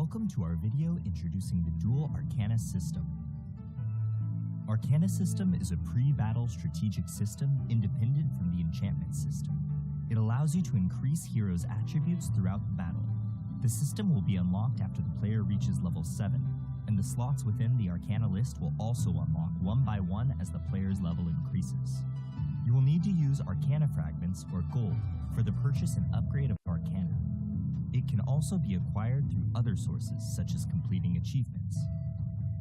Welcome to our video introducing the Dual Arcana System. Arcana System is a pre-battle strategic system independent from the enchantment system. It allows you to increase heroes' attributes throughout the battle. The system will be unlocked after the player reaches level 7, and the slots within the Arcana list will also unlock one by one as the player's level increases. You will need to use Arcana Fragments, or gold, for the purchase and upgrade of Arcana. It can also be acquired through other sources, such as completing achievements.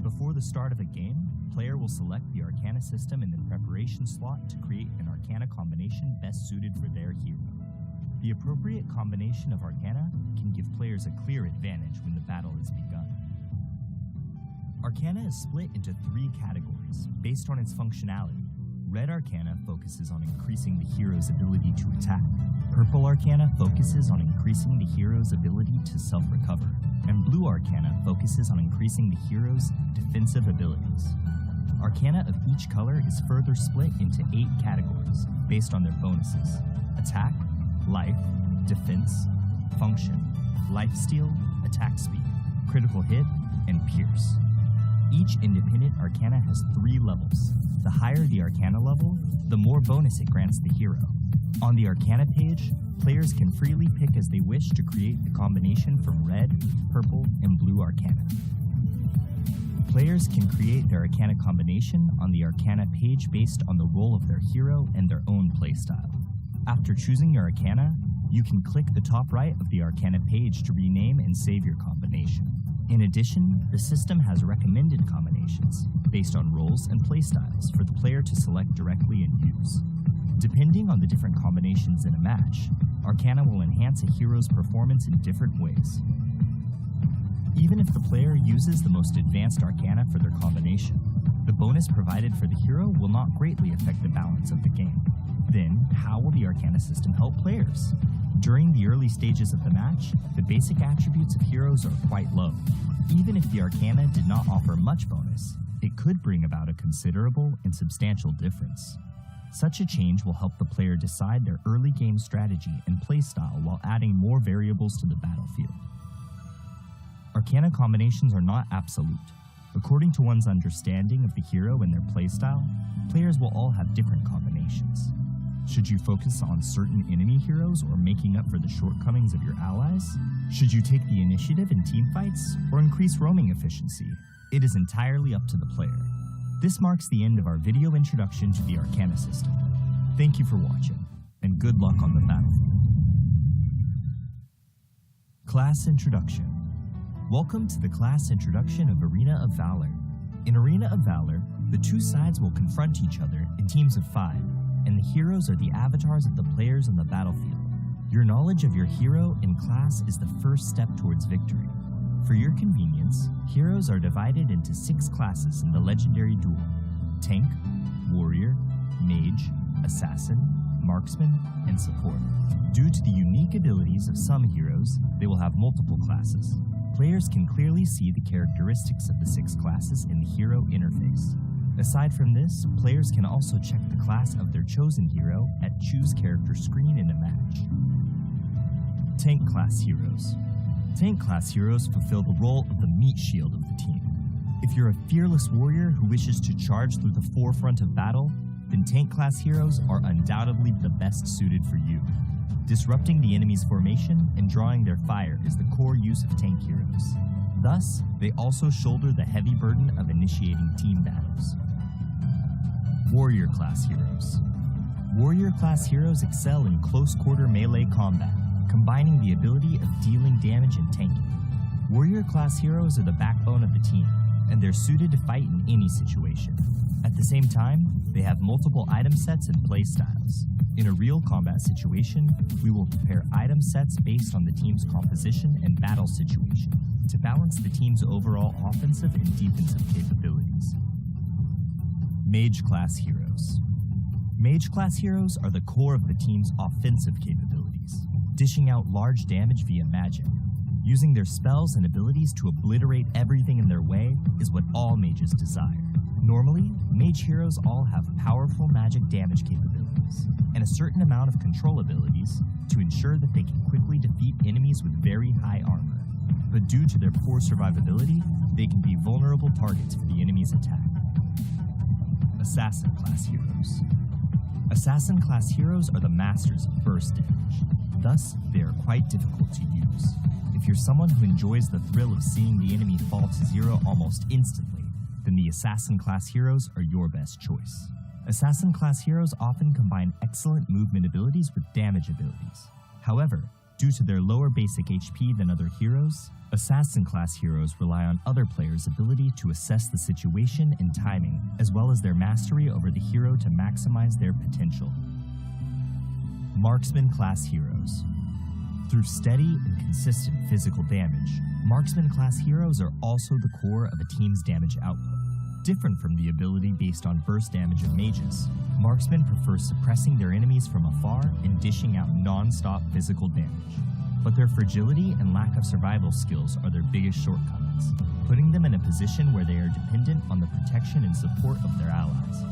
Before the start of a game, the player will select the Arcana system in the preparation slot to create an Arcana combination best suited for their hero. The appropriate combination of Arcana can give players a clear advantage when the battle is begun. Arcana is split into 3 categories based on its functionality. Red Arcana focuses on increasing the hero's ability to attack. Purple Arcana focuses on increasing the hero's ability to self-recover. And Blue Arcana focuses on increasing the hero's defensive abilities. Arcana of each color is further split into 8 categories based on their bonuses: attack, life, defense, function, lifesteal, attack speed, critical hit, and pierce. Each independent Arcana has 3 levels. The higher the Arcana level, the more bonus it grants the hero. On the Arcana page, players can freely pick as they wish to create the combination from red, purple, and blue Arcana. Players can create their Arcana combination on the Arcana page based on the role of their hero and their own playstyle. After choosing your Arcana, you can click the top right of the Arcana page to rename and save your combination. In addition, the system has recommended combinations based on roles and playstyles for the player to select directly and use. Depending on the different combinations in a match, Arcana will enhance a hero's performance in different ways. Even if the player uses the most advanced Arcana for their combination, the bonus provided for the hero will not greatly affect the balance of the game. Then, how will the Arcana system help players? During the early stages of the match, the basic attributes of heroes are quite low. Even if the Arcana did not offer much bonus, it could bring about a considerable and substantial difference. Such a change will help the player decide their early game strategy and playstyle while adding more variables to the battlefield. Arcana combinations are not absolute. According to one's understanding of the hero and their playstyle, players will all have different combinations. Should you focus on certain enemy heroes or making up for the shortcomings of your allies? Should you take the initiative in teamfights or increase roaming efficiency? It is entirely up to the player. This marks the end of our video introduction to the Arcana system. Thank you for watching, and good luck on the battlefield. Class Introduction. Welcome to the class introduction of Arena of Valor. In Arena of Valor, the 2 sides will confront each other in teams of 5, and the heroes are the avatars of the players on the battlefield. Your knowledge of your hero and class is the first step towards victory. For your convenience, heroes are divided into 6 classes in the legendary duel: Tank, Warrior, Mage, Assassin, Marksman, and Support. Due to the unique abilities of some heroes, they will have multiple classes. Players can clearly see the characteristics of the 6 classes in the hero interface. Aside from this, players can also check the class of their chosen hero at Choose Character screen in a match. Tank class heroes. Tank class heroes fulfill the role of the meat shield of the team. If you're a fearless warrior who wishes to charge through the forefront of battle, then tank class heroes are undoubtedly the best suited for you. Disrupting the enemy's formation and drawing their fire is the core use of tank heroes. Thus, they also shoulder the heavy burden of initiating team battles. Warrior class heroes. Warrior class heroes excel in close-quarter melee combat, combining the ability of dealing damage and tanking. Warrior class heroes are the backbone of the team, and they're suited to fight in any situation. At the same time, they have multiple item sets and play styles. In a real combat situation, we will prepare item sets based on the team's composition and battle situation to balance the team's overall offensive and defensive capabilities. Mage class heroes. Mage class heroes are the core of the team's offensive capabilities, dishing out large damage via magic. Using their spells and abilities to obliterate everything in their way is what all mages desire. Normally, mage heroes all have powerful magic damage capabilities, and a certain amount of control abilities to ensure that they can quickly defeat enemies with very high armor. but due to their poor survivability, they can be vulnerable targets for the enemy's attack. Assassin class heroes. Assassin class heroes are the masters of burst damage. Thus, they are quite difficult to use. If you're someone who enjoys the thrill of seeing the enemy fall to zero almost instantly, then the Assassin class heroes are your best choice. Assassin class heroes often combine excellent movement abilities with damage abilities. However, due to their lower basic HP than other heroes, Assassin class heroes rely on other players' ability to assess the situation and timing, as well as their mastery over the hero to maximize their potential. Marksman class heroes. Through steady and consistent physical damage, Marksman class heroes are also the core of a team's damage output. Different from the ability based on burst damage of mages, Marksmen prefer suppressing their enemies from afar and dishing out non-stop physical damage. But their fragility and lack of survival skills are their biggest shortcomings, putting them in a position where they are dependent on the protection and support of their allies.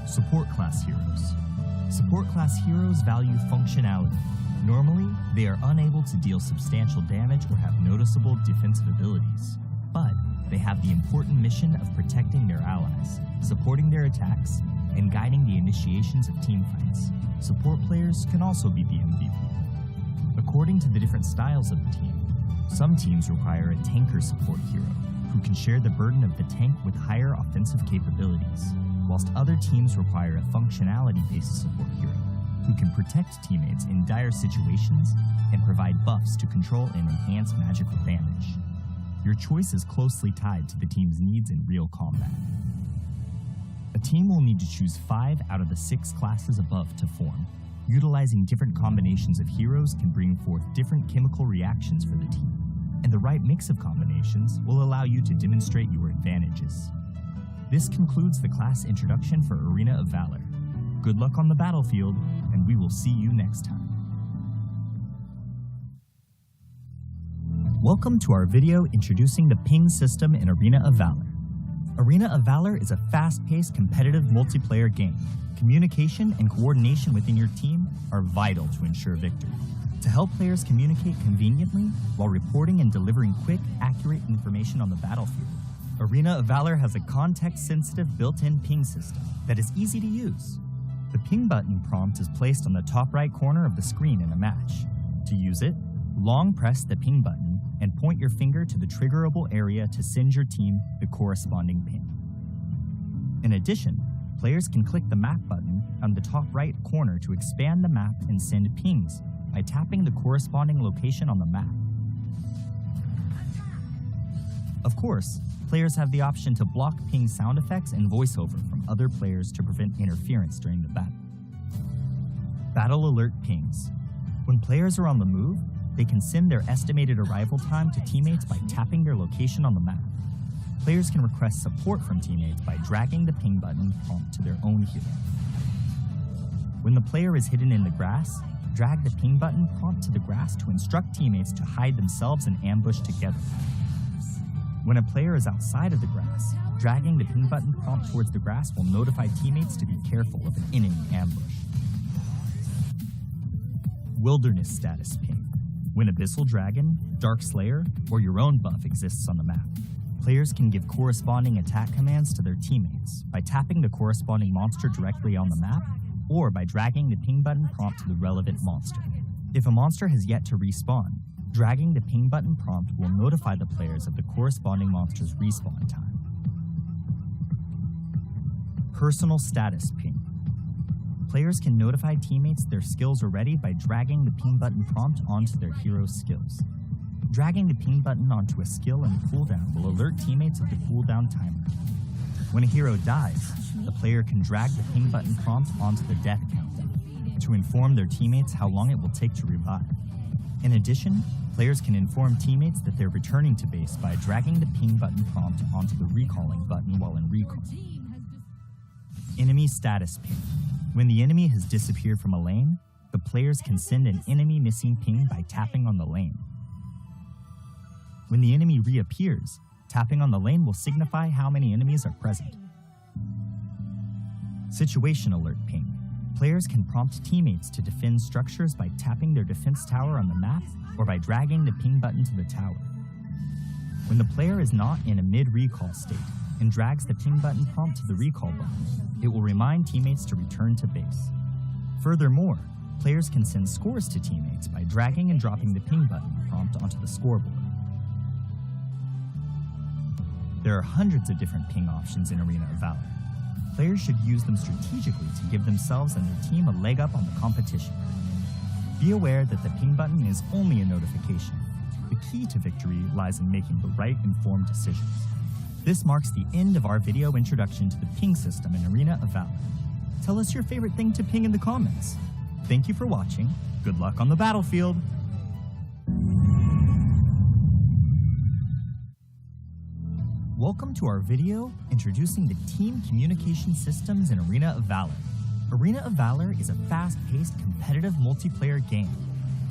Support class heroes. Support class heroes value functionality. Normally, they are unable to deal substantial damage or have noticeable defensive abilities, but they have the important mission of protecting their allies, supporting their attacks, and guiding the initiations of team fights. Support players can also be the MVP. According to the different styles of the team, some teams require a tanker support hero, who can share the burden of the tank with higher offensive capabilities, whilst other teams require a functionality-based support hero, who can protect teammates in dire situations and provide buffs to control and enhance magical damage. Your choice is closely tied to the team's needs in real combat. A team will need to choose 5 out of the 6 classes above to form. Utilizing different combinations of heroes can bring forth different chemical reactions for the team, and the right mix of combinations will allow you to demonstrate your advantages. This concludes the class introduction for Arena of Valor. Good luck on the battlefield, and we will see you next time. Welcome to our video introducing the ping system in Arena of Valor. Arena of Valor is a fast-paced, competitive multiplayer game. Communication and coordination within your team are vital to ensure victory. To help players communicate conveniently while reporting and delivering quick, accurate information on the battlefield, Arena of Valor has a context-sensitive built-in ping system that is easy to use. The ping button prompt is placed on the top right corner of the screen in a match. To use it, long press the ping button and point your finger to the triggerable area to send your team the corresponding ping. In addition, players can click the map button on the top right corner to expand the map and send pings by tapping the corresponding location on the map. Of course, players have the option to block ping sound effects and voiceover from other players to prevent interference during the battle. Battle alert pings. When players are on the move, they can send their estimated arrival time to teammates by tapping their location on the map. Players can request support from teammates by dragging the ping button prompt to their own hero. When the player is hidden in the grass, drag the ping button prompt to the grass to instruct teammates to hide themselves and ambush together. When a player is outside of the grass, dragging the ping button prompt towards the grass will notify teammates to be careful of an enemy ambush. Wilderness status ping. When Abyssal Dragon, Dark Slayer, or your own buff exists on the map, players can give corresponding attack commands to their teammates by tapping the corresponding monster directly on the map or by dragging the ping button prompt to the relevant monster. If a monster has yet to respawn, dragging the ping button prompt will notify the players of the corresponding monster's respawn time. Personal status ping. Players can notify teammates their skills are ready by dragging the ping button prompt onto their hero's skills. Dragging the ping button onto a skill in cooldown will alert teammates of the cooldown timer. When a hero dies, the player can drag the ping button prompt onto the death countdown to inform their teammates how long it will take to revive. In addition, players can inform teammates that they're returning to base by dragging the ping button prompt onto the recalling button while in recall. Enemy status ping. When the enemy has disappeared from a lane, the players can send an enemy missing ping by tapping on the lane. When the enemy reappears, tapping on the lane will signify how many enemies are present. Situation alert ping. Players can prompt teammates to defend structures by tapping their defense tower on the map or by dragging the ping button to the tower. When the player is not in a mid-recall state and drags the ping button prompt to the recall button, it will remind teammates to return to base. Furthermore, players can send scores to teammates by dragging and dropping the ping button prompt onto the scoreboard. There are hundreds of different ping options in Arena of Valor. Players should use them strategically to give themselves and their team a leg up on the competition. Be aware that the ping button is only a notification. The key to victory lies in making the right informed decisions. This marks the end of our video introduction to the ping system in Arena of Valor. Tell us your favorite thing to ping in the comments. Thank you for watching. Good luck on the battlefield. Welcome to our video introducing the team communication systems in Arena of Valor. Arena of Valor is a fast-paced, competitive multiplayer game.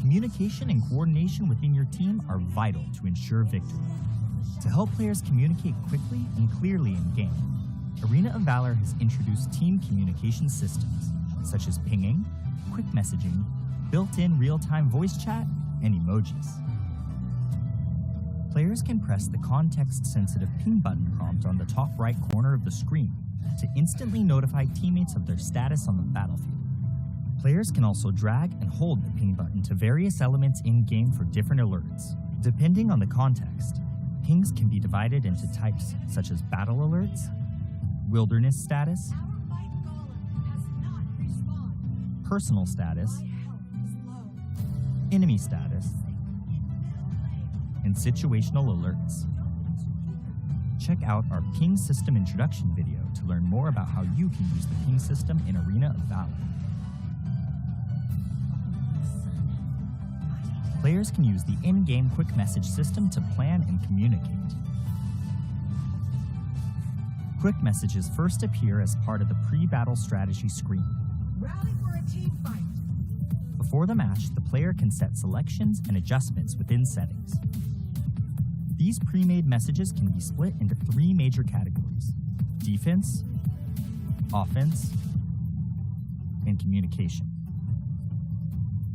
Communication and coordination within your team are vital to ensure victory. To help players communicate quickly and clearly in game, Arena of Valor has introduced team communication systems, such as pinging, quick messaging, built-in real-time voice chat, and emojis. Players can press the context-sensitive ping button prompt on the top right corner of the screen to instantly notify teammates of their status on the battlefield. Players can also drag and hold the ping button to various elements in-game for different alerts. Depending on the context, pings can be divided into types such as battle alerts, wilderness status, personal status, enemy status, and situational alerts. Check out our ping system introduction video to learn more about how you can use the ping system in Arena of Valor. Players can use the in-game quick message system to plan and communicate. Quick messages first appear as part of the pre-battle strategy screen. Rally for a team fight. Before the match, the player can set selections and adjustments within settings. These pre-made messages can be split into 3 major categories: defense, offense, and communication.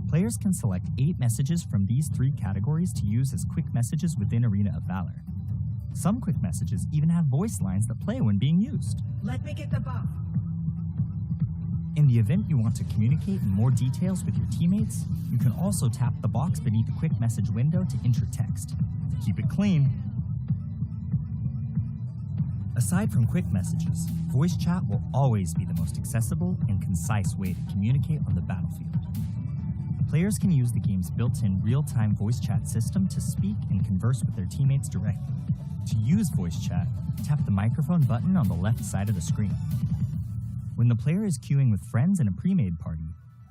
Players can select 8 messages from these 3 categories to use as quick messages within Arena of Valor. Some quick messages even have voice lines that play when being used. Let me get the buff. In the event you want to communicate in more details with your teammates, you can also tap the box beneath the quick message window to enter text. Keep it clean. Aside from quick messages, voice chat will always be the most accessible and concise way to communicate on the battlefield. Players can use the game's built-in real-time voice chat system to speak and converse with their teammates directly. To use voice chat, tap the microphone button on the left side of the screen. When the player is queuing with friends in a pre-made party,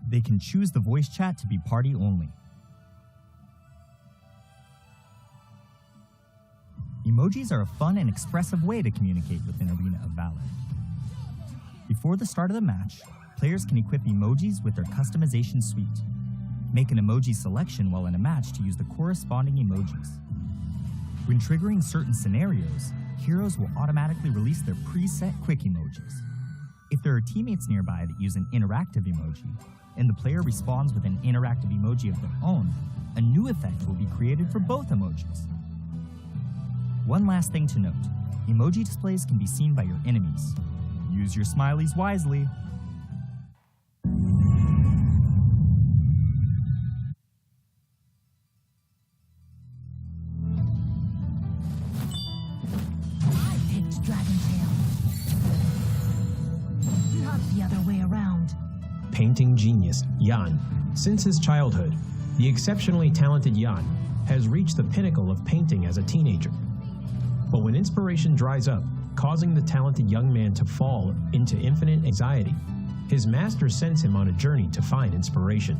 they can choose the voice chat to be party only. Emojis are a fun and expressive way to communicate within Arena of Valor. Before the start of the match, players can equip emojis with their customization suite. Make an emoji selection while in a match to use the corresponding emojis. When triggering certain scenarios, heroes will automatically release their preset quick emojis. If there are teammates nearby that use an interactive emoji, and the player responds with an interactive emoji of their own, a new effect will be created for both emojis. One last thing to note, emoji displays can be seen by your enemies. Use your smileys wisely. I picked Dragontail. Not the other way around. Painting genius, Jan. Since his childhood, the exceptionally talented Jan has reached the pinnacle of painting as a teenager. But when inspiration dries up, causing the talented young man to fall into infinite anxiety, his master sends him on a journey to find inspiration,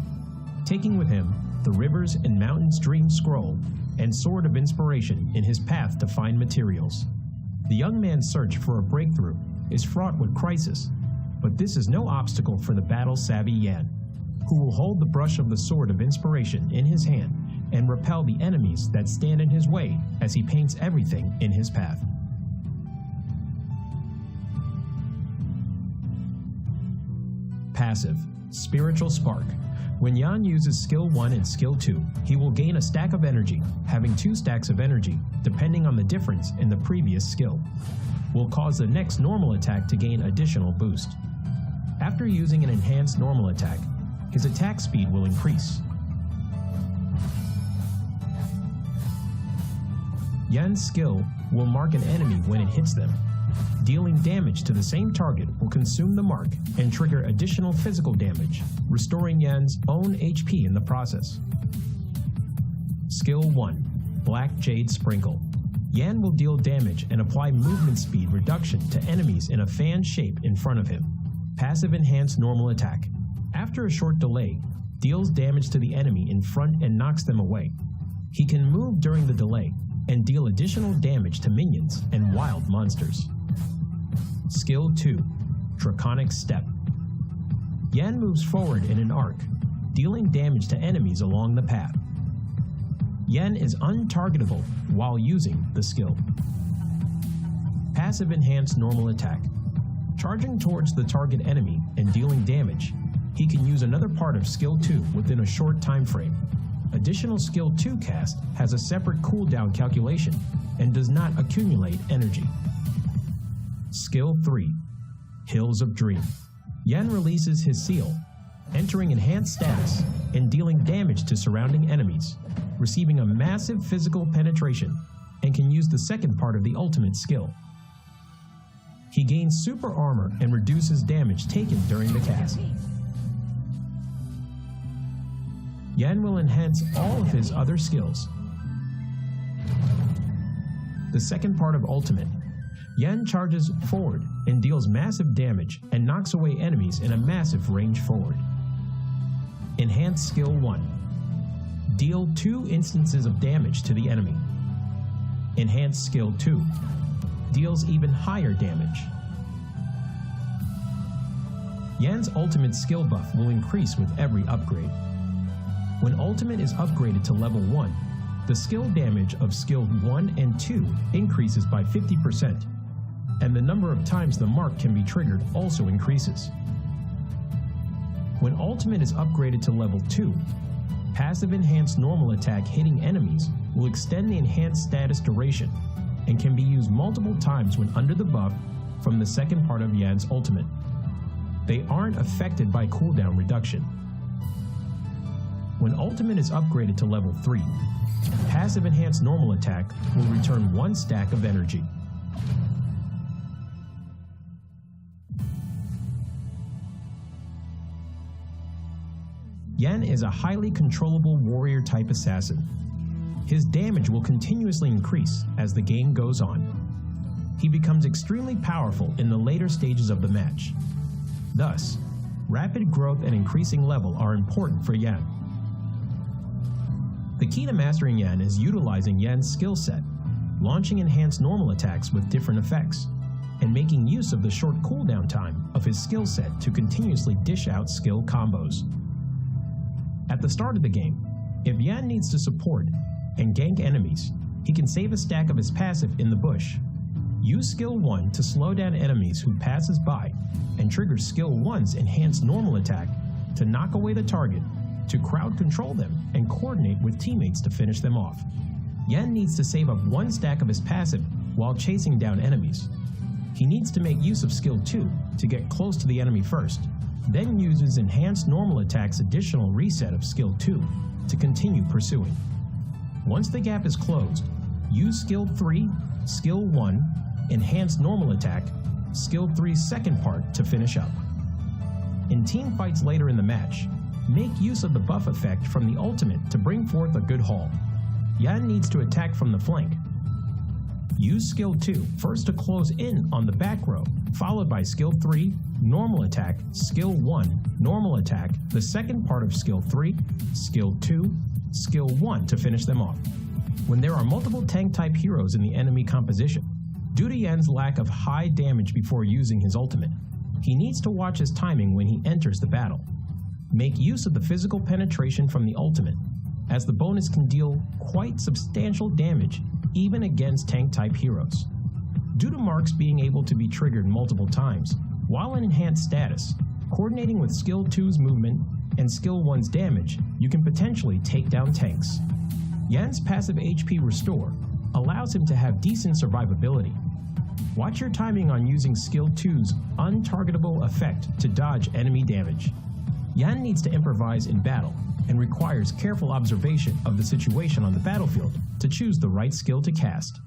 taking with him the Rivers and Mountains Dream Scroll and Sword of Inspiration in his path to find materials. The young man's search for a breakthrough is fraught with crisis, but this is no obstacle for the battle-savvy Jan, who will hold the brush of the Sword of Inspiration in his hand and repel the enemies that stand in his way as he paints everything in his path. passive, Spiritual Spark. When Yan uses Skill 1 and Skill 2, he will gain a stack of energy, having 2 stacks of energy, depending on the difference in the previous skill. Will cause the next normal attack to gain additional boost. After using an enhanced normal attack, his attack speed will increase. Yan's skill will mark an enemy when it hits them. Dealing damage to the same target will consume the mark and trigger additional physical damage, restoring Yan's own HP in the process. Skill 1. Black Jade Sprinkle. Yan will deal damage and apply movement speed reduction to enemies in a fan shape in front of him. Passive Enhanced Normal Attack. After a short delay, deals damage to the enemy in front and knocks them away. He can move during the delay and deal additional damage to minions and wild monsters. Skill 2. Draconic Step. Yan moves forward in an arc, dealing damage to enemies along the path. Yan is untargetable while using the skill. Passive Enhanced Normal Attack. Charging towards the target enemy and dealing damage, he can use another part of Skill 2 within a short time frame. Additional Skill 2 cast has a separate cooldown calculation and does not accumulate energy. Skill 3. Hills of Dream. Yan releases his seal, entering enhanced status and dealing damage to surrounding enemies, receiving a massive physical penetration, and can use the second part of the ultimate skill. He gains super armor and reduces damage taken during the cast. Yan will enhance all of his other skills. The second part of Ultimate. Yan charges forward and deals massive damage and knocks away enemies in a massive range forward. Enhanced Skill 1. Deal 2 instances of damage to the enemy. Enhanced Skill 2. Deals even higher damage. Yan's ultimate skill buff will increase with every upgrade. When ultimate is upgraded to level 1, the skill damage of skill 1 and 2 increases by 50%, and the number of times the mark can be triggered also increases. When ultimate is upgraded to level 2, passive enhanced normal attack hitting enemies will extend the enhanced status duration and can be used multiple times when under the buff from the second part of Yan's ultimate. They aren't affected by cooldown reduction. When ultimate is upgraded to level 3, passive enhanced normal attack will return 1 stack of energy. Yan is a highly controllable warrior-type assassin. His damage will continuously increase as the game goes on. He becomes extremely powerful in the later stages of the match. Thus, rapid growth and increasing level are important for Yan. The key to mastering Yan is utilizing Yan's skill set, launching enhanced normal attacks with different effects, and making use of the short cooldown time of his skill set to continuously dish out skill combos. At the start of the game, if Yan needs to support and gank enemies, he can save a stack of his passive in the bush. Use Skill 1 to slow down enemies who passes by, and trigger Skill 1's enhanced normal attack to knock away the target, to crowd control them and coordinate with teammates to finish them off. Yan needs to save up 1 stack of his passive while chasing down enemies. He needs to make use of Skill 2 to get close to the enemy first, then uses enhanced normal attack's additional reset of Skill 2 to continue pursuing. Once the gap is closed, use Skill 3, Skill 1, enhanced normal attack, Skill 3's second part to finish up. In team fights later in the match, make use of the buff effect from the ultimate to bring forth a good haul. Yan needs to attack from the flank. Use Skill 2 first to close in on the back row, followed by Skill 3, normal attack, Skill 1, normal attack, the second part of Skill 3, Skill 2, Skill 1 to finish them off. When there are multiple tank-type heroes in the enemy composition, due to Yan's lack of high damage before using his ultimate, he needs to watch his timing when he enters the battle. Make use of the physical penetration from the ultimate, as the bonus can deal quite substantial damage even against tank-type heroes. Due to marks being able to be triggered multiple times, while in enhanced status, Coordinating with Skill 2's movement and Skill 1's damage, you can potentially take down tanks. Yan's passive HP Restore allows him to have decent survivability. Watch your timing on using Skill 2's untargetable effect to dodge enemy damage. Yan needs to improvise in battle and requires careful observation of the situation on the battlefield to choose the right skill to cast.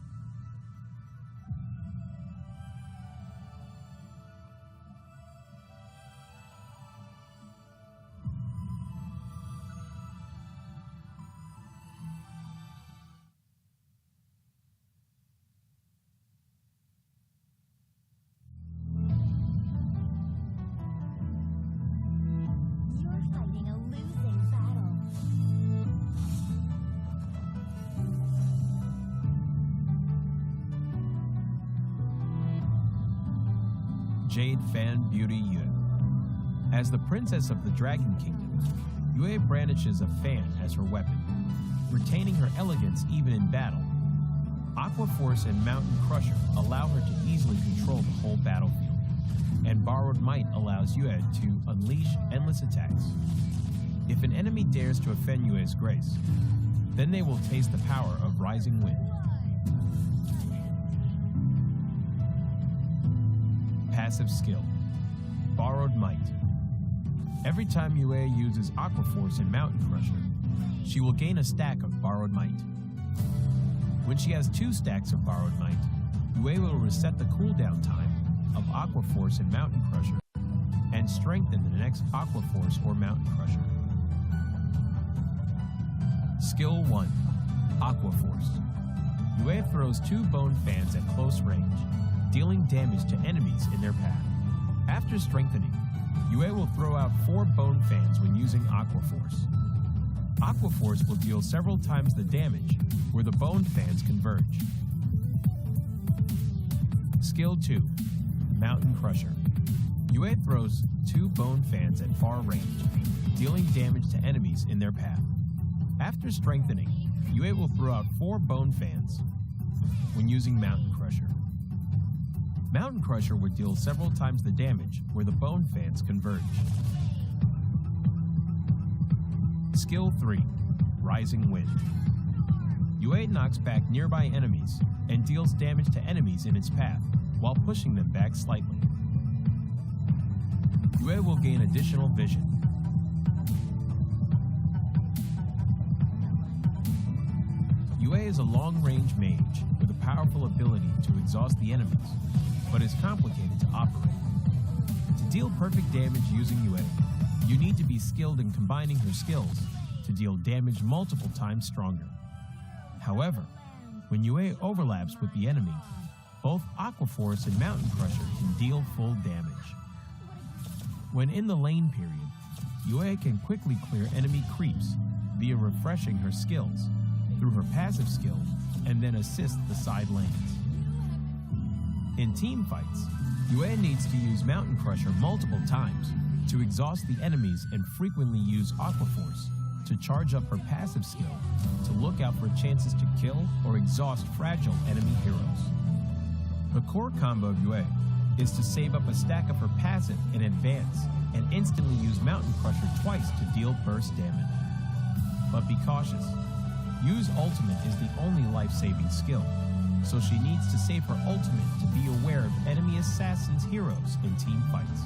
Jade Fan Beauty Yue. As the princess of the Dragon Kingdom, Yue brandishes a fan as her weapon, retaining her elegance even in battle. Aqua Force and Mountain Crusher allow her to easily control the whole battlefield, and Borrowed Might allows Yue to unleash endless attacks. If an enemy dares to offend Yue's grace, then they will taste the power of Rising Wind. Passive skill, Borrowed Might. Every time Yue uses Aqua Force and Mountain Crusher, she will gain a stack of Borrowed Might. When she has 2 stacks of Borrowed Might, Yue will reset the cooldown time of Aqua Force and Mountain Crusher and strengthen the next Aqua Force or Mountain Crusher. Skill 1, Aqua Force. Yue throws 2 bone fans at close range, dealing damage to enemies in their path. After strengthening, Yue will throw out 4 bone fans when using Aqua Force. Aqua Force will deal several times the damage where the bone fans converge. Skill 2, Mountain Crusher. Yue throws 2 bone fans at far range, dealing damage to enemies in their path. After strengthening, Yue will throw out 4 bone fans when using Mountain Crusher. Mountain Crusher would deal several times the damage where the bone fans converge. Skill 3, Rising Wind. Yue knocks back nearby enemies and deals damage to enemies in its path while pushing them back slightly. Yue will gain additional vision. Yue is a long-range mage with a powerful ability to exhaust the enemies, but is complicated to operate. To deal perfect damage using Yue, you need to be skilled in combining her skills to deal damage multiple times stronger. However, when Yue overlaps with the enemy, both Aqua Force and Mountain Crusher can deal full damage. When in the lane period, Yue can quickly clear enemy creeps via refreshing her skills through her passive skill and then assist the side lanes. In team fights, Yue needs to use Mountain Crusher multiple times to exhaust the enemies and frequently use Aqua Force to charge up her passive skill to look out for chances to kill or exhaust fragile enemy heroes. The core combo of Yue is to save up a stack of her passive in advance and instantly use Mountain Crusher twice to deal burst damage. But be cautious. Yu's ultimate is the only life-saving skill, so she needs to save her ultimate to be aware of enemy assassins' heroes in team fights.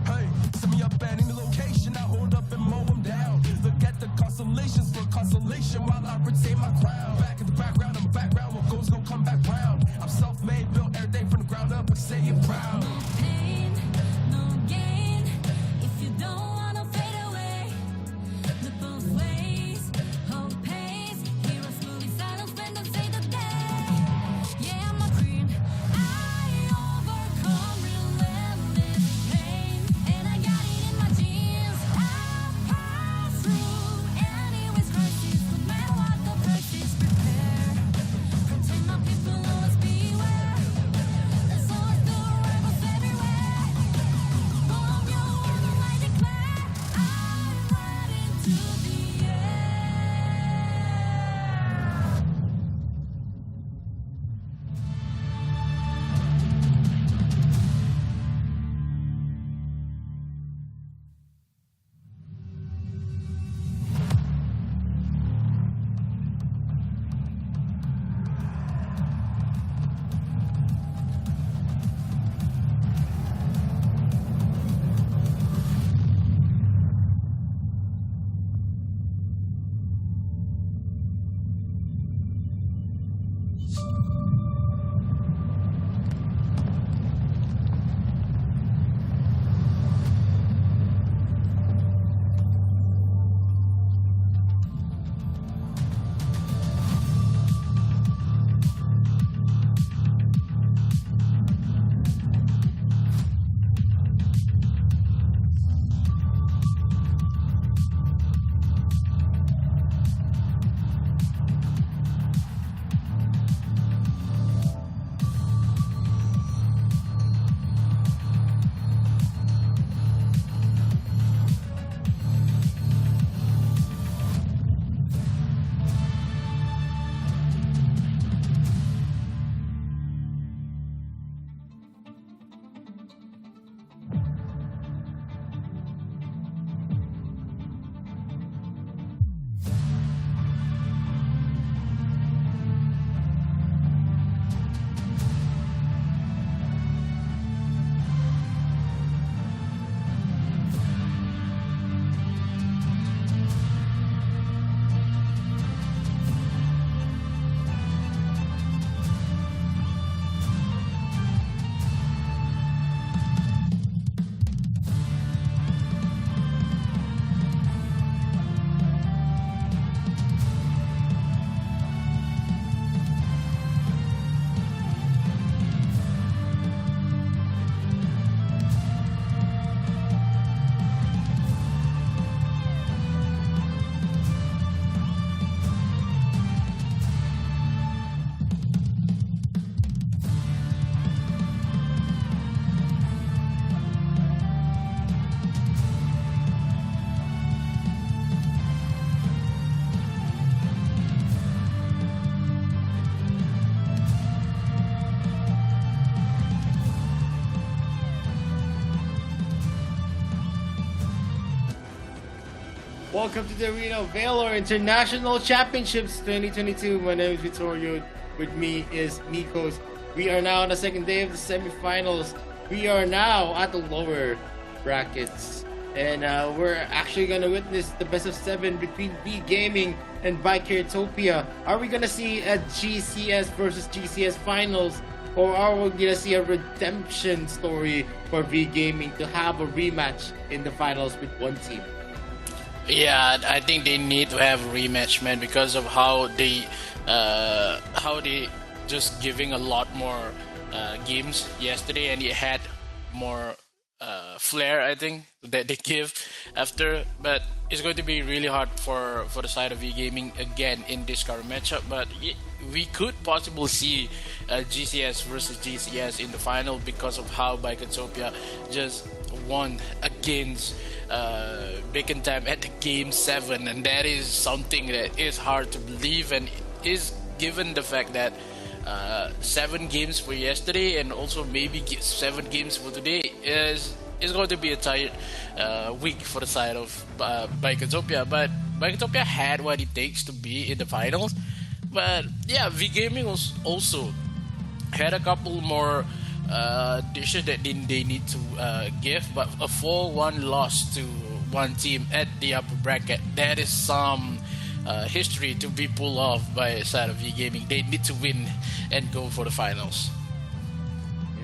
Hey, send me up at any location, I hold up and mow them down. Look at the constellations for consolation while I retain my crown. Back in the background, I'm a background, what goes gon' come back round. I'm self-made, built everything from the ground up, but say it proud. Welcome to the arena of Valor International Championships 2022. My name is Vittorio. With me is Nikos. We are now on the second day of the semifinals. We are now at the lower brackets. And we're actually going to witness the best of 7 between V Gaming and Bikertopia. Are we going to see a GCS versus GCS finals? Or are we going to see a redemption story for V Gaming to have a rematch in the finals with one team? Yeah, I think they need to have a rematch, man, because of how they just giving a lot more games yesterday, and it had more flair, I think, that they give after. But it's going to be really hard for the side of V Gaming again in this current matchup. But we could possibly see GCS versus GCS in the final because of how Bikertopia just won against Bacon Time at the game 7, and that is something that is hard to believe, and is given the fact that 7 games for yesterday and also maybe 7 games for today is going to be a tired week for the side of Bikertopia. But Bikertopia had what it takes to be in the finals. But yeah, V Gaming was also had a couple more dishes that they need to give, but a 4-1 loss to one team at the upper bracket, that is some history to be pulled off by side of V Gaming. They need to win and go for the finals.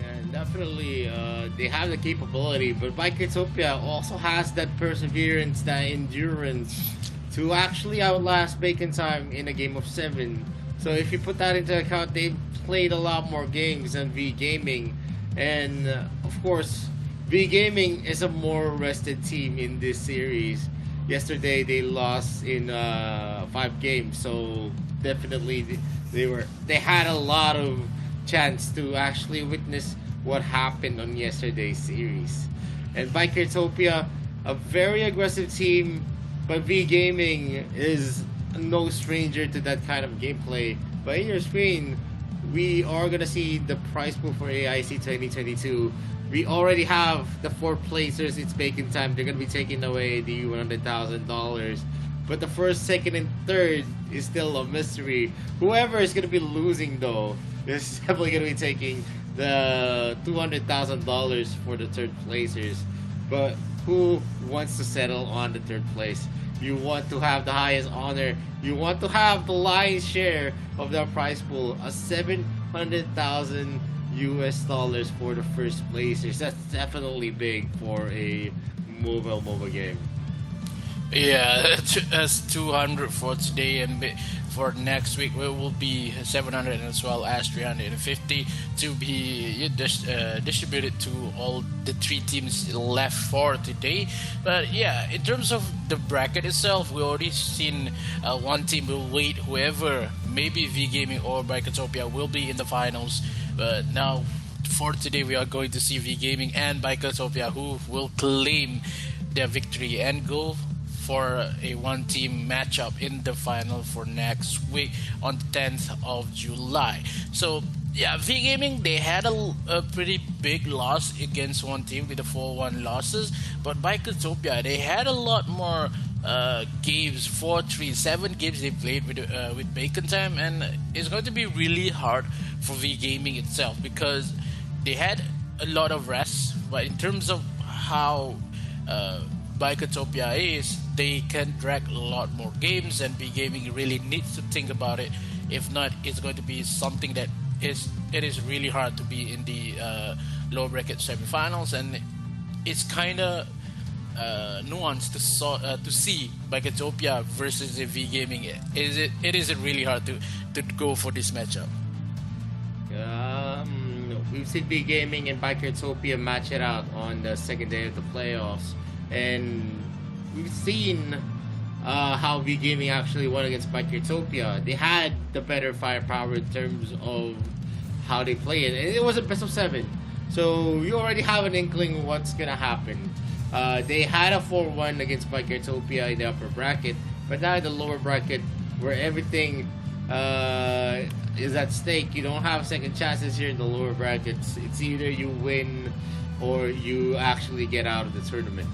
Yeah, definitely they have the capability, but Biketopia also has that perseverance, that endurance to actually outlast Bacon Time in a game of 7. So if you put that into account, they've played a lot more games than V Gaming, and of course V Gaming is a more rested team in this series. Yesterday they lost in 5 games, so definitely they had a lot of chance to actually witness what happened on yesterday's series. And Biketopia, a very aggressive team, but V Gaming is no stranger to that kind of gameplay. But in your screen, we are gonna see the prize pool for AIC 2022. We already have the 4 placers. It's Bacon Time. They're gonna be taking away the $100,000. But the first, second, and third is still a mystery. Whoever is gonna be losing though is definitely gonna be taking the $200,000 for the third placers. But who wants to settle on the third place? You want to have the highest honor. You want to have the lion's share of the prize pool, a $700,000 US for the first placers. That's definitely big for a mobile game. Yeah, that's 200 for today, and for next week it will be 700 as well as 350 to be distributed to all the 3 teams left for today. But yeah, in terms of the bracket itself, we already seen one team will wait, whoever, maybe V Gaming or Biketopia will be in the finals. But now for today we are going to see V Gaming and Biketopia who will claim their victory and go for a one-team matchup in the final for next week on the 10th of July. So yeah, V Gaming, they had a pretty big loss against one team with the 4-1 losses, but Biketopia, they had a lot more games, 7 games they played with Bacon Time, and it's going to be really hard for V Gaming itself because they had a lot of rest, but in terms of how Biketopia is, they can drag a lot more games, and V Gaming really needs to think about it. If not, it's going to be something that it is really hard to be in the lower bracket semifinals, and it's kind of nuanced to see Biketopia versus the V Gaming. It is really hard to go for this matchup. We've seen V Gaming and Biketopia match it out on the second day of the playoffs, and we've seen how V Gaming actually won against Biketopia. They had the better firepower in terms of how they play it, and it was a best of 7. So you already have an inkling of what's gonna happen. They had a 4-1 against Biketopia in the upper bracket, but now in the lower bracket, where everything is at stake, you don't have second chances here in the lower brackets. It's either you win or you actually get out of the tournament.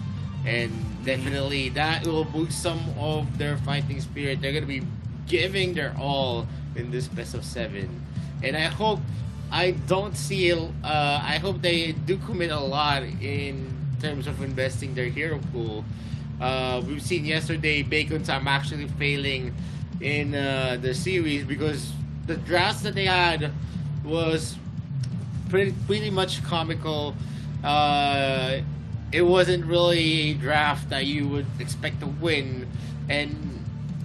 And definitely that will boost some of their fighting spirit. They're going to be giving their all in this best of 7. And I hope they do commit a lot in terms of investing their hero pool. We've seen yesterday Bacon Time actually failing in the series because the drafts that they had was pretty much comical. It wasn't really a draft that you would expect to win, and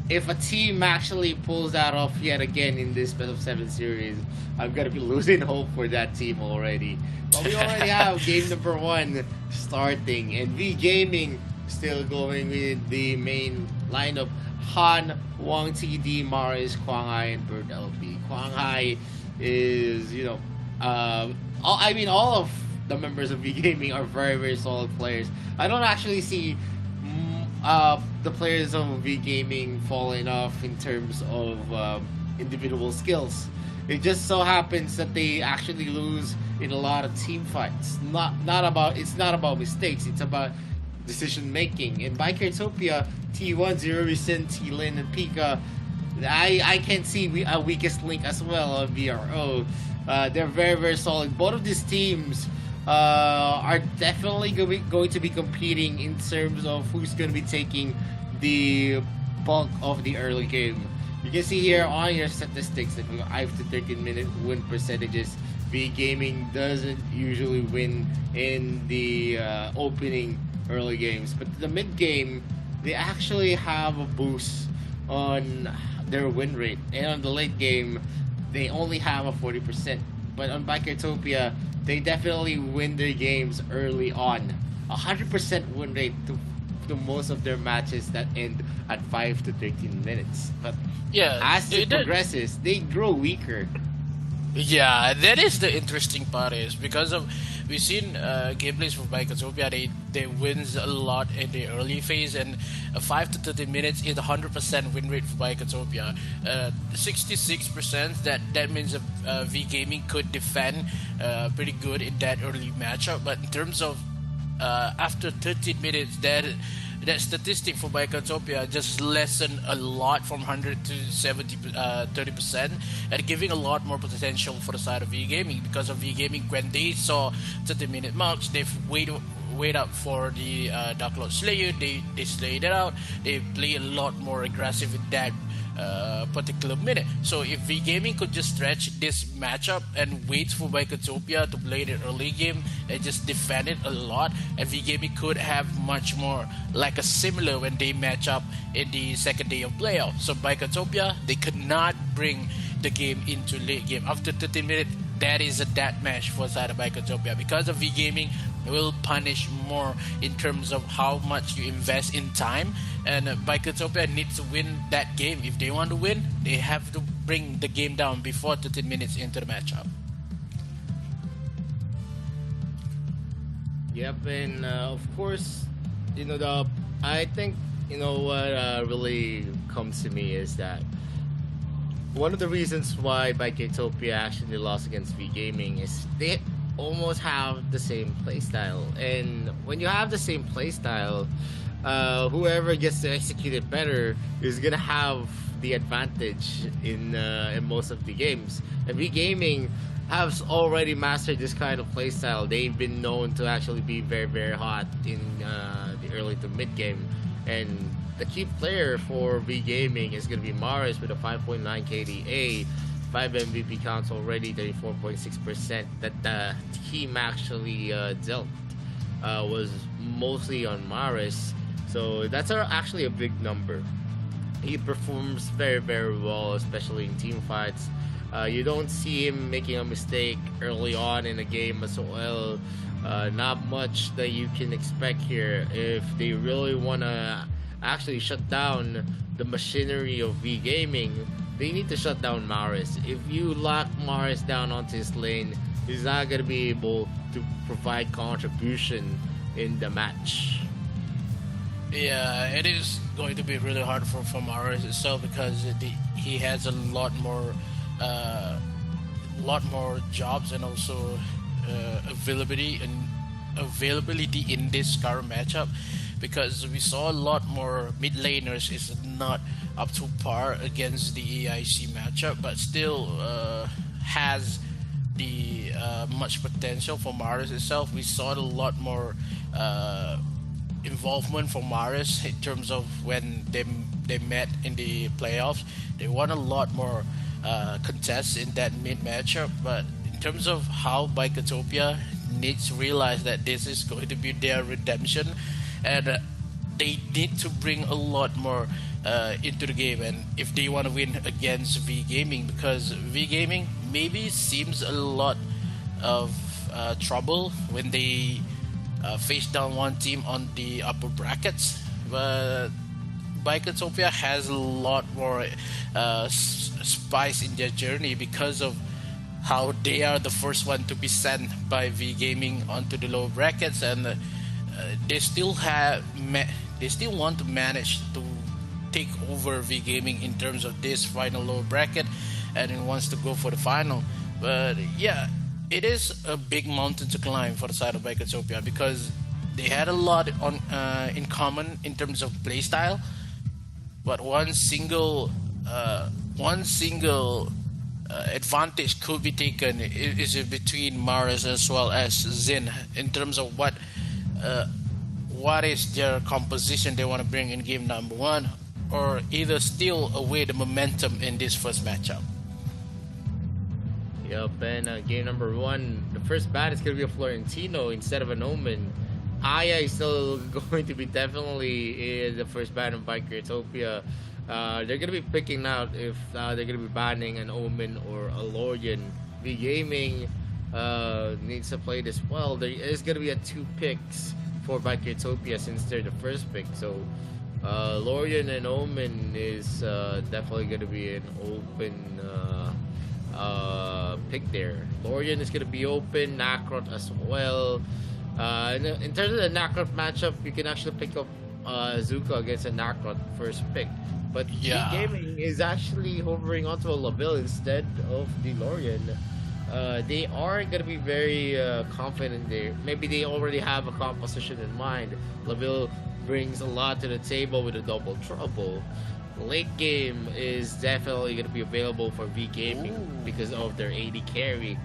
if a team actually pulls that off yet again in this best of 7 series, I'm gonna be losing hope for that team already. But we already have game number 1 starting, and V Gaming still going with the main lineup: Han, Wang TD, Maris, Quang Hai, and Bird LP. Quang Hai is, all of the members of V Gaming are very, very solid players. I don't actually see the players of V Gaming falling off in terms of individual skills. It just so happens that they actually lose in a lot of team fights. It's not about mistakes. It's about decision making. In Biketopia, T1, Zero Recent, T-Lin, and Pika, I can see a weakest link as well on VRO. They're very, very solid. Both of these teams are definitely going to be competing in terms of who's going to be taking the bulk of the early game. You can see here on your statistics that 5 to 13 minute win percentages, V Gaming doesn't usually win in the opening early games, but the mid game they actually have a boost on their win rate, and on the late game they only have a 40%. But on Bikertopia, they definitely win their games early on. 100% win rate to most of their matches that end at 5 to 13 minutes. But Yeah, as it progresses, they grow weaker. Yeah, that is the interesting part, is because of we've seen gameplays for Bikertopia, they wins a lot in the early phase, and 5 to 30 minutes is 100% win rate for Bikertopia. 66%, that means V Gaming could defend pretty good in that early matchup, but in terms of after 13 minutes, that statistic for Bikertopia just lessened a lot from 100 to 30%, and giving a lot more potential for the side of V Gaming, because of V Gaming, when they saw 30-minute marks, they've wait up for the Dark Lord Slayer, they slayed it out, they play a lot more aggressive in that particular minute. So if V Gaming could just stretch this matchup and wait for Bikertopia to play the early game and just defend it a lot, and V Gaming could have much more like a similar when they match up in the second day of playoff. So Bikertopia, they could not bring the game into late game. After 30 minutes, that is a death match for side of Bikertopia, because of V Gaming will punish more in terms of how much you invest in time, and Bikertopia needs to win that game. If they want to win, they have to bring the game down before 30 minutes into the matchup. Yep, and of course, I think what really comes to me is that one of the reasons why Bikertopia actually lost against V Gaming is they almost have the same playstyle, and when you have the same playstyle, whoever gets to execute it better is gonna have the advantage in most of the games. And V Gaming has already mastered this kind of playstyle. They've been known to actually be very, very hot in the early to mid game, and the key player for V Gaming is going to be Maris with a 5.9 KDA, 5 MVP counts already, 34.6% that the team actually dealt was mostly on Maris. So that's actually a big number. He performs very, very well, especially in team fights. You don't see him making a mistake early on in the game as well. Not much that you can expect here. If they really want to actually shut down the machinery of V Gaming, they need to shut down Maris. If you lock Maris down onto his lane, he's not going to be able to provide contribution in the match. Yeah, it is going to be really hard for Maris itself, because he has a lot more jobs, and also availability in this current matchup, because we saw a lot more mid laners is not up to par against the AIC matchup, but still has the much potential for Maris itself. We saw a lot more involvement for Maris in terms of when they met in the playoffs. They won a lot more contests in that mid matchup, but in terms of how Bikertopia needs to realize that this is going to be their redemption, and they need to bring a lot more into the game, and if they want to win against V Gaming, because V Gaming maybe seems a lot of trouble when they face down one team on the upper brackets, but Bikertopia has a lot more spice in their journey because of how they are the first one to be sent by V Gaming onto the lower brackets, and they still want to manage to take over V Gaming in terms of this final lower bracket, and it wants to go for the final. But yeah, it is a big mountain to climb for the side of Bikertopia, because they had a lot in common in terms of playstyle, but one single advantage could be taken is it between Mars as well as Zin in terms of what is their composition they want to bring in game number one, or either steal away the momentum in this first matchup. Yep, and game number one, the first bat is going to be a Florentino instead of an Omen. Aya is still going to be definitely the first bat in Biker Utopia. They're going to be picking out if they're going to be banning an Omen or a Lorian. V Gaming needs to play this well. There is going to be a 2 picks for Biker Utopia since they're the first pick. So Lorian and Omen is definitely going to be an open pick there. Lorian is going to be open, Nakrot as well. In terms of the Nakrot matchup, you can actually pick up Zuka against a Nakrot first pick. But Yeah. Gaming is actually hovering onto a Laville instead of the Lorian. They are going to be very confident there. Maybe they already have a composition in mind. Laville brings a lot to the table with a double trouble. Late game is definitely going to be available for V Gaming because of their AD carry.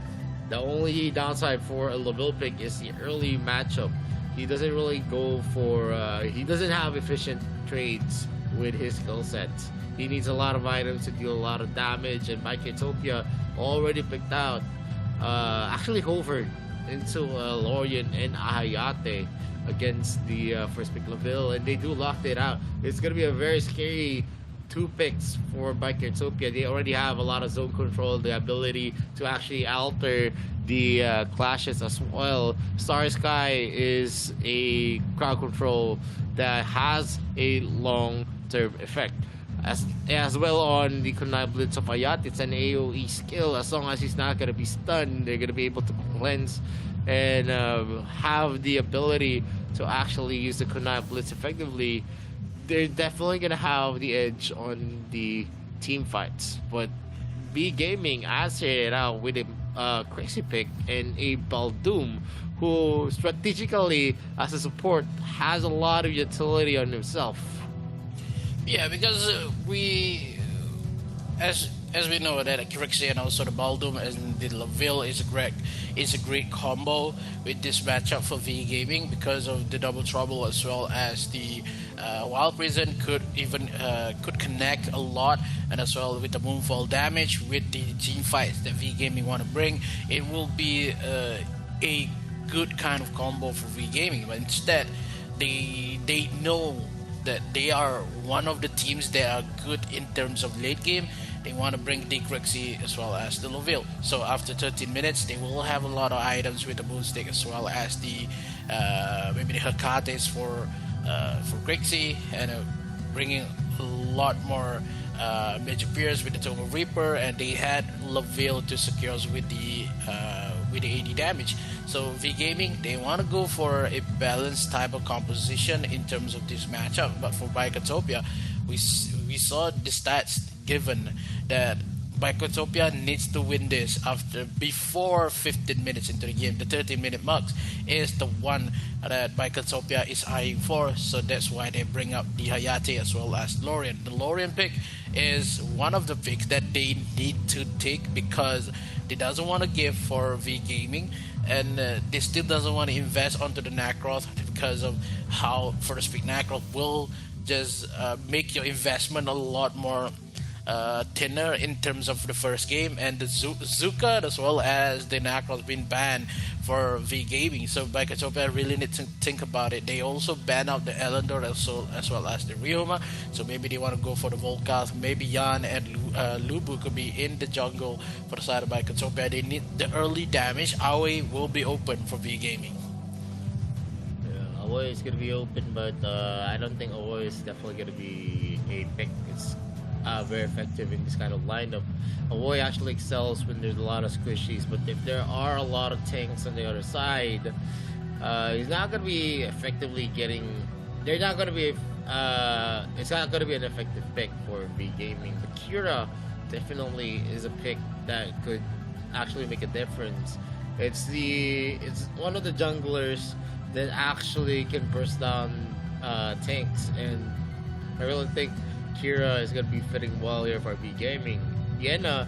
The only downside for a Laville pick is the early matchup. He doesn't really go for... he doesn't have efficient trades with his skill sets. He needs a lot of items to deal a lot of damage, and Miketopia already picked out, actually hovered into Lorian and Ahayate against the first pick Laville, and they do lock it out. It's going to be a very scary 2 picks for Bikertopia. They already have a lot of zone control, the ability to actually alter the clashes as well. Star Sky is a crowd control that has a long-term effect. As well on the Kunai Blitz of Ayat, it's an AoE skill. As long as he's not going to be stunned, they're going to be able to cleanse and have the ability to actually use the Kunai Blitz effectively. They're definitely going to have the edge on the team fights. But B Gaming answered it out with a crazy pick and a Baldoom, who strategically, as a support, has a lot of utility on himself. Yeah, because as we know that Kirixia and also the Baldoom and the Laville is a great combo with this matchup for V Gaming because of the double trouble as well as the Wild Prison could connect a lot, and as well with the Moonfall damage with the team fights that V Gaming want to bring, it will be a good kind of combo for V Gaming. But instead, they know that they are one of the teams that are good in terms of late game. They want to bring the Grixie as well as the Laville. So after 13 minutes, they will have a lot of items with the Moonstick as well as the maybe the Hekates for Grixie, and bringing a lot more Major Peers with the Total Reaper, and they had Laville to secure us with the AD damage. So V Gaming, they want to go for a balanced type of composition in terms of this matchup. But for Bikotopia, we saw the stats given that Bikotopia needs to win this before 15 minutes into the game. The 13-minute marks is the one that Bikotopia is eyeing for, so that's why they bring up the Hayate as well as Lorian. The Lorian pick is one of the picks that they need to take because they doesn't want to give for V Gaming, and they still doesn't want to invest onto the Nacroth because of how first pick Nacroth will just make your investment a lot more thinner in terms of the first game, and the Zuka as well as the Nacroth been banned for V Gaming. So Bikotopia really need to think about it. They also ban out the Elendor as well as the Ryoma, so maybe they want to go for the Volcath. Maybe Yan and Lubu could be in the jungle for the side of Bikotopia. They need the early damage. Aoi will be open for V Gaming. Yeah, Aoi is going to be open, but I don't think Aoi is definitely going to be a pick. It's very effective in this kind of lineup. Aoi actually excels when there's a lot of squishies, but if there are a lot of tanks on the other side, he's not going to be effectively getting... They're not going to be... it's not going to be an effective pick for V Gaming. But Kira definitely is a pick that could actually make a difference. It's one of the junglers that actually can burst down tanks, and I really think Kira is going to be fitting well here for V Gaming. Yena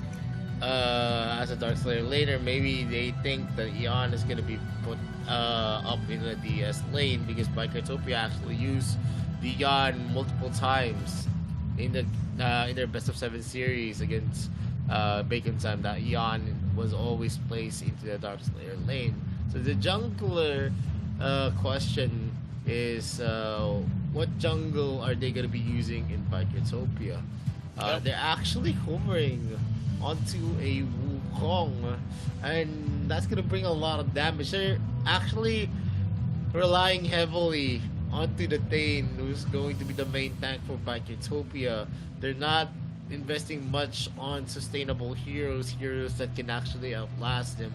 as a Dark Slayer laner. Maybe they think that Ion is gonna be put up in the DS lane because Bikertopia actually used the Ion multiple times in their best of 7 series against Bacon Time. That Ion was always placed into the Dark Slayer lane. So the jungler question is what jungle are they gonna be using in Bikertopia? They're actually hovering onto a Wukong, and that's gonna bring a lot of damage. They're actually relying heavily onto the Thane, who's going to be the main tank for Bikertopia. They're not investing much on sustainable heroes that can actually outlast them.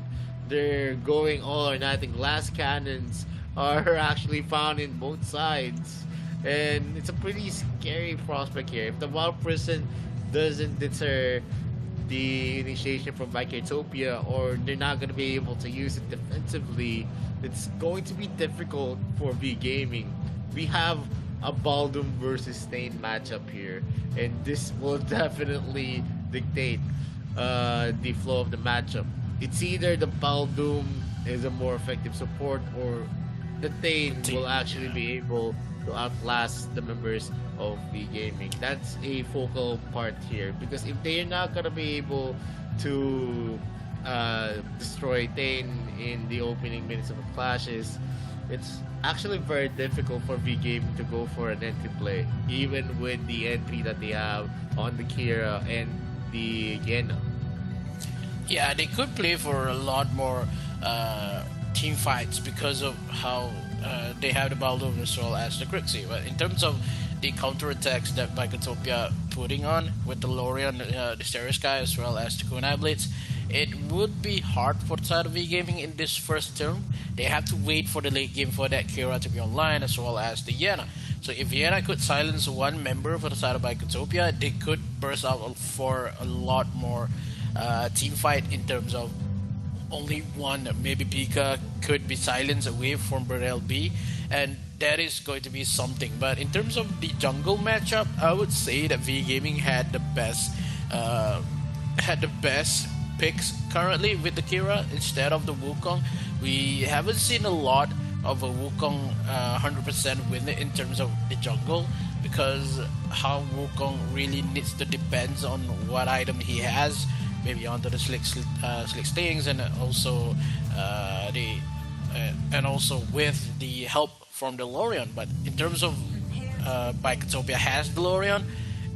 They're going all or nothing. Glass cannons are actually found in both sides, and it's a pretty scary prospect here. If the Wild Prison doesn't deter the initiation from Bikertopia, or they're not going to be able to use it defensively, it's going to be difficult for V Gaming. We have a Baldum versus Stain matchup here, and this will definitely dictate the flow of the matchup. It's either the Baldum is a more effective support, or the Thane will actually be able to outlast the members of V Gaming. That's a focal part here, because if they're not gonna be able to destroy Thane in the opening minutes of the clashes, it's actually very difficult for V Gaming to go for an entry play, even with the entry that they have on the Kira and the Gena. Yeah, they could play for a lot more team fights because of how they have the Baldwin as well as the Grixie. But in terms of the counterattacks that Bikertopia putting on with the Lorian, the Stereo Sky, as well as the Kunai Blitz, it would be hard for the side of V Gaming in this first term. They have to wait for the late game for that Kira to be online, as well as the Yena. So if Yena could silence one member for the side of Bikertopia, they could burst out for a lot more team fight in terms of only one, maybe Pika could be silenced away from Burrell B, and that is going to be something. But in terms of the jungle matchup, I would say that V Gaming had the best picks currently with the Kira instead of the Wukong. We haven't seen a lot of a Wukong 100% win in terms of the jungle, because how Wukong really needs to depends on what item he has, maybe onto the slick stings, and also with the help from the Lorian. But in terms of Bikertopia has the Lorian,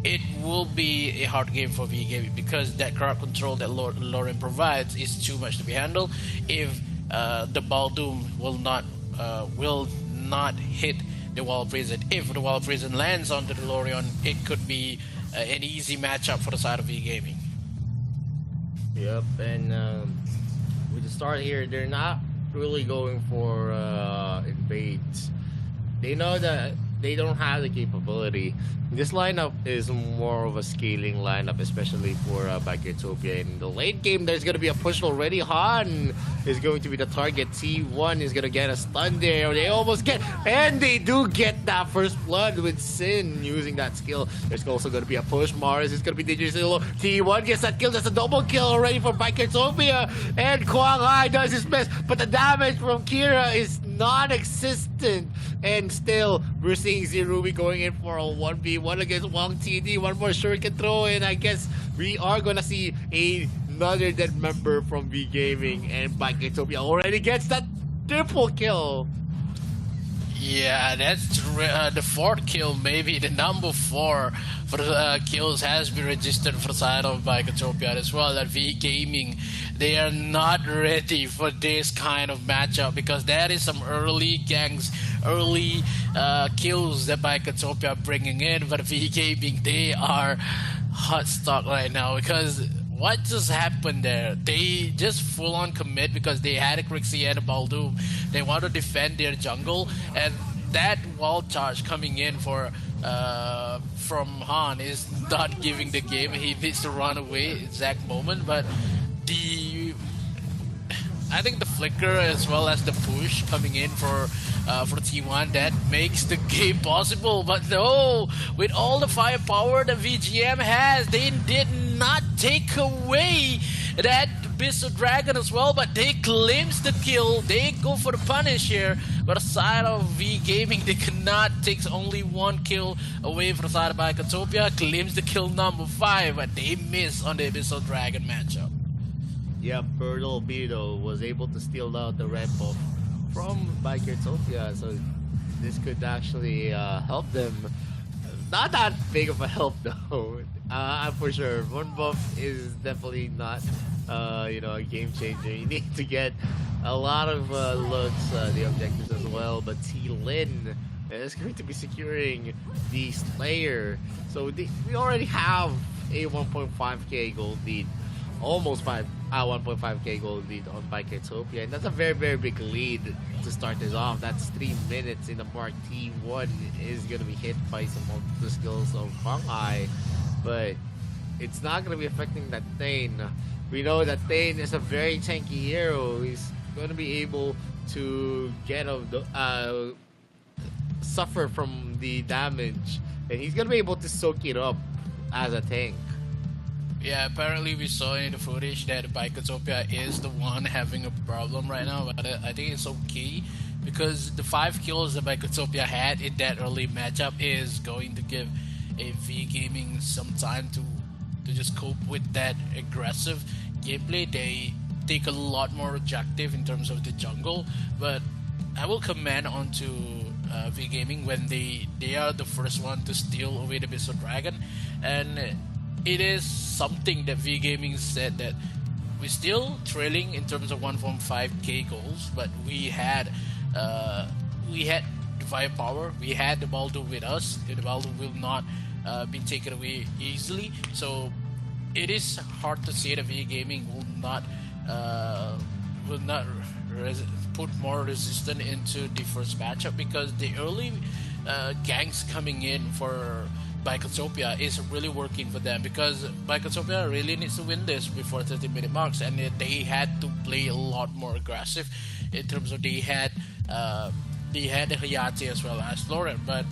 it will be a hard game for V Gaming, because that crowd control that Lorian provides is too much to be handled. If the Baldum will not hit the Wall Prison, if the Wall Prison lands onto the Lorian, it could be an easy matchup for the side of V Gaming. Yep, and with the start here, they're not really going for invades. They know that they don't have the capability. This lineup is more of a scaling lineup, especially for Bikertopia. In the late game, there's going to be a push already. Han is going to be the target. T1 is going to get a stun there. They almost get, and they do get that first blood with Sin using that skill. There's also going to be a push. Mars is going to be dangerous. T1 gets that kill. That's a double kill already for Bikertopia. And Kwang Hai does his best, but the damage from Kira is non-existent. And still, we're seeing Zerubi going in for a 1v1 against Wang TD. One more shuriken throw, and I guess we are gonna see another dead member from V Gaming, and Bikertopia already gets that triple kill. Yeah, that's the fourth kill, maybe the number 4 for the kills has been registered for the side of Bikertopia as well. That V Gaming, they are not ready for this kind of matchup, because that is some early gangs, early kills that Bikertopia are bringing in. But V Gaming, they are hot stock right now, because what just happened there? They just full on commit because they had a Grixie and a Baldum. They want to defend their jungle, and that wall charge coming in for from Han is not giving the game. He needs to run away exact moment, but I think the flicker as well as the push coming in for T1, that makes the game possible. But no, with all the firepower that VGM has, they did not take away That Abyss of Dragon as well, but they claims the kill. They go for the punish here. But aside of V Gaming, they cannot. Takes only one kill away from the side of Bicotopia. Claims the kill number 5, but they miss on the Abyss of Dragon matchup. Yeah, Birdle Beetle was able to steal out the red buff from Bicotopia, so this could actually help them. Not that big of a help though. For sure, one buff is definitely not, a game changer. You need to get a lot of looks, the objectives as well. But T Lin is going to be securing the Slayer, so we already have a 1.5k gold lead, almost 1.5k gold lead on Bicotopia, and that's a very, very big lead to start this off. That's 3 minutes in the mark. T1 is going to be hit by some of the skills of Fanghai, but it's not going to be affecting that Thane. We know that Thane is a very tanky hero. He's going to be able to get suffer from the damage, and he's going to be able to soak it up as a tank. Yeah, apparently we saw in the footage that Bicotopia is the one having a problem right now, but I think it's okay because the 5 kills that Bicotopia had in that early matchup is going to give a V Gaming some time to just cope with that aggressive gameplay. They take a lot more objective in terms of the jungle, but I will commend onto V Gaming when they are the first one to steal away the Abyss of Dragon, and it is something that V Gaming said that we're still trailing in terms of 1.5k goals, but we had the firepower, we had the Baldo with us. The Baldo will not be taken away easily, so it is hard to say that V Gaming will not put more resistance into the first matchup, because the early ganks coming in for Bicotopia is really working for them, because Bicotopia really needs to win this before 30-minute marks, and they had to play a lot more aggressive in terms of they had the Hayate as well as Lauren, but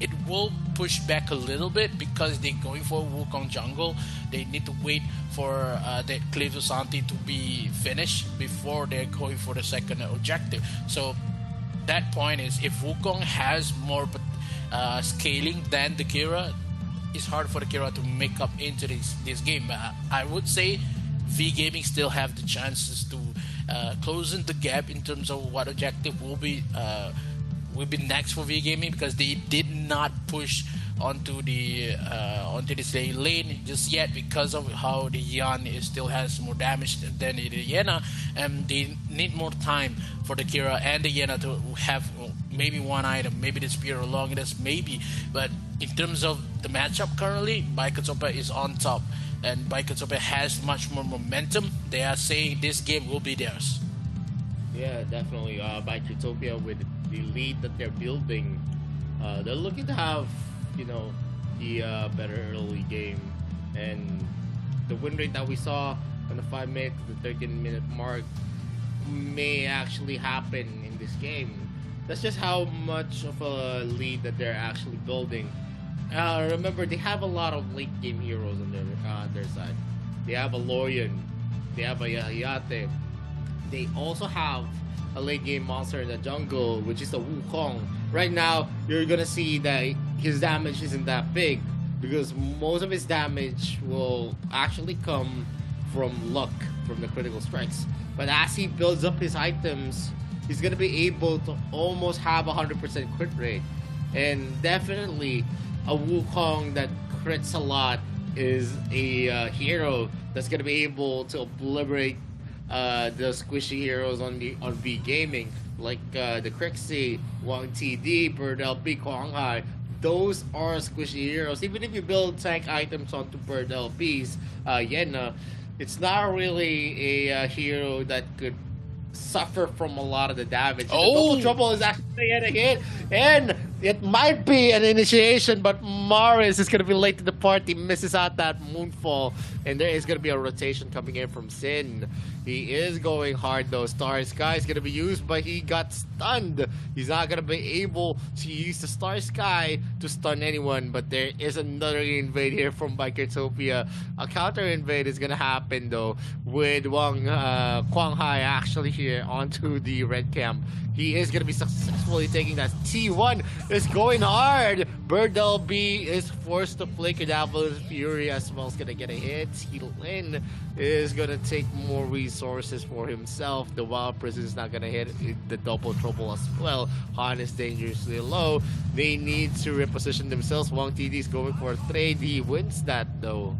it will push back a little bit because they're going for Wukong jungle. They need to wait for the Cliff of Santi to be finished before they're going for the second objective. So that point is, if Wukong has more scaling than the Kira, it's hard for the Kira to make up into this game. I would say V Gaming still have the chances to closing the gap in terms of what objective will be next for V Gaming, because they did not push onto this lane just yet because of how the Yan still has more damage than the Yena, and they need more time for the Kira and the Yena to have maybe one item, maybe the Spear or Longinus, maybe. But in terms of the matchup currently, Bicotopia is on top, and Bicotopia has much more momentum. They are saying this game will be theirs. Yeah, definitely. Bicotopia, with the lead that they're building, they're looking to have, the better early game, and the win rate that we saw on the 5-minute to the 13-minute mark may actually happen in this game. That's just how much of a lead that they're actually building. Remember, they have a lot of late game heroes on their side. They have a Lorian, they have a Hayate. They also have a late game monster in the jungle, which is the Wukong. Right now, you're gonna see that his damage isn't that big, because most of his damage will actually come from luck, from the critical strikes. But as he builds up his items, he's gonna be able to almost have 100% crit rate. And definitely a Wukong that crits a lot is a hero that's gonna be able to obliterate the squishy heroes on V Gaming, like the Crixie, Wang TD, Bird LP, Huanghai. Those are squishy heroes. Even if you build tank items onto Bird LPs, Yena, it's not really a hero that could suffer from a lot of the damage. Oh! The Double Trouble is actually at a hit, and it might be an initiation, but Morris is going to be late to the party, misses out that Moonfall, and there is going to be a rotation coming in from Sin. He is going hard though. Star Sky is gonna be used, but he got stunned. He's not gonna be able to use the Star Sky to stun anyone. But there is another invade here from Bikertopia. A counter invade is gonna happen though with Kwang Hai actually here onto the red camp. He is going to be successfully taking that. T1 is going hard. Bird LB is forced to flicker down, but Fury as well is going to get a hit. Lin is going to take more resources for himself. The Wild Prison is not going to hit the double trouble as well. Han is dangerously low. They need to reposition themselves. Wang TD is going for a trade. He wins that though.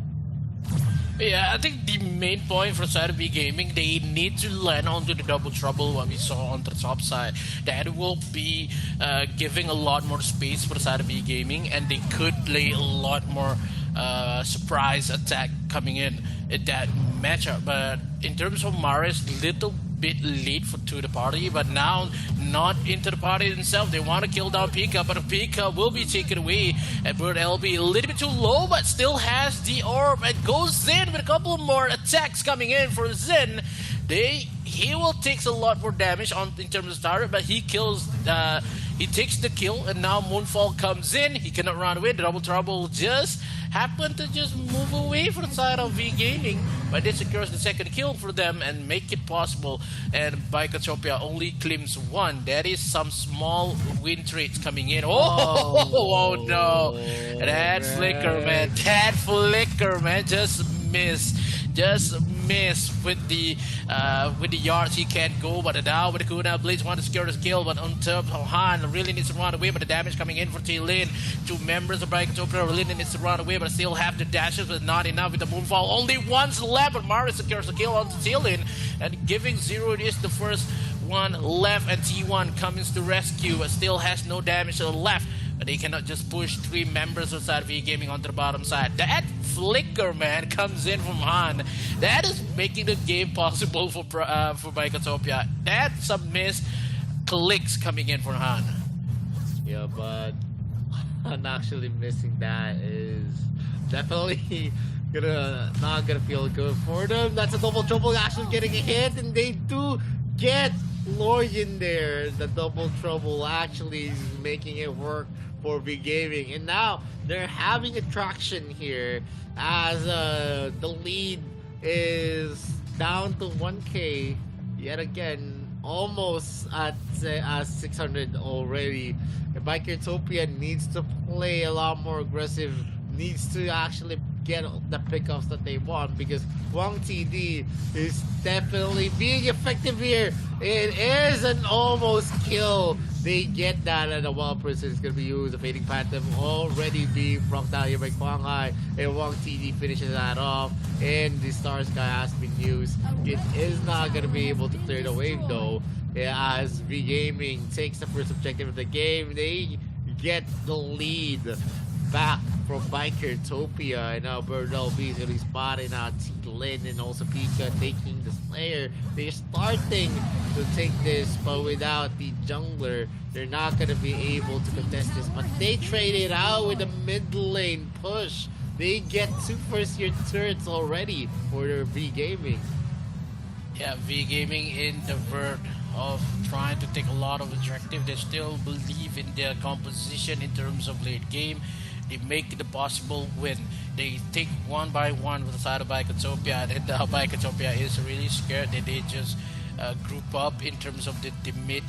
Yeah, I think the main point for side of V Gaming, they need to land onto the double trouble what we saw on the top side. That will be giving a lot more space for the side of V Gaming, and they could play a lot more surprise attack coming in that matchup. But in terms of Maris, little bit late to the party, but now not into the party themselves. They want to kill down Pika, but Pika will be taken away. And Bird LB a little bit too low, but still has the orb and goes in with a couple more attacks coming in for Zen. He will take a lot more damage in terms of target, but he kills. He takes the kill, and now Moonfall comes in. He cannot run away. The double trouble just happened to just move away from the side of V Gaming, but this secures the second kill for them and make it possible. And Bikertopia only claims one. That is some small win traits coming in. Oh no! That flicker, man. That flicker, man. Just miss with the yards. He can't go, but now with the cooldown blades want to secure his kill, but on top Han really needs to run away, but the damage coming in for T-Lin. Two members of Bikertopia really needs to run away, but still have the dashes, but not enough with the Moonfall. Only one's left, but Mario secures the kill onto T-Lin, and giving Zero is the first one left, and T1 comes to rescue, but still has no damage left. But they cannot just push three members of side V Gaming onto the bottom side. That flicker, man, comes in from Han. That is making the game possible for Bikertopia. That's some missed clicks coming in from Han. Yeah, but Han actually missing that is definitely not gonna feel good for them. That's a double trouble actually getting a hit, and they do get Lorian there. The double trouble actually is making it work for V Gaming, and now they're having a traction here as the lead is down to 1k yet again, almost at 600 already. The Bikertopia needs to play a lot more aggressive, needs to actually get the pickups that they want, because Wang TD is definitely being effective here. It is an almost kill. They get that, and the Wild Prison is going to be used. The Fading Phantom already being brought down here by Kwang Hai, and Wang TD finishes that off, and the Star Sky has been used. It is not going to be able to clear the wave though, as V Gaming takes the first objective of the game. They get the lead back from Bikertopia, and now Bird LB is going to be spotting out Lin and also Pika taking the Slayer. They're starting to take this, but without the jungler, they're not going to be able to contest this. But they trade it out with a mid lane push. They get two first-year turrets already for their V Gaming. Yeah, V Gaming in the verge of trying to take a lot of objective. They still believe in their composition in terms of late game. They make the possible win. They take one by one with the side of Bikertopia, and now Bikertopia is really scared that they just group up in terms of the mid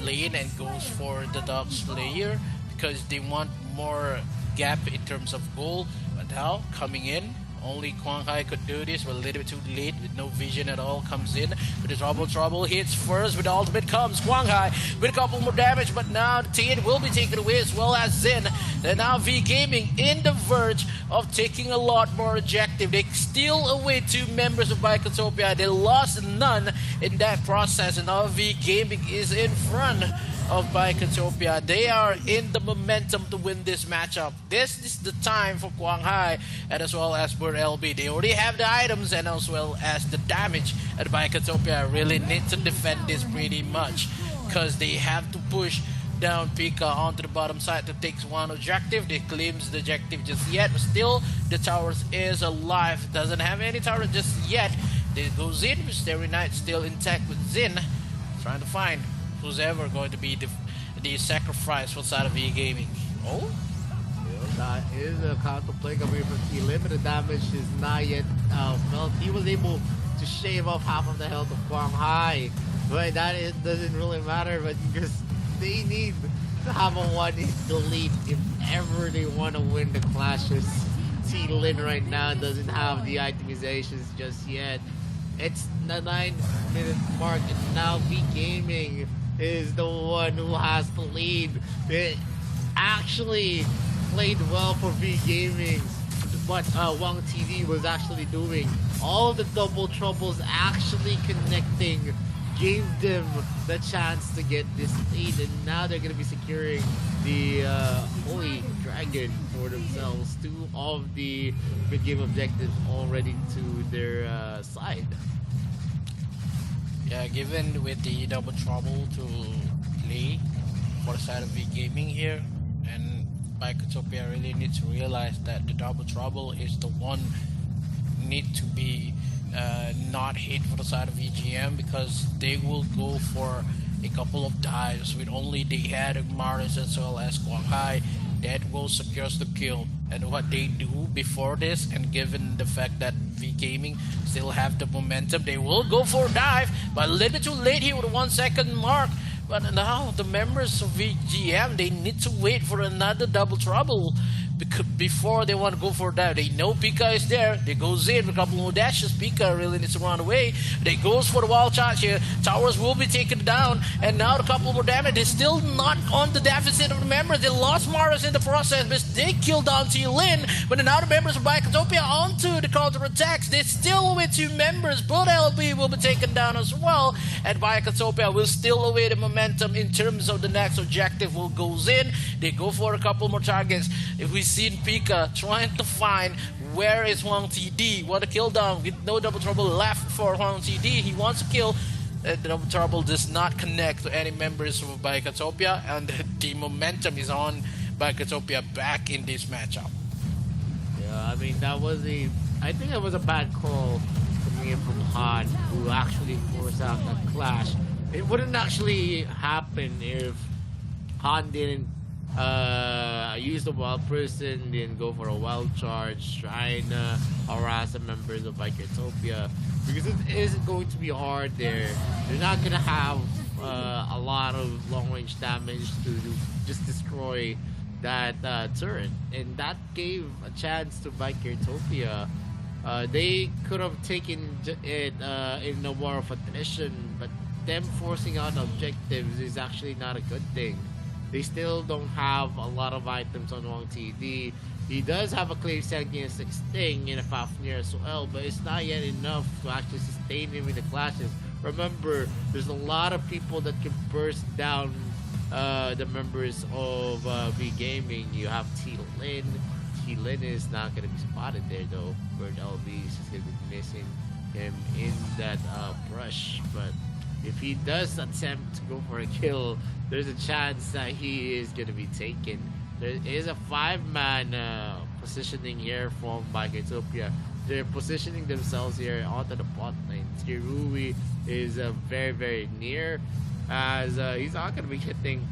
lane and goes for the Dark Slayer because they want more gap in terms of goal. But now coming in, only Kwang Hai could do this. We're a little bit too late with no vision at all. Comes in with the trouble hits first with the ultimate comes Kwang Hai with a couple more damage, but now the T will be taken away as well as Zen. And now V Gaming in the verge of taking a lot more objective. They steal away two members of Bikertopia. They lost none in that process, and now V Gaming is in front of Bikertopia. They are in the momentum to win this matchup. This is the time for Kwang Hai and as well as Bird LB. They already have the items and as well as the damage, and Bikertopia really need to defend this pretty much because they have to push down Pika onto the bottom side to take one objective. They claims the objective just yet, but still the towers is alive. Doesn't have any tower just yet. There goes in with Starry Night still intact with Zin, trying to find who's ever going to be the sacrifice for side of V Gaming. Oh, That is a counter play coming from T. Limited damage is not yet felt. He was able to shave off half of the health of Quang Hai, but doesn't really matter. But because they need to have a 1-hit lead if ever they want to win the clashes. T. Lin right now doesn't have the itemizations just yet. It's the 9-minute mark, and now V Gaming is the one who has the lead. It actually played well for V Gaming. What Wang TD was actually doing, all the double troubles actually connecting, gave them the chance to get this lead, and now they're going to be securing the Holy Dragon for themselves. 2 of the mid-game objectives already to their side. yeah, given with the double trouble to play for the side of V Gaming here, and Bikotopia really needs to realize that the double trouble is the one need to be not hit for the side of VGM, because they will go for a couple of dives with only the head of Maris as well as Quang Hai. That will secure the kill. And what they do before this, and given the fact that V Gaming still have the momentum, they will go for a dive, but a little bit too late here with the 1 second mark. But now the members of VGM, they need to wait for another double trouble before they want to go for that. They know Pika is there. They goes in with a couple more dashes. Pika really needs to run away. They goes for the wild charge here. Towers will be taken down, and now a couple more damage. They're still not on the deficit of the members. They lost Maris in the process, but they killed down T. Lin. But now the members of Bikotopia onto the counter attacks. They still with 2 members. Both LB will be taken down as well, and Bikotopia will still await the momentum in terms of the next objective. Will goes in. They go for a couple more targets. If we seen Pika trying to find where is Huang TD, what a kill down with no double trouble left for Huang TD. He wants to kill. The double trouble does not connect to any members of Bikotopia, and the momentum is on Bikotopia back in this matchup. Yeah, I mean I think it was a bad call coming in from Han, who actually forced out that clash. It wouldn't actually happen if Han didn't use the wild person, didn't go for a wild charge, trying to harass the members of Bikotopia, because it is going to be hard there. They're not going to have a lot of long-range damage to just destroy that turret, and that gave a chance to Bikotopia. They could have taken it in a war of attrition, but them forcing out objectives is actually not a good thing. They still don't have a lot of items on Wang TD. He does have a Clave Sentient Sting in a Fafnir as well, but it's not yet enough to actually sustain him in the clashes. Remember, there's a lot of people that can burst down the members of V Gaming. You have T. Lin. T. Lin is not going to be spotted there though. Bird LB is just going to be missing him in that brush, but if he does attempt to go for a kill, there's a chance that he is going to be taken. There is a 5-man positioning here from Bikotopia. They're positioning themselves here onto the bot lane. Tirui is very, very near, as he's not going to be hitting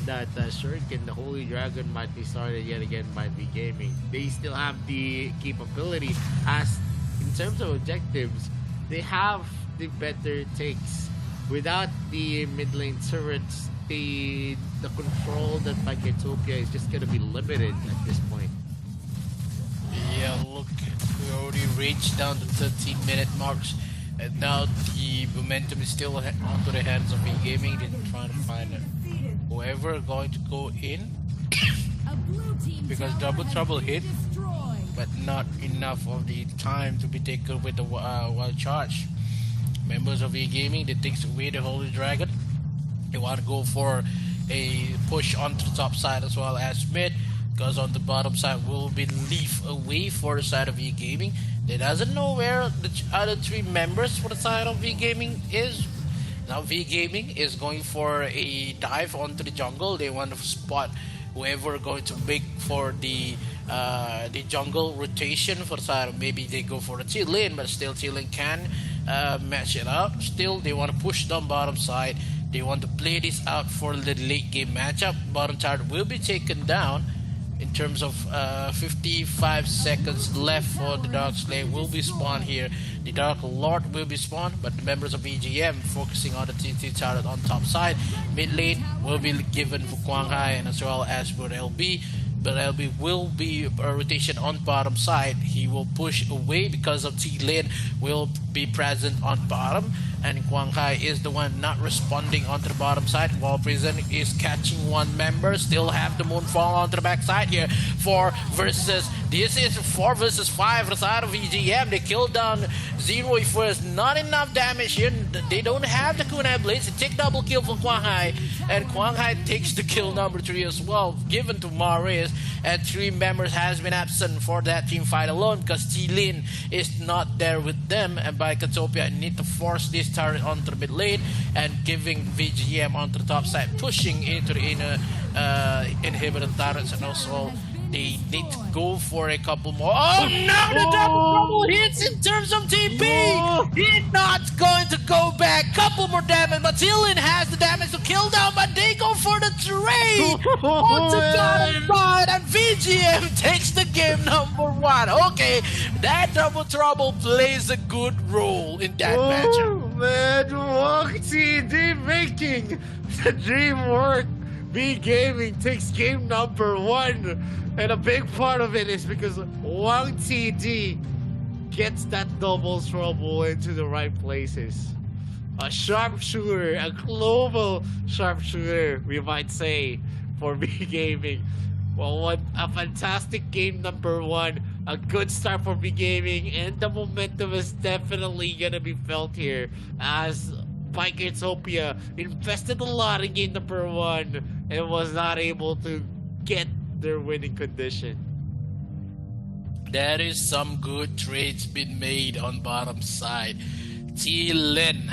that shuriken. The Holy Dragon might be started yet again by V Gaming. They still have the capability, as in terms of objectives, they have the better takes. Without the mid lane turrets, the control that Bikotopia is just gonna be limited at this point. Yeah, look, we already reached down to 13-minute marks, and now the momentum is still onto the hands of V Gaming. They're trying to find whoever going to go in, because double trouble hit, but not enough of the time to be taken with the wild charge. Members of V Gaming, they takes away the Holy Dragon. They want to go for a push onto the top side as well as mid, because on the bottom side will be leaf away for the side of V Gaming. They doesn't know where the other 3 members for the side of V Gaming is. Now V Gaming is going for a dive onto the jungle. They want to spot whoever going to make for the jungle rotation for the side of, maybe they go for the T lane, but still T lane can match it up. Still, they want to push down bottom side. They want to play this out for the late game matchup. Bottom turret will be taken down. In terms of 55 seconds left for the Dark Slave will be spawned here. The Dark Lord will be spawned, but the members of VGM focusing on the TT turret on top side. Mid lane will be given for Quang Hai and as well as for LB. But LB will be a rotation on bottom side. He will push away because of T-Lane will be present on bottom. And Quang Hai is the one not responding onto the bottom side. While Prison is catching one member. Still have the Moonfall onto the back side here. 4 versus... This is 4 versus 5 for the side of VGM. They killed down Zero first. Not enough damage here. They don't have the Kunai Blades. They take double kill for Quang Hai. And Quang Hai takes the kill number 3 as well. Given to Marius. And 3 members has been absent for that team fight alone. Because T-Lin is not there with them. And by Katopia need to force this turret onto the mid lane and giving VGM onto the top side, pushing into the inner inhibitor turrets, and also they need to go for a couple more. Oh no, the double trouble hits in terms of TP! He's not going to go back. Couple more damage, but Dylan has the damage to kill down, but they go for the trade onto bottom side, and VGM takes the game number 1. Okay, that double trouble plays a good role in that matchup. Man, Wang TD making the dream work. B Gaming takes game number 1. And a big part of it is because Wang TD gets that double trouble into the right places. A sharpshooter, a global sharpshooter, we might say, for B Gaming. Well, what a fantastic game number 1. A good start for B Gaming, and the momentum is definitely gonna be felt here as Bikertopia invested a lot in game number 1 and was not able to get their winning condition. There is some good trades been made on bottom side. T-Lin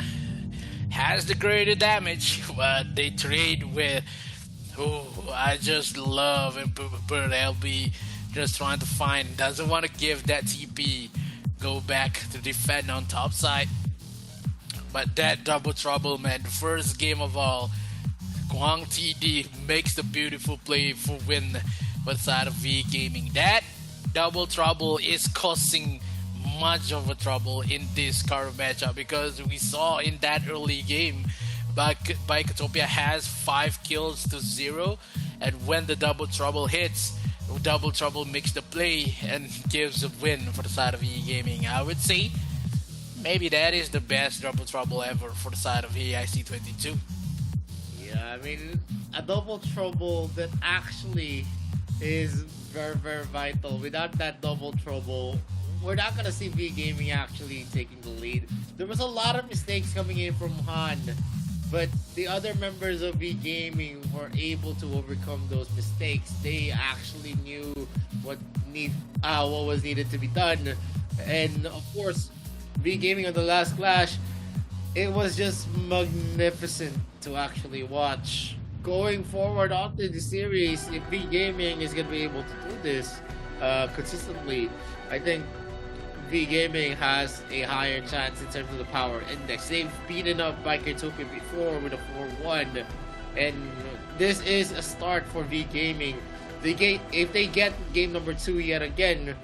has the greater damage, but they trade with I just love and Bird LB just trying to find, doesn't want to give that TP, go back to defend on top side. But that double trouble, man, the first game of all, Quang TD makes the beautiful play for win for the side of V Gaming. That double trouble is causing much of a trouble in this current matchup, because we saw in that early game Bikertopia has 5 kills to 0, and when the double trouble hits, double trouble makes the play and gives a win for the side of V Gaming. I would say maybe that is the best double trouble ever for the side of AIC 22. Yeah, I mean, a double trouble that actually is very, very vital. Without that double trouble, we're not gonna see V Gaming actually taking the lead. There was a lot of mistakes coming in from Han, but the other members of V Gaming were able to overcome those mistakes. They actually knew what was needed to be done, and of course, V Gaming on the last clash, it was just magnificent to actually watch. Going forward onto the series, if V Gaming is going to be able to do this consistently, I think V Gaming has a higher chance in terms of the power index. They've beaten up Bikertopia before with a 4-1, and this is a start for V Gaming. If they get game number 2 yet again,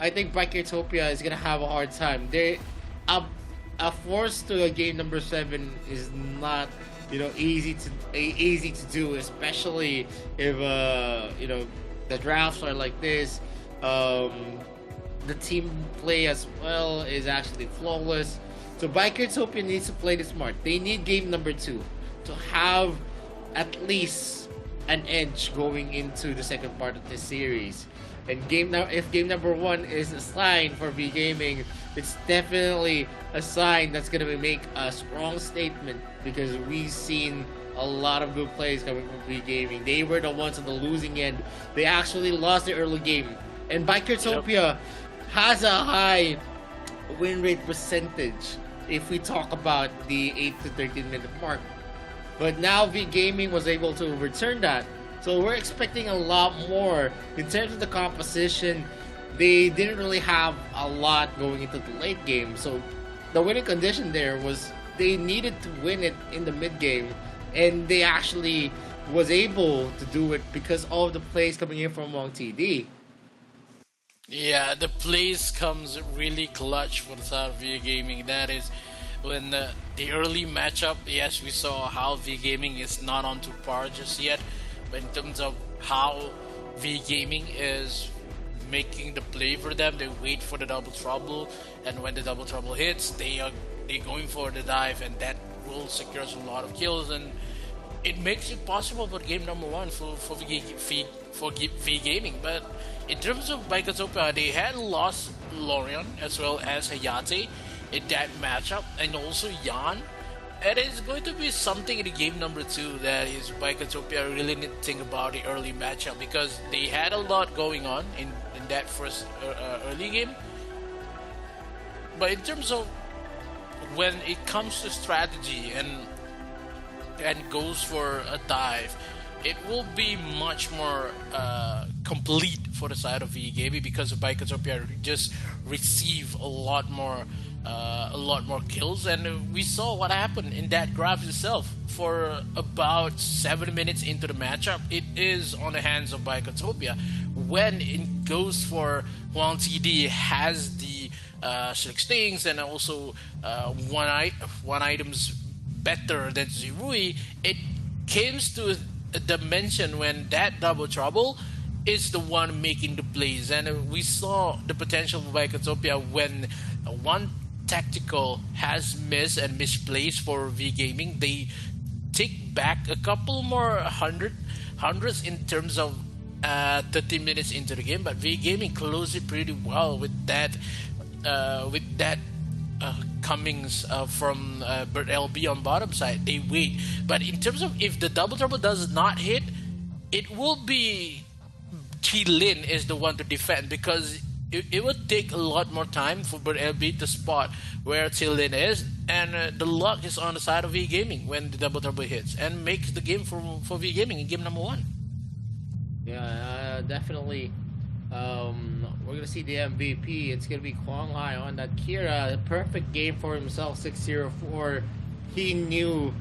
I think Bikertopia is going to have a hard time. A force to a game number 7 is not, easy to do, especially if the drafts are like this. The team play as well is actually flawless. So Bikertopia needs to play this smart. They need game number 2 to have at least an edge going into the second part of this series. And if game number 1 is a sign for V Gaming, it's definitely a sign that's gonna make a strong statement, because we've seen a lot of good plays coming from V Gaming. They were the ones on the losing end. They actually lost the early game, and Bikertopia has a high win rate percentage if we talk about the 8 to 13 minute mark. But now V Gaming was able to return that. So we're expecting a lot more in terms of the composition. They didn't really have a lot going into the late game. So the winning condition there was they needed to win it in the mid game, and they actually was able to do it because of the plays coming in from Wong TD. Yeah, the plays comes really clutch for the side of V Gaming. That is when the early matchup. Yes, we saw how V Gaming is not on to par just yet, but in terms of how V Gaming is making the play for them, they wait for the double trouble, and when the double trouble hits, they going for the dive, and that will secure us a lot of kills, and it makes it possible for game number one for V Gaming. But in terms of Baikatopia, they had lost Lorion as well as Hayate in that matchup, and also Jan. It is going to be something in the game number two that is Baikatopia really need to think about the early matchup, because they had a lot going on in that first early game. But in terms of when it comes to strategy and goes for a dive, it will be much more complete for the side of VGaby, because of Baikatopia just receive a lot more kills, and we saw what happened in that graph itself. For about 7 minutes into the matchup, it is on the hands of Baikatopia. When it goes for Huang TD has the 6 things and also one items better than Zirui, it comes to a dimension when that double trouble is the one making the plays, and we saw the potential of Baikatopia when one tactical has missed and misplaced for V Gaming. They take back a couple more hundreds in terms of 30 minutes into the game, but V Gaming closed it pretty well with that comings from Bert LB on bottom side. They wait, but in terms of if the double trouble does not hit, it will be Chi Lin is the one to defend, because it would take a lot more time for Bert LB to spot where Chi Lin is, and the luck is on the side of V Gaming when the double trouble hits and makes the game for V Gaming in game number one. Yeah, definitely. We're gonna see the MVP. It's gonna be Kwang Hai on that Kira. Perfect game for himself, 6-0-4. He knew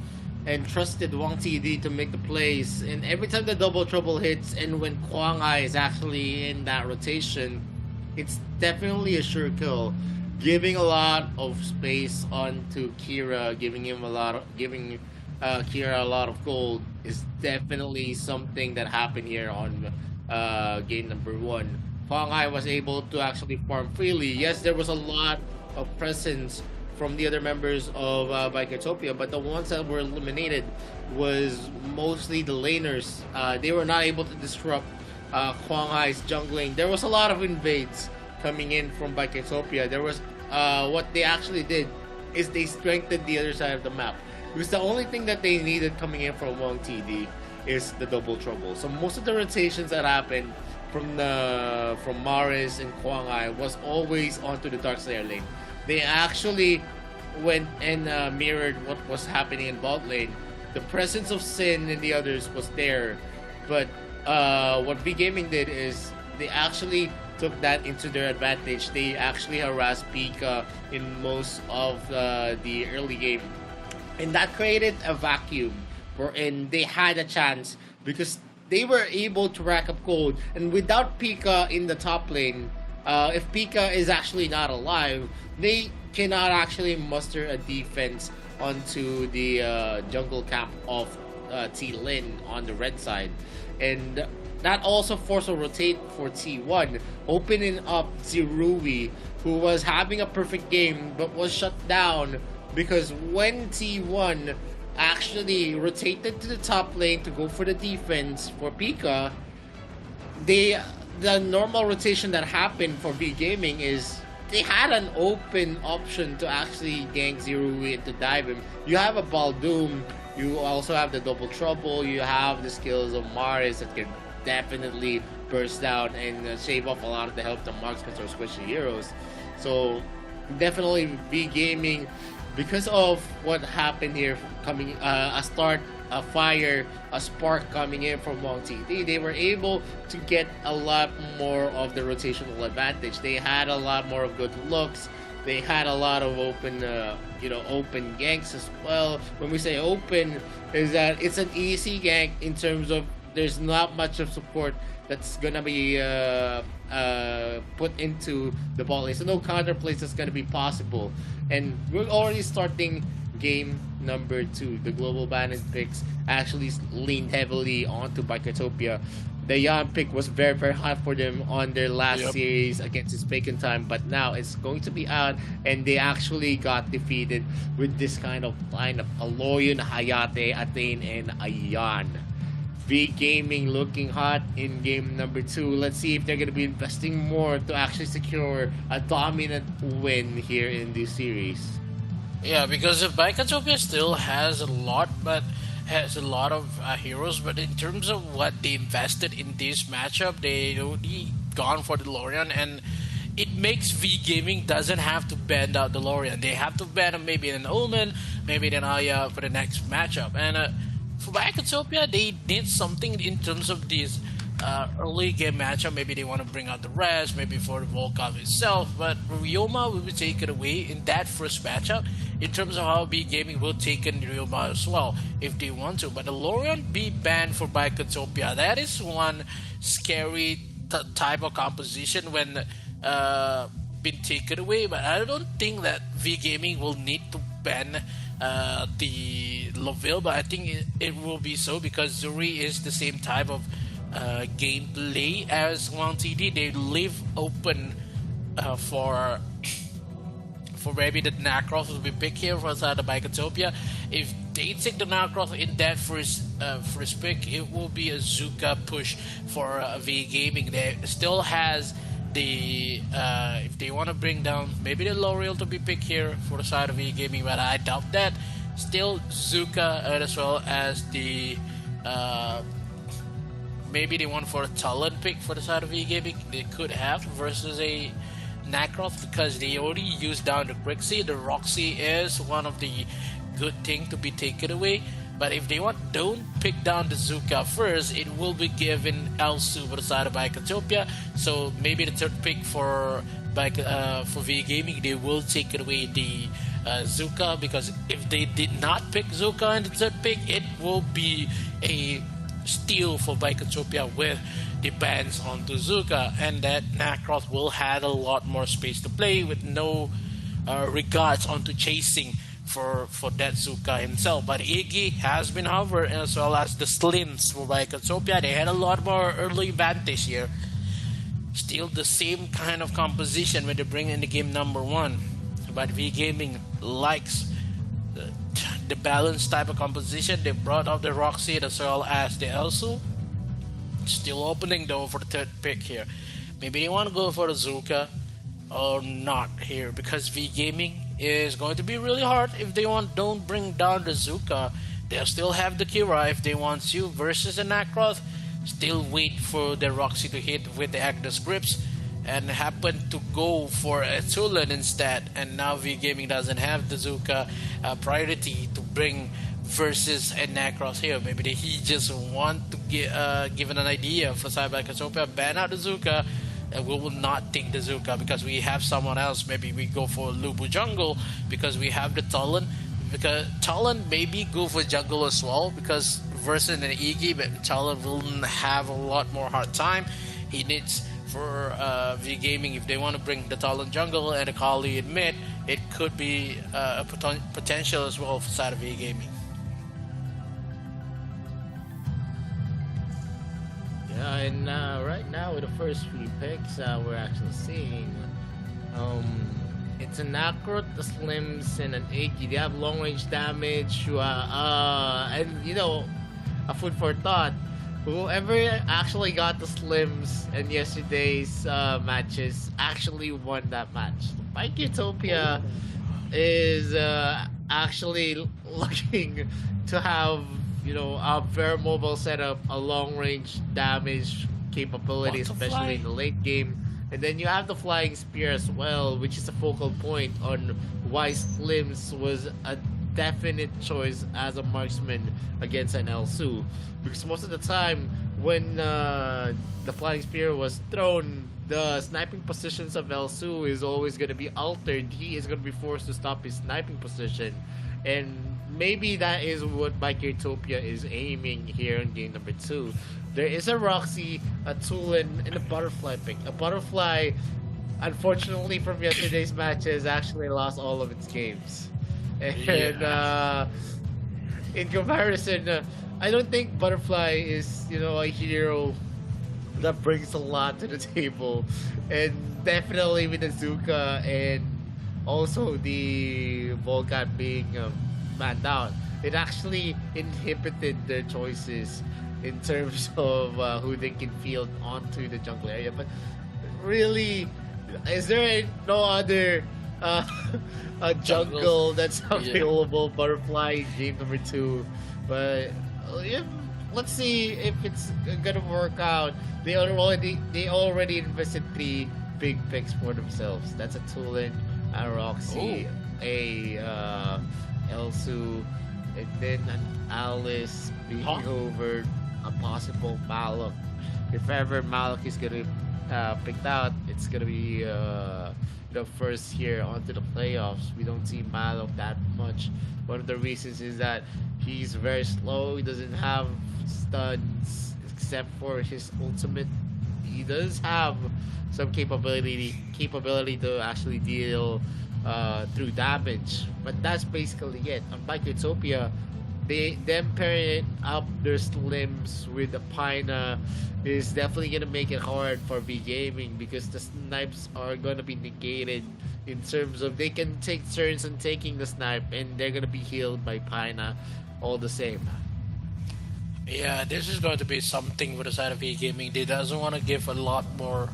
and trusted Wang TD to make the plays. And every time the double trouble hits, and when Kwang Hai is actually in that rotation, it's definitely a sure kill. Giving a lot of space onto Kira, giving Kira a lot of gold is definitely something that happened here on game number one. Kwang Hai was able to actually farm freely. Yes, there was a lot of presence from the other members of Baikatopia, but the ones that were eliminated was mostly the laners. They were not able to disrupt Kwang Hai's jungling. There was a lot of invades coming in from Baikatopia. There was what they actually did is they strengthened the other side of the map. Because the only thing that they needed coming in from Wang TD is the double trouble. So most of the rotations that happened from Maris and Kwang Hai was always onto the Darkslayer lane. They actually went and mirrored what was happening in bot lane. The presence of Sin and the others was there, but what V Gaming did is they actually took that into their advantage. They actually harassed Pika in most of the early game, and that created a vacuum wherein they had a chance because they were able to rack up gold. And without Pika in the top lane, if Pika is actually not alive, they cannot actually muster a defense onto the jungle camp of T Lin on the red side. And that also forced a rotate for T1, opening up Zirui, who was having a perfect game but was shut down because when T1 actually rotated to the top lane to go for the defense for Pika, the normal rotation that happened for V Gaming is they had an open option to actually gank Zirui and to dive him. You have a Baldoom, you also have the double trouble, you have the skills of Maris that can definitely burst down and shave off a lot of the health of marksmen or squishy heroes. So definitely V Gaming, because of what happened here, coming a start, a fire, a spark coming in from Wang TD, they were able to get a lot more of the rotational advantage. They had a lot more of good looks. They had a lot of open, open ganks as well. When we say open, is that it's an easy gank in terms of there's not much of support that's gonna be put into the ball lane. So no counter plays that's gonna be possible. And we're already starting game number 2. The global bandit picks actually leaned heavily onto Biketopia. The Yan pick was very, very hot for them on their last series against Uzbekistan time, but now it's going to be out, and they actually got defeated with this kind of lineup: Aloyan, Hayate, Atane, and Ayan. V Gaming looking hot in game number 2. Let's see if they're going to be investing more to actually secure a dominant win here in this series. Yeah, because if Biketopia still has a lot, but has a lot of heroes, but in terms of what they invested in this matchup, they only gone for the Lorian, and it makes V Gaming doesn't have to bend out the Lorian. They have to bend maybe an Omen, maybe an Aya for the next matchup. And for Biketopia, they did something in terms of these early game matchup. Maybe they want to bring out the rest, maybe for the Volkov itself, but Ryoma will be taken away in that first matchup in terms of how B Gaming will take in Ryoma as well if they want to. But the Lorian be banned for Biketopia. That is one scary type of composition when been taken away, but I don't think that V Gaming will need to ban the Loville, but I think it will be so because Zuri is the same type of gameplay as 1TD. They leave open for maybe the Nacross will be picked here for side of Biketopia. If they take the Nacross in that first pick, it will be a Zuka push for V Gaming. They still has the if they want to bring down maybe the L'Oreal to be picked here for the side of V Gaming, but I doubt that. Still Zuka as well as the maybe they want for a talent pick for the side of V Gaming. They could have versus a Nacross because they already used down the Grixie. The Roxy is one of the good thing to be taken away. But if they don't pick down the Zuka first, it will be given Elsu for the side of Biketopia. So maybe the third pick for V Gaming, they will take it away the Zuka, because if they did not pick Zuka in the third pick, it will be a steal for Biketopia with the bans onto Zuka, and that Nacross will have a lot more space to play with no regards onto chasing for that Zuka himself. But Iggy has been hovered, as well as the Slims for Biketopia. They had a lot more early advantage here. Still the same kind of composition when they bring in the game number 1. But V Gaming likes the balanced type of composition. They brought up the Roxy as well as the Elsu. Still opening though for the third pick here. Maybe they want to go for the Zuka or not here, because V Gaming is going to be really hard if they don't bring down the Zuka. They'll still have the Kira if they want to versus the Nacross. Still wait for the Roxy to hit with the Agnes Grips and happen to go for a Tulan instead. And now V Gaming doesn't have the Zuka priority to bring versus a Nacross here. Maybe he just want to give an idea for Cyber Cassiopeia, ban out the Zuka, and we will not take the Zuka because we have someone else. Maybe we go for Lubu Jungle because we have the Talon. Because Talon maybe go for jungle as well, because versus an Iggy, but Talon will have a lot more hard time. He needs for V Gaming, if they want to bring the Talon jungle and Akali in mid, it could be a potential as well for side of V Gaming. Yeah, and right now with the first 3 picks, we're actually seeing it's a Nakrot, the Slims, and an Iggy. They have long range damage, and you know, a food for thought. Whoever actually got the Slims in yesterday's matches actually won that match. Biketopia is actually looking to have, you know, a very mobile setup, a long range damage capability, especially in the late game. And then you have the Flying Spear as well, which is a focal point on why Slims was a definite choice as a marksman against an Elsu. Because most of the time, when the Flying Spear was thrown, the sniping positions of Elsu is always going to be altered. He is going to be forced to stop his sniping position, and maybe that is what Mike Utopia is aiming here in game number 2. There is a Roxy, a Tulin, and a Butterfly pick. A Butterfly, unfortunately, from yesterday's matches, actually lost all of its games. And in comparison, I don't think Butterfly is, a hero that brings a lot to the table. And definitely with Azuka and also the Volcat being manned out, it actually inhibited their choices in terms of who they can field onto the jungle area. But really, is there no other a jungle that's available? Butterfly game number 2, but let's see if it's gonna work out. They already invested 3 big picks for themselves. That's a Tulin, a Roxy, a Elsu, and then an Alice being over a possible Malok. If ever Malok is gonna picked out, it's gonna be the first here onto the playoffs. We don't see Malok that much. One of the reasons is that he's very slow. He doesn't have stuns except for his ultimate. He does have some capability to actually deal through damage, but that's basically it. Unlike Utopia, them pairing up their slims with the Pina is definitely gonna make it hard for V Gaming, because the snipes are gonna be negated in terms of they can take turns on taking the snipe, and they're gonna be healed by Pina all the same. Yeah, this is going to be something for the side of V Gaming. They doesn't want to give a lot more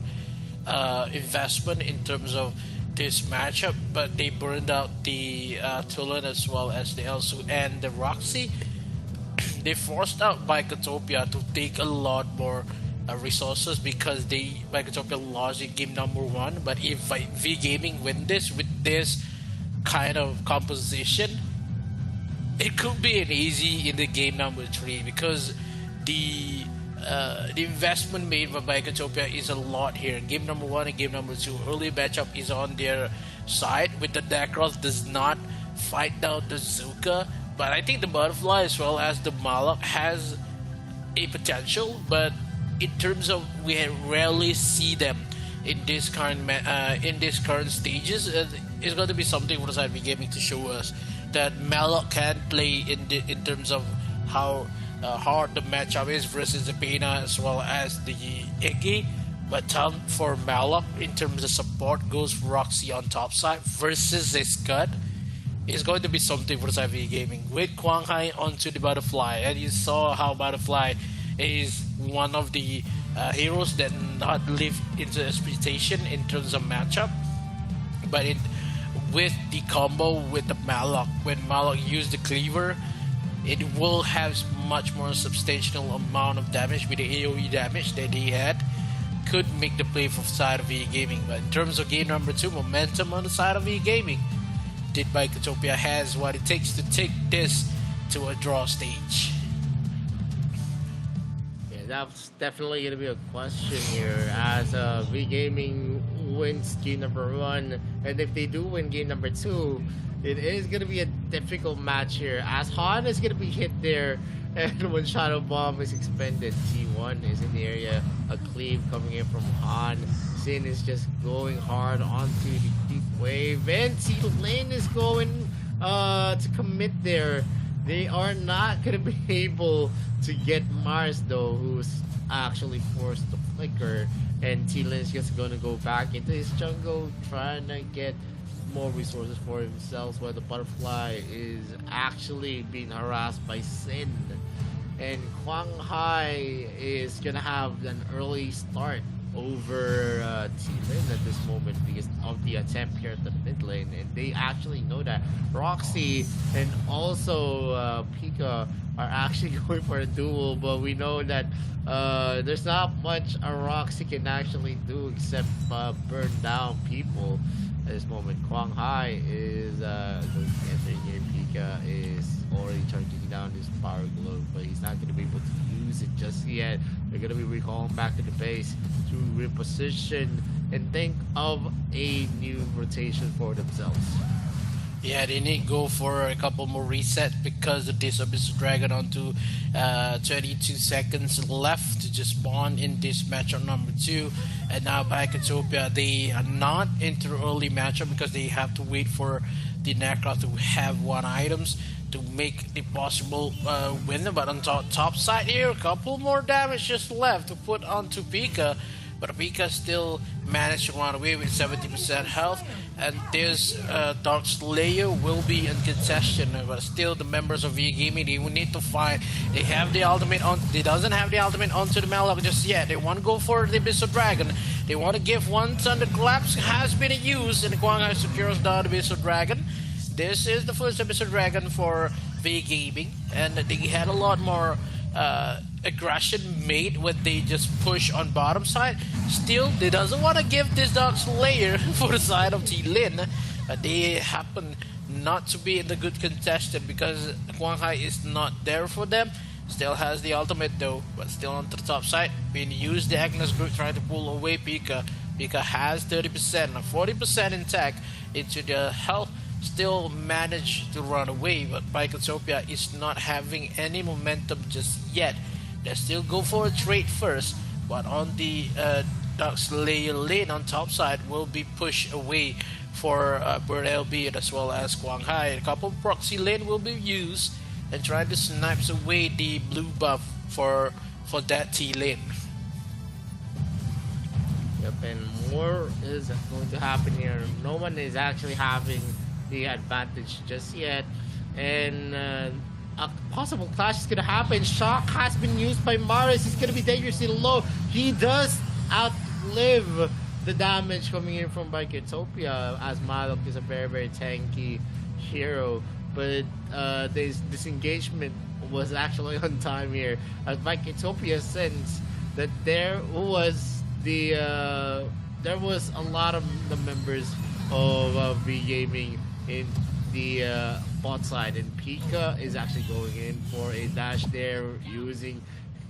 investment in terms of this matchup, but they burned out the Tulin as well as the Elsu and the Roxy. They forced out Bikotopia to take a lot more resources, because Bikotopia lost in game number 1. But if V Gaming win this with this kind of composition, it could be an easy in the game number 3, because the investment made by Bikotopia is a lot here. Game number 1 and game number 2, early matchup is on their side, with the Dakros does not fight down the Zuka. But I think the Butterfly as well as the Malok has a potential, but in terms of we rarely see them in this current stages. It's going to be something for the side of gaming to show us that Malok can play in terms of how hard the matchup is versus the Pena as well as the Iggy. But for Malok, in terms of support, goes Roxy on top side versus a Scud. It's going to be something for the side of gaming with Quang Hai onto the Butterfly, and you saw how Butterfly is one of the heroes that not live into expectation in terms of matchup. But with the combo with the Malok, when Malok used the cleaver, it will have much more substantial amount of damage with the AoE damage that he had. Could make the play for the side of V Gaming. But in terms of game number 2, momentum on the side of V Gaming, did Bikotopia has what it takes to take this to a draw stage. Yeah, that's definitely going to be a question here, as V Gaming wins game number 1, and if they do win game number 2, it is going to be a difficult match here, as Han is going to be hit there, and when Shadow Bomb is expended, T1 is in the area, a cleave coming in from Han. Sin is just going hard onto the creep wave, and T-Lane is going to commit there. They are not going to be able to get Mars though, who's actually forced to flicker, and T-Lane is just going to go back into his jungle, trying to get more resources for himself, while the Butterfly is actually being harassed by Sin. And Quang Hai is gonna have an early start over T-Lane at this moment because of the attempt here at the mid lane, and they actually know that Roxy and also Pika are actually going for a duel, but we know that there's not much a Roxy can actually do except burn down people at this moment. Quang Hai is going to enter here, Pika. Pika is already charging down his power glove, but he's not going to be able to use it just yet. They're going to be recalling back to the base to reposition and think of a new rotation for themselves. Yeah, they need to go for a couple more resets because of this Abyssal Dragon onto 32 seconds left to just spawn in this matchup number 2. And now by Katopia, they are not into the early matchup because they have to wait for the Necroth to have 1 items to make the possible win. But on top side here, a couple more damage just left to put onto Pika. But Pika still managed to run away with 70% health, and this Dark Slayer will be in contention. But still, the members of V Gaming, they will need to fight. They have the ultimate on. They doesn't have the ultimate onto the Malak just yet. They want to go for the Abyssal Dragon. They want to give one Thunder Collapse has been used, and Guanghai secures the Abyssal Dragon. This is the first Abyssal Dragon for V Gaming, and they had a lot more aggression made when they just push on bottom side. Still, they doesn't want to give this Dark Slayer for the side of T-Lin. They happen not to be in the good contestant because Guanghai is not there for them. Still has the ultimate though, but still on the top side. Being used the Agnes group trying to pull away Pika. Pika has 30%, 40% intact into the health. Still managed to run away, but Picotopia is not having any momentum just yet. They still go for a trade first, but on the Dark Slayer lane on top side will be pushed away for Bird LB as well as Guanghai. A couple proxy lane will be used and try to snipe away the blue buff for that T lane. Yep, and more is going to happen here. No one is actually having the advantage just yet, and a possible clash is gonna happen. Shock has been used by Maris. He's gonna be dangerously low. He does outlive the damage coming in from Biketopia, as Malok is a very tanky hero, but this disengagement was actually on time here, as Biketopia sensed that there was a lot of the members of V Gaming in the bot side, and Pika is actually going in for a dash there using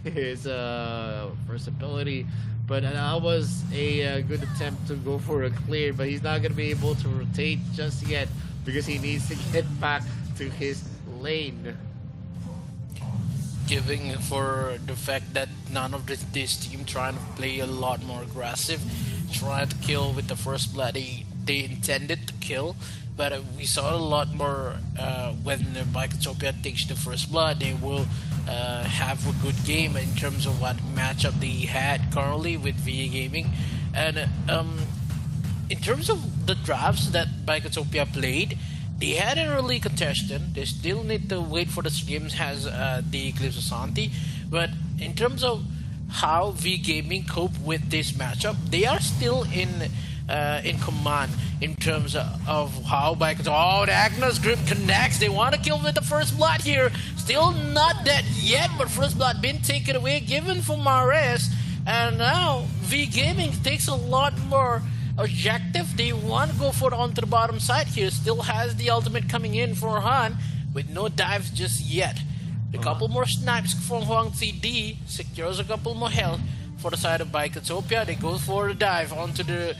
his first ability, but that was a good attempt to go for a clear, but he's not going to be able to rotate just yet because he needs to get back to his lane. Giving for the fact that none of this team trying to play a lot more aggressive, trying to kill with the first blood they intended to kill. But we saw a lot more when Bikotopia takes the first blood. They will have a good game in terms of what matchup they had currently with VA Gaming. And in terms of the drafts that Bikotopia played, they had an early contestant. They still need to wait for the streams has the Eclipse of Santi. But in terms of how V Gaming cope with this matchup, they are still in command in terms of how the Agnes grip connects. They want to kill with the first blood here. Still not dead yet, but first blood been taken away, given for Mares. And now V Gaming takes a lot more objective. They want to go for it onto the bottom side here. Still has the ultimate coming in for Han with no dives just yet. A couple more snipes from Huang CD secures a couple more health. For the side of Bikotopia, they go for a dive onto the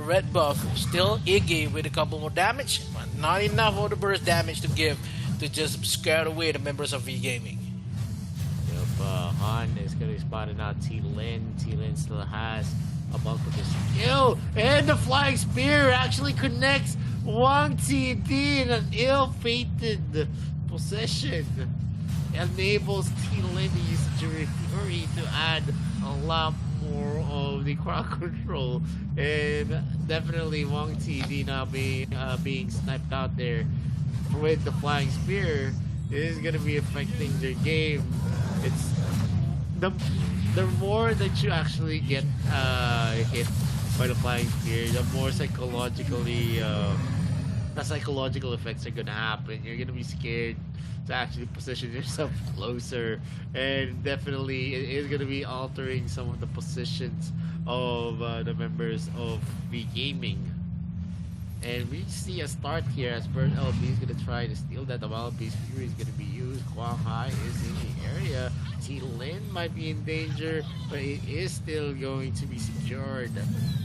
red buff. Still Iggy with a couple more damage, but not enough of the burst damage to give to just scare away the members of V Gaming. Yep, Han is going to be spotting out T-Lin. T-Lin still has a bulk of his skill, and the flying spear actually connects Wang TD in an ill-fated possession. Enables T-Lin to use Jury Fury to add a lot more of the crowd control, and definitely Wang TD now being sniped out there with the flying spear is gonna be affecting their game. It's the more that you actually get hit by the flying spear, the more psychologically the psychological effects are gonna happen. You're gonna be scared to actually position yourself closer, and definitely it is gonna be altering some of the positions of the members of V Gaming. And we see a start here as Bird LB is going to try to steal that. The Wild Beast Fury is going to be used. Huang Hai is in the area. T Lin might be in danger, but it is still going to be secured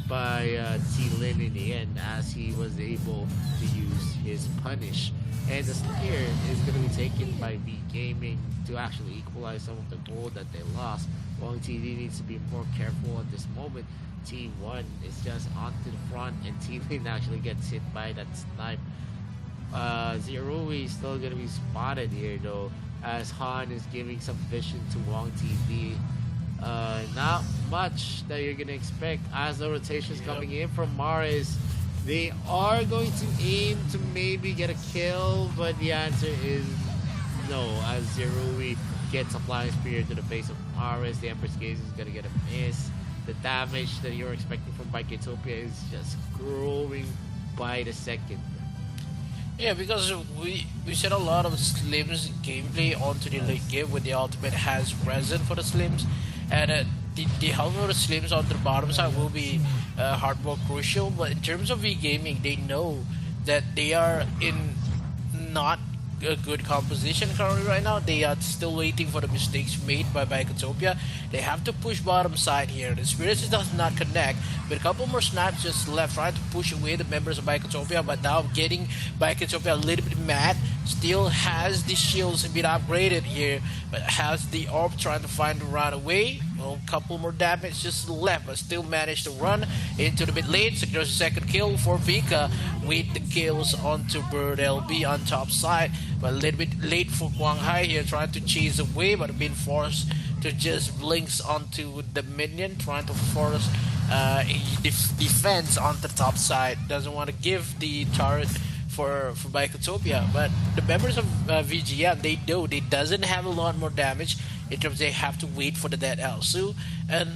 by T Lin in the end, as he was able to use his punish. And the Slayer is going to be taken by V Gaming to actually equalize some of the gold that they lost. Wang TD needs to be more careful at this moment. T1 is just onto the front, and T-Lin actually gets hit by that snipe. Zerui is still going to be spotted here though, as Han is giving some vision to Wang TV. Not much that you're going to expect as the rotations coming in from Maris. They are going to aim to maybe get a kill, but the answer is no, as Zerui gets a flying spear to the face of Maris. The Empress Gaze is going to get a miss. The damage that you're expecting from Biketopia is just growing by the second. Yeah, because we said a lot of Slims gameplay onto the late game when the ultimate has present for the Slims, and the help of the Slims on the bottom side will be hard more crucial. But in terms of V-Gaming, they know that they are in not a good composition currently right now. They are still waiting for the mistakes made by Biketopia. They have to push bottom side here. The Spirits does not connect, but a couple more snaps just left trying to push away the members of Biketopia, but now getting Biketopia a little bit mad. Still has the shields been upgraded here, but has the orb trying to find a run away. Well, a couple more damage just left, but still managed to run into the mid lane. Secures the second kill for Vika with the kills onto Bird LB on top side, but a little bit late for Huang Hai here, trying to chase away, but being forced to just blinks onto the minion, trying to force a defense on the top side. Doesn't want to give the turret for Biketopia, but the members of VGM, they know they doesn't have a lot more damage in terms they have to wait for the dead Elsu, and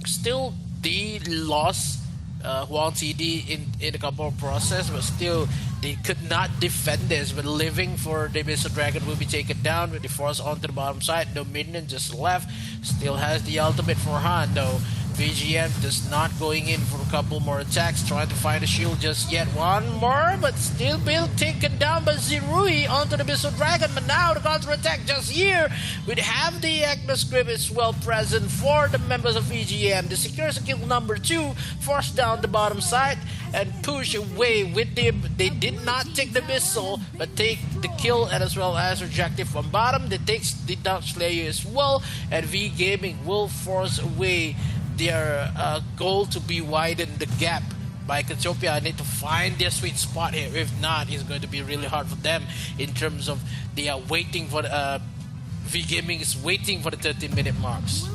still they lost Huang TD in a couple of process, but still they could not defend this. But living for the Mr. Dragon will be taken down with the force onto the bottom side. No minion just left. Still has the ultimate for Han though. VGM just not going in for a couple more attacks, trying to find a shield just yet. One more, but still being taken down by Zerui onto the Missile Dragon. But now the counter attack just here. We have the Agnes Grip as well present for the members of VGM. The secures kill number 2, force down the bottom side and push away with them. They did not take the missile, but take the kill and as well as objective from bottom. They takes the Dark Slayer as well, and V Gaming will force away their goal to be widen the gap. Biketopia need to find their sweet spot here. If not, it's going to be really hard for them in terms of they are waiting for V Gaming is waiting for the 30-minute marks.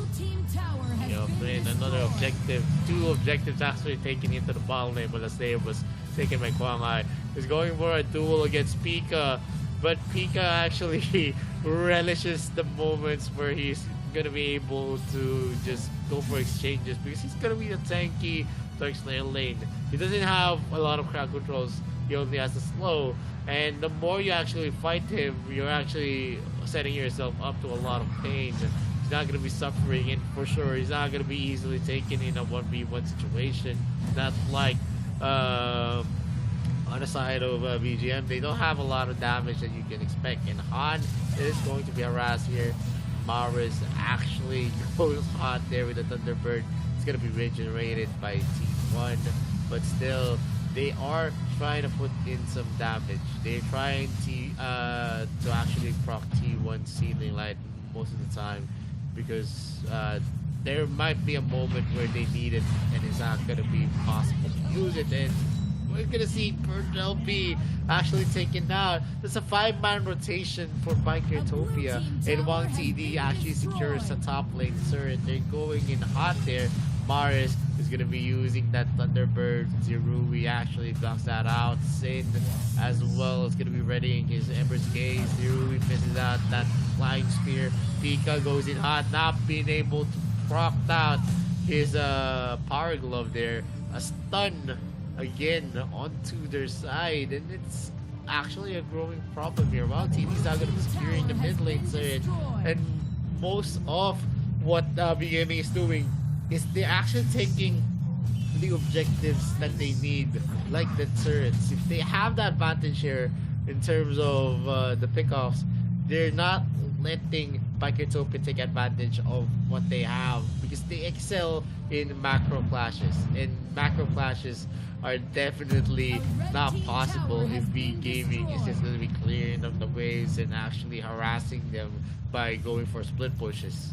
And another objective, 2 objectives actually taken into the bottom lane, but the save was taken by Huang Hai. He's going for a duel against Pika, but Pika actually relishes the moments where he's gonna be able to just go for exchanges, because he's gonna be a tanky Dark Slayer lane. He doesn't have a lot of crowd controls, he only has the slow, and the more you actually fight him, you're actually setting yourself up to a lot of pain. He's not gonna be suffering, and for sure he's not gonna be easily taken in a 1v1 situation. Not like on the side of VGM, they don't have a lot of damage that you can expect, and Han is going to be harassed here. Maris actually goes hot there with the Thunderbird. It's gonna be regenerated by T1, but still they are trying to put in some damage. They're trying to actually proc T1 Sealing Light most of the time, because there might be a moment where they need it and it's not gonna be possible to use it, and we're gonna see Bird LB actually taken out. There's a 5-man rotation for Biketopia, and Wang TD actually secures the top lane turret. They're going in hot there. Maris is gonna be using that Thunderbird. Zerui actually blocks that out. Sin as well is gonna be readying his Ember's Gaze. Zerui misses out that flying spear. Pika goes in hot, not being able to proc out his power glove there. A stun again onto their side, and it's actually a growing problem here. While TV's not going to be securing the mid lane turret, and most of what BMA is doing is they're actually taking the objectives that they need, like the turrets. If they have that advantage here in terms of the pickoffs, they're not letting Paiketopia take advantage of what they have because they excel in macro clashes, and macro clashes are definitely not possible if V Gaming is just going to be clearing them the waves and actually harassing them by going for split pushes.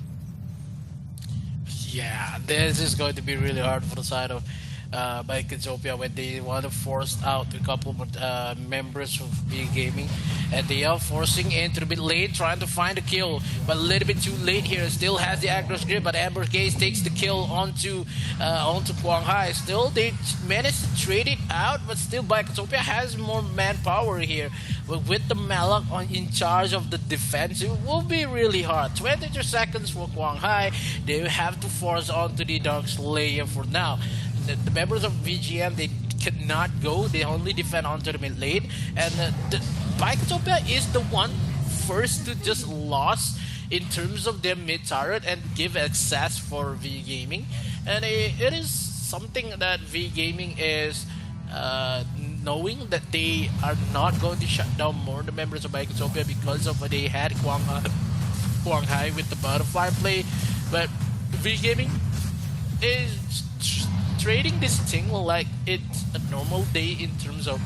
Yeah, this is going to be really hard for the side of Paiketopia when they want to force out a couple of members of V Gaming, and they are forcing into the mid lane, trying to find a kill, but a little bit too late here. Still has the aggro grip, but Amber Gaze takes the kill onto Quang Hai. Still, they managed to trade it out, but still Paiketopia has more manpower here. But with the Malak in charge of the defense, it will be really hard. 22 seconds for Quang Hai. They have to force onto the Dark Slayer for now. The members of VGM, they cannot go. They only defend onto the mid lane. And the Paiketopia is the one first to just lost in terms of their mid turret and give access for V Gaming. And it is something that V Gaming is knowing that they are not going to shut down more the members of Paiketopia because of what they had Quang Hai with the butterfly play. But V Gaming is trading this thing like it's a normal day in terms of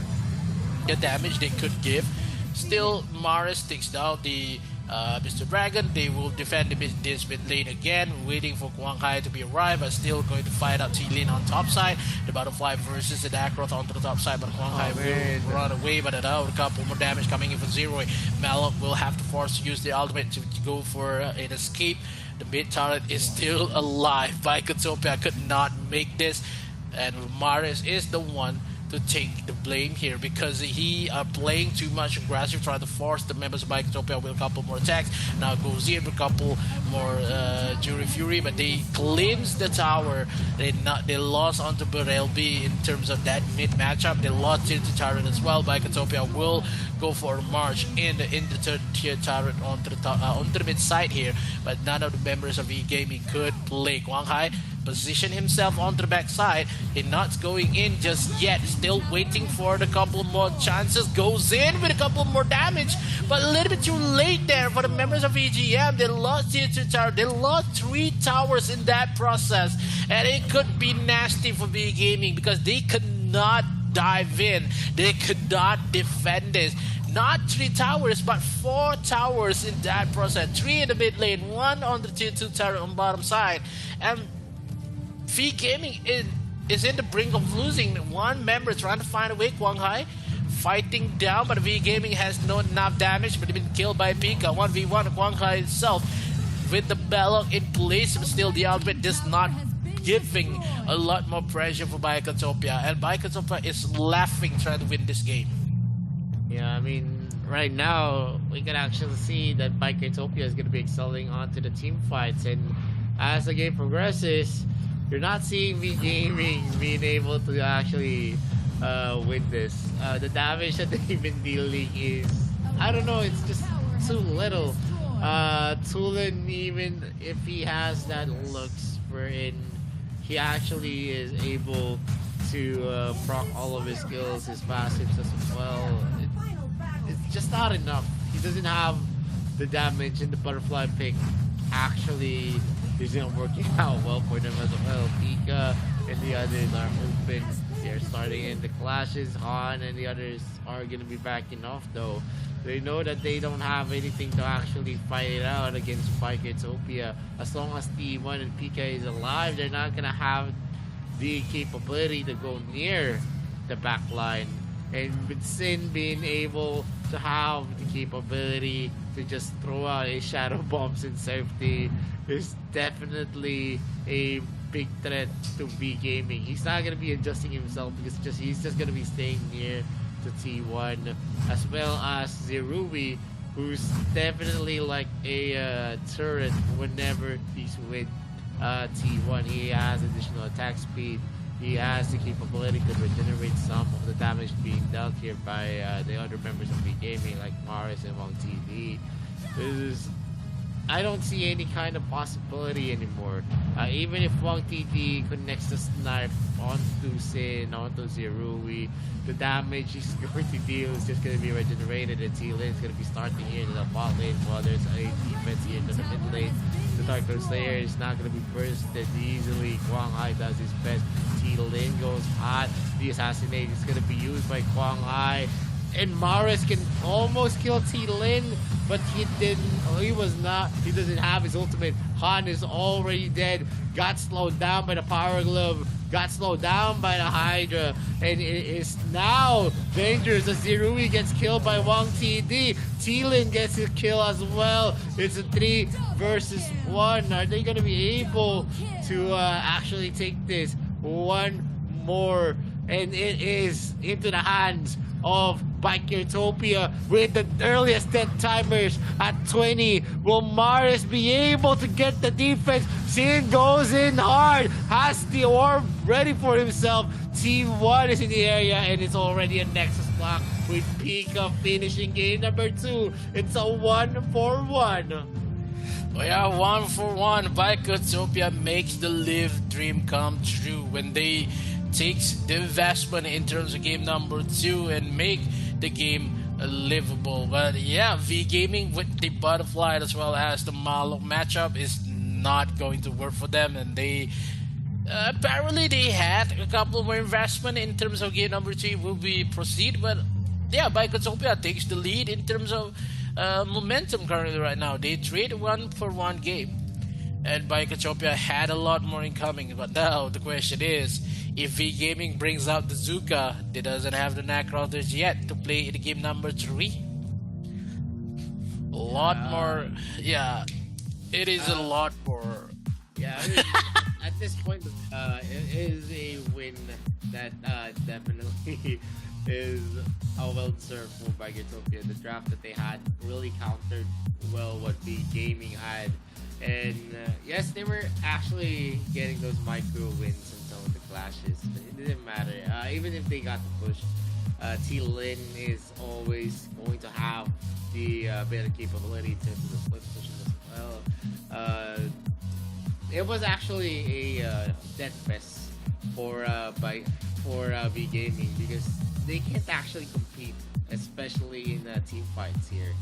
the damage they could give. Still, Maris takes down the Mr. Dragon. They will defend this mid lane again, waiting for Quang Hai to be arrived, but still going to fight out T-Lane on top side. The Butterfly versus the Dakroth onto the top side, but Quang Hai will run away, but a couple more damage coming in for Zero. Malok will have to force to use the ultimate to go for an escape. The mid turret is still alive. Paiketopia could not make this, and Maris is the one to take the blame here because he are playing too much aggressive, trying to force the members of Paiketopia with a couple more attacks. Now goes in with a couple more Jury Fury, but they cleanse the tower. They lost onto Burel B in terms of that mid matchup. They lost into turret as well. Paiketopia will go for a march in the third tier turret onto the top, onto the mid side here, but none of the members of E-Gaming could play. Quang Hai position himself onto the back side. He's not going in just yet. Still waiting for the couple more chances. Goes in with a couple more damage, but a little bit too late there for the members of EGM. They lost tier 2 tower. They lost 3 towers in that process, and it could be nasty for V Gaming because they could not dive in. They could not defend this. Not 3 towers, but 4 towers in that process. 3 in the mid lane, 1 on the tier 2 tower on bottom side. And V Gaming is in the brink of losing. One member trying to find a way. Quang Hai fighting down, but V Gaming has not enough damage, but been killed by Pika. 1v1 Quang Hai itself with the Belloc in place, but still the ultimate does not giving a lot more pressure for Paiketopia, and Paiketopia is laughing trying to win this game. Yeah, I mean, right now we can actually see that Paiketopia is going to be excelling onto the team fights, and as the game progresses, you're not seeing V Gaming being able to actually win this. The damage that they've been dealing is, I don't know, it's just too little. Tulin, even if he has that looks wherein he actually is able to proc all of his skills, his passives as well, it's just not enough. He doesn't have the damage, and the butterfly pick actually isn't working out well for them as well. Pika and the others are open. They're starting in the clashes. Han and the others are going to be backing off though. They know that they don't have anything to actually fight it out against Paiketopia. As long as T1 and Pika is alive, they're not going to have the capability to go near the back line. And with Sin being able to have the capability to just throw out a shadow bombs in safety is definitely a big threat to V Gaming. He's not going to be adjusting himself because he's just going to be staying near to T1, as well as Zerui, who's definitely like a turret whenever he's with T1. He has additional attack speed. He has the capability to regenerate some of the damage being dealt here by the other members of V Gaming, like Maris and Wang TV. This is I don't see any kind of possibility anymore. Even if Wang TD connects the snipe onto Sin, onto Zerui, the damage he's going to deal is just going to be regenerated, and T-Lane is going to be starting here in the bot lane while there's a defense here in the mid lane. The Dark Lord Slayer is not going to be bursted easily. Quang Hai does his best. T-Lane goes hot. The assassinate is going to be used by Quang Hai. And Maris can almost kill T-Lin, but he didn't. He was not. He doesn't have his ultimate. Han is already dead. Got slowed down by the Power Glove. Got slowed down by the Hydra, and it is now dangerous as Zerui gets killed by Wang TD. T-Lin gets his kill as well. It's a 3 versus 1. Are they gonna be able to actually take this one more? And it is into the hands of Utopia with the earliest death timers at 20. Will Maris be able to get the defense? Sin goes in hard, has the orb ready for himself. T1 is in the area, and it's already a Nexus block with Pika finishing game number 2. It's a 1-for-1. Oh yeah, 1-for-1. Utopia makes the live dream come true when they takes the investment in terms of game number 2 and make the game livable. But yeah, V Gaming with the Butterfly as well as the Malo matchup is not going to work for them, and they apparently they had a couple more investment in terms of game number 3 will be proceed. But yeah, Utopia takes the lead in terms of momentum currently right now. They trade 1-for-1 game, and Utopia had a lot more incoming. But now the question is, if V Gaming brings out the Zuka, they doesn't have the Necrothers yet to play in game number 3. A lot more, yeah, it is a lot more. Yeah, I mean, at this point, it is a win that definitely is a well-deserved move by Utopia. The draft that they had really countered well what V Gaming had. And yes, they were actually getting those micro wins in some of the clashes. It didn't matter. Even if they got the push, T-Lin is always going to have the better capability to do the split position as well. It was actually a death fest for V Gaming because they can't actually compete, especially in team fights here.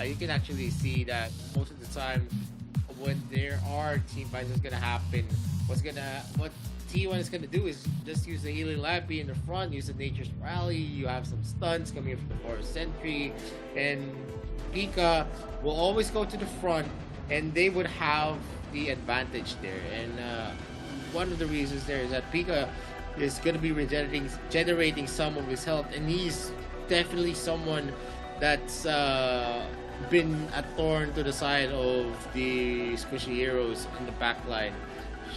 You can actually see that most of the time, when there are team fights that's gonna happen, what T1 is gonna do is just use the healing Lappy in the front, use the Nature's Rally, you have some stuns coming from the Forest Sentry, and Pika will always go to the front, and they would have the advantage there. And one of the reasons there is that Pika is gonna be generating some of his health, and he's definitely someone that's been a thorn to the side of the squishy heroes in the back line.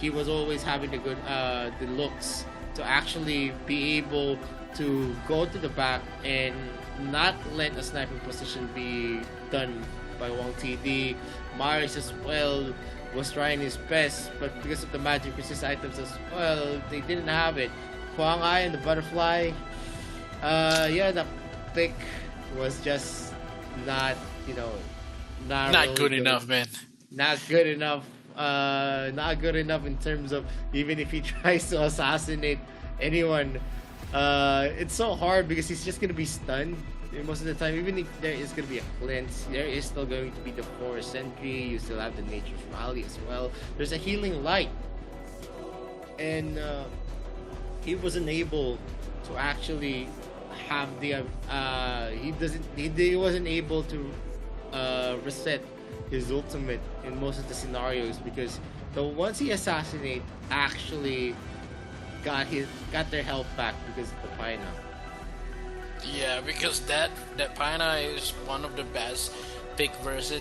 He was always having the looks to actually be able to go to the back and not let a sniping position be done by Wang TD. Maris as well was trying his best, but because of the magic resist items as well, they didn't have it. Quang Hai and the Butterfly, the pick was just not not really good enough, man. Not good enough. Not good enough in terms of even if he tries to assassinate anyone. It's so hard because he's just gonna be stunned most of the time. Even if there is gonna be a cleanse, there is still going to be the Forest Sentry. You still have the Nature's Rally as well. There's a healing light, and he wasn't able to actually have the he wasn't able to reset his ultimate in most of the scenarios because the ones he assassinate actually got their health back because of the Paina. Yeah, because that Paina is one of the best pick versus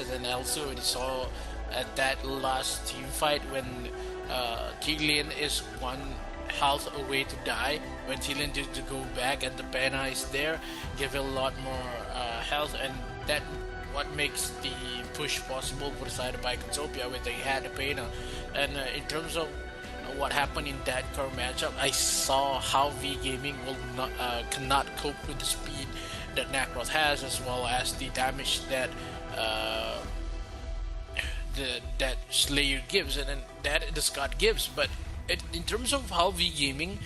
and also we saw at that last team fight when Tiglin is one health away to die. When Tiglin did to go back and the Paina is there, give it a lot more health, and that what makes the push possible for the side of Utopia when they had the Paina. And in terms of what happened in that core matchup, I saw how V Gaming will not cannot cope with the speed that Nacroth has, as well as the damage that that Slayer gives and then that the Scott gives. But in terms of how V Gaming,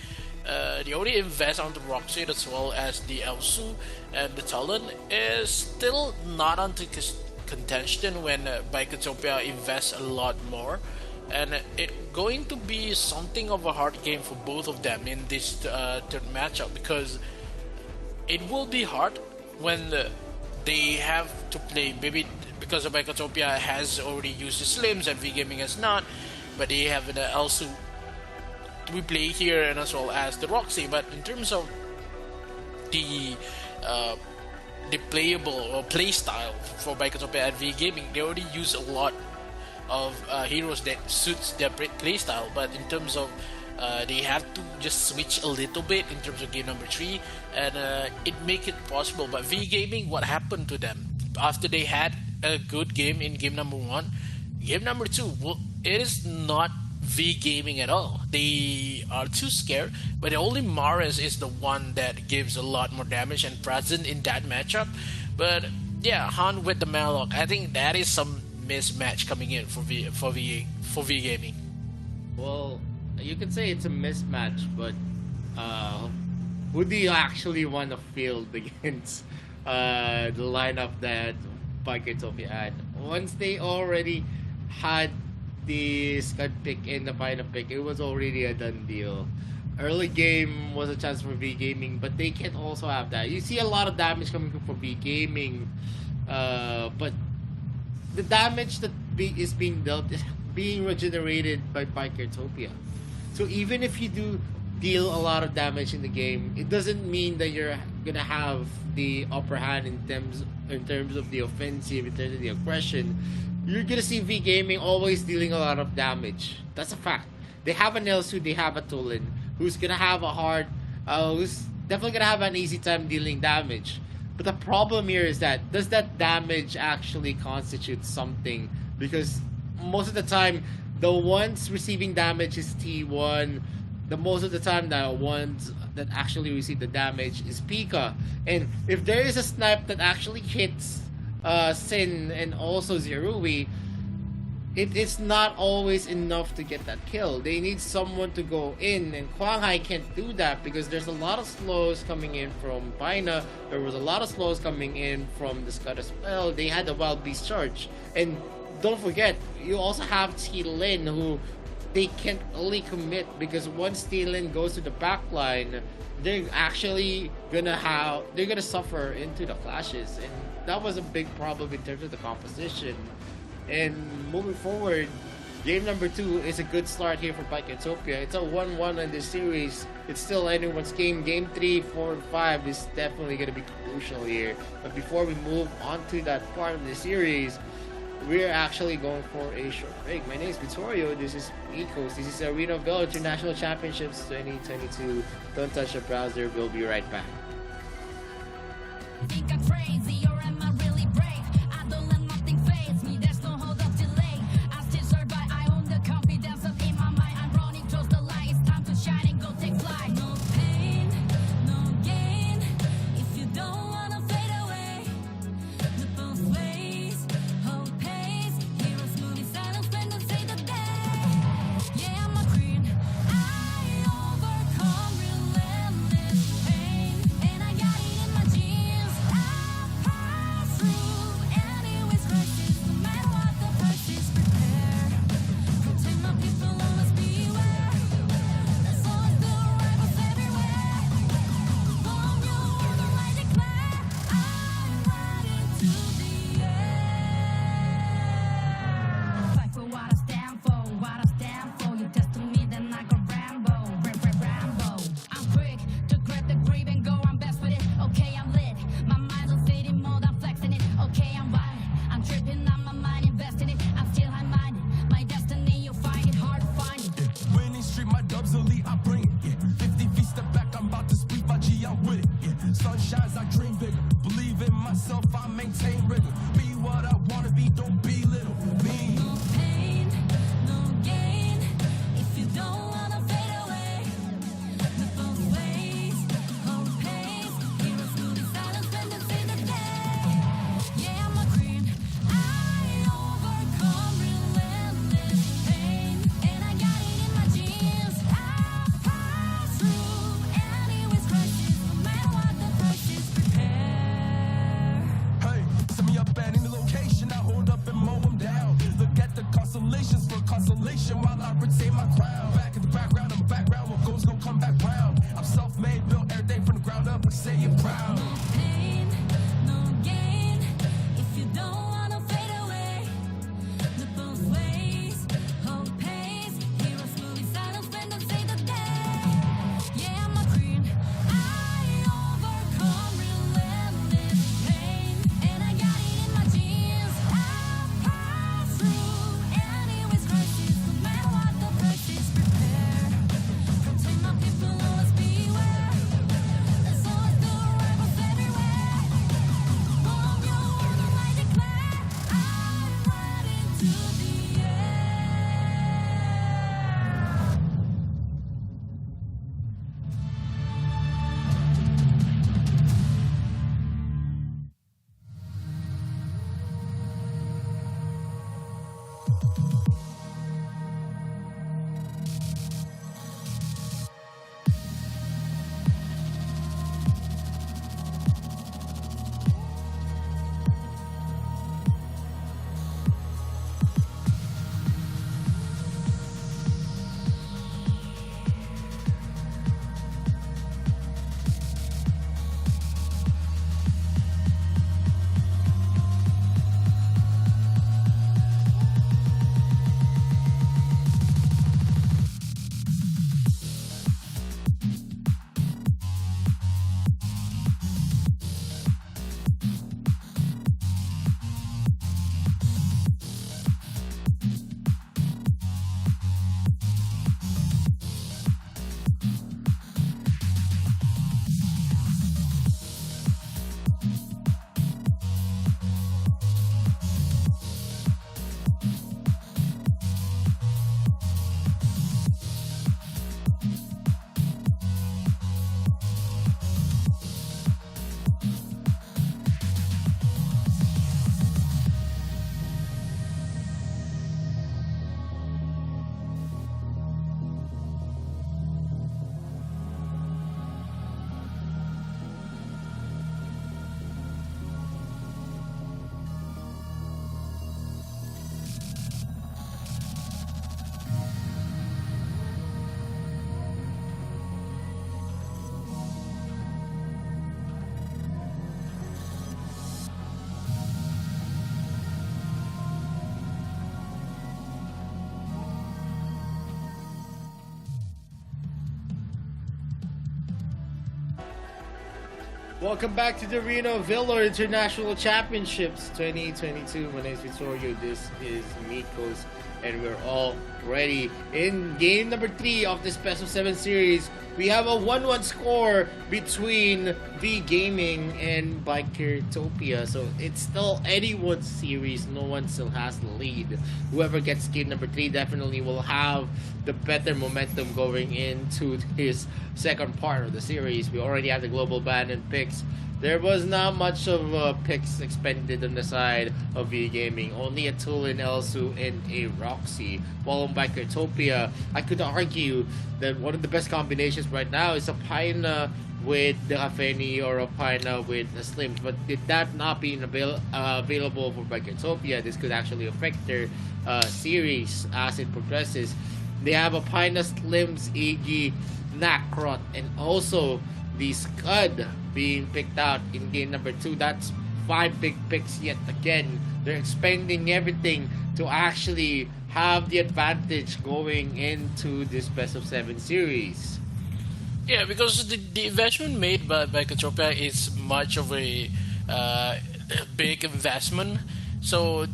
they already invest on the Roxy as well as the Elsu and the Talon is still not onto contention when Biketopia invests a lot more, and it going to be something of a hard game for both of them in this third matchup, because it will be hard when they have to play, maybe because Biketopia has already used the Slims and V Gaming has not, but they have the Elsu we play here and as well as the Roxy. But in terms of the playable or play style for Biketopia and V Gaming, they already use a lot of heroes that suits their play style. But in terms of they have to just switch a little bit in terms of game number 3, and it make it possible. But V Gaming, what happened to them after they had a good game in game number 1? Game number 2, well, it is not V Gaming at all. They are too scared, but only Maris is the one that gives a lot more damage and present in that matchup. But yeah, Han with the Malok, I think that is some mismatch coming in for V Gaming. Well, you could say it's a mismatch, but who do you actually want to field against the lineup that Biketopia had? Once they already had the Scud pick and the final pick, it was already a done deal. Early game was a chance for V Gaming, but they can also have that. You see a lot of damage coming from V Gaming, but the damage that is being dealt is being regenerated by Biketopia. So even if you do deal a lot of damage in the game, it doesn't mean that you're gonna have the upper hand in terms of the offensive, in terms of the aggression. You're gonna see V Gaming always dealing a lot of damage. That's a fact. They have an Elsu, they have a Tulin, who's gonna have who's definitely gonna have an easy time dealing damage. But the problem here is that, does that damage actually constitute something? Because most of the time, the ones receiving damage is T1. The most of the time, the ones that actually receive the damage is Pika. And if there is a snipe that actually hits Sin and also Zerui, it's not always enough to get that kill. They need someone to go in, and Kwanghai can't do that because there's a lot of slows coming in from Paina. There was a lot of slows coming in from the Scud as well. They had the Wild Beast charge. And don't forget, you also have T-Lin, who they can't only commit, because once T-Lin goes to the back line, they're actually gonna suffer into the clashes. And that was a big problem in terms of the composition. And moving forward, game number 2 is a good start here for Biketopia. It's a 1-1 in this series. It's still anyone's game. Game 3, 4, and 5 is definitely going to be crucial here. But before we move on to that part of the series, we're actually going for a short break. My name is Vittorio. This is Ecos. This is Arena of Valor International Championships 2022. Don't touch the browser. We'll be right back. Think I'm crazy, or am I really brave? I don't let nothing faze me, there's no hold up delay. I still survive, I own the confidence up in my mind. I'm running close the light, it's time to shine and go take flight. No pain, no gain, if you don't wanna fade away. The both ways, hold pace, heroes moving silence when they say the day. Yeah, I'm a queen, I overcome relentless pain, and I got it in my genes. I my crown. Back in the background, I'm a background. What goes gon' come back round. I'm self-made, built everything from the ground up. I say it proud. Pain, no gain. If you don't wanna fade away, look both ways. Hold pace. Heroes moving silent, spend and save the day. Yeah, I'm a queen. I overcome relentless pain, and I got it in my genes. I pass through anyways crisis, no matter what the price is. Prepare. Protect my people, always beware. There's always the rivals everywhere. From your word, I declare, I'm riding to the air. Welcome back to the Reno Valor International Championships 2022. My name is Vittorio. This is Mikos, and we're all ready. In game number 3 of this Best of 7 series, we have a 1-1 score between V Gaming and Bikertopia. So it's still anyone's series. No one still has the lead. Whoever gets game number 3 definitely will have the better momentum going into his second part of the series. We already have the global ban and picks. There was not much of picks expended on the side of V Gaming. Only a Tulin, Elsu, and a Roxy. Followed by Kertopia. I could argue that one of the best combinations right now is a Paina with the Hafeni or a Paina with the Slims. But did that not be available for Bikertopia, this could actually affect their series as it progresses. They have a Paina, Slims, Iggy, Nakrot, and also the Scud being picked out in game number 2. That's 5 big picks yet again. They're expending everything to actually have the advantage going into this best of 7 series. Yeah, because the investment made by Katropia is much of a big investment. So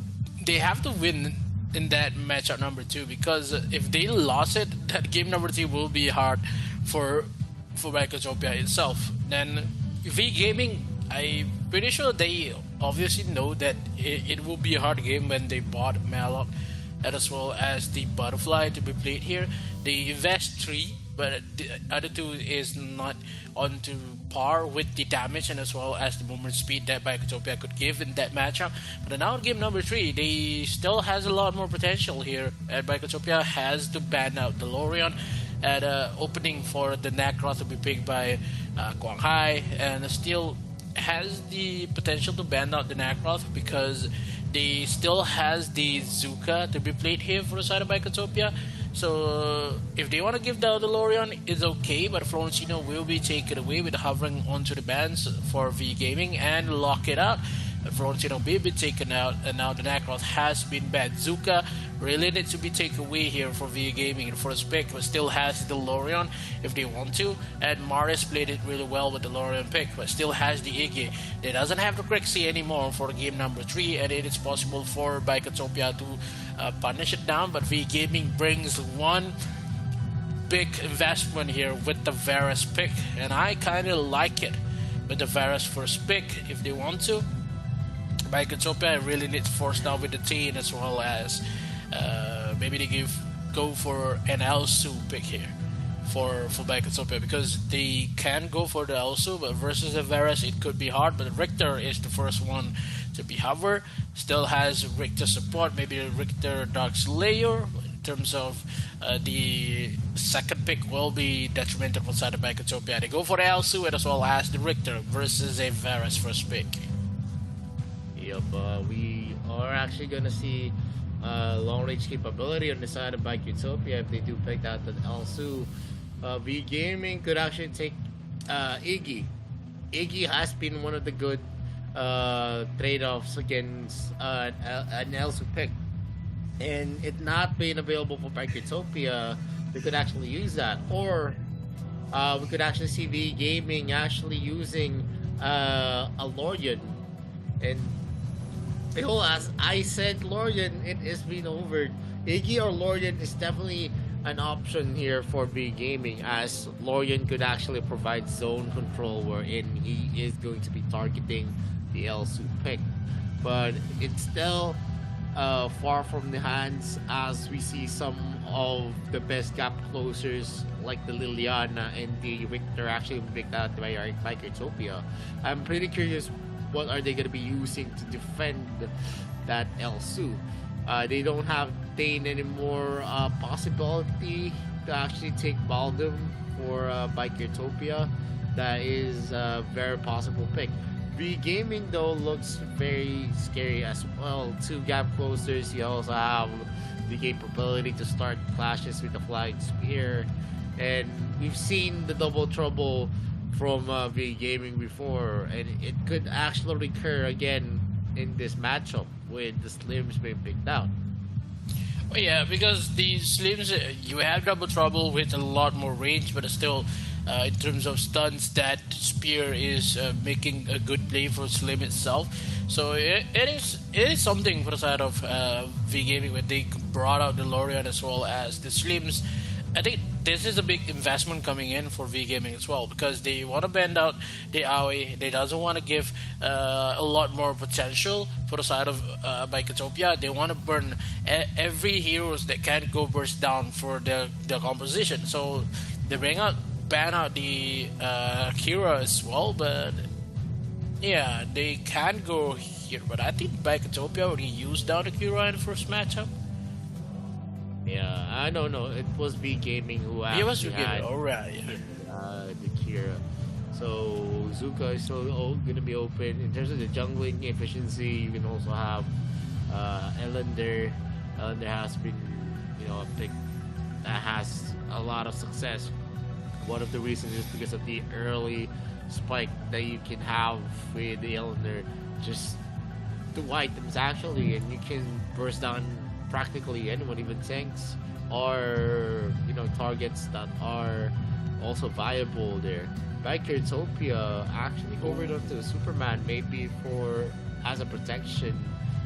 they have to win in that matchup number 2, because if they lost it, that game number 3 will be hard for Bikertopia itself. Then V Gaming, I'm pretty sure they obviously know that it will be a hard game when they bought Malok as well as the Butterfly to be played here. They invest 3, but the other 2 is not on to par with the damage and as well as the movement speed that Bikertopia could give in that matchup. But now in game number 3, they still has a lot more potential here, and Bikertopia has to ban out the Lorion at opening for the Nacross to be picked by Quang Hai, and still has the potential to ban out the Nacross because they still has the Zuka to be played here for the side of Bikertopia. So if they want to give the DeLorean, it's okay, but Florentino will be taken away with hovering onto the bands for V Gaming and lock it out. Florentino will be taken out, and now the Necroth has been banned. Zuka really needs to be taken away here for V Gaming in first pick, but still has the DeLorean if they want to. And Maris played it really well with the DeLorean pick, but still has the Iggy. They doesn't have the Crixie anymore for game number 3, and it is possible for Bikotopia to punish it down. But V Gaming brings one big investment here with the Varus pick, and I kind of like it with the Varus first pick if they want to. Bikotopia really needs to force down with the Teen, as well as maybe they go for an Elsu pick here for Bikotopia, because they can go for the Elsu, but versus the Varus it could be hard. But Richter is the first one to be hover, still has Richter support, maybe Richter Dark Slayer. In terms of the second pick will be detrimental for side of Bikotopia. They go for the Elsu as well as the Richter versus a Varus first pick. Yep, we are actually gonna see long range capability on the side of Bike Utopia if they do pick out the Elsu. V Gaming could actually take Iggy. Iggy has been one of the good trade-offs against an Elsu pick, and it not being available for Bike Utopia, we could actually use that, or we could actually see V Gaming actually using a Lorian. And behold, as I said, Lorian, it is been over. Iggy or Lorian is definitely an option here for V Gaming, as Lorian could actually provide zone control wherein he is going to be targeting the Elsu pick. But it's still far from the hands, as we see some of the best gap closers like the Liliana and the Richter actually picked out by Bikotopia. I'm pretty curious what are they going to be using to defend that Elsu. They don't have Dane anymore. Possibility to actually take Baldum for Bikotopia. That is a very possible pick. V Gaming though looks very scary as well. 2 gap closers. You also have the capability to start clashes with the Flying Spear, and we've seen the double trouble from V Gaming before, and it could actually recur again in this matchup with the Slims being picked out. Well, yeah, because the Slims, you have double trouble with a lot more range, but still, in terms of stunts, that Spear is making a good play for Slim itself. So it is something for the side of V Gaming when they brought out the Lorian as well as the Slims. I think this is a big investment coming in for V Gaming as well, because they want to bend out the AOE. They doesn't want to give a lot more potential for the side of Bikotopia. They want to burn every heroes that can go burst down for the composition. So they ban out the Kira as well, but yeah, they can go here. But I think Bikotopia already used down the Kira in the first matchup. Yeah, I don't know. It was V Gaming who actually had alright. The Kira. So Zuka is still going to be open. In terms of the jungling efficiency, you can also have Ellender. Ellender has been, a pick that has a lot of success. One of the reasons is because of the early spike that you can have with the Ellender. Just 2 items actually, and you can burst down practically anyone, even tanks or targets that are also viable there. Bikotopia actually hovered onto Superman, maybe for as a protection.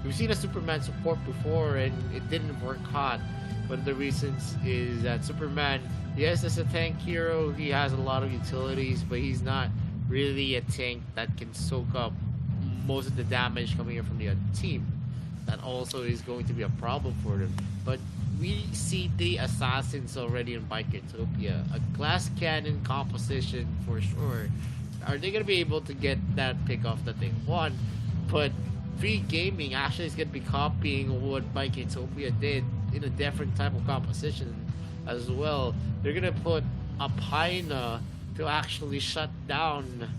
We've seen a Superman support before and it didn't work hot. One of the reasons is that Superman, yes, as a tank hero, he has a lot of utilities, but he's not really a tank that can soak up most of the damage coming in from the other team. That also is going to be a problem for them. But we see the assassins already in Bikotopia. A glass cannon composition for sure. Are they going to be able to get that pick off that they want? But V Gaming actually is going to be copying what Bikotopia did in a different type of composition as well. They're going to put a Paina to actually shut down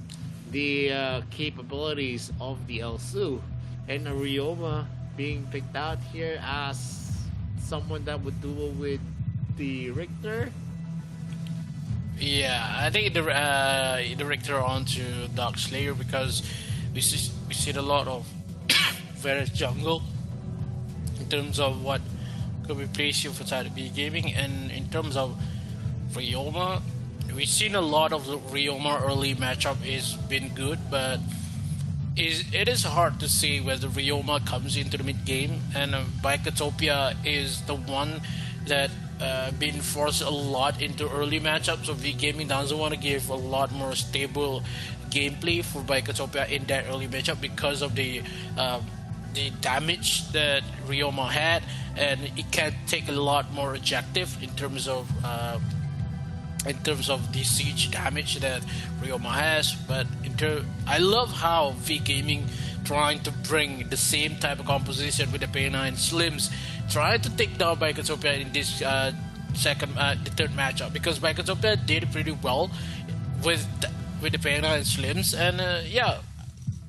the capabilities of the Elsu, and a Ryoma being picked out here as someone that would duel with the Richter. Yeah, I think the Richter onto Dark Slayer because we see a lot of various jungle in terms of what could be placed here for side of B gaming, and in terms of Ryoma, we've seen a lot of the Ryoma early matchup is been good, but it is hard to say whether Ryoma comes into the mid game, and Bikatopia is the one that been forced a lot into early matchups. So V Gaming doesn't want to give a lot more stable gameplay for Bikatopia in that early matchup because of the damage that Ryoma had, and it can take a lot more objective in terms of the siege damage that Ryoma has. But I love how V Gaming trying to bring the same type of composition with the P9 Slims, trying to take down Bikatopia in this the third matchup, because Bikatopia did pretty well with the P9 Slims, and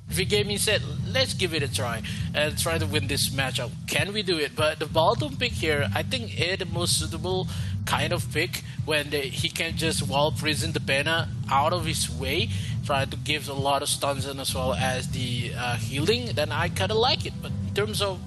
V Gaming said, let's give it a try and try to win this matchup. Can we do it? But the bottom pick here, I think, is the most suitable kind of pick when he can just wall prison the Pena out of his way, try to give a lot of stuns and as well as the healing. Then I kind of like it. But in terms of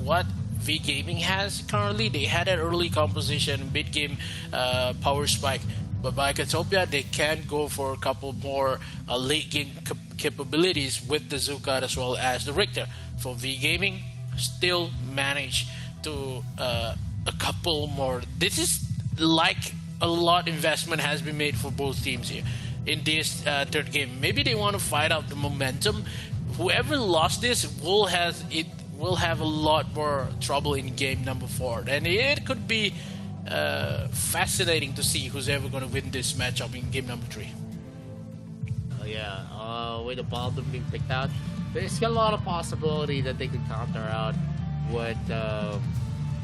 what V Gaming has currently, they had an early composition, mid game power spike. But by Katopia, they can go for a couple more late game capabilities with the Zukat as well as the Richter. For V Gaming, still manage to a couple more. This is like a lot investment has been made for both teams here in this third game. Maybe they want to fight out the momentum. Whoever lost this will have a lot more trouble in game number 4, and it could be fascinating to see who's ever going to win this matchup in game number 3. With the bottom being picked out, there's a lot of possibility that they could counter out what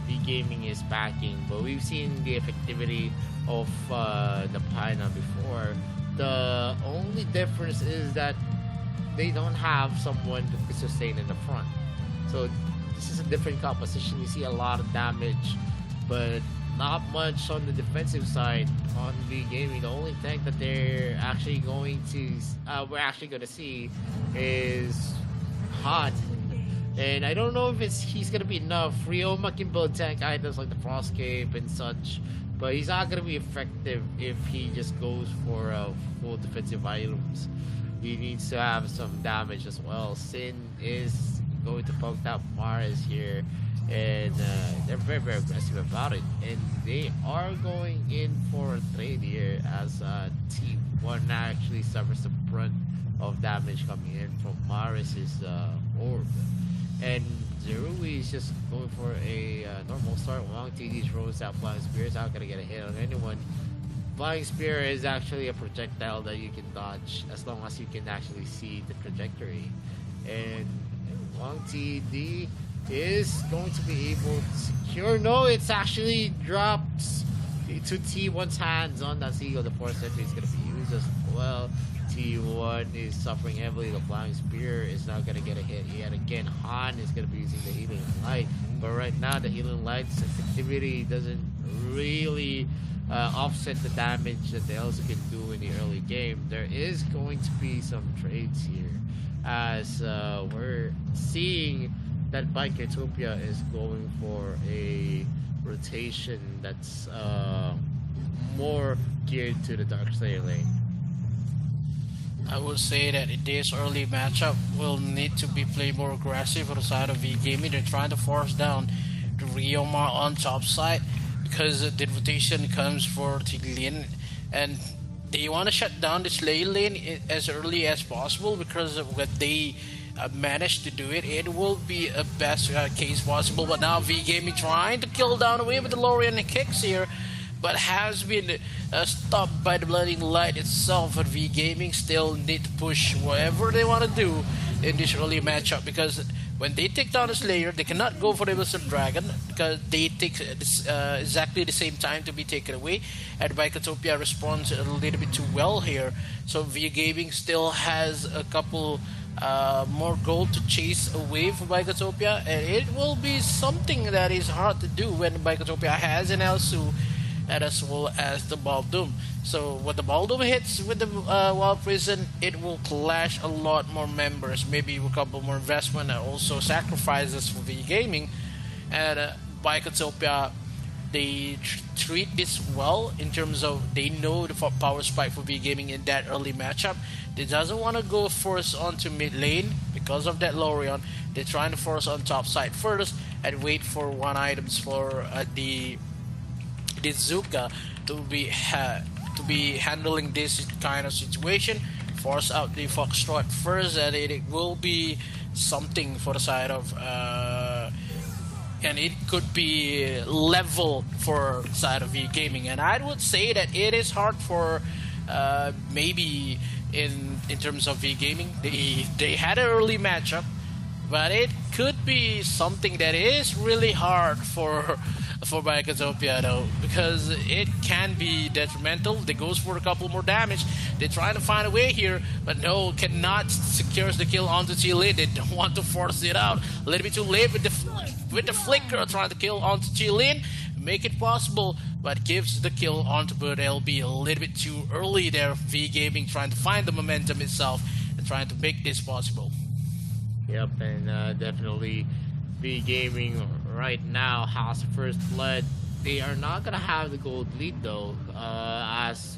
V Gaming is backing, but we've seen the effectivity of the Paina before. The only difference is that they don't have someone to sustain in the front, so this is a different composition. You see a lot of damage, but not much on the defensive side on V Gaming. The only thing that they're actually going to we're actually going to see is Han, and I don't know if he's going to be enough. Ryoma can build tank items like the Frost Cape and such, but he's not going to be effective if he just goes for full defensive items. He needs to have some damage as well. Sin is going to poke out Mars here, and they're very, very aggressive about it, and they are going in for a trade here as T1 actually suffers the brunt of damage coming in from Maris's orb, and Zerui is just going for a normal start. Wang TD throws out Flying Spear. It's not gonna get a hit on anyone. Flying Spear is actually a projectile that you can dodge as long as you can actually see the trajectory, and Wang TD is going to be able to secure. No, it's actually dropped to T1's hands on that Seagull. The Force Entry is going to be used as well. T1 is suffering heavily. The Flying Spear is not going to get a hit yet again. Han is going to be using the Healing Light, but right now the Healing Light's effectivity doesn't really offset the damage that the Elsa can do in the early game. There is going to be some trades here, as we're seeing that Bikatopia is going for a rotation that's more geared to the Dark Slayer lane. I would say that in this early matchup will need to be played more aggressive on the side of V Gaming. They're trying to force down the Ryoma on top side because the rotation comes for Tiglin, and they want to shut down the Slayer lane as early as possible, because when they manage to do it, it will be a best case possible. But now V Gaming trying to kill down away with the Lorian kicks here, but has been stopped by the Blinding Light itself. But V Gaming still need to push whatever they want to do in this early matchup, because when they take down the Slayer, they cannot go for the Wizard Dragon because they take exactly the same time to be taken away, and Bikatopia responds a little bit too well here. So V Gaming still has a couple more gold to chase away from Bikatopia, and it will be something that is hard to do when Bikatopia has an Elsu and as well as the Baldoom. So when the Baldoom hits with the Wild Prison, it will clash a lot more members, maybe a couple more investment and also sacrifices for V Gaming. And by Katopia, they treat this well in terms of they know the power spike for V Gaming in that early matchup. They doesn't want to go force onto mid lane because of that Lorion. They're trying to force on top side first and wait for 1 items for the Zuka to be handling this kind of situation. Force out the Foxtrot first, and it will be something for the side of and it could be level for side of V Gaming. And I would say that it is hard for maybe in terms of V Gaming. They had an early matchup, but it could be something that is really hard for Bikatopia though, because it can be detrimental. They goes for a couple more damage. They're trying to find a way here, but no, cannot secures the kill onto Chile. They don't want to force it out. A little bit too late with the flicker trying to kill onto Chilin. Make it possible, but gives the kill onto Bird LB a little bit too early there. V Gaming trying to find the momentum itself and trying to make this possible. Yep, and definitely V Gaming right now has first blood. They are not gonna have the gold lead though, as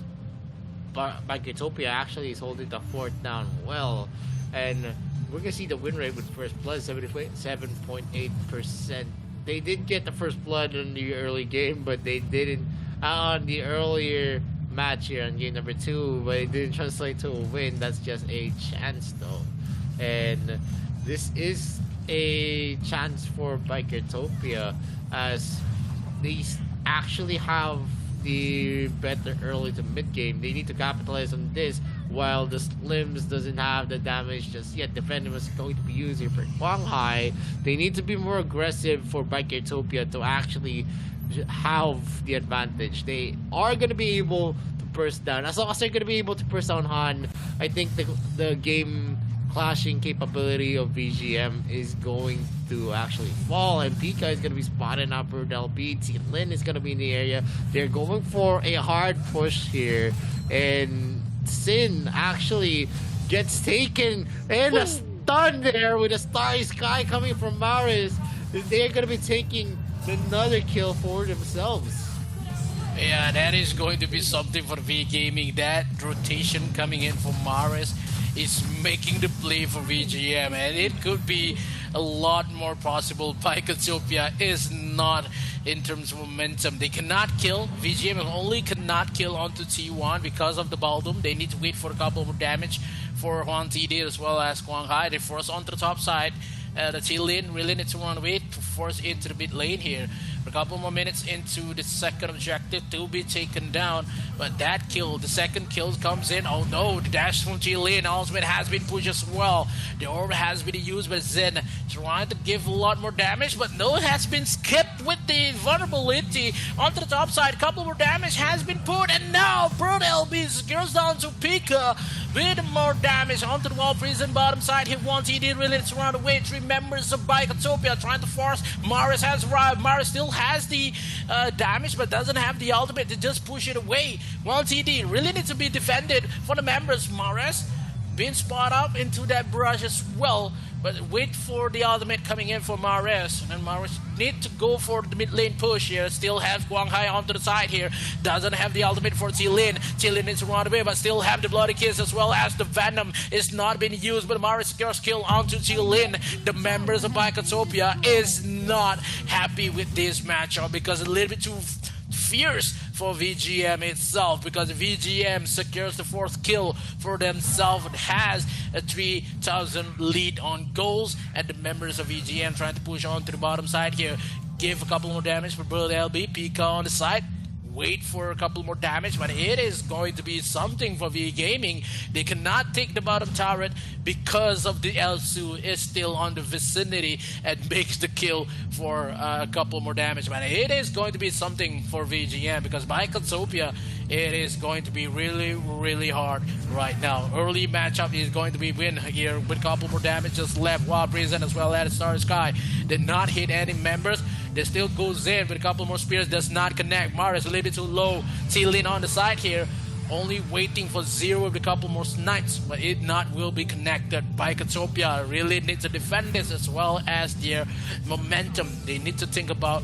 Bikatopia actually is holding the fort down well, and we're gonna see the win rate with first blood 7.8%. They did get the first blood in the early game, but they didn't on the earlier match here on game number 2, but it didn't translate to a win. That's just a chance though, and this is a chance for Bikatopia as they actually have the better early to mid game. They need to capitalize on this while the Slims doesn't have the damage just yet. Defending was going to be used here for Guanghai. They need to be more aggressive for Bikatopia to actually have the advantage. They are going to be able to burst down. As long as they're going to be able to burst down Han, I think the game clashing capability of VGM is going to actually fall, and Pika is going to be spotting up for LB. Lin is going to be in the area. They're going for a hard push here, and Sin actually gets taken and a stun there with a Starry Sky coming from Maris. They're going to be taking another kill for themselves. Yeah, that is going to be something for V Gaming. That rotation coming in for Maris is making the play for VGM, and it could be a lot more possible. Bikatopia is not in terms of momentum. They cannot kill. VGM only cannot kill onto T1 because of the Baldum. They need to wait for a couple more damage for Huan TD as well as Guanghai. They force onto the top side. The T-Lin really needs to run away to force into the mid lane here. A couple more minutes into the second objective to be taken down, but that kill, the second kill comes in. Oh no, the dash from T-Lin ultimate has been pushed as well. The orb has been used by Zen, trying to give a lot more damage, but no, it has been skipped with the vulnerability onto the top side. Couple more damage has been put, and now Bird LB secures down to Pika with more damage onto the wall. Prison bottom side, hit one TD, really to run away. 3 members of Bikatopia trying to force. Maris has arrived. Maris still has the damage, but doesn't have the ultimate to just push it away. One TD really needs to be defended for the members. Maris being spot up into that brush as well, but wait for the ultimate coming in for Maris, and Maris need to go for the mid lane push here. Still have Guanghai onto the side here, doesn't have the ultimate for T-Lin. T-Lin needs to run away, but still have the Bloody Kiss as well as the Venom is not being used, but Maris secures kill onto T-Lin. The members of Bikatopia is not happy with this matchup because a little bit too fierce for VGM itself, because VGM secures the 4th kill for themselves and has a 3,000 lead on goals, and the members of VGM trying to push on to the bottom side here. Give a couple more damage for Bird LB. Pika on the side. Wait for a couple more damage, but it is going to be something for V Gaming. They cannot take the bottom turret because of the Elsu is still on the vicinity and makes the kill for a couple more damage. But it is going to be something for VGM because by Katsopia, it is going to be really, really hard right now. Early matchup is going to be win here with a couple more damage just left. Wild Prison as well as Star Sky did not hit any members. There still goes in with a couple more spears. Does not connect. Maris a little bit too low. T-Lin on the side here. Only waiting for Zero with a couple more snipes, but it not will be connected. By Katopia really need to defend this as well as their momentum. They need to think about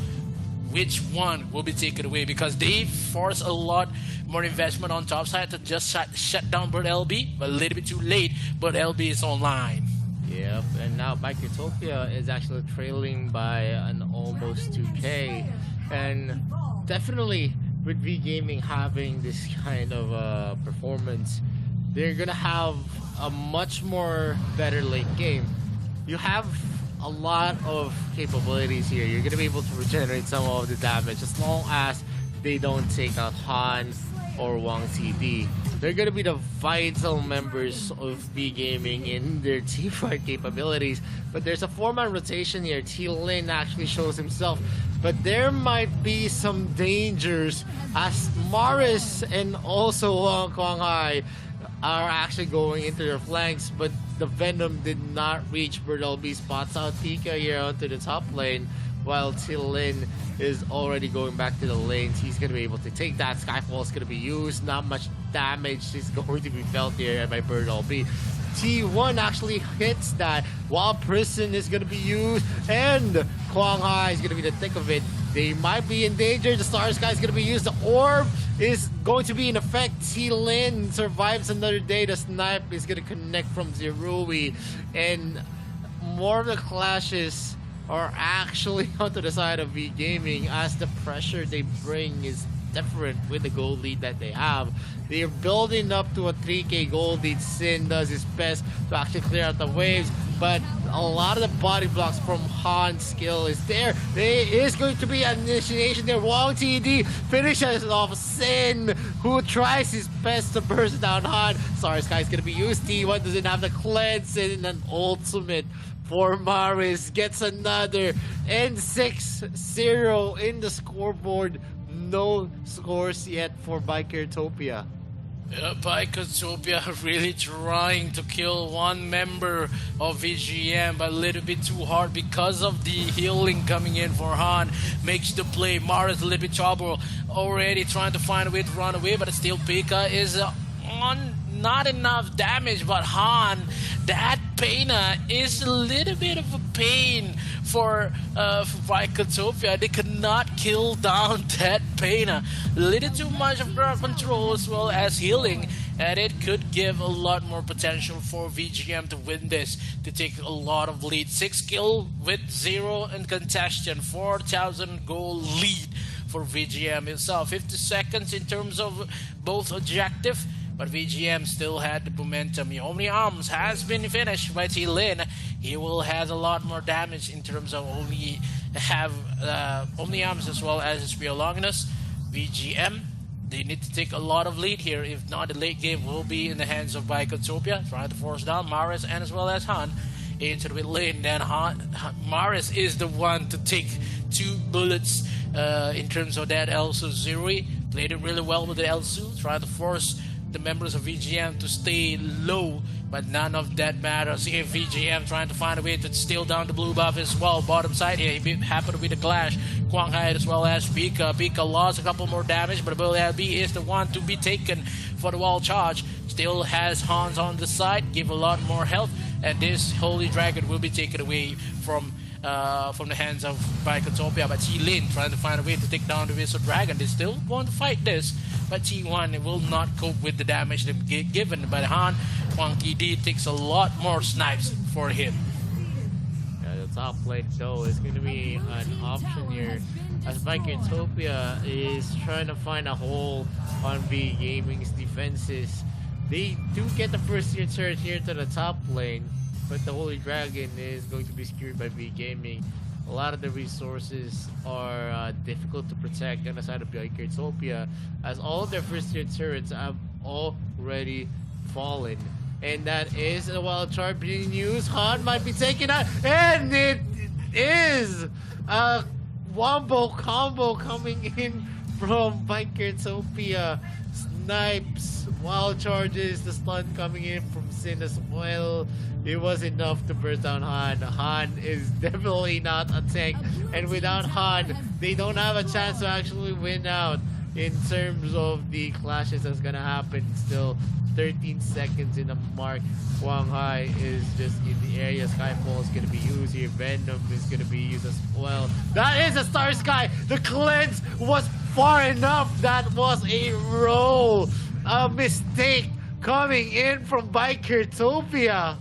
which one will be taken away, because they force a lot more investment on top side to just shut down Bird LB, but a little bit too late. Bird LB is online. Yep, and now Biketopia is actually trailing by an almost 2K, and definitely with V Gaming having this kind of performance, they're gonna have a much more better late game. You have a lot of capabilities here. You're gonna be able to regenerate some of the damage as long as they don't take out Han or Wang TD. They're gonna be the vital members of V Gaming in their team fight capabilities. But there's a 4-man rotation here. T-Lin actually shows himself, but there might be some dangers as Maris and also Kwang Hai are actually going into their flanks, but the Venom did not reach Bird LB. Spots out Pika here onto the top lane, while T-Lin is already going back to the lanes. He's going to be able to take that. Skyfall is going to be used. Not much damage is going to be felt here by Bird LB. T1 actually hits that, while Prison is going to be used, and Kwang Hai is going to be the thick of it. They might be in danger. The Star Sky is going to be used. The Orb is going to be in effect. T-Lin survives another day. The Snipe is going to connect from Zerui, and more of the clashes are actually onto the side of V Gaming, as the pressure they bring is different with the gold lead that they have. They are building up to a 3K gold lead. Sin does his best to actually clear out the waves, but a lot of the body blocks from Han's skill is there. There is going to be an initiation there. Wang TD finishes off Sin, who tries his best to burst down Han. Sorry, Sky is going to be used. T1 doesn't have the cleanse, and an ultimate for Maris gets another, and 6-0 in the scoreboard. No scores yet for Bikertopia. Biketopia really trying to kill one member of VGM, but a little bit too hard because of the healing coming in for Han. Makes the play. Maris a little bit trouble. Already trying to find a way to run away, but still Pika is on not enough damage. But Han, that Pena is a little bit of a pain for Biketopia. They cannot kill down that Pena. A little too much of ground control as well as healing, and it could give a lot more potential for VGM to win this, to take a lot of lead. 6 kill with 0 in contention, 4,000 goal lead for VGM itself. 50 seconds in terms of both objective, but VGM still had the momentum. The Omni Arms has been finished by T-Lin. He will have a lot more damage in terms of only have Omni Arms as well as Spear Longinus. VGM, they need to take a lot of lead here. If not, the late game will be in the hands of Biketopia, trying to force down Maris and as well as Han into the mid lane. Then Maris is the one to take 2 bullets in terms of that Elsu. Zuri played it really well with the Elsu, trying to force the members of VGM to stay low, but none of that matters. Here VGM trying to find a way to steal down the blue buff as well. Bottom side here, he happened with the clash. Kwang Hai as well as Pika. Pika lost a couple more damage, but Bill LB is the one to be taken for the wall charge. Still has Hans on the side, give a lot more health, and this Holy Dragon will be taken away from the hands of Biketopia. But T-Lin trying to find a way to take down the Wizard Dragon. They still want to fight this, but T1 will not cope with the damage given by Han. Wang TD takes a lot more snipes for him. Yeah, the top lane though is going to be an option here, as Biketopia is trying to find a hole on V Gaming's defenses. They do get the first tier turret here to the top lane, but the Holy Dragon is going to be secured by V Gaming. A lot of the resources are difficult to protect on the side of Biketopia, as all of their first tier turrets have already fallen. And that is a wild chart being used. Han might be taken out, and it is a wombo combo coming in from Biketopia. snipes, wild charges, the stun coming in from Sin as well. It was enough to burst down Han. Han is definitely not a tank, and without Han, they don't have a chance to actually win out in terms of the clashes that's gonna happen. Still 13 seconds in the mark. Quang Hai is just in the area. Skyfall is gonna be used here. Venom is gonna be used as well. That is a Star Sky. The cleanse was far enough. That was a roll. A mistake coming in from Bikertopia.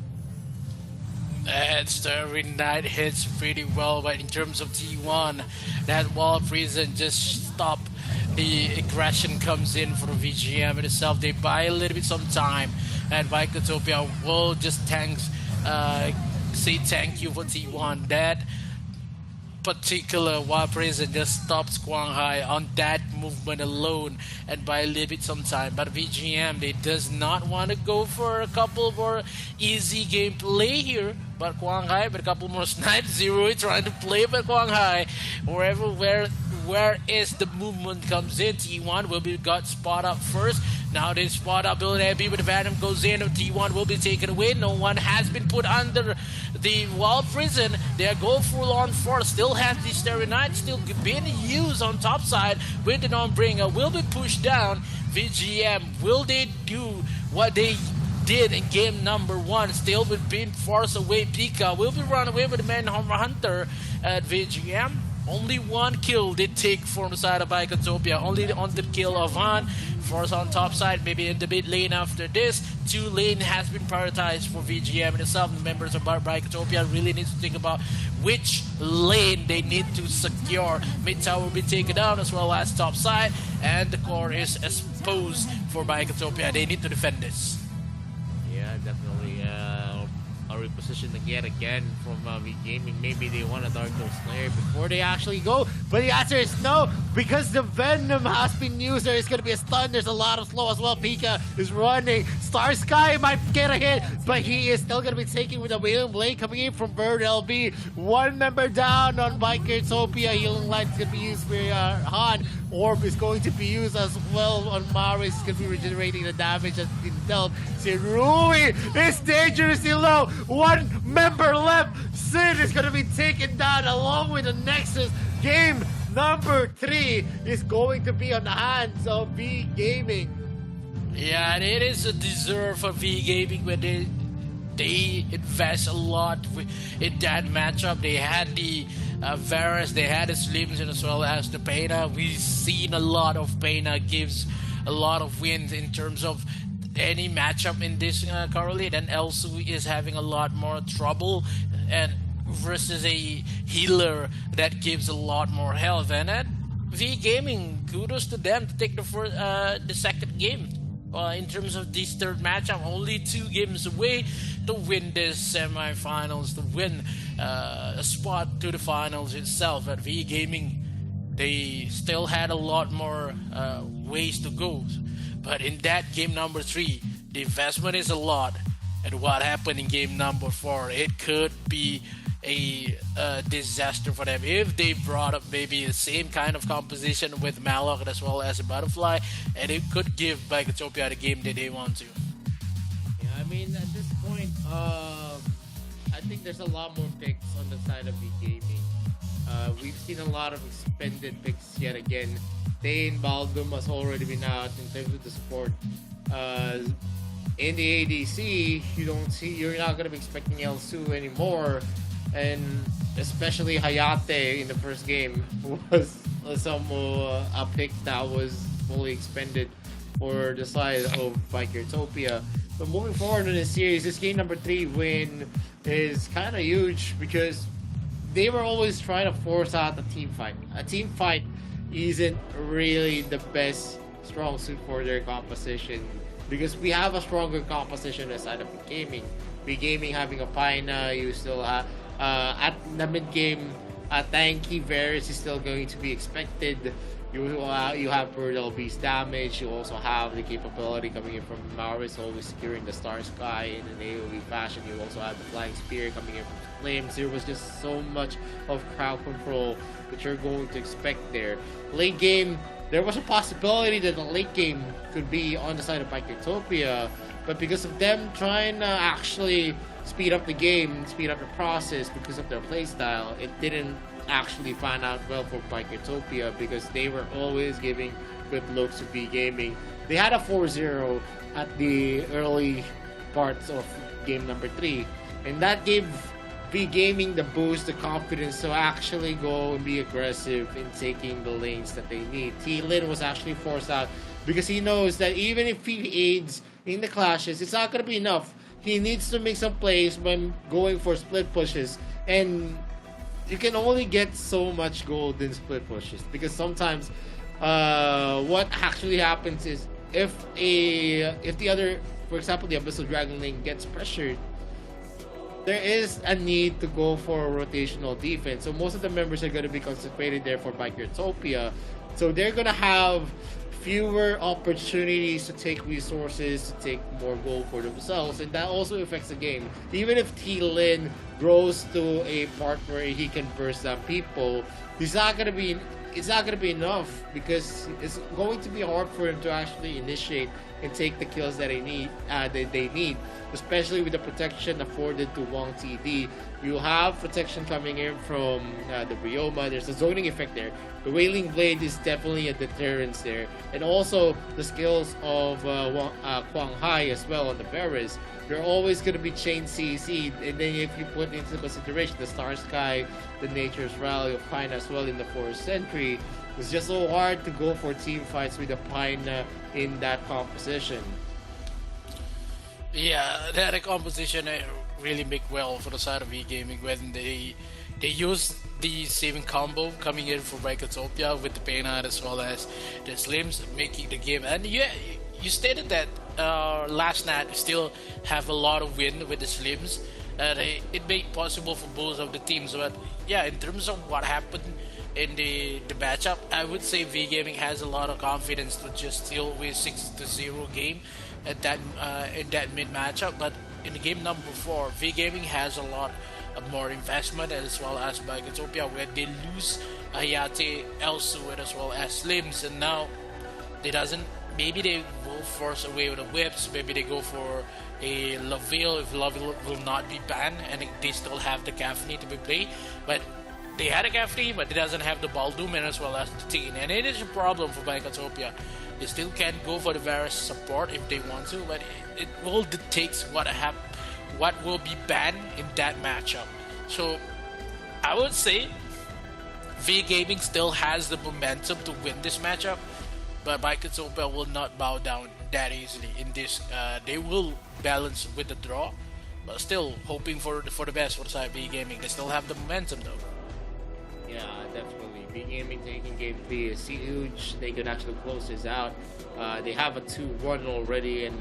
And Starry Night hits pretty well, but in terms of T1, that wall of reason just stop the aggression comes in for the VGM itself. They buy a little bit some time, and Bikertopia will just say thank you for T1. That particular wild prison just stops Quang Hai on that movement alone and by a little bit some time. But VGM, they does not want to go for a couple more easy gameplay here. But Quang Hai with a couple more snipes, Zero trying to play with Quang Hai. Where is the movement comes in, T1 will be got spot up first. Now this spot up ability with Venom goes in, T1 will be taken away. No one has been put under the wall prison. They go full on force. Still has the Starry Night still being used on top side with the non-bringer. Will be pushed down. VGM, will they do what they did in game number 1? Still with being forced away. Pika will be run away with the Manhunter at VGM. Only one kill they take from the side of Bikertopia. Only on the kill of Han. Force on top side, maybe in the mid lane after this. 2 lane has been prioritized for VGM and itself. The members of Bikertopia really need to think about which lane they need to secure. Mid tower will be taken down as well as top side. And the core is exposed for Bikertopia. They need to defend this. Yeah, definitely. A reposition yet again from V Gaming. Maybe they want a Dark Nose Slayer before they actually go, but the answer is no, because the Venom has been used. There is going to be a stun. There's a lot of slow as well. Pika is running. Star Sky might get a hit, but he is still going to be taking with a Wailing Blade coming in from Bird LB. One member down on Bikertopia. Healing Light is going to be used for Han. Orb is going to be used as well on Maris. He's going to be regenerating the damage that's been dealt. Zerui is dangerously low. One member left. Sid is going to be taken down along with the Nexus. Game number 3 is going to be on the hands of V Gaming. Yeah, and it is a deserve for V Gaming when they invest a lot in that matchup. They had the Varus, they had the Slims, and as well as the Pena. We've seen a lot of Pena gives a lot of wins in terms of any matchup in this currently. Then Elsu is having a lot more trouble and versus a healer that gives a lot more health. And at V Gaming, kudos to them to take the second game. In terms of this third matchup, only 2 games away to win this semi-finals, to win a spot to the finals itself. At V Gaming, they still had a lot more ways to go. But in that game number 3, the investment is a lot. And what happened in game number 4, it could be a disaster for them if they brought up maybe the same kind of composition with Malok as well as a Butterfly, and it could give Bikertopia the game that they want to. Yeah, I mean, at this point, I think there's a lot more picks on the side of V Gaming. We've seen a lot of expended picks yet again. Dane Baldum has already been out in terms of the support. In the ADC, you're not gonna be expecting Elsu anymore. And especially Hayate in the first game was a pick that was fully expended for the side of Bikertopia. But moving forward in this series, this game number 3 win is kind of huge because they were always trying to force out a team fight. A team fight isn't really the best strong suit for their composition because we have a stronger composition aside of the gaming. The gaming having a Pina, you still have at the mid game, tanky Varus is still going to be expected. You have Bird LB's damage. You also have the capability coming in from Maris, always securing the Star Sky in an AoE fashion. You also have the Flying Spear coming in from Flames. There was just so much of crowd control that you're going to expect there. Late game, there was a possibility that the late game could be on the side of Utopia, but because of them trying to actually speed up the game, speed up the process because of their playstyle, it didn't actually pan out well for Utopia because they were always giving good looks to V Gaming. They had a 4-0 at the early parts of game number 3, and that gave V Gaming the boost, the confidence to actually go and be aggressive in taking the lanes that they need. T-Lin was actually forced out because he knows that even if he aids in the clashes, it's not going to be enough. He needs to make some plays when going for split pushes, and you can only get so much gold in split pushes because sometimes what actually happens is if the other, for example, the Abyssal Dragon lane gets pressured, there is a need to go for a rotational defense. So most of the members are going to be concentrated there for Utopia. So they're going to have fewer opportunities to take resources, to take more gold for themselves, and that also affects the game. Even if T-Lin grows to a part where he can burst down people, it's not going to be enough because it's going to be hard for him to actually initiate and take the kills that they need, especially with the protection afforded to Wong TD. You have protection coming in from the Ryoma. There's a zoning effect there. The Wailing Blade is definitely a deterrence there, and also the skills of Kwang Hai as well on the Varus. They're always going to be chain CC, and then if you put into consideration the Star Sky, the Nature's Rally of Pine as well in the Forest Sentry, it's just so hard to go for team fights with the Pine in that composition. Yeah, that composition really make well for the side of E-Gaming when they use the saving combo coming in for Utopia with the Painite as well as the Slims making the game. And yeah, you stated that last night still have a lot of win with the Slims. It made possible for both of the teams. But yeah, in terms of what happened in the matchup, I would say V Gaming has a lot of confidence to just still win 6-0 game at that in that mid matchup. But in the game number 4, V Gaming has a lot of more investment as well as Utopia, where they lose Hayate, Elsu, as well as Slims, and now they doesn't. Maybe they will force away with the whips. Maybe they go for a Laville if Laville will not be banned, and they still have the Gaffney to be played. But they had a Gaffney, but it doesn't have the Balduman as well as the Teen, and it is a problem for Utopia. They still can go for the Varus support if they want to, but it all dictates what will be banned in that matchup. So I would say V Gaming still has the momentum to win this matchup, but Utopia will not bow down that easily in this. They will balance with the draw, but still hoping for the best for the side of V Gaming. They still have the momentum though. Yeah, definitely. V Gaming taking game 3 is huge. They could actually close this out. They have a 2-1 already and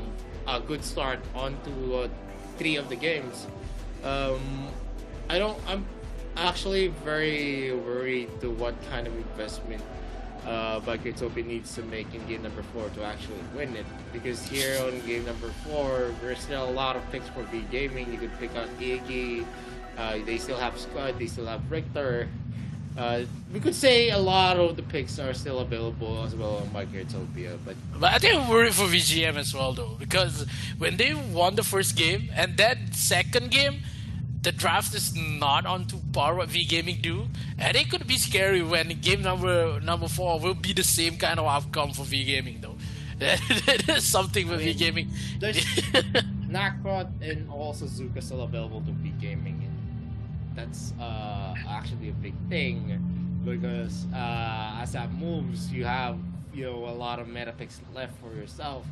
a good start onto 3 of the games. I'm actually very worried to what kind of investment Utopia needs to make in game number 4 to actually win it. Because here on game number 4, there's still a lot of picks for V Gaming. You could pick out Iggy. They still have Scud. They still have Richter. We could say a lot of the picks are still available as well on Utopia, but I think I'm worried for VGM as well though, because when they won the first game and that second game, the draft is not on to par what V Gaming do, and it could be scary when game number 4 will be the same kind of outcome for V Gaming though. That is something with V Gaming. There's Nakrot and also Zuka still available to V Gaming. That's actually a big thing because as that moves, you have a lot of meta picks left for yourself.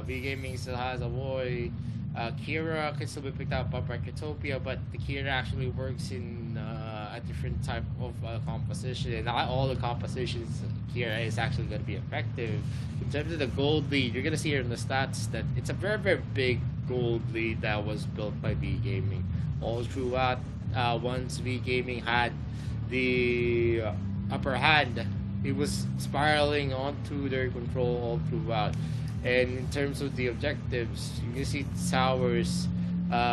V Gaming still has a boy. Kira can still be picked up by Utopia, but the Kira actually works in a different type of composition, and not all the compositions Kira is actually going to be effective. In terms of the gold lead, you're going to see here in the stats that it's a very, very big gold lead that was built by V Gaming all throughout. Once V Gaming had the upper hand, it was spiraling onto their control all throughout. And in terms of the objectives, you can see towers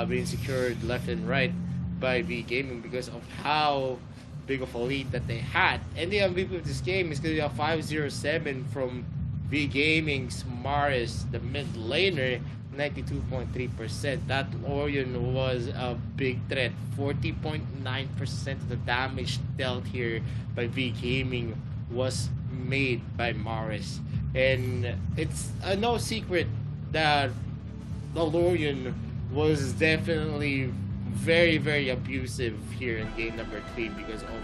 being secured left and right by V Gaming because of how big of a lead that they had. And the MVP of this game is going to be a 507 from V Gaming's Maris, the mid laner, 92.3%. That Orion was a big threat. 40.9% of the damage dealt here by V Gaming was made by Maris. And it's no secret that Valorian was definitely very, very abusive here in game number 3 because of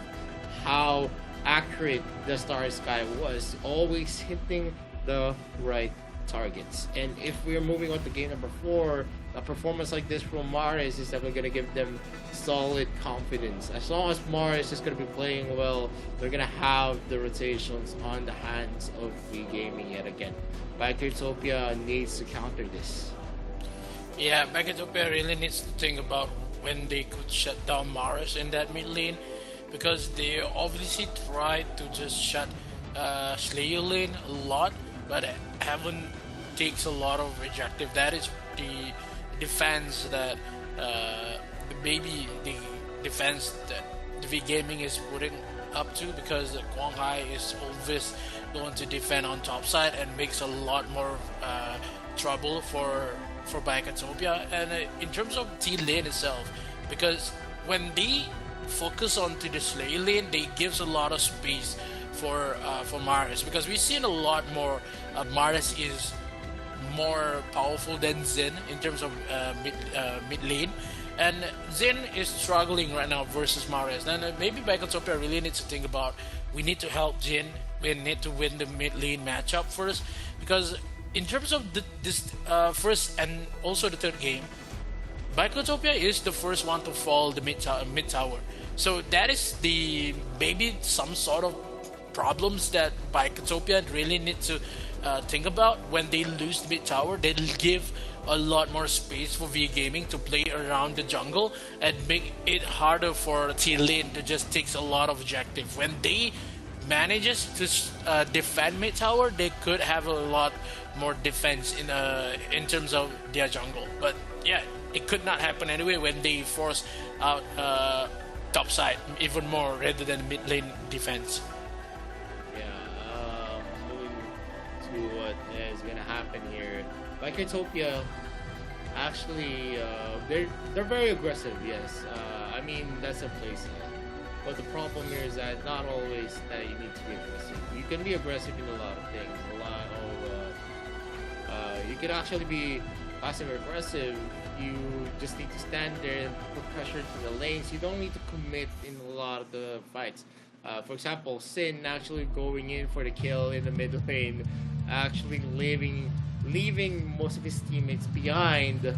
how accurate the Star Sky was, always hitting the right targets. And if we're moving on to game number 4, a performance like this from Maris is definitely going to give them solid confidence. As long as Maris is going to be playing well, they're going to have the rotations on the hands of V Gaming yet again. Bikertopia needs to counter this. Yeah, Bikertopia really needs to think about when they could shut down Maris in that mid lane, because they obviously tried to just shut Slayer lane a lot, but haven't takes a lot of objective. That is the defense that maybe the defense that the V Gaming is putting up to, because Quang Hai is always going to defend on top side and makes a lot more trouble for Bikertopia. And in terms of T lane itself, because when they focus onto the Slayer lane, they gives a lot of space for Maris, because we've seen a lot more. Maris is more powerful than Zen in terms of mid lane, and Zen is struggling right now versus Maris. And maybe Bikertopia really needs to think about, we need to help Jin, we need to win the mid lane matchup first, because in terms of this first and also the third game, Bikertopia is the first one to fall the mid tower. So that is the maybe some sort of problems that Bikertopia really need to think about. When they lose the mid tower, they'll give a lot more space for V Gaming to play around the jungle and make it harder for T lane to just take a lot of objective. When they manages to defend mid tower, they could have a lot more defense in terms of their jungle. But yeah, it could not happen anyway when they force out top side even more rather than mid lane defense. Moving to what is gonna happen here, Bikertopia actually they're very aggressive. Yes, I mean that's a place. But the problem here is that not always that you need to be aggressive. You can be aggressive in a lot of things. You can actually be passive aggressive. You just need to stand there and put pressure to the lanes. You don't need to commit in a lot of the fights. For example, Sin actually going in for the kill in the mid lane, actually leaving most of his teammates behind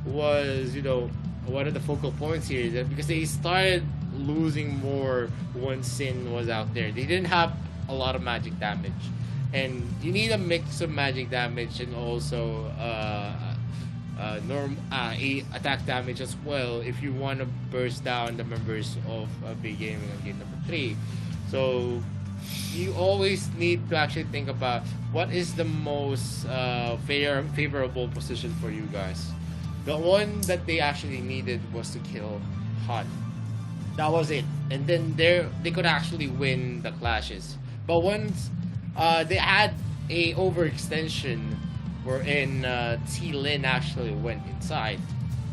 was, one of the focal points here, because they started losing more when Sin was out there. They didn't have a lot of magic damage, and you need a mix of magic damage and also attack damage as well if you want to burst down the members of Big Gaming on game number 3. So you always need to actually think about what is the most favorable position for you guys. The one that they actually needed was to kill Han. That was it, and then they could actually win the clashes. But once they had a overextension wherein T Lin actually went inside,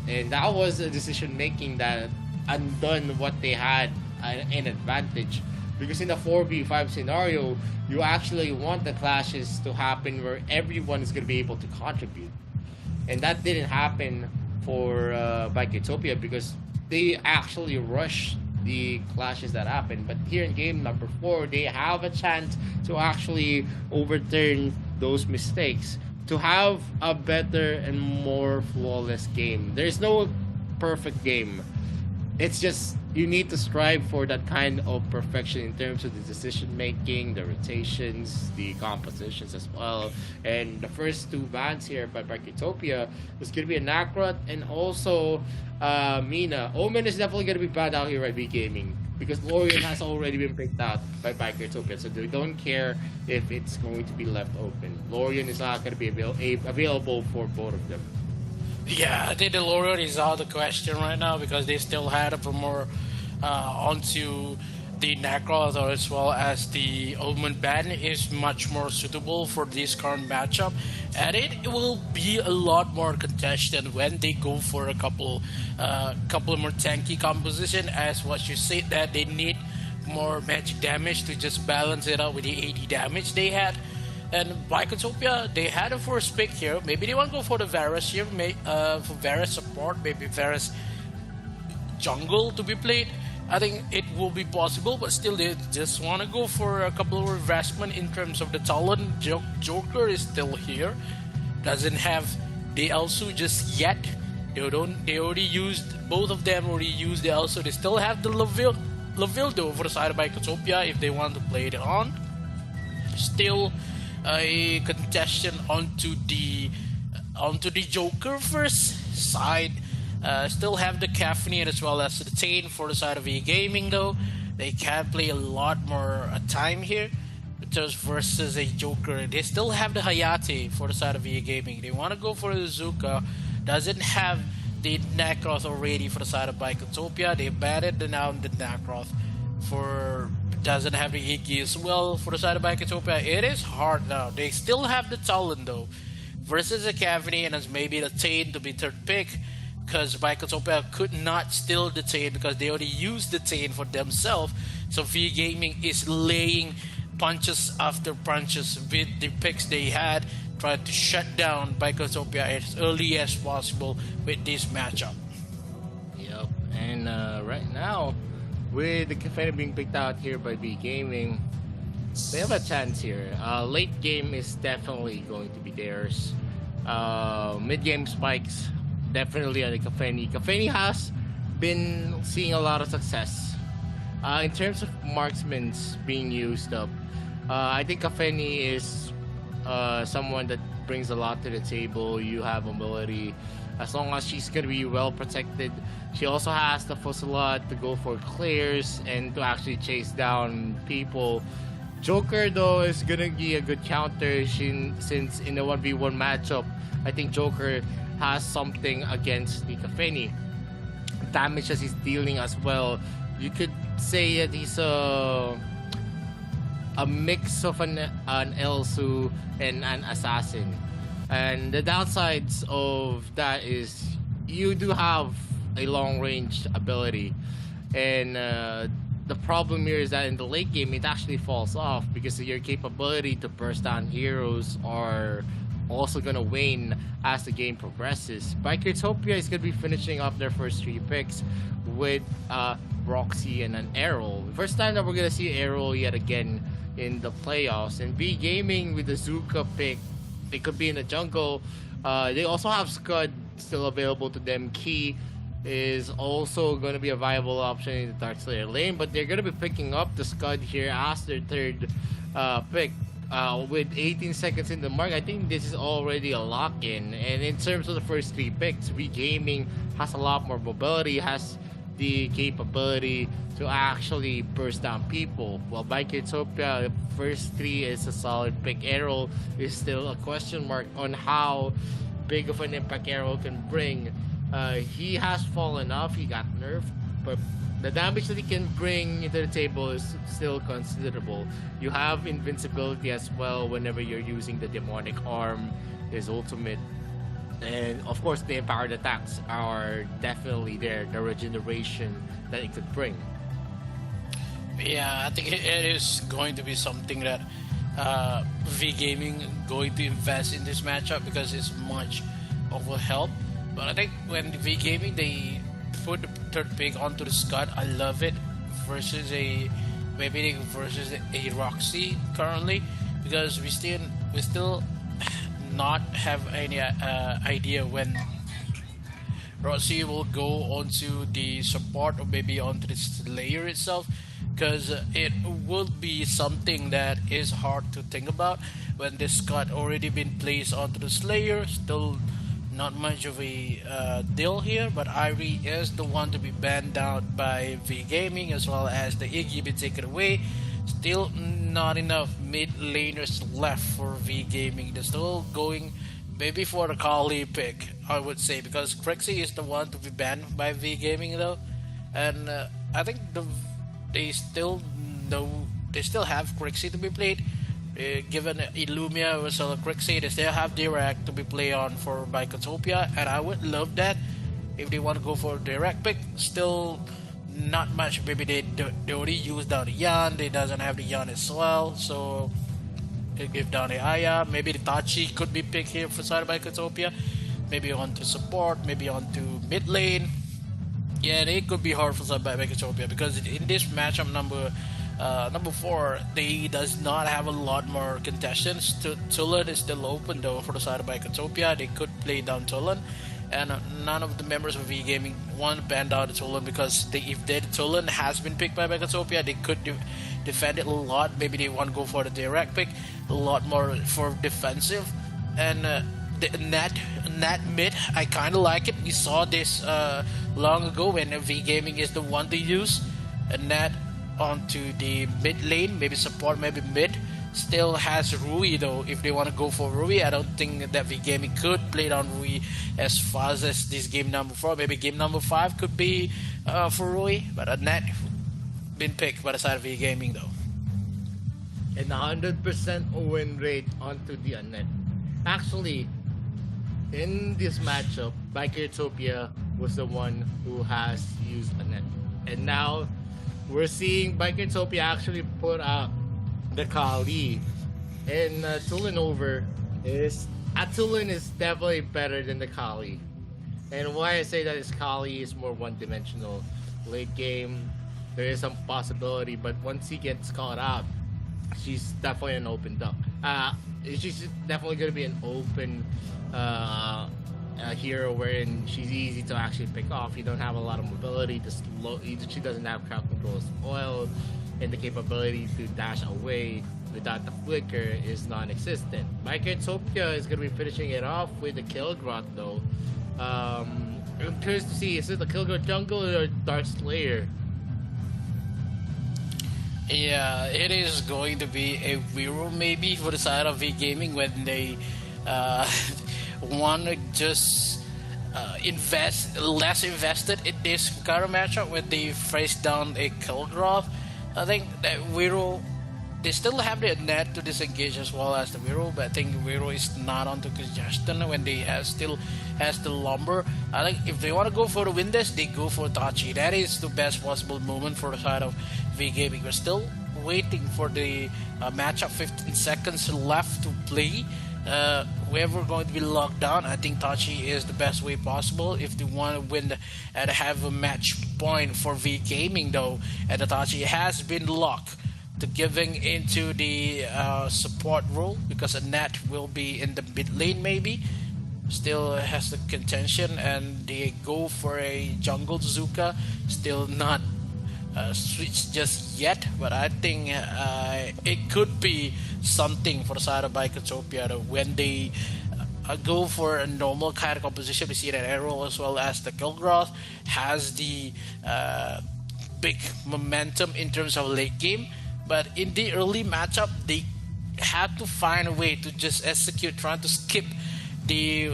and that was a decision making that undone what they had an advantage, because in the 4v5 scenario you actually want the clashes to happen where everyone is going to be able to contribute, and that didn't happen for Bikertopia because they actually rushed the clashes that happened. But here in game number 4, they have a chance to actually overturn those mistakes, to have a better and more flawless game. There's no perfect game. It's just you need to strive for that kind of perfection in terms of the decision making, the rotations, the compositions as well. And the first two bans here by Bikertopia was going to be a Nakrot and also Mina. Omen is definitely going to be bad out here by B Gaming, because Lorian has already been picked out by Bikertopia, so they don't care if it's going to be left open. Lorian is not going to be available for both of them. Yeah, I think the Lorian is out of the question right now, because they still had a more onto the Necroth or as well as the Omen ban is much more suitable for this current matchup, and it will be a lot more contested when they go for a couple more tanky composition, as what you said that they need more magic damage to just balance it out with the 80 damage they had. And Bicotopia, they had a first pick here. Maybe they want to go for the Varus here, for Varus support, maybe Varus jungle to be played. I think it will be possible, but still they just want to go for a couple of investment in terms of the talent. Joker is still here, doesn't have the Elsu just yet. They already used, both of them already used the Elsu. They still have the Laville though for the side of Bicotopia if they want to play it on. Still a contestation onto the Joker first side. Still have the Caffeine as well as the Tane for the side of E-Gaming though. They can play a lot more time here just versus a Joker. They still have the Hayate for the side of E-Gaming. They want to go for the Zuka. Doesn't have the Necroth already for the side of Bicotopia. They batted now the Necroth for doesn't have the Iggy as well for the side of Bicotopia. It is hard now. They still have the talent though versus the Cavity and as maybe the Tane to be third pick, because Bicotopia could not steal the Tane because they already used the Tane for themselves. So V Gaming is laying punches after punches with the picks they had, trying to shut down Bicotopia as early as possible with this matchup. Yep, and right now, with the Cafe being picked out here by V Gaming, they have a chance here. Late game is definitely going to be theirs. Mid game spikes definitely on the Cafe. Cafe has been seeing a lot of success. In terms of marksmen's being used up, I think Cafe is someone that brings a lot to the table. You have mobility. As long as she's going to be well protected, she also has the Fusillot to go for clears and to actually chase down people. Joker though is going to be a good counter since in the 1v1 matchup, I think Joker has something against the Kafeni. Damage that he's dealing as well. You could say that he's a mix of an Elsu and an assassin. And the downsides of that is you do have a long range ability, and the problem here is that in the late game it actually falls off because your capability to burst down heroes are also gonna wane as the game progresses. Bicotopia is gonna be finishing up their first 3 picks with Roxy and an Errol. First time that we're gonna see Errol yet again in the playoffs. And V Gaming with the Zuka pick, they could be in the jungle. They also have Scud still available to them. Key is also going to be a viable option in the Dark Slayer lane, but they're going to be picking up the Scud here as their third pick. With 18 seconds in the mark, I think this is already a lock-in. And in terms of the first 3 picks, V Gaming has a lot more mobility, has the capability to actually burst down people. While Bicotopia, the first 3 is a solid pick. Arrow is still a question mark on how big of an impact Arrow can bring. He has fallen off, he got nerfed, but the damage that he can bring into the table is still considerable. You have invincibility as well whenever you're using the demonic arm, his ultimate. And of course the empowered attacks are definitely there, the regeneration that it could bring. Yeah, I think it is going to be something that V Gaming going to invest in this matchup because it's much of a help. But I think when V Gaming they put the third pick onto the Scud, I love it versus versus a Roxy currently, because we still not have any idea when Roxy will go onto the support or maybe onto the Slayer itself, because it would be something that is hard to think about when this Scud already been placed onto the Slayer. Still not much of a deal here, but Irie is the one to be banned out by V Gaming, as well as the Iggy be taken away. Still not enough mid laners left for V Gaming. They're still going maybe for the Kali pick, I would say, because Crixie is the one to be banned by V Gaming though. And I think they still have Crixie to be played. Given Illumia versus Crixie, they still have Direct to be played on for Bicotopia, and I would love that if they want to go for a direct pick. Still not much. Maybe they already used down the Yan. They doesn't have the Yan as well, so they give down the Aya. Maybe the Tachi could be picked here for side of Bicotopia. Maybe onto support, maybe onto mid lane. Yeah, it could be hard for side by Bicotopia because in this matchup number 4, they does not have a lot more contestants. Tulan is still open though for the side of Bicotopia. They could play down Tulan, and none of the members of V Gaming want to ban down the Tulan because if the Tulan has been picked by Bicotopia, they could defend it a lot. Maybe they want to go for the direct pick, a lot more for defensive, and the net mid, I kind of like it. We saw this long ago when V Gaming is the one to use a net onto the mid lane, maybe support, maybe mid. Still has Rui though. If they want to go for Rui, I don't think that V Gaming could play down Rui as fast as this game number 4. Maybe game number 5 could be for Rui, but a net been picked by the side of V Gaming though. And 100% win rate onto the net. Actually, in this matchup, Bicotopia was the one who has used a net, and now we're seeing Bicotopia actually put out the Kali, and Tulan over is Tulan is definitely better than the Kali. And why I say that is Kali is more one-dimensional. Late game, there is some possibility, but once he gets caught out, she's definitely an open duck. She's definitely going to be an open hero wherein she's easy to actually pick off. You don't have a lot of mobility to slow. She doesn't have crowd control spoil, and the capability to dash away without the flicker is non-existent. Bicotopia is going to be finishing it off with the Kilgrot though. I'm curious to see, is it the Kilgrot jungle or Dark Slayer? Yeah, it is going to be a Vero maybe for the side of V Gaming when they want to just invest less invested in this kind of matchup when they face down a Kilgrot. I think that Vero, they still have the net to disengage as well as the Vero, but I think Vero is not onto congestion when they still has the lumber. I think if they want to go for the Windass, they go for Tachi. That is the best possible moment for the side of V Gaming. We're still waiting for the matchup. 15 seconds left to play. Whoever going to be locked down, I think Tachi is the best way possible if they want to win and have a match point for V Gaming though. And the Tachi has been locked to giving into the support role because a net will be in the mid lane maybe. Still has the contention, and they go for a jungle Zuka. Still not switched just yet, but I think it could be something for the side of Bicotopia when they go for a normal kind of composition. We see that Arrow as well as the Kilgroth has the big momentum in terms of late game, but in the early matchup they had to find a way to just execute, trying to skip the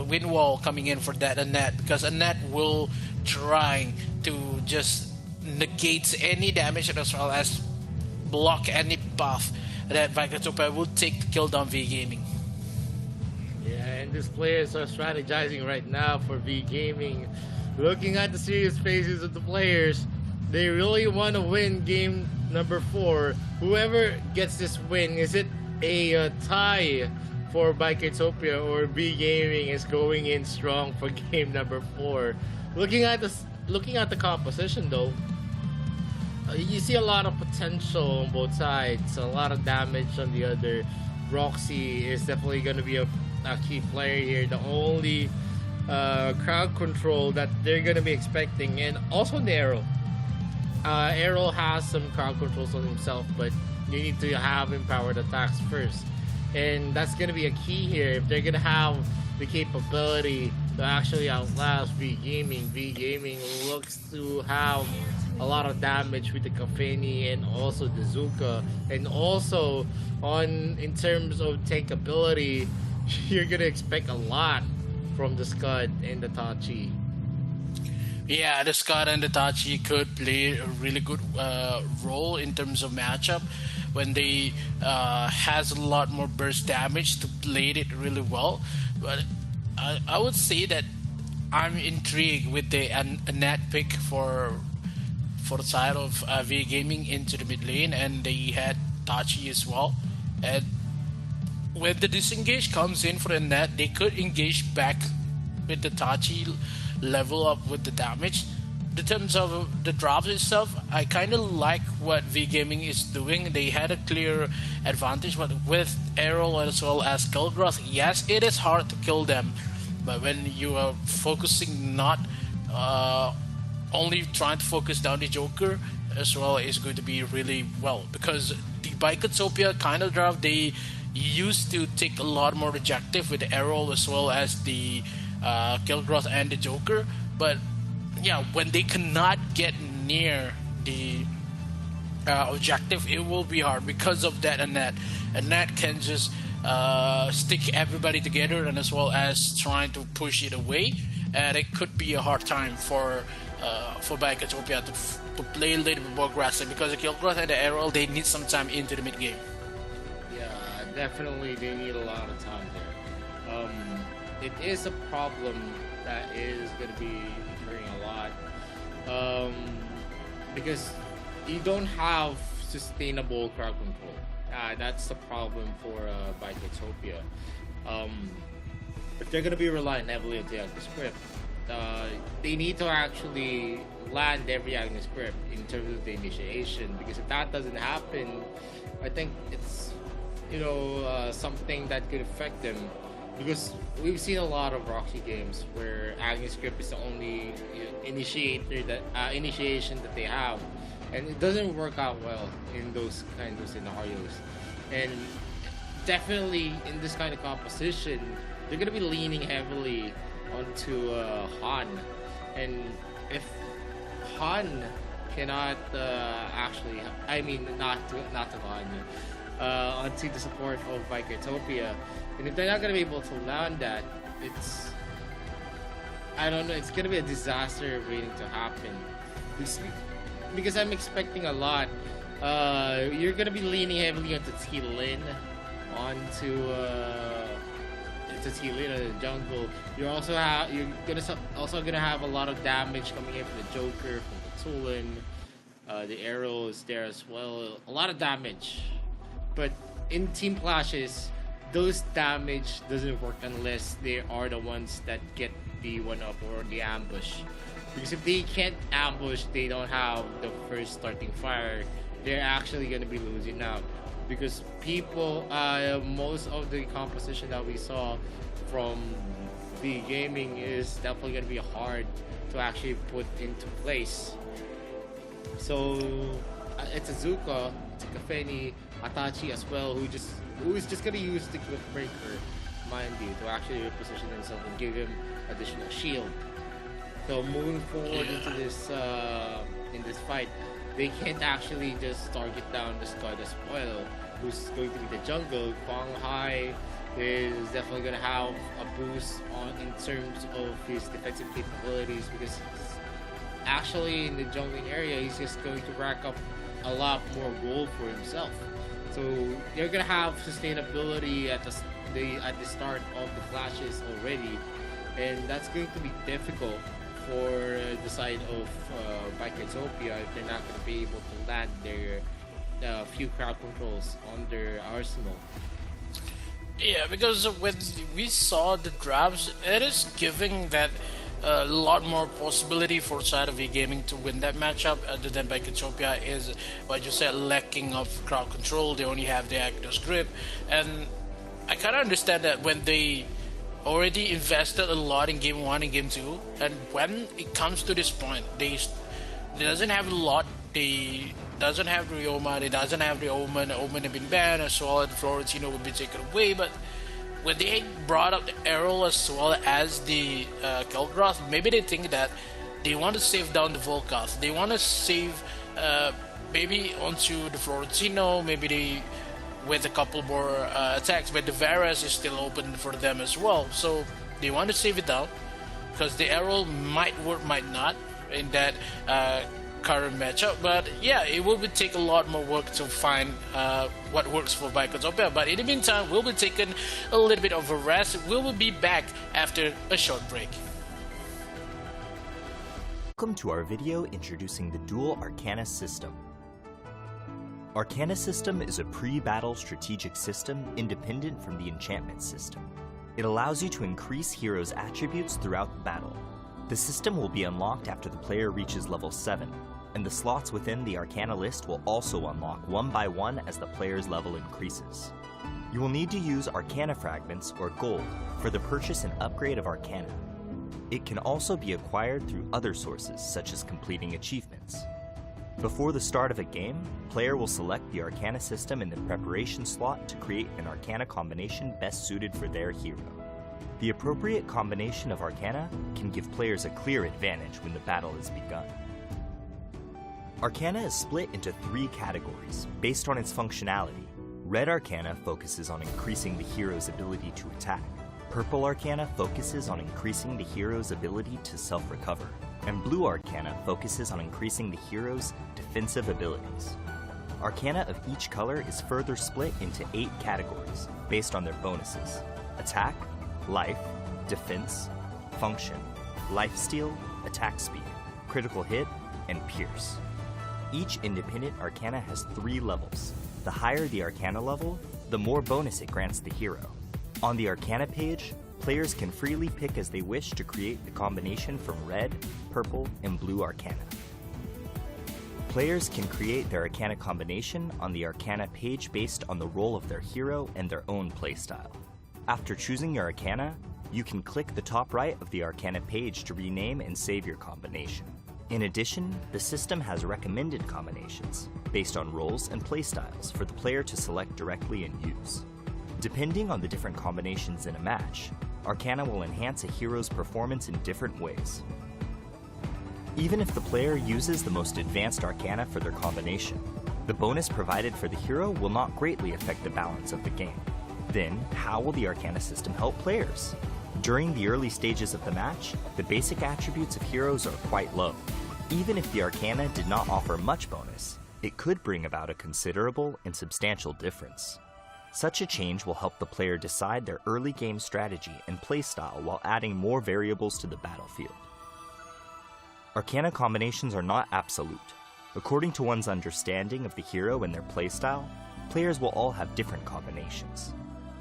wind wall coming in for that Annette, because Annette will try to just negate any damage as well as block any buff that Bicotopia will take to kill down V Gaming. Yeah, and these players are strategizing right now for V Gaming. Looking at the serious faces of the players, they really want to win game number 4. Whoever gets this win, is it a tie for Bicotopia or V Gaming is going in strong for game number 4? Looking at the composition though, you see a lot of potential on both sides, a lot of damage on the other. Roxy is definitely going to be a key player here. The only crowd control that they're going to be expecting, and also the Arrow. Arrow has some crowd controls on himself, but you need to have empowered attacks first. And that's going to be a key here. If they're going to have the capability to actually outlast V Gaming, V Gaming looks to have a lot of damage with the Kafeni and also the Zuka. And also, in terms of takeability, you're going to expect a lot from the Scud and the Tachi. Yeah, the Scott and the Tachi could play a really good role in terms of matchup when they has a lot more burst damage to play it really well. But I would say that I'm intrigued with the a net pick for the side of V Gaming into the mid lane, and they had Tachi as well. And when the disengage comes in for the net, they could engage back with the Tachi, level up with the damage. In terms of the drops itself, I kind of like what V Gaming is doing. They had a clear advantage, but with Arrow as well as Kilgroth, yes, it is hard to kill them. But when you are focusing not only trying to focus down the Joker as well, is going to be really well, because the Bicotopia kind of draft, they used to take a lot more objective with the Arrow as well as the Kilgroth and the Joker. But yeah, when they cannot get near the objective, it will be hard because of that. And that can just stick everybody together, and as well as trying to push it away, and it could be a hard time for Bicotopia to play a little bit more aggressive, because the Kilgroth and the Arrow, they need some time into the mid game. Yeah, definitely they need a lot of time there. It is a problem that is going to be occurring a lot, because you don't have sustainable crowd control. That's the problem for Bicotopia. If they're going to be relying heavily on the active script, they need to actually land every active script in terms of the initiation, because if that doesn't happen, I think it's something that could affect them. Because we've seen a lot of Roxy games where Agni script is the only initiation that they have, and it doesn't work out well in those kinds of scenarios. And definitely in this kind of composition, they're gonna be leaning heavily onto Han, and if Han cannot actually, I mean not to Han, onto the support of Bicotopia. And if they're not gonna be able to land that, I don't know, it's gonna be a disaster waiting to happen. Because I'm expecting a lot. You're gonna be leaning heavily onto T-Lin, onto T-Lin in the jungle. You're also gonna have a lot of damage coming in from the Joker, from the Tulin, the arrows there as well. A lot of damage. But in team clashes, those damage doesn't work unless they are the ones that get the one-up or the ambush. Because if they can't ambush, they don't have the first starting fire, they're actually going to be losing out. Because people, most of the composition that we saw from the gaming is definitely going to be hard to actually put into place. So it's Azuka, it's Kafeni, Atachi as well, who is just gonna use the Cliff Breaker, mind you, to actually reposition himself and give him additional shield. So moving forward into this in this fight, they can't actually just target down the Scud as well, who's going to be the jungle. Fang Hai is definitely gonna have a boost in terms of his defensive capabilities, because actually in the jungling area he's just going to rack up a lot more gold for himself. So they're gonna have sustainability at the start of the clashes already, and that's going to be difficult for the side of Bicotopia if they're not gonna be able to land their few crowd controls on their arsenal. Yeah, because when we saw the drafts, it is giving that a lot more possibility for side of gaming to win that matchup, other than Bicotopia is what you said, lacking of crowd control. They only have the Agnos grip, and I kind of understand that when they already invested a lot in game 1 and game 2, and when it comes to this point, they doesn't have a lot. They doesn't have Ryoma, they doesn't have the Omen. Omen have been banned as well, and Florentino will be taken away. But when they brought up the Arrow as well as the Kilgroth, maybe they think that they want to save down the Volcath. They want to save maybe onto the Florentino, maybe they with a couple more attacks, but the Varus is still open for them as well. So they want to save it down, because the Arrow might work, might not. in that current matchup. But yeah, it will take a lot more work to find what works for Vicotopia. But in the meantime, we'll be taking a little bit of a rest. We will be back after a short break. Welcome to our video introducing the Dual Arcana System. Arcana System is a pre-battle strategic system independent from the enchantment system. It allows you to increase heroes' attributes throughout the battle. The system will be unlocked after the player reaches level 7, and the slots within the Arcana list will also unlock one by one as the player's level increases. You will need to use Arcana Fragments or Gold for the purchase and upgrade of Arcana. It can also be acquired through other sources such as completing achievements. Before the start of a game, player will select the Arcana system in the preparation slot to create an Arcana combination best suited for their hero. The appropriate combination of Arcana can give players a clear advantage when the battle is begun. Arcana is split into 3 categories based on its functionality. Red Arcana focuses on increasing the hero's ability to attack. Purple Arcana focuses on increasing the hero's ability to self-recover. And Blue Arcana focuses on increasing the hero's defensive abilities. Arcana of each color is further split into 8 categories based on their bonuses: attack, life, defense, function, lifesteal, attack speed, critical hit, and pierce. Each independent Arcana has 3 levels. The higher the Arcana level, the more bonus it grants the hero. On the Arcana page, players can freely pick as they wish to create the combination from red, purple, and blue Arcana. Players can create their Arcana combination on the Arcana page based on the role of their hero and their own playstyle. After choosing your Arcana, you can click the top right of the Arcana page to rename and save your combination. In addition, the system has recommended combinations based on roles and playstyles for the player to select directly and use. Depending on the different combinations in a match, Arcana will enhance a hero's performance in different ways. Even if the player uses the most advanced Arcana for their combination, the bonus provided for the hero will not greatly affect the balance of the game. Then, how will the Arcana system help players? During the early stages of the match, the basic attributes of heroes are quite low. Even if the Arcana did not offer much bonus, it could bring about a considerable and substantial difference. Such a change will help the player decide their early game strategy and playstyle while adding more variables to the battlefield. Arcana combinations are not absolute. According to one's understanding of the hero and their playstyle, players will all have different combinations.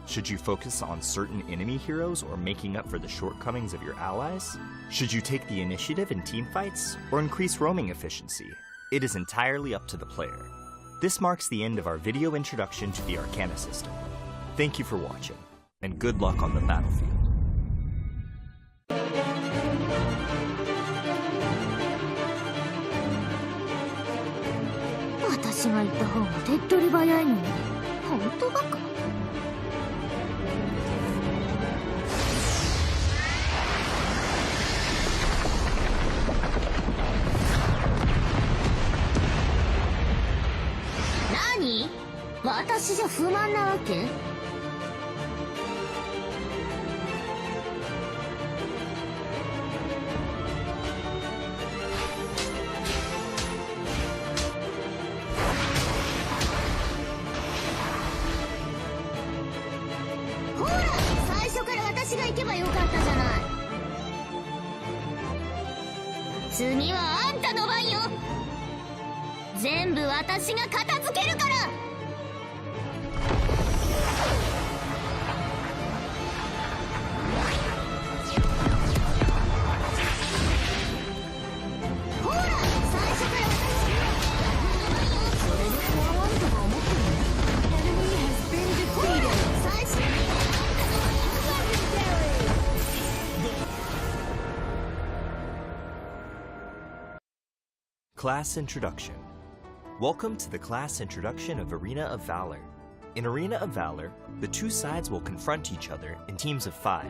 Should you focus on certain enemy heroes or making up for the shortcomings of your allies? Should you take the initiative in teamfights or increase roaming efficiency? It is entirely up to the player. This marks the end of our video introduction to the Arcana system. Thank you for watching, and good luck on the battlefield. 私が行った方が手っ取り早いのに本当バカ。何？私じゃ不満なわけ？ほら、最初から私が行けばよかったじゃない。次はあんたの番よ。全部私が片付けるから。ほら、最初から私それで怖わんとか思ってるの？ Enemy has been defeated. 最初に Class Introduction. Welcome to the class introduction of Arena of Valor. In Arena of Valor, the two sides will confront each other in teams of 5,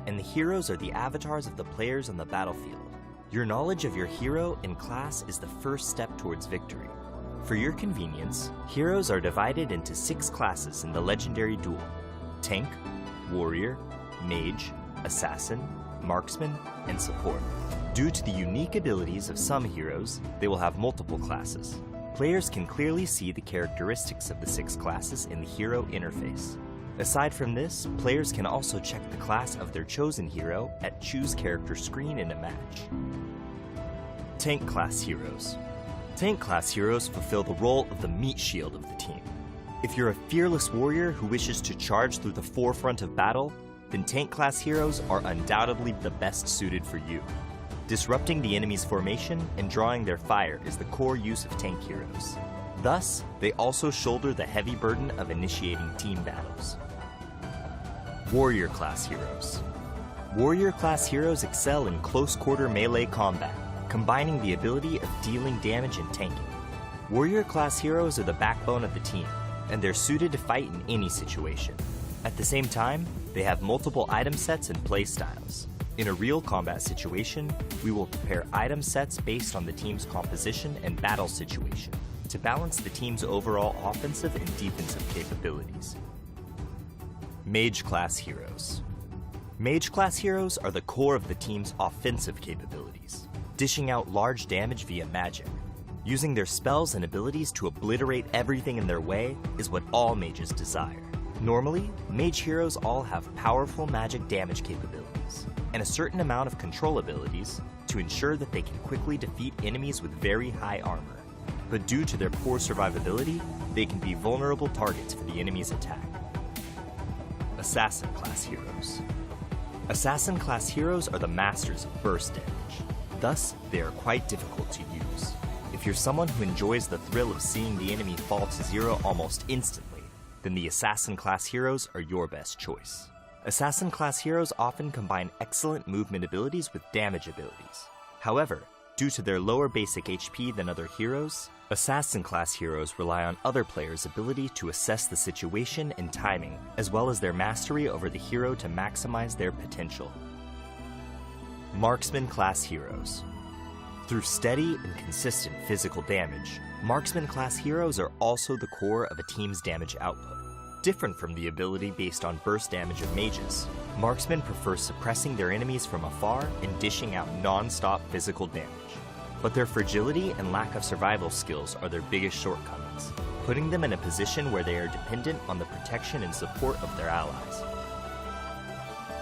and the heroes are the avatars of the players on the battlefield. Your knowledge of your hero and class is the first step towards victory. For your convenience, heroes are divided into 6 classes in the legendary duel: Tank, Warrior, Mage, Assassin, Marksman, and Support. Due to the unique abilities of some heroes, they will have multiple classes. Players can clearly see the characteristics of the 6 classes in the hero interface. Aside from this, players can also check the class of their chosen hero at Choose Character screen in a match. Tank class heroes. Tank class heroes fulfill the role of the meat shield of the team. If you're a fearless warrior who wishes to charge through the forefront of battle, then tank class heroes are undoubtedly the best suited for you. Disrupting the enemy's formation and drawing their fire is the core use of tank heroes. Thus, they also shoulder the heavy burden of initiating team battles. Warrior class heroes. Warrior class heroes excel in close quarter melee combat, combining the ability of dealing damage and tanking. Warrior class heroes are the backbone of the team, and they're suited to fight in any situation. At the same time, they have multiple item sets and play styles. In a real combat situation, we will prepare item sets based on the team's composition and battle situation to balance the team's overall offensive and defensive capabilities. Mage class heroes. Mage class heroes are the core of the team's offensive capabilities, dishing out large damage via magic. Using their spells and abilities to obliterate everything in their way is what all mages desire. Normally, mage heroes all have powerful magic damage capabilities, and a certain amount of control abilities to ensure that they can quickly defeat enemies with very high armor. But due to their poor survivability, they can be vulnerable targets for the enemy's attack. Assassin class heroes. Assassin class heroes are the masters of burst damage. Thus, they are quite difficult to use. If you're someone who enjoys the thrill of seeing the enemy fall to zero almost instantly, then the Assassin class heroes are your best choice. Assassin class heroes often combine excellent movement abilities with damage abilities. However, due to their lower basic HP than other heroes, Assassin class heroes rely on other players' ability to assess the situation and timing, as well as their mastery over the hero to maximize their potential. Marksman class heroes. Through steady and consistent physical damage, Marksman class heroes are also the core of a team's damage output. Different from the ability based on burst damage of mages, Marksmen prefer suppressing their enemies from afar and dishing out non-stop physical damage. But their fragility and lack of survival skills are their biggest shortcomings, putting them in a position where they are dependent on the protection and support of their allies.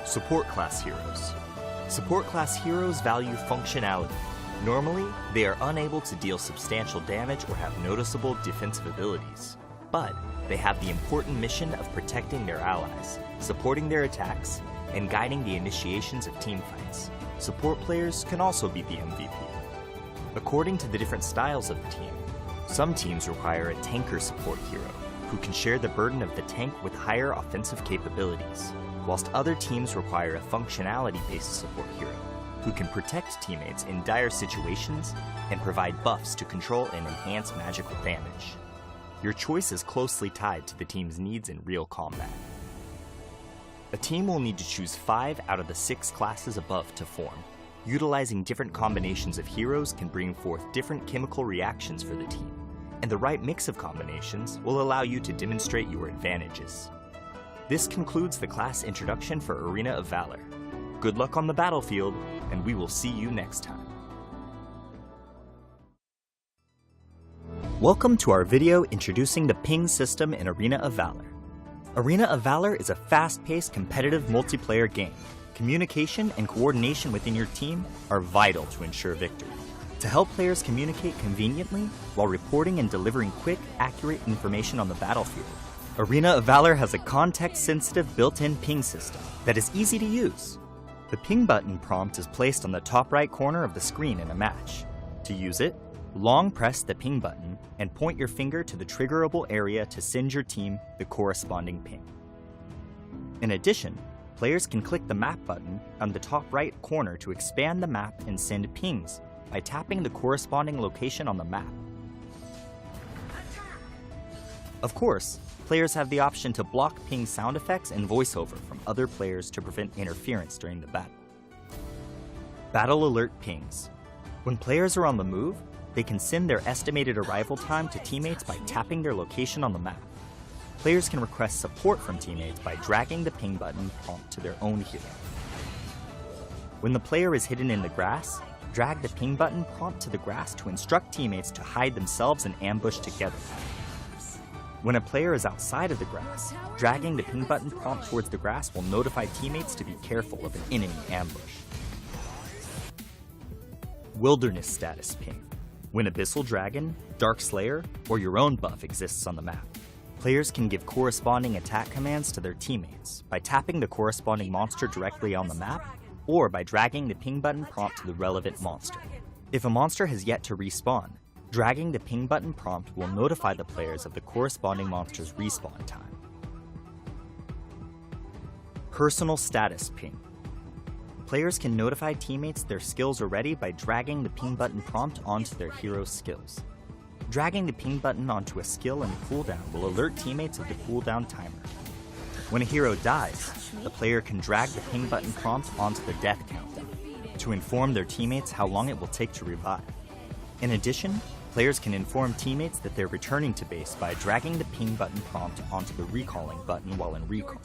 Support class heroes. Support class heroes value functionality. Normally, they are unable to deal substantial damage or have noticeable defensive abilities, but they have the important mission of protecting their allies, supporting their attacks, and guiding the initiations of team fights. Support players can also be the MVP. According to the different styles of the team, some teams require a tanker support hero, who can share the burden of the tank with higher offensive capabilities, whilst other teams require a functionality-based support hero, who can protect teammates in dire situations and provide buffs to control and enhance magical damage. Your choice is closely tied to the team's needs in real combat. A team will need to choose 5 out of the 6 classes above to form. Utilizing different combinations of heroes can bring forth different chemical reactions for the team, and the right mix of combinations will allow you to demonstrate your advantages. This concludes the class introduction for Arena of Valor. Good luck on the battlefield, and we will see you next time. Welcome to our video introducing the ping system in Arena of Valor. Arena of Valor is a fast-paced competitive multiplayer game. Communication and coordination within your team are vital to ensure victory. To help players communicate conveniently while reporting and delivering quick, accurate information on the battlefield, Arena of Valor has a context-sensitive built-in ping system that is easy to use. The ping button prompt is placed on the top right corner of the screen in a match. To use it, long press the ping button and point your finger to the triggerable area to send your team the corresponding ping. In addition, players can click the map button on the top right corner to expand the map and send pings by tapping the corresponding location on the map. Of course, players have the option to block ping sound effects and voiceover from other players to prevent interference during the battle. Battle Alert Pings. When players are on the move, they can send their estimated arrival time to teammates by tapping their location on the map. Players can request support from teammates by dragging the ping button prompt to their own hero. When the player is hidden in the grass, drag the ping button prompt to the grass to instruct teammates to hide themselves and ambush together. When a player is outside of the grass, dragging the ping button prompt towards the grass will notify teammates to be careful of an enemy ambush. Wilderness status ping. When Abyssal Dragon, Dark Slayer, or your own buff exists on the map, players can give corresponding attack commands to their teammates by tapping the corresponding monster directly on the map or by dragging the ping button prompt to the relevant monster. If a monster has yet to respawn, dragging the ping button prompt will notify the players of the corresponding monster's respawn time. Personal status ping. Players can notify teammates their skills are ready by dragging the ping button prompt onto their hero's skills. Dragging the ping button onto a skill in cooldown will alert teammates of the cooldown timer. When a hero dies, the player can drag the ping button prompt onto the death countdown to inform their teammates how long it will take to revive. In addition, players can inform teammates that they're returning to base by dragging the ping button prompt onto the recalling button while in recall.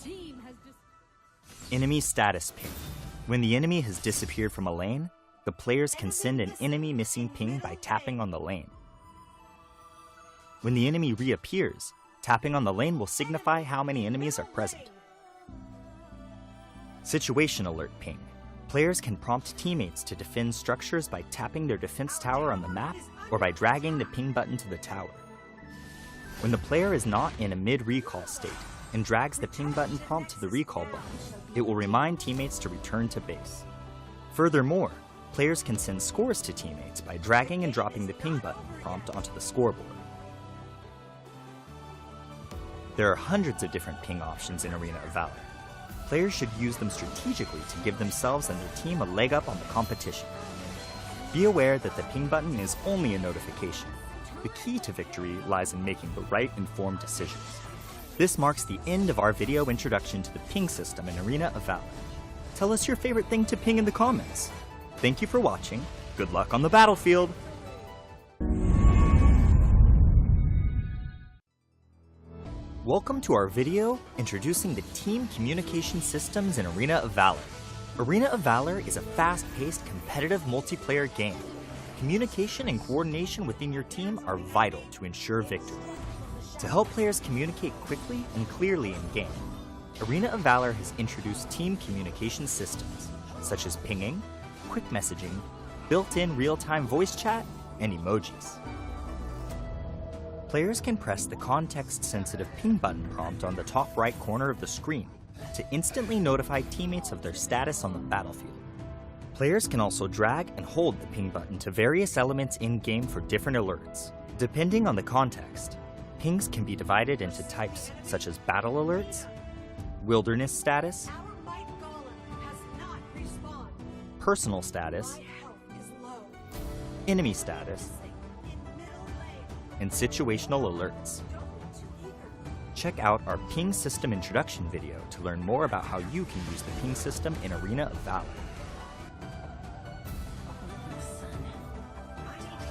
Enemy status ping. When the enemy has disappeared from a lane, the players can send an enemy missing ping by tapping on the lane. When the enemy reappears, tapping on the lane will signify how many enemies are present. Situation alert ping. Players can prompt teammates to defend structures by tapping their defense tower on the map or by dragging the ping button to the tower. When the player is not in a mid-recall state and drags the ping button prompt to the recall button, it will remind teammates to return to base. Furthermore, players can send scores to teammates by dragging and dropping the ping button prompt onto the scoreboard. There are hundreds of different ping options in Arena of Valor. Players should use them strategically to give themselves and their team a leg up on the competition. Be aware that the ping button is only a notification. The key to victory lies in making the right informed decisions. This marks the end of our video introduction to the ping system in Arena of Valor. Tell us your favorite thing to ping in the comments. Thank you for watching. Good luck on the battlefield! Welcome to our video introducing the team communication systems in Arena of Valor. Arena of Valor is a fast-paced, competitive multiplayer game. Communication and coordination within your team are vital to ensure victory. To help players communicate quickly and clearly in-game, Arena of Valor has introduced team communication systems, such as pinging, quick messaging, built-in real-time voice chat, and emojis. Players can press the context-sensitive ping button prompt on the top right corner of the screen to instantly notify teammates of their status on the battlefield. Players can also drag and hold the ping button to various elements in-game for different alerts. Depending on the context, pings can be divided into types such as battle alerts, wilderness status, personal status, enemy status, and situational alerts. Check out our ping system introduction video to learn more about how you can use the ping system in Arena of Valor.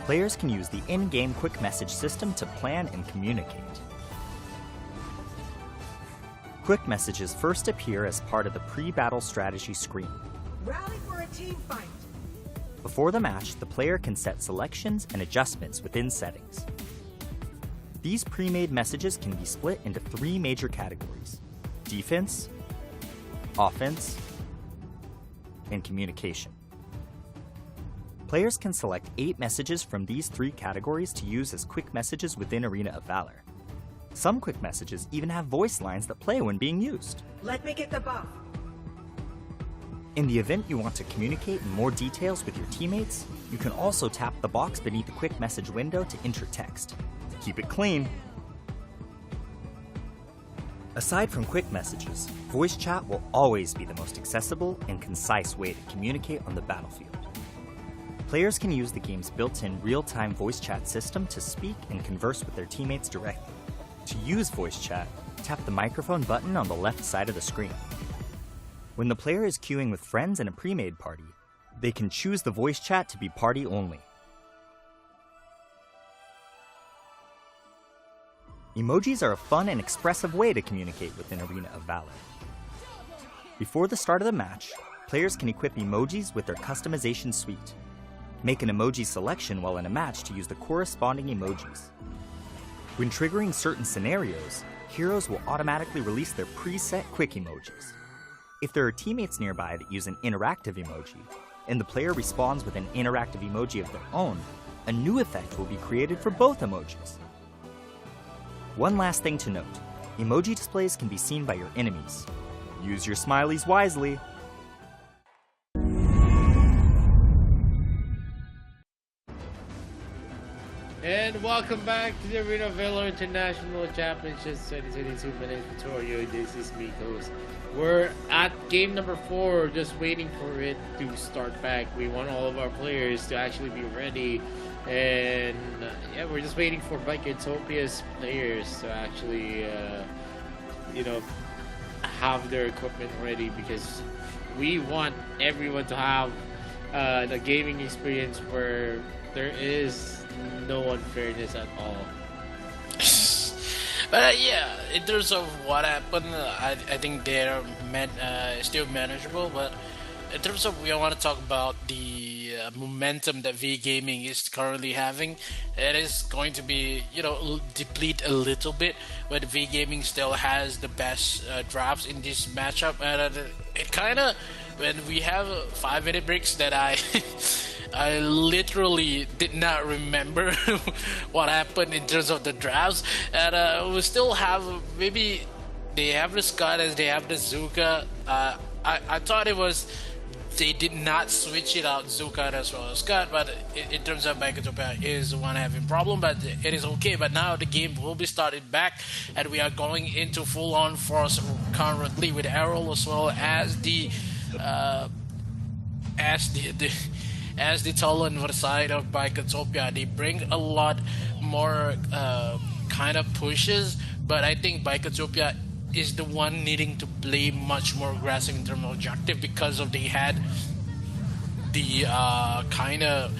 Players can use the in-game quick message system to plan and communicate. Quick messages first appear as part of the pre-battle strategy screen. Rally for a team fight. Before the match, the player can set selections and adjustments within settings. These pre-made messages can be split into three major categories: defense, offense, and communication. Players can select 8 messages from these 3 categories to use as quick messages within Arena of Valor. Some quick messages even have voice lines that play when being used. Let me get the buff. In the event you want to communicate in more details with your teammates, you can also tap the box beneath the quick message window to enter text. Keep it clean. Aside from quick messages, voice chat will always be the most accessible and concise way to communicate on the battlefield. Players can use the game's built-in real-time voice chat system to speak and converse with their teammates directly. To use voice chat, tap the microphone button on the left side of the screen. When the player is queuing with friends in a pre-made party, they can choose the voice chat to be party only. Emojis are a fun and expressive way to communicate within Arena of Valor. Before the start of the match, Players can equip emojis with their customization suite. Make an emoji selection while in a match to use the corresponding emojis. When triggering certain scenarios, heroes will automatically release their preset quick emojis. If there are teammates nearby that use an interactive emoji, and the player responds with an interactive emoji of their own, a new effect will be created for both emojis. One last thing to note, emoji displays can be seen by your enemies. Use your smileys wisely. And welcome back to the Arena Valor International Championships 2022 minute tutorial. This is Mikos. We're at game number 4, just waiting for it to start back. We want all of our players to actually be ready, and yeah, we're just waiting for Utopia's players to actually, have their equipment ready, because we want everyone to have the gaming experience where there is no unfairness at all. But yeah, in terms of what happened, I think they're still manageable. But in terms of, we want to talk about the momentum that V Gaming is currently having. It is going to be, deplete a little bit, but V Gaming still has the best drafts in this matchup, and it kind of, when we have 5-minute breaks that I literally did not remember what happened in terms of the drafts, and we still have, maybe they have the Scud as they have the Zuka. I thought it was, they did not switch it out, Zuka as well as Scud, but in terms of Biketopia is the one having problem, but it is okay. But now the game will be started back, and we are going into full-on force currently with Errol as well as the Talon side of Biketopia. They bring a lot more kind of pushes, but I think Biketopia is the one needing to play much more aggressive in terms of objective, because of they had the kind of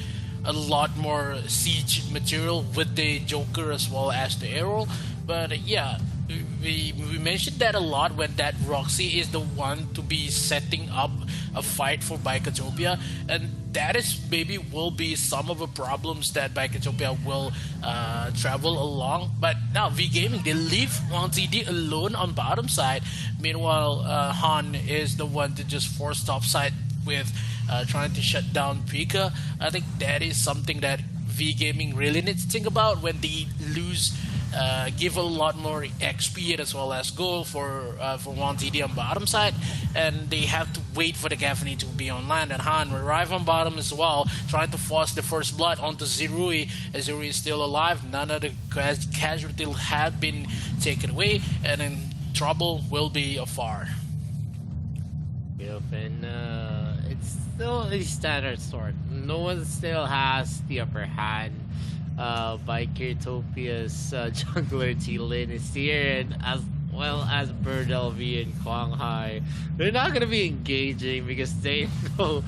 a lot more siege material with the Joker as well as the Arrow. But yeah, we mentioned that a lot, when that Roxy is the one to be setting up a fight for Biketopia, and that is maybe will be some of the problems that Biketopia will travel along. But now V Gaming, they leave WanTD alone on bottom side. Meanwhile, Han is the one to just force top side with trying to shut down Pika. I think that is something that V Gaming really needs to think about when they lose. Give a lot more XP as well as gold for WanTD on bottom side, and they have to wait for the Gaffney to be online. And Han will arrive on bottom as well, trying to force the first blood onto Zerui. As Zerui is still alive, none of the casualties have been taken away, and then trouble will be afar. Yep, and it's still a standard sort. No one still has the upper hand. Biketopia's jungler T-Lin is here, and as well as Bird LV and Kwang Hai. They're not gonna be engaging because they know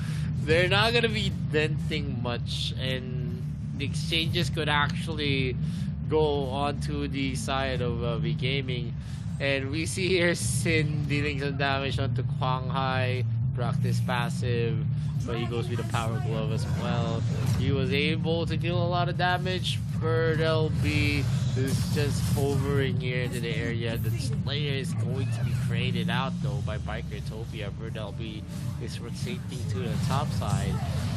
they're not gonna be denting much, and the exchanges could actually go onto the side of V Gaming. And we see here Sin dealing some damage onto Kwang Hai, practice passive, but he goes with the power glove as well. He was able to deal a lot of damage. Bird LB is just hovering here into the area. The Slayer is going to be created out though by Biketopia. Bird LB is rotating to the top side,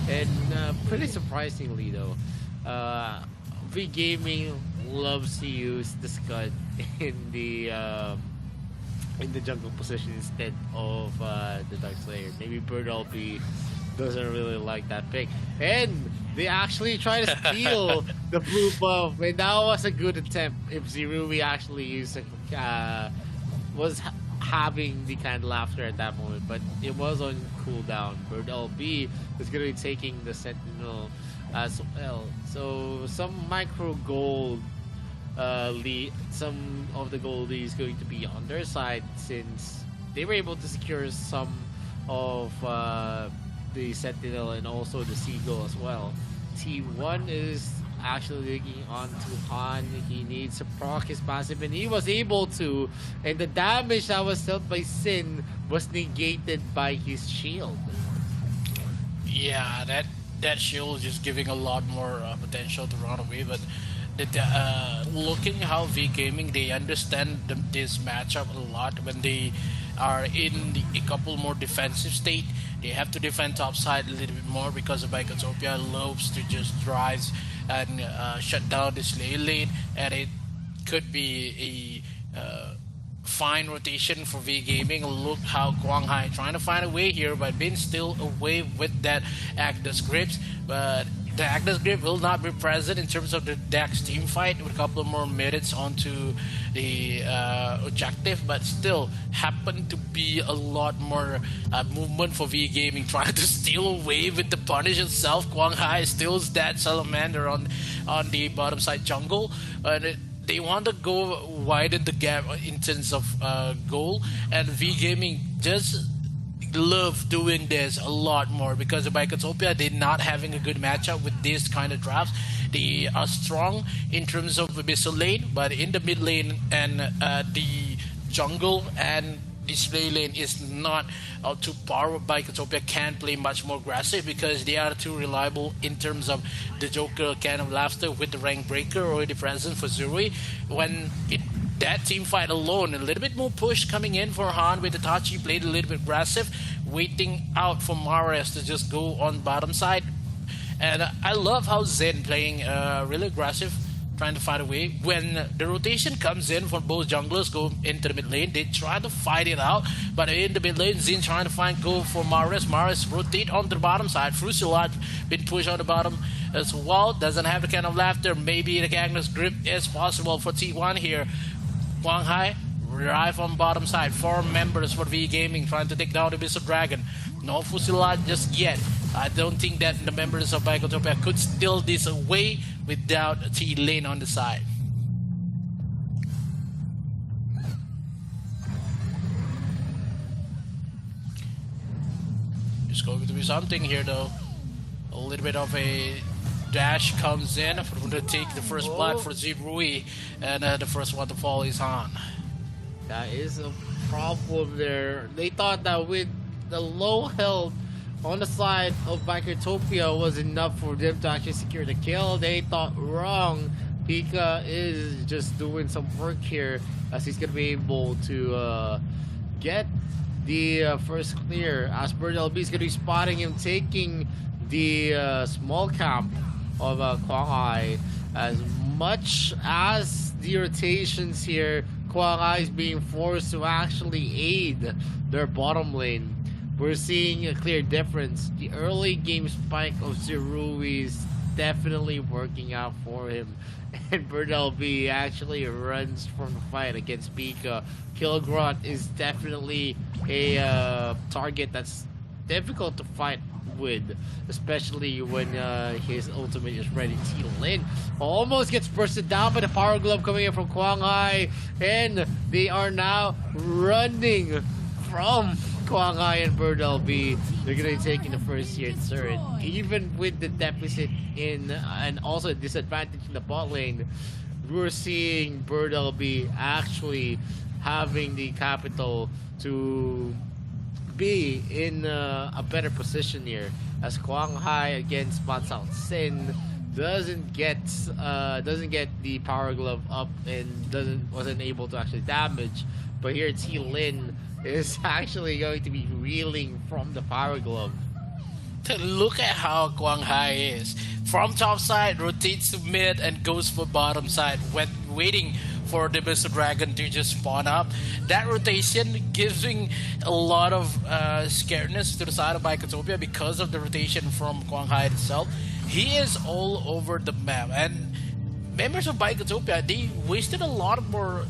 and pretty surprisingly though, V Gaming loves to use the Scud in the jungle position instead of the Dark Slayer. Maybe Bird LB doesn't really like that pick, and they actually try to steal the blue buff, and that was a good attempt if Zerui actually used was having the kind of laughter at that moment, but it was on cooldown. Bird LB is going to be taking the Sentinel as well, so some micro gold lead, some of the gold is going to be on their side since they were able to secure some of the Sentinel and also the Seagull as well. T1 is actually looking onto Han. He needs to proc his passive, and he was able to, and the damage that was dealt by Sin was negated by his shield. Yeah, that shield is just giving a lot more potential to run away. But looking how V Gaming, they understand this matchup a lot when they are in a couple more defensive state. They have to defend top side a little bit more because of Bicotopia loves to just drive and shut down this lane, and it could be a fine rotation for V Gaming. Look how Quang Hai trying to find a way here, but being still away with that Agnes grips. But the Agnes grip will not be present in terms of the Dax team fight with a couple more minutes onto the objective, but still happen to be a lot more movement for V Gaming trying to steal away with the punish itself. Quang Hai steals that salamander on the bottom side jungle, and they want to go widen the gap in terms of goal, and V Gaming just love doing this a lot more because of Bicotopia, they're not having a good matchup with this kind of drafts. They are strong in terms of the missile lane, but in the mid lane and the jungle and display lane is not to par. Bicotopia can play much more aggressive because they are too reliable in terms of the Joker kind of laughter with the rank breaker already present for Zuri. When that team fight alone, a little bit more push coming in for Han with Itachi, played a little bit aggressive, waiting out for Mares to just go on bottom side. And I love how Zen playing really aggressive, trying to find a way. When the rotation comes in for both junglers go into the mid lane, they try to fight it out, but in the mid lane, Zen trying to find go for Mares. Mares rotate onto the bottom side. Frusilat been pushed on the bottom as well. Doesn't have the kind of laughter. Maybe the Agnes grip is possible for T1 here. Quang Hai arrive on bottom side. 4 members for V Gaming trying to take down the Mr. Dragon. No Fusilat just yet. I don't think that the members of Bicotopia could steal this away without a T lane on the side. It's going to be something here though. A little bit of a dash comes in for to take the first blood for Zirui, and the first one to fall is Han. That is a problem there. They thought that with the low health on the side of Bicotopia was enough for them to actually secure the kill. They thought wrong. Pika is just doing some work here as he's gonna be able to get the first clear. As Bird LB is gonna be spotting him taking the small camp of Quang Hai. As much as the rotations here, Quang Hai is being forced to actually aid their bottom lane. We're seeing a clear difference. The early game spike of Zirui is definitely working out for him. And Bird LB actually runs from the fight against Pika. Kilgrot is definitely a target that's difficult to fight with, especially when his ultimate is ready. T-Lin almost gets bursted down by the power glove coming in from Quang Hai, and they are now running from Quang Hai and Bird LB. They're gonna be taking the first tier turret, even with the deficit in and also a disadvantage in the bot lane. We're seeing Bird LB actually having the capital to be in a better position here, as Quang Hai against Mansao Sin doesn't get the power glove up and wasn't able to actually damage. But here T-Lin is actually going to be reeling from the power glove. Look at how Quang Hai is. From top side, rotates to mid and goes for bottom side when waiting for the Mr. Dragon to just spawn up. That rotation giving a lot of scaredness to the side of Bicotopia because of the rotation from Quang Hai itself. He is all over the map, and members of Bicotopia, they wasted a lot more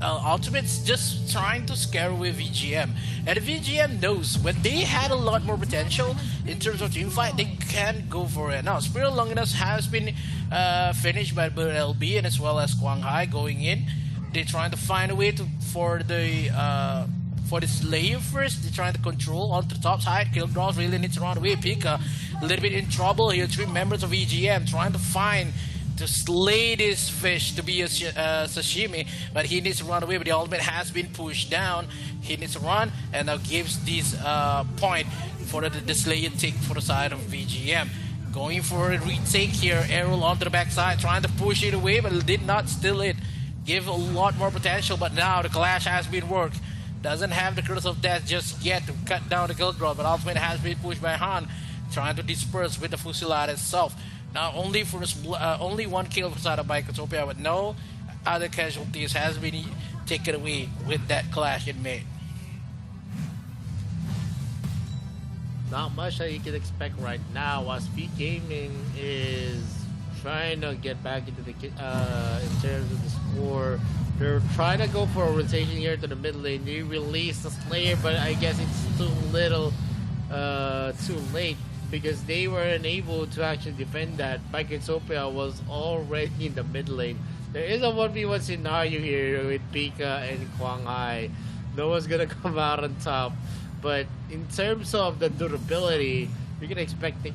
ultimates just trying to scare away VGM. And VGM knows when they had a lot more potential in terms of team fight, they can go for it. Now, Spirit Longinus has been finished by LB and as well as Quang Hai going in. They're trying to find a way for the Slayer first. They're trying to control onto the top side. Kildraws really needs to run away. Pika a little bit in trouble here. 3 members of VGM trying to find to slay this fish to be a sashimi, but he needs to run away. But the ultimate has been pushed down. He needs to run, and now gives this point for the slay and take for the side of VGM. Going for a retake here. Errol onto the backside, trying to push it away, but did not steal it. Give a lot more potential, but now the clash has been worked. Doesn't have the curse of death just yet to cut down the kill growth, but ultimate has been pushed by Han, trying to disperse with the Fusilade itself. Now only for only one kill for side of Bikotopia, but no other casualties has been taken away with that clash it made. Not much that you can expect right now, as Speed Gaming is trying to get back into the in terms of the score. They're trying to go for a rotation here to the mid lane. They released the Slayer, but I guess it's too little, too late, because they were unable to actually defend that. Bikotopia was already in the mid lane. There is a 1v1 scenario here with Pika and Kwang Hai. No one's gonna come out on top. But in terms of the durability, you're gonna expect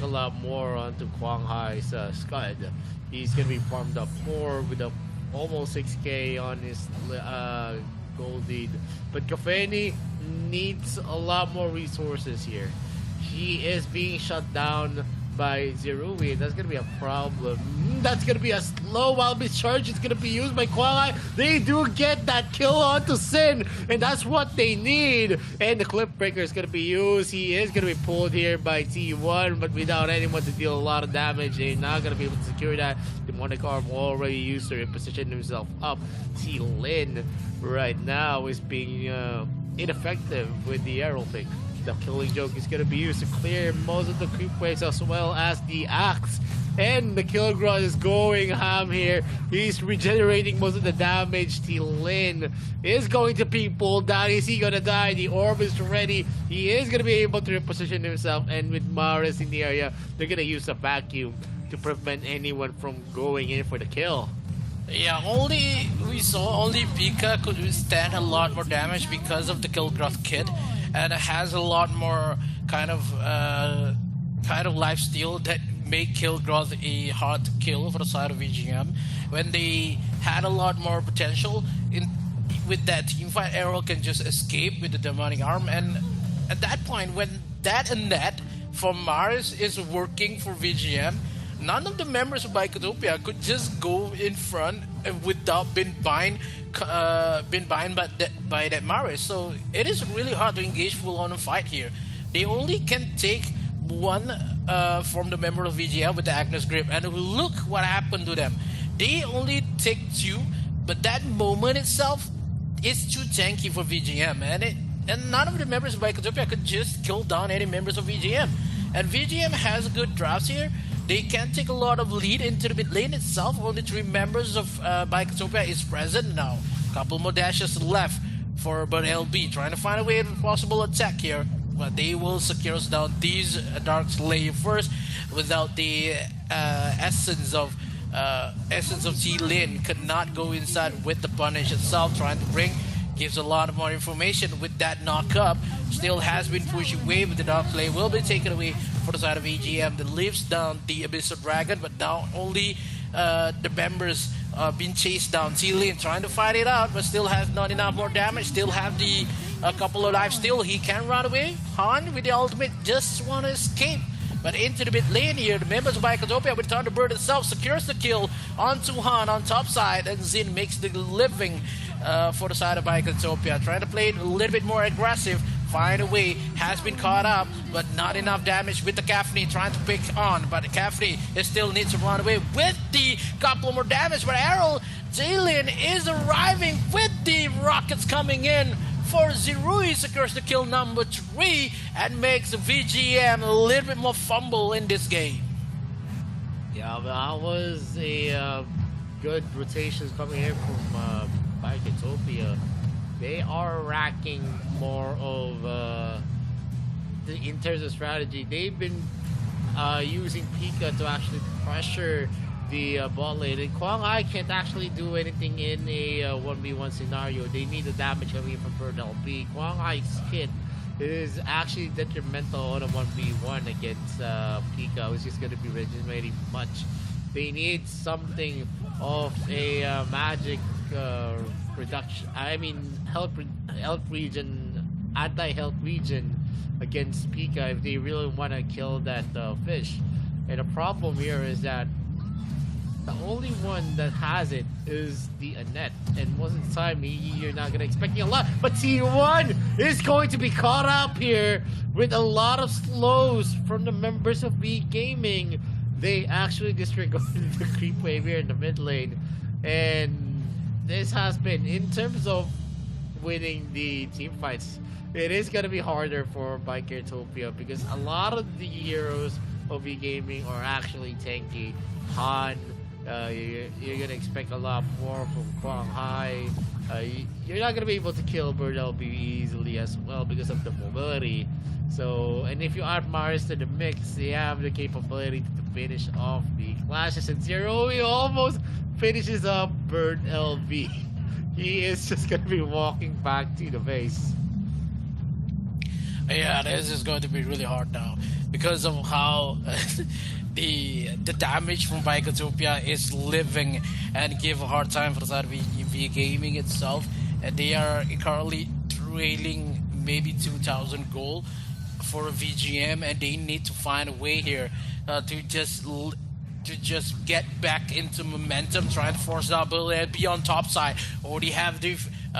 a lot more onto Kwang Hai's Scud. He's gonna be farmed up more with almost 6k on his gold lead. But Kafeni needs a lot more resources here. He is being shut down by Zerui. That's gonna be a problem. That's gonna be a slow while this charge is gonna be used by Kwang Hai. They do get that kill onto Sin, and that's what they need. And the clip breaker is gonna be used. He is gonna be pulled here by T1, but without anyone to deal a lot of damage, they're not gonna be able to secure that. Demonic Arm already used to reposition himself up. T-Lin right now is being ineffective with the arrow pick. The killing joke is going to be used to clear most of the creep waves, as well as the axe. And the Kilgrod is going ham here. He's regenerating most of the damage. T-Lin is going to be pulled down. Is he going to die? The orb is ready. He is going to be able to reposition himself. And with Maris in the area, they're going to use a vacuum to prevent anyone from going in for the kill. Yeah, we saw only Pika could withstand a lot more damage because of the Kilgrowth kit, and it has a lot more kind of lifesteal that make Kilgrowth a hard to kill for the side of VGM. When they had a lot more potential with that teamfight, Arrow can just escape with the demonic arm, and at that point, when that and that from Mars is working for VGM, none of the members of Bikotopia could just go in front without being bind by that Maris. So it is really hard to engage full on a fight here. They only can take one from the member of VGM with the Agnes Grip, and look what happened to them. They only take two, but that moment itself is too tanky for VGM, and none of the members of Bikotopia could just kill down any members of VGM. And VGM has good drafts here. They can take a lot of lead into the mid lane itself. Only 3 members of Bikotopia is present now. Couple more dashes left for Bird LB, trying to find a way of possible attack here. But they will secure us down these Dark Slayer first. Without the essence of T-Lin, could not go inside with the punish itself. Trying to bring, gives a lot more information with that knock up. Still has been pushed away, but the Dark Slayer will be taken away for the side of EGM that lives down the Abyssal Dragon, but now only the members being chased down. T-Lin trying to fight it out, but still has not enough more damage. Still have the a couple of lives still. He can run away. Han with the ultimate just want to escape. But into the mid lane here, the members of Bikotopia with Thunderbird itself secures the kill onto Han on top side, and Zin makes the living for the side of Bikotopia. Trying to play it a little bit more aggressive. Find a way, has been caught up, but not enough damage with the Kafni trying to pick on. But the Kafni still needs to run away with the couple more damage. But Errol Jalen is arriving with the rockets coming in for Zerui, secures the kill number 3 and makes VGM a little bit more fumble in this game. Yeah, that was a good rotations coming in from Bikotopia. They are racking more of in terms of strategy. They've been using Pika to actually pressure the bot lane, and Kwang Hai can't actually do anything in a 1v1 scenario. They need the damage coming in from Bird LB. Kwang Hai's kit is actually detrimental on a 1v1 against Pika, who's just going to be regenerating much They need something of a magic reduction. I mean, health region, anti-health region against Pika if they really want to kill that fish. And the problem here is that the only one that has it is the Annette, and most of the time you're not gonna expecting a lot. But T1 is going to be caught up here with a lot of slows from the members of V Gaming. They actually disregarded the creep wave here in the mid lane, and this has been, in terms of winning the team fights, it is gonna be harder for Bikertopia because a lot of the heroes of V Gaming are actually tanky. Han. You're gonna expect a lot more from Quang Hai. You're not gonna be able to kill Bird LB easily as well because of the mobility. So, and if you add Mars to the mix, they have the capability to finish off the clashes. And Zero, he almost finishes up Bird LB. He is just gonna be walking back to the base. Yeah, this is going to be really hard now because of how the damage from Bikotopia is living and give a hard time for the side of V Gaming itself. And they are currently trailing maybe 2,000 gold for VGM, and they need to find a way here to just get back into momentum, trying to force the ability and be on top side. Already have the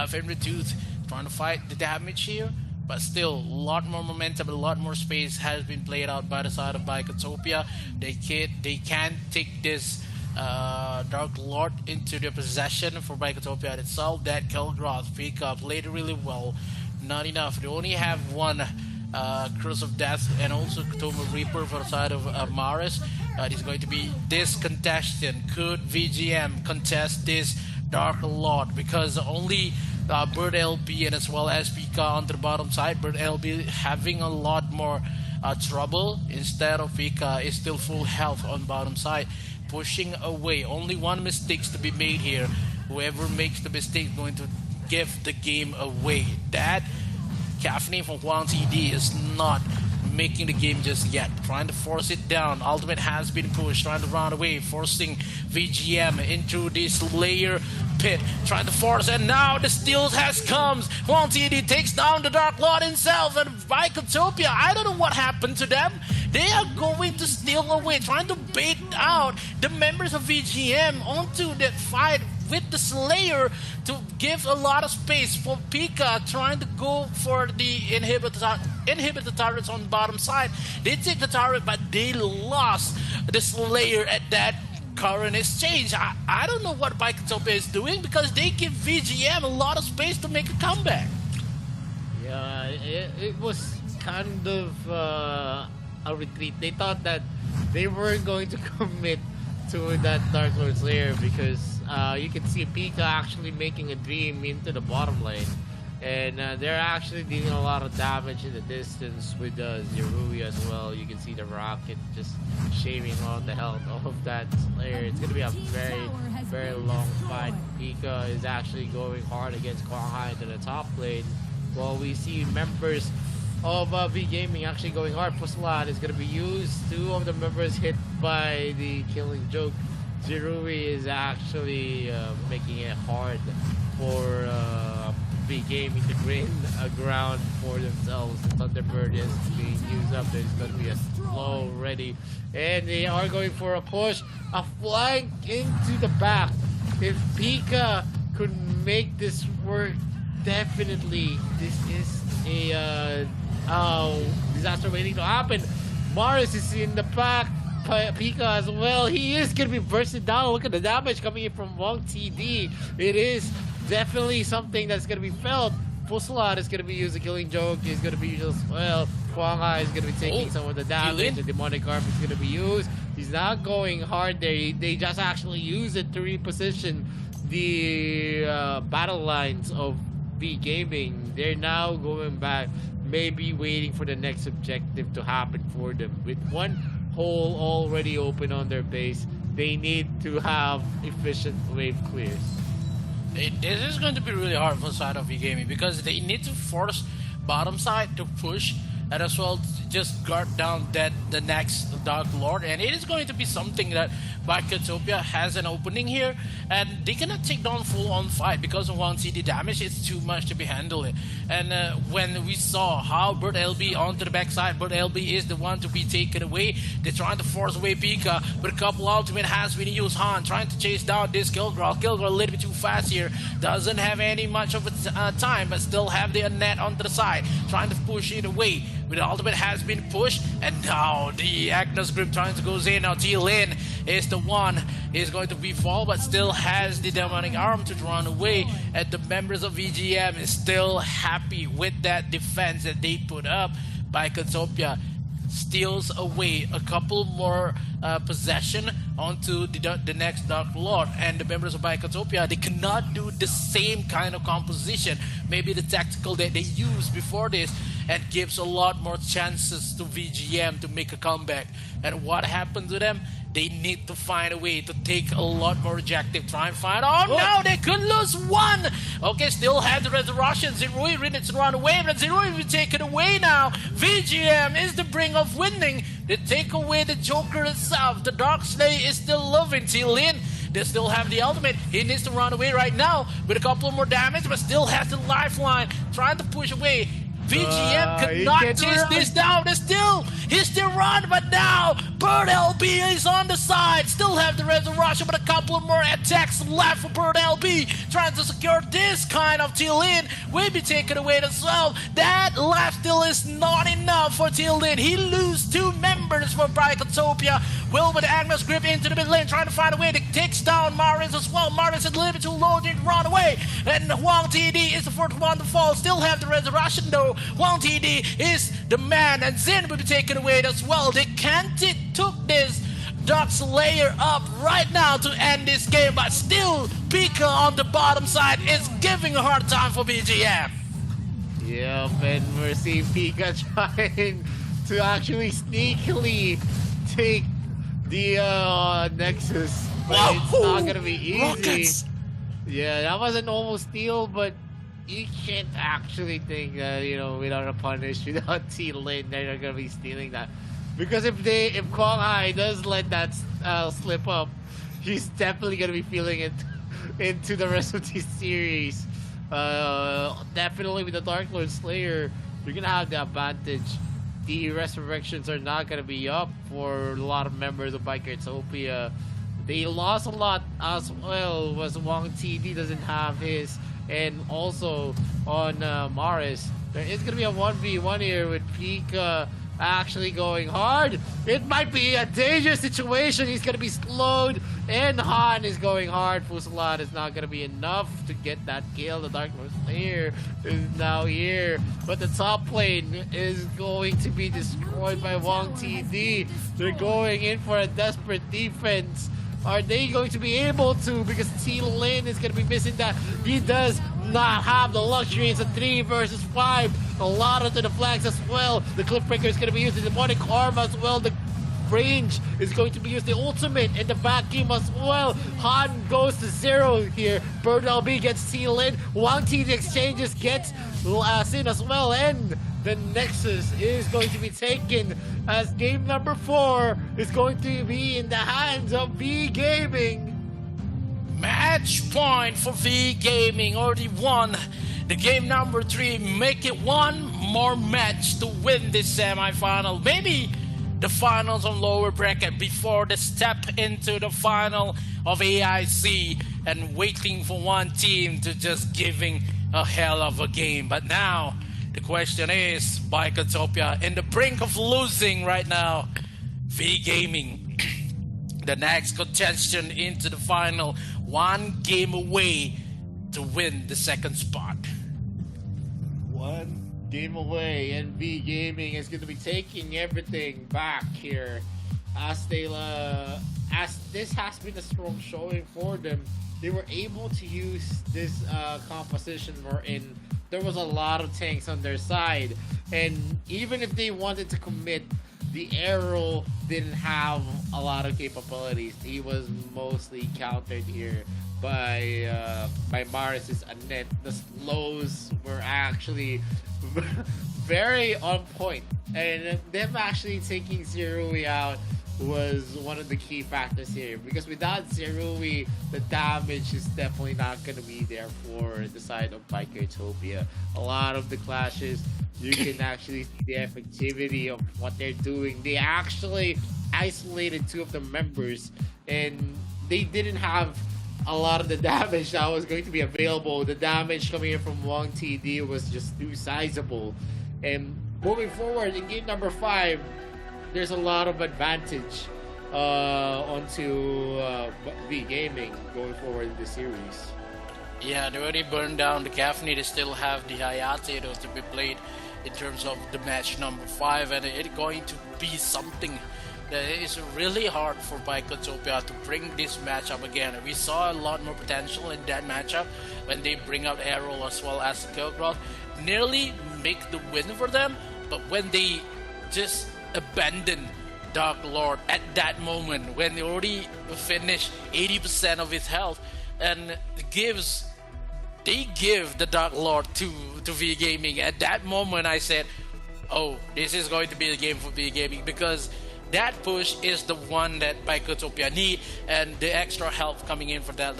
Fenrir Tooth trying to fight the damage here. But still, a lot more momentum, a lot more space has been played out by the side of Bikotopia. They can take this Dark Lord into their possession for Bikotopia itself. That Kelgroth pick up played really well. Not enough. They only have one Curse of Death and also Tomb of Reaper for the side of Maris. It's going to be this contestant. Could VGM contest this Dark Lord? Because only Bird LB and as well as Pika on the bottom side. Bird LB having a lot more trouble instead of Pika is still full health on bottom side, pushing away. Only one mistake to be made here. Whoever makes the mistake is going to give the game away. That Caffeine from Huang TD is not making the game just yet. Trying to force it down. Ultimate has been pushed. Trying to run away. Forcing VGM into this layer pit. Trying to force, and now the steal has come. Huang TD takes down the Dark Lord himself, and Bikotopia, I don't know what happened to them. They are going to steal away. Trying to bait out the members of VGM onto that fight with the Slayer to give a lot of space for Pika, trying to go for the inhibit the turrets on the bottom side. They take the turret, but they lost the Slayer at that current exchange. I don't know what Bikotopia is doing because they give VGM a lot of space to make a comeback. Yeah, it was kind of a retreat. They thought that they weren't going to commit to that Dark Lord Slayer because you can see Pika actually making a dream into the bottom lane, and they're actually dealing a lot of damage in the distance with Zerui as well. You can see the rocket just shaving all the health of that Slayer. It's going to be a very, very long fight. Pika is actually going hard against Quang Hai into the top lane, while we see members of V Gaming actually going hard. Puslat is going to be used. Two of the members hit by the killing joke. Zerui is actually making it hard for V Gaming to gain a ground for themselves. The Thunderbird is being used up. There's going to be a slow ready, and they are going for a push, a flank into the back. If Pika could make this work, definitely this is a disaster waiting to happen. Morris is in the back. Pika as well. He is going to be bursting down. Look at the damage coming in from Wong TD. It is definitely something that's going to be felt. Puslat is going to be used. The killing joke is going to be used as well. Quang Hai is going to be taking some of the damage. The demonic arm is going to be used. He's not going hard there. They just actually use it to reposition the battle lines of V Gaming. They're now going back, maybe waiting for the next objective to happen for them. With one hole already open on their base, they need to have efficient wave clears. This is going to be really hard for the side of V Gaming because they need to force bottom side to push and as well just guard down the next Dark Lord, and it is going to be something that Biketopia has an opening here, and they cannot take down full-on fight because of 1 CD damage. It's too much to be handled. And when we saw how Bird LB onto the backside, Bird LB is the one to be taken away. They're trying to force away Pika, but a couple ultimate has been used. Han trying to chase down this Kilgore. Kilgore a little bit too fast here. Doesn't have any much of a time, but still have the net onto the side. Trying to push it away. But the ultimate has been pushed, and now the Agnes Grip trying to go in. Now T-Lin is the one is going to be fall, but still has the demonic arm to run away. And the members of VGM is still happy with that defense that they put up. Biketopia steals away a couple more possession onto the next Dark Lord, and the members of Biketopia, they cannot do the same kind of composition, maybe the tactical that they used before this, and gives a lot more chances to VGM to make a comeback. And what happened to them? They need to find a way to take a lot more objective. Try and find. Oh no, they could lose one. Okay, still have the Resurrection. Zerui needs to run away, but Zerui will be taken away now. VGM is the brink of winning. They take away the Joker itself. The Dark Slayer is still living. T-Lin, they still have the ultimate. He needs to run away right now with a couple more damage, but still has the lifeline. Trying to push away. VGM could not chase this down. He still run, but now Bird LB is on the side. Still have the resurrection, but a couple more attacks left for Bird LB. Trying to secure this kind of T-Lin. Will be taken away as well. That left still is not enough for T-Lin. He loses 2 members for Biketopia. Will with the Agnes Grip into the mid lane, trying to find a way to takes down Maris as well. Maris is a little bit too low to run away. And Huang TD is the first one to fall. Still have the resurrection though. Huang TD is the man, and Zin will be taken away as well. They can't took this Dark Slayer up right now to end this game, but still Pika on the bottom side is giving a hard time for BGM. Yep, and we're seeing Pika trying to actually sneakily take the Nexus, but it's not gonna be easy. Rockets. Yeah, that was a normal steal, but you can't actually think that, you know, without a punish, without T-Lin, they're not gonna be stealing that. Because if Kwang Hai does let that slip up, he's definitely gonna be feeling it into the rest of this series. Definitely with the Dark Lord Slayer, you're gonna have the advantage. The resurrections are not gonna be up for a lot of members of Biketopia. They lost a lot as well. Was Wang TD doesn't have his, and also on Maris, there is gonna be a 1v1 here with Pika actually going hard. It might be a dangerous situation. He's gonna be slowed, and Han is going hard. Fusilat is not gonna be enough to get that kill. The Dark Lord Slayer is now here, but the top lane is going to be destroyed by Wang TD. They're going in for a desperate defense. Are they going to be able to? Because T-Lin is going to be missing that. He does not have the luxury. It's a 3 versus 5. A lot onto the flags as well. The Cliffbreaker is going to be used. The demonic arm as well. The range is going to be used. The ultimate in the vacuum as well. Han goes to 0 here. Bird LB gets T-Lin. Wang T the exchanges gets Sin as well. And the Nexus is going to be taken as game number 4 is going to be in the hands of V Gaming. Match point for V Gaming. Already won the game number 3. Make it one more match to win this semi-final. Maybe the finals on lower bracket before the step into the final of AIC and waiting for one team to just giving a hell of a game. But now the question is, Biketopia in the brink of losing right now. V Gaming, the next contestant into the final, 1 game away to win the second spot. 1 game away, and V Gaming is going to be taking everything back here, as this has been a strong showing for them. They were able to use this composition wherein there was a lot of tanks on their side, and even if they wanted to commit, the Arrow didn't have a lot of capabilities. He was mostly countered here by Maris's Annette. The slows were actually very on point, and them actually taking Zerui out was one of the key factors here, because without Zerui, the damage is definitely not going to be there for the side of Bikertopia. A lot of the clashes, you can actually see the effectivity of what they're doing. They actually isolated two of the members, and they didn't have a lot of the damage that was going to be available. The damage coming in from Wong TD was just too sizable. And moving forward in game number 5, there's a lot of advantage onto V Gaming going forward in the series. Yeah, they already burned down the Gaffney. They still have the Hayate though to be played in terms of the match number 5, and it's going to be something that is really hard for Bikertopia to bring this matchup again. We saw a lot more potential in that matchup when they bring out Errol as well as Kilgrod, nearly make the win for them, but when they just abandon Dark Lord at that moment, when they already finished 80% of his health, and they give the Dark Lord to V Gaming. At that moment I said, oh, this is going to be the game for V Gaming, because that push is the one that Bikertopia need, and the extra help coming in for that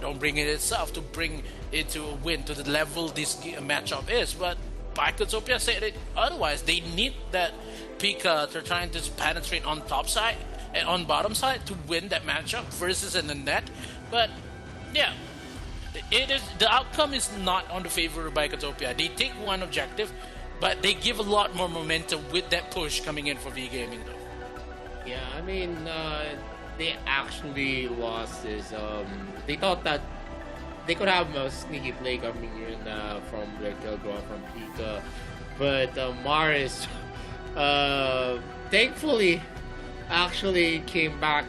don't bring it itself to bring it to a win to the level this matchup is. But Bikertopia said it otherwise. They need that Pika to trying to penetrate on top side and on bottom side to win that matchup versus in the net. But yeah, it is, the outcome is not on the favor of Bikertopia. They take one objective, but they give a lot more momentum with that push coming in for V Gaming though. Yeah, I mean, they actually lost this. They thought that they could have a sneaky play coming in from their Kilgore from Pika, but Maris thankfully actually came back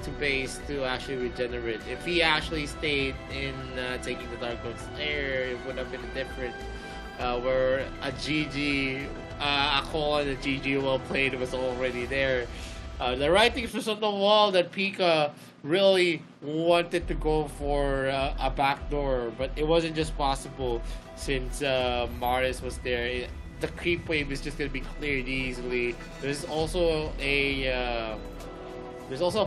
to base to actually regenerate. If he actually stayed in taking the Dark Lord's Air, it would have been a different where a GG, a call and a GG well played was already there. The writings was on the wall that Pika really wanted to go for a backdoor, but it wasn't just possible since Maris was there. The creep wave is just going to be cleared easily. There's also a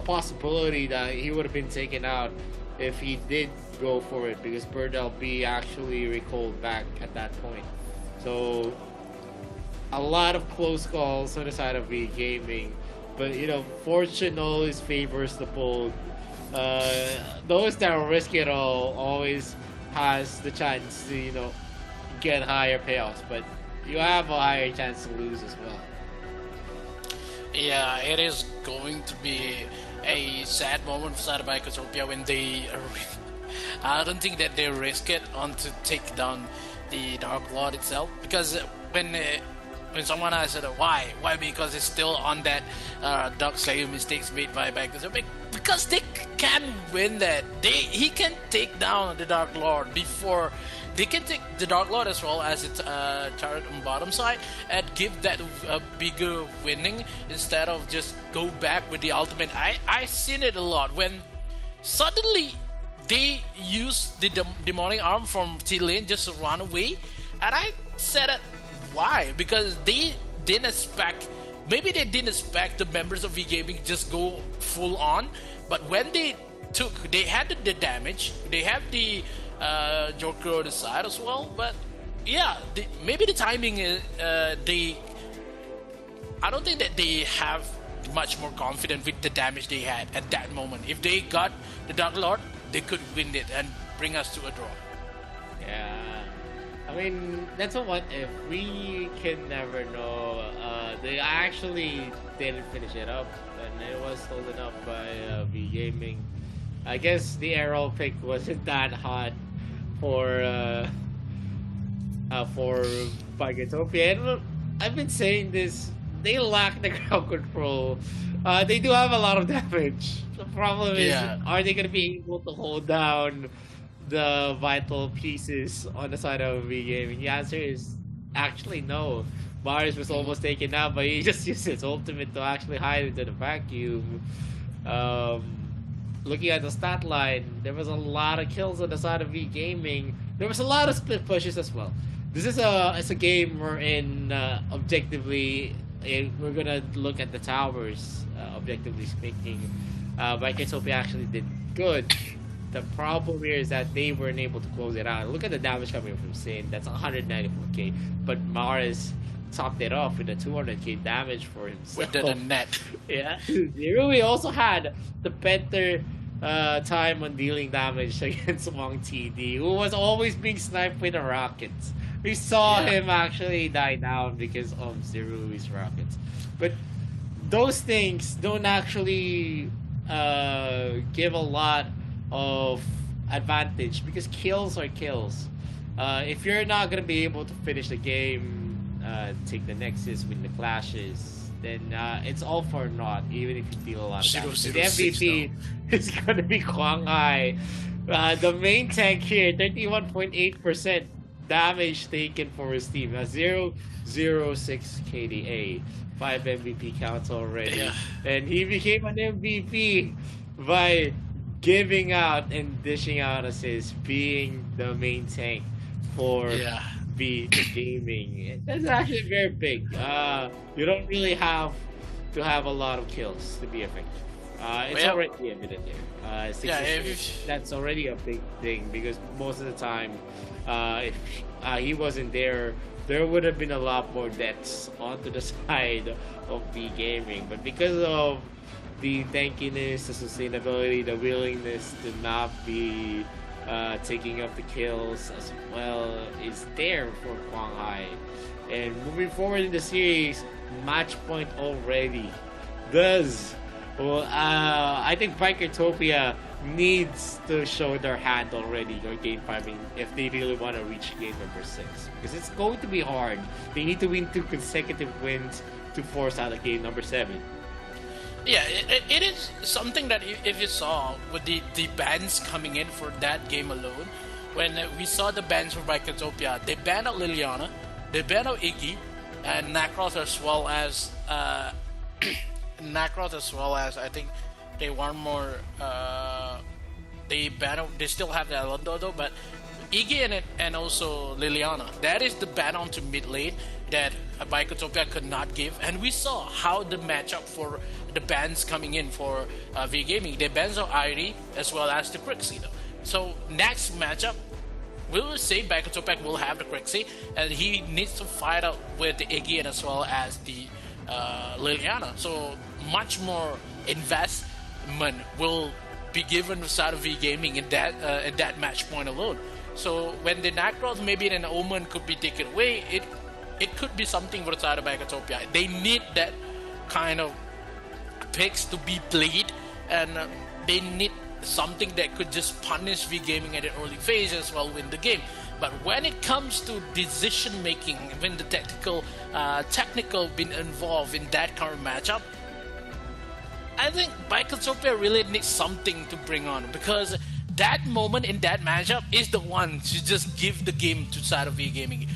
possibility that he would have been taken out if he did go for it, because Bird LB actually recalled back at that point. So a lot of close calls on the side of V Gaming, but you know, fortune always favors the bold. Those that risk it all always has the chance to, you know, get higher payoffs, but you have a higher chance to lose as well. Yeah, it is going to be a sad moment for Side of Bikertopia when they I don't think that they risk it on to take down the Dark Lord itself, because when someone asked why, because it's still on that Dark Slayer mistakes made by Bikertopia, because they can win that. He can take down the Dark Lord before. They can take the Dark Lord as well as its turret on bottom side and give that a bigger winning instead of just go back with the ultimate. I seen it a lot when suddenly they use the demonic arm from T-Lane just to run away, and I said it, why? Because they didn't expect, maybe they didn't expect the members of V Gaming just go full on, but when they had the damage, they have the Joker on the side as well, but yeah, maybe the timing is I don't think that they have much more confidence with the damage they had at that moment. If they got the Dark Lord, they could win it and bring us to a draw. Yeah, I mean, that's a what if. We can never know. They actually didn't finish it up, and it was stolen up by V Gaming. I guess the arrow pick wasn't that hot for Bikertopia. And I've been saying this, they lack the ground control. They do have a lot of damage. The problem is, are they going to be able to hold down the vital pieces on the side of V Gaming? The answer is actually no. Marius was almost taken out, but he just used his ultimate to actually hide into the vacuum. Looking at the stat line, there was a lot of kills on the side of V Gaming. There was a lot of split pushes as well. This is a game wherein objectively we're gonna look at the towers, objectively speaking, Vicotopia actually did good. The problem here is that they weren't able to close it out. Look at the damage coming from Sin. That's 194k. But Mars topped it off with a 200k damage for himself. With the net. Yeah. Zerui also had the better time on dealing damage against Wang TD, who was always being sniped with the rockets. We saw him actually die down because of Zerui's rockets. But those things don't actually give a lot of advantage because kills are kills. If you're not gonna be able to finish the game, take the Nexus, win the clashes, then it's all for naught, even if you deal a lot of damage. The MVP is gonna be Kwang Hai. The main tank here, 31.8% damage taken for his team. 006 KDA. 5 MVP counts already. Yeah. And he became an MVP by giving out and dishing out assists, being the main tank for V Gaming. That's actually very big. You don't really have to have a lot of kills to be effective. It's already evident here. 66, that's already a big thing because most of the time, if he wasn't there, there would have been a lot more deaths onto the side of V Gaming. But because of the tankiness, the sustainability, the willingness to not be taking up the kills as well is there for Kwang Hai. And moving forward in the series, match point already does. Well, I think Vicotopia needs to show their hand already or game 5 if they really want to reach game number 6. Because it's going to be hard. They need to win 2 consecutive wins to force out a game number 7. Yeah, it is something that if you saw with the bans coming in for that game alone, when we saw the bans for Vicotopia, they banned out Liliana, they banned out Iggy, and Nacross as well as I think they want more. They ban out. They still have the Alondo though, but Iggy and also Liliana. That is the ban onto mid lane that Vicotopia could not give, and we saw how the matchup for the bans coming in for V Gaming. They bans out Irie as well as the Crixie though. So next matchup, we will say Vicotopia will have the Crixie, and he needs to fight out with the Iggy and as well as the Liliana. So much more investment will be given to side of V Gaming in that match point alone. So when the Nacross maybe an Omen could be taken away, it could be something for the side of Vicotopia. They need that kind of picks to be played, and they need something that could just punish V Gaming at an early phase as well, win the game. But when it comes to decision making, when the technical been involved in that current matchup, I think Vicotopia really needs something to bring on, because that moment in that matchup is the one to just give the game to side of V Gaming.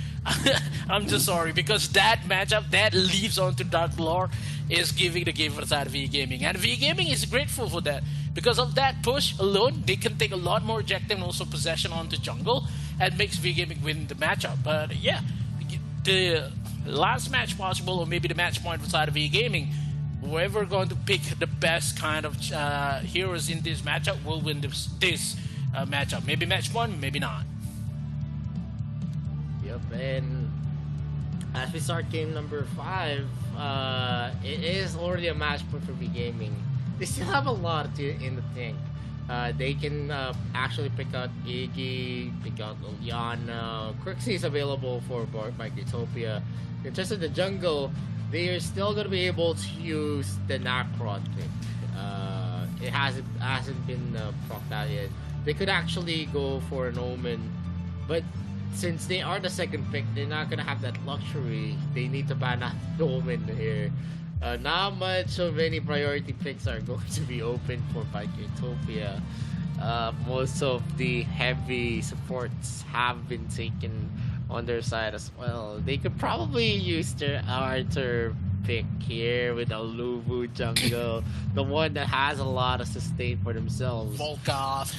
I'm just sorry, because that matchup that leaves on to Dark Lore is giving the game for the side of V Gaming, and V Gaming is grateful for that. Because of that push alone, they can take a lot more objective and also possession onto jungle, and makes V Gaming win the matchup. But yeah, the last match possible, or maybe the match point for side of V Gaming, whoever going to pick the best kind of heroes in this matchup will win this matchup. Maybe match 1, maybe not. Yep, and as we start game number 5, it is already a match point for V Gaming. They still have a lot in the tank. They can actually pick out Iggy, pick out Liliana. Crixie is available for Vicotopia. In terms of the jungle, they are still going to be able to use the Nacross pick. It hasn't been procced out yet. They could actually go for an Omen, but since they are the second pick, they're not going to have that luxury. They need to ban out the Omen here. Not much of any priority picks are going to be open for Vicotopia. Most of the heavy supports have been taken on their side as well. They could probably use their Arthur pick here with a Luvu jungle, the one that has a lot of sustain for themselves. Volkov.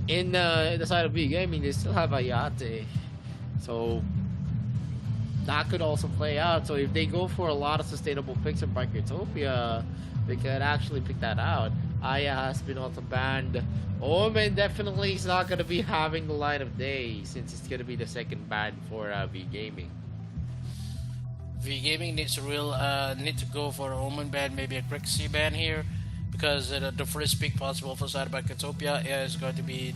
In the side of V Gaming, they still have Ayate. So that could also play out. So if they go for a lot of sustainable picks in Biketopia, they could actually pick that out. Aya has been also banned. Omen definitely is not going to be having the light of day since it's going to be the second ban for V Gaming. V Gaming needs to go for an Omen ban, maybe a Crixie ban here, because the first pick possible for side of Biketopia is going to be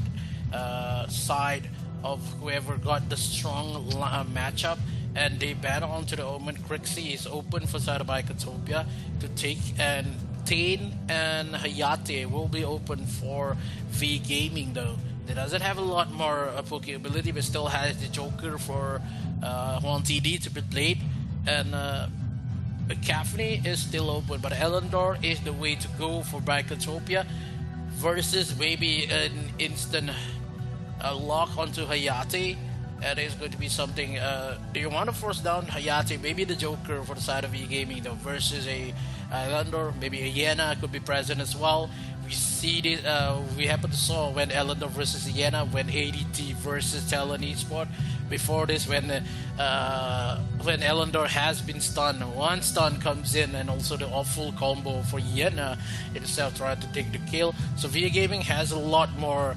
side of whoever got the strong matchup, and they ban onto the Omen. Crixie is open for side of Biketopia to take, and Tain and Hayate will be open for V Gaming though. It doesn't have a lot more poke ability, but still has the Joker for Juan TD to be played, and Caffney is still open, but Elendor is the way to go for Biketopia versus maybe an instant lock onto Hayate. That is going to be something. Do you want to force down Hayate? Maybe the Joker for the side of V Gaming though, versus a Elendor. Maybe a Yena could be present as well. We see this. We happen to saw when Elendor versus Yena, when ADT versus Talon Esport. Before this, when Elendor has been stunned, one stun comes in, and also the awful combo for Yena itself trying to take the kill. So V Gaming has a lot more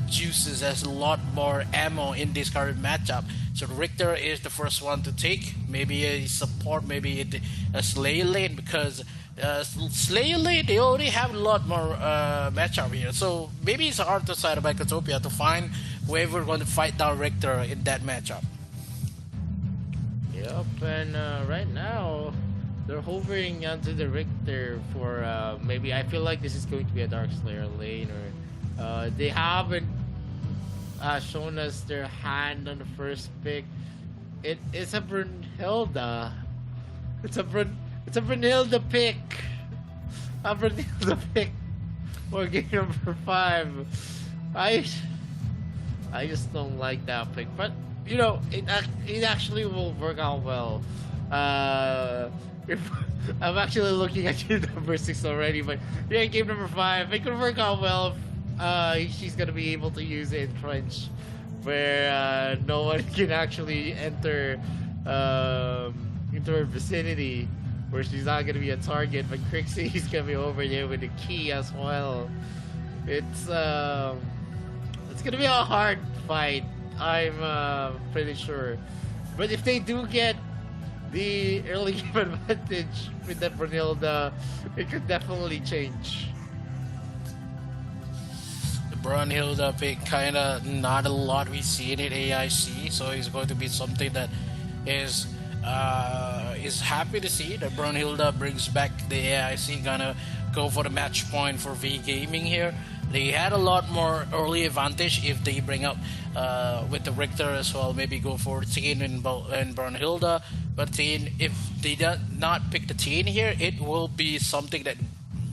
juices, has a lot more ammo in this current matchup. So Richter is the first one to take, maybe a support, maybe a Slayer lane, because Slayer lane, they already have a lot more matchup here. So maybe it's hard to side of Biketopia to find whoever going to fight down Richter in that matchup. Yep, and right now they're hovering onto the Richter for maybe. I feel like this is going to be a Dark Slayer lane, or they haven't shown us their hand on the first pick. It's a Brunhilde. It's a Brunhilde pick. A Brunhilde pick for game number 5. I just don't like that pick, but you know it actually will work out well. If I'm actually looking at game number 6 already, but yeah, game number 5, it could work out well. She's gonna be able to use it in trench, where no one can actually enter into her vicinity, where she's not gonna be a target. But Crixie is gonna be over there with the key as well. It's gonna be a hard fight, I'm pretty sure. But if they do get the early game advantage with that Brunhilde, it could definitely change. Brunhilde pick, kinda not a lot we see in it AIC, so it's going to be something that is happy to see that Brunhilde brings back the AIC. Gonna go for the match point for V Gaming here. They had a lot more early advantage if they bring up with the Richter as well. Maybe go for Teen and Brunhilde, but Teen, if they do not pick the Teen here, it will be something that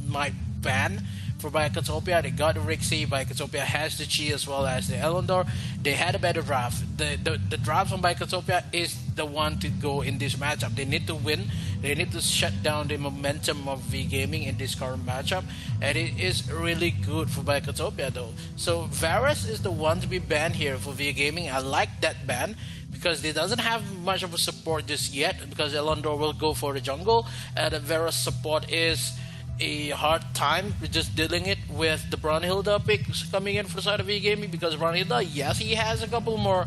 might ban for Biketopia. They got the Rixie. Biketopia has the Chi as well as the Elendor. They had a better draft. The draft from Biketopia is the one to go in this matchup. They need to win. They need to shut down the momentum of V Gaming in this current matchup, and it is really good for Biketopia though. So Varus is the one to be banned here for V Gaming. I like that ban, because they doesn't have much of a support just yet, because Elendor will go for the jungle, and the Varus support is a hard time with just dealing it with the Brunhilde picks coming in for the side of V Gaming, because Brunhilde, yes, he has a couple more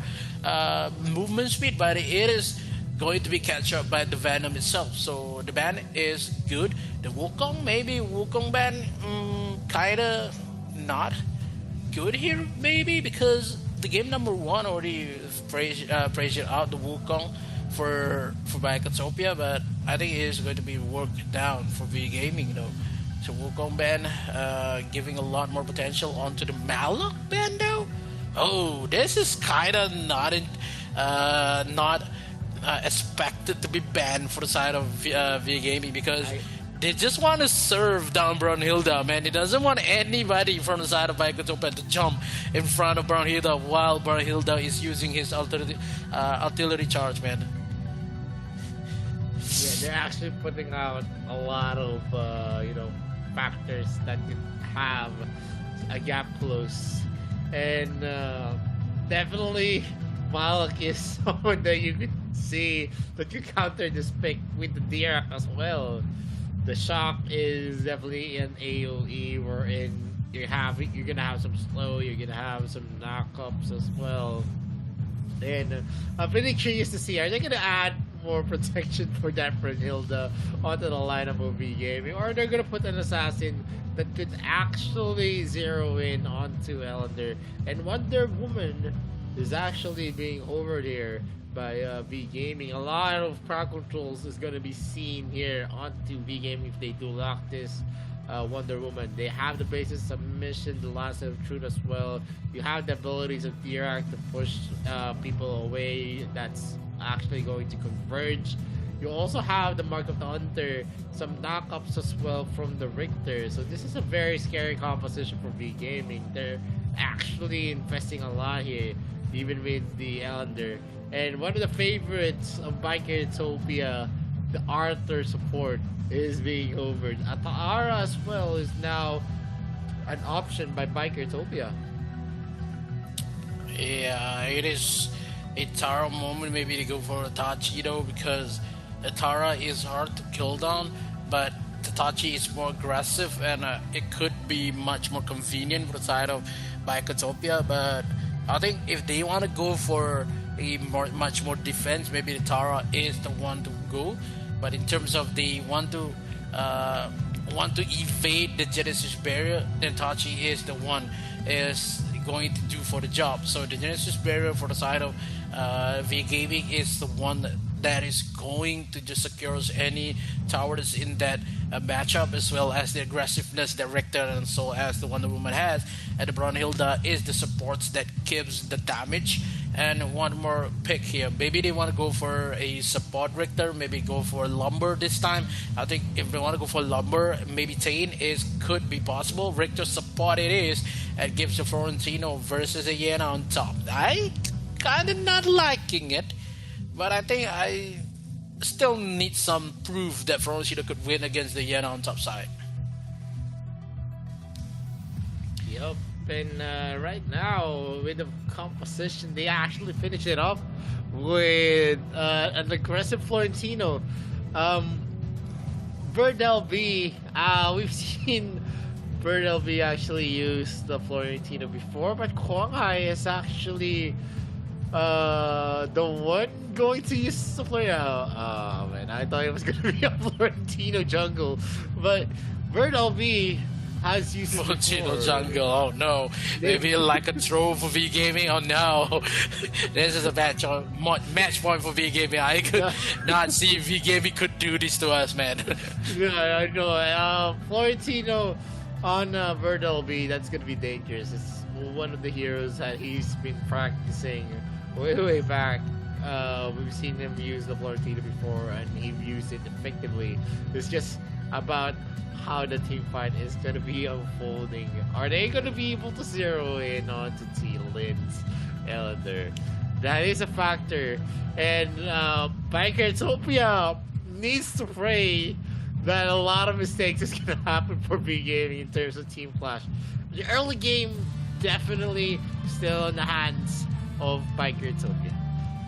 movement speed, but it is going to be catch up by the Venom itself. So the ban is good. The Wukong, maybe Wukong ban, kinda not good here, maybe, because the game number 1 already praised out the Wukong for Biketopia, but I think it is going to be worked down for V Gaming though. So Wukong ban, giving a lot more potential onto the Malok ban though. Oh, this is kinda not expected to be banned for the side of V Gaming, because they just want to serve down Brunhilde, man. He doesn't want anybody from the side of Biketopia to jump in front of Brunhilde while Brunhilde is using his artillery charge, man. Yeah, they're actually putting out a lot of factors that could have a gap close, and definitely Malak is someone that you could see that you counter this pick with the Dirac as well. The shock is definitely an AoE wherein you're gonna have some slow, you're gonna have some knockups as well. And I'm really curious to see, are they gonna add more protection for that Brunhilde onto the lineup of V-Gaming, or they're gonna put an assassin that could actually zero in onto Ellender? And Wonder Woman is actually being hovered here by V-Gaming. A lot of crowd controls is gonna be seen here onto V-Gaming if they do lock this Wonder Woman. They have the basic submission, the last of truth as well. You have the abilities of Dirac to push people away. That's actually going to converge. You also have the Mark of the Hunter, some knockups as well from the Richter. So this is a very scary composition for V-Gaming. They're actually investing a lot here, even with the Ellender. And one of the favorites of Biker Utopia, the Arthur support, is being hovered. Atara as well is now an option by Biker Utopia. Yeah, it is a Tara moment maybe to go for Itachi though, because Atara is hard to kill down, but Itachi is more aggressive and it could be much more convenient for the side of Bikotopia. But I think if they want to go for a much more defense, maybe the Tara is the one to go. But in terms of they want to evade the Genesis barrier, then Itachi is the one is going to do for the job. So the Genesis barrier for the side of V Gaming is the one that is going to just secure any tower that's in that matchup, as well as the aggressiveness that Richter and so as the Wonder Woman has. And the Brunhilde is the supports that gives the damage. And one more pick here. Maybe they want to go for a support Richter. Maybe go for Lumber this time. I think if they want to go for Lumber, maybe Tane could be possible. Richter support it is, and gives the Florentino versus a Yena on top. I kind of not liking it, but I think I still need some proof that Florentino could win against the Yena on top side. Yup. And right now, with the composition, they actually finish it off with an aggressive Florentino. Bird LB, we've seen Bird LB actually use the Florentino before, but Kuanghai is actually the one going to use the Florentino. Oh man, I thought it was going to be a Florentino jungle, but Bird LB has used Florentino jungle. Oh no, maybe like a throw for V Gaming. Oh no, this is a match point for V Gaming. I could not see V Gaming could do this to us, man. Yeah, I know. Florentino on Bird LB, that's gonna be dangerous. It's one of the heroes that he's been practicing way back. We've seen him use the Florentino before, and he used it effectively. It's just about how the team fight is going to be unfolding. Are they going to be able to zero in onto T-Lin's Ellender? That is a factor. And Biker Utopia needs to pray that a lot of mistakes is going to happen for V Gaming in terms of team clash. The early game definitely still in the hands of Biker Utopia.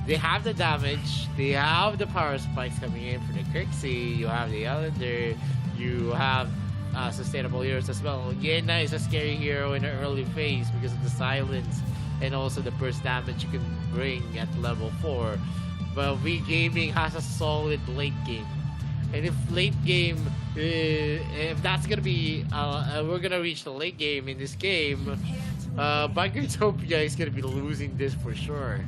They have the damage, they have the power spikes coming in for the Kirksey, you have the Ellender, you have sustainable heroes as well. Yena is a scary hero in the early phase because of the silence and also the burst damage you can bring at level 4. But V Gaming has a solid late game. And if late game, if that's gonna be, we're gonna reach the late game in this game, Biker Utopia is gonna be losing this for sure.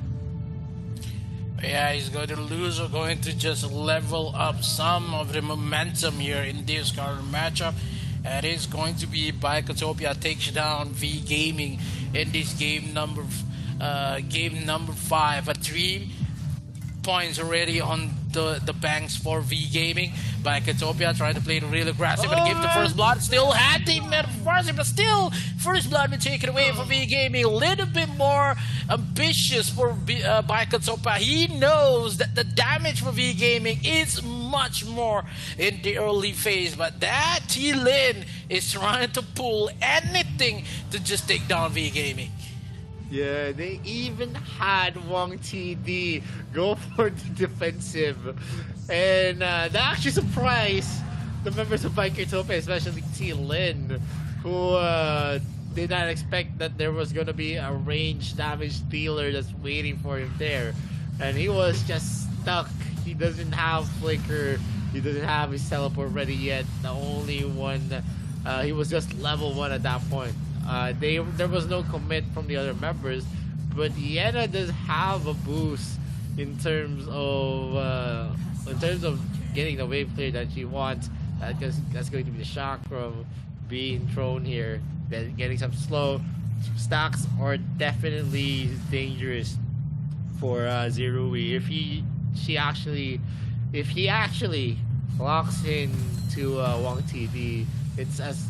Yeah, he's going to lose or going to just level up some of the momentum here in this current matchup. It is going to be Bikotopia takes down V Gaming in this game number 5 at 3 points already on the banks for V Gaming. Bikotopia trying to play it really aggressive and give the first blood. Still had the first, but still first blood been taken away from V Gaming. A little bit more ambitious for Bikotopia. He knows that the damage for V Gaming is much more in the early phase, but that T-Lin is trying to pull anything to just take down V Gaming. Yeah, they even had Wang TD go for the defensive. And that actually surprised the members of Biker Tope, especially T Lin, who did not expect that there was going to be a ranged damage dealer that's waiting for him there. And he was just stuck. He doesn't have Flicker. He doesn't have his teleport ready yet. The only one, he was just level 1 at that point. There was no commit from the other members, but Yena does have a boost in terms of getting the wave clear that she wants. That's going to be the shock from being thrown here. Then getting some slow stocks are definitely dangerous for Zerui. If he actually locks into Wang TD, it's as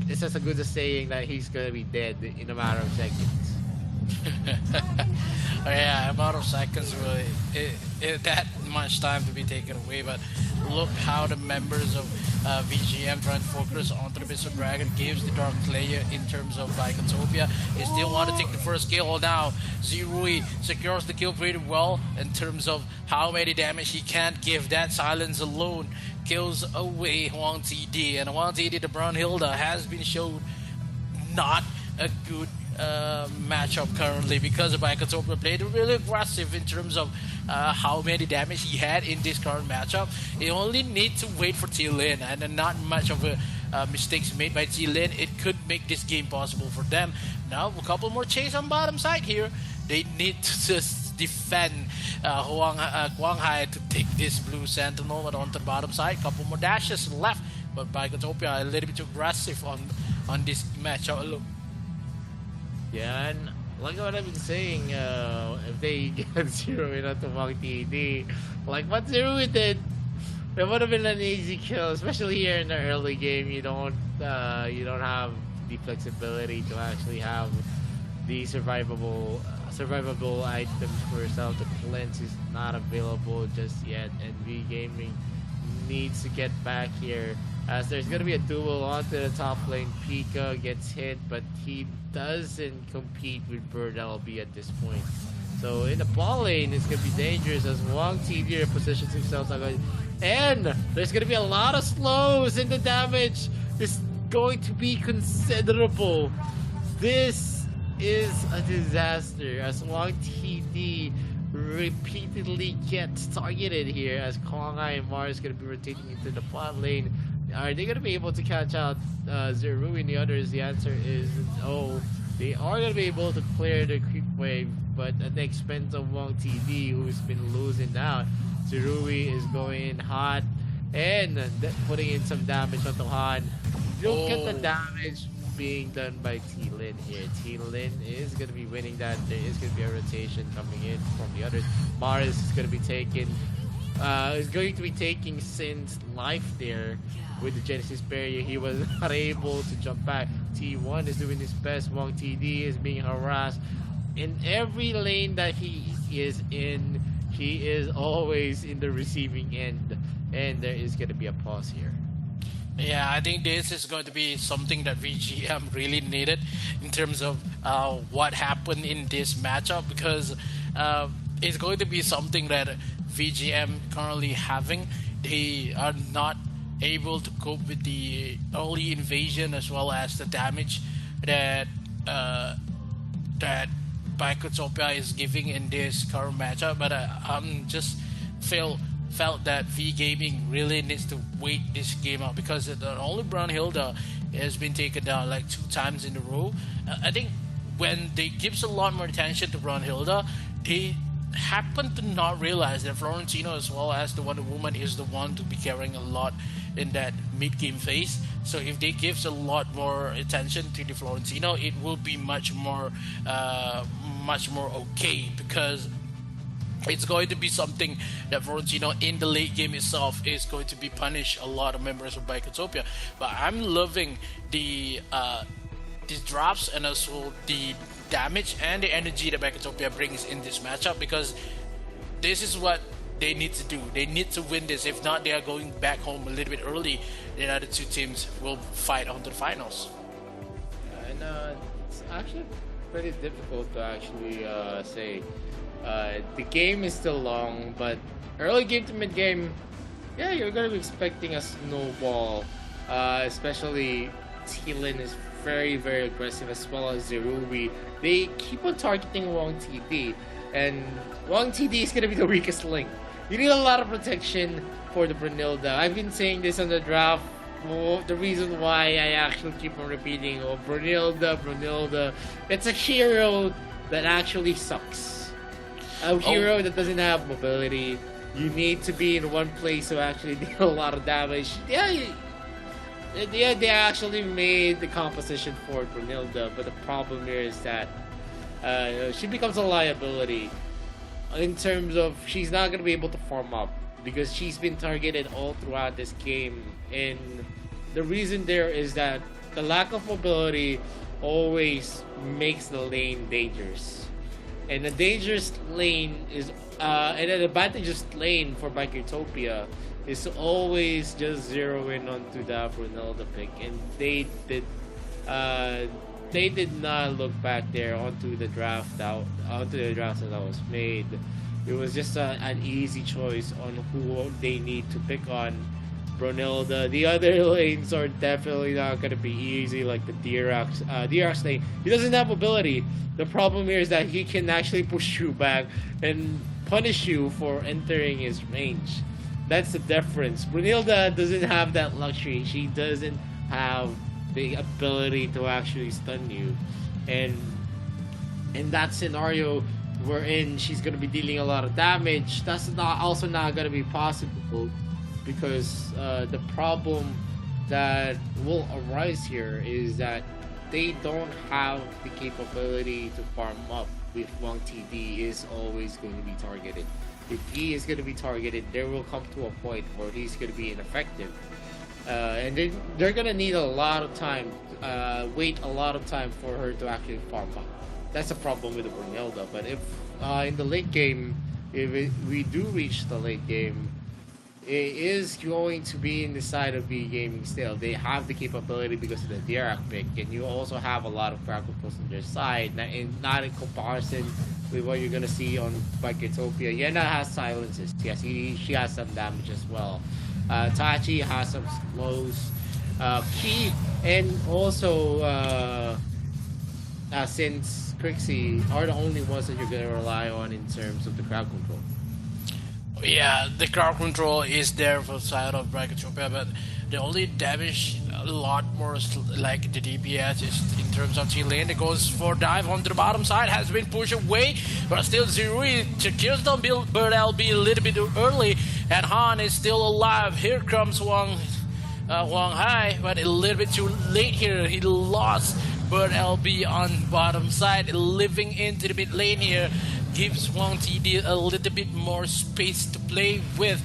just as good as saying that he's gonna be dead in a matter of seconds. Oh, yeah, a matter of seconds, really. That much time to be taken away, but look how the members of VGM trying to focus onto the Mr. Dragon gives the Dark Slayer in terms of Lycanthropia. They still want to take the first kill now. Zerui secures the kill pretty well in terms of how many damage he can't give. That silence alone kills away Wang TD, and Wang TD, the Brunhilde, has been shown not a good matchup currently because the Lycanthropia played really aggressive in terms of how many damage he had in this current matchup. He only need to wait for T-Lin, and not much of a mistakes made by T-Lin. It could make this game possible for them. Now a couple more chase on bottom side here. They need to just defend Guang Hai to take this blue sentinel and onto the bottom side. Couple more dashes left, but Lycanthropia a little bit too aggressive on this matchup. Look. Yeah, and like what I've been saying, if they get 0 in onto Wang TD, like what Zerui did, it would have been an easy kill, especially here in the early game. You don't have the flexibility to actually have the survivable items for yourself. The cleanse is not available just yet, and V Gaming needs to get back here, as there's gonna be a duel onto the top lane. Pika gets hit, but he doesn't compete with Bird LB at this point. So in the ball lane, it's gonna be dangerous as Wang TD positions himself. And there's gonna be a lot of slows, and the damage is going to be considerable. This is a disaster as Wang TD repeatedly gets targeted here, as Guang Hai and Mars is going to be rotating into the bot lane. Are they going to be able to catch out Zerui and the others? The answer is no. They are going to be able to clear the creep wave, but at the expense of Wang TD, who's been losing out. Zerui is going in hot and putting in some damage onto Han. Look at the damage being done by T-Lin here. T-Lin is going to be winning that. There is going to be a rotation coming in from the others. Mars is going to be taking Sin's life there with the Genesis barrier. He was not able to jump back. T1 is doing his best. Wang TD is being harassed. In every lane that he is in, he is always in the receiving end. And there is going to be a pause here. Yeah, I think this is going to be something that VGM really needed in terms of what happened in this matchup, because it's going to be something that VGM currently having. They are not able to cope with the early invasion as well as the damage that Lycanthropia is giving in this current matchup. But I'm just felt that V Gaming really needs to wait this game out, because the only Brunhilde has been taken down like 2 times in a row. I think when they gives a lot more attention to Brunhilde, they happen to not realize that Florentino as well as the Wonder Woman is the one to be carrying a lot in that mid-game phase. So if they gives a lot more attention to the Florentino, it will be much more okay, because it's going to be something that Florentino in the late game itself is going to be punish a lot of members of Lycanthropia. But I'm loving the drops and also the damage and the energy that Lycanthropia brings in this matchup, because this is what they need to do. They need to win this. If not, they are going back home a little bit early. The other 2 teams will fight on to the finals. And it's actually pretty difficult to actually say. The game is still long, but early game to mid game, yeah, you're gonna be expecting a snowball. Especially Thielen is very, very aggressive, as well as Zerubi. They keep on targeting Wong TD, and Wong TD is gonna be the weakest link. You need a lot of protection for the Brunilda. I've been saying this on the draft. Well, the reason why I actually keep on repeating, oh, Brunilda. It's a hero that actually sucks. A hero that doesn't have mobility. You need to be in one place to actually deal a lot of damage. Yeah, they actually made the composition for Brunilda, but the problem here is that she becomes a liability in terms of she's not going to be able to farm up because she's been targeted all throughout this game, and the reason there is that the lack of mobility always makes the lane dangerous, and a dangerous lane is and an advantageous lane for Biketopia is always just zero in onto the Brunilda pick, and they did not look back there onto the draft that was made. It was just an easy choice on who they need to pick on. Brunilda. The other lanes are definitely not going to be easy, like the DRX lane. He doesn't have mobility. The problem here is that he can actually push you back and punish you for entering his range. That's the difference. Brunilda doesn't have that luxury. She doesn't have the ability to actually stun you, and in that scenario wherein she's gonna be dealing a lot of damage, that's also not gonna be possible because the problem that will arise here is that they don't have the capability to farm up with Wang TD is always going to be targeted. If he is going to be targeted, there will come to a point where he's going to be ineffective. And they're going to need a lot of time, wait a lot of time for her to actually farm up. That's a problem with the Brunilda. But if in the late game, we do reach the late game, it is going to be in the side of B Gaming still. They have the capability because of the Dirac pick, and you also have a lot of crowd controls on their side, not in comparison with what you're going to see on Biketopia. Yena has silences. Yes, she has some damage as well. Tachi has some slows. Key, and also since Crixie are the only ones that you're going to rely on in terms of the crowd control. Yeah, the crowd control is there for the side of Biketopia, but the only damage a lot more like the DPS is in terms of T-Lane. It goes for dive onto the bottom side, has been pushed away, but still Zirui secures them. Bird LB a little bit early, and Han is still alive. Here comes Wang Hai, but a little bit too late here. He lost Bird LB on bottom side, living into the mid lane here. Gives Wang TD a little bit more space to play with.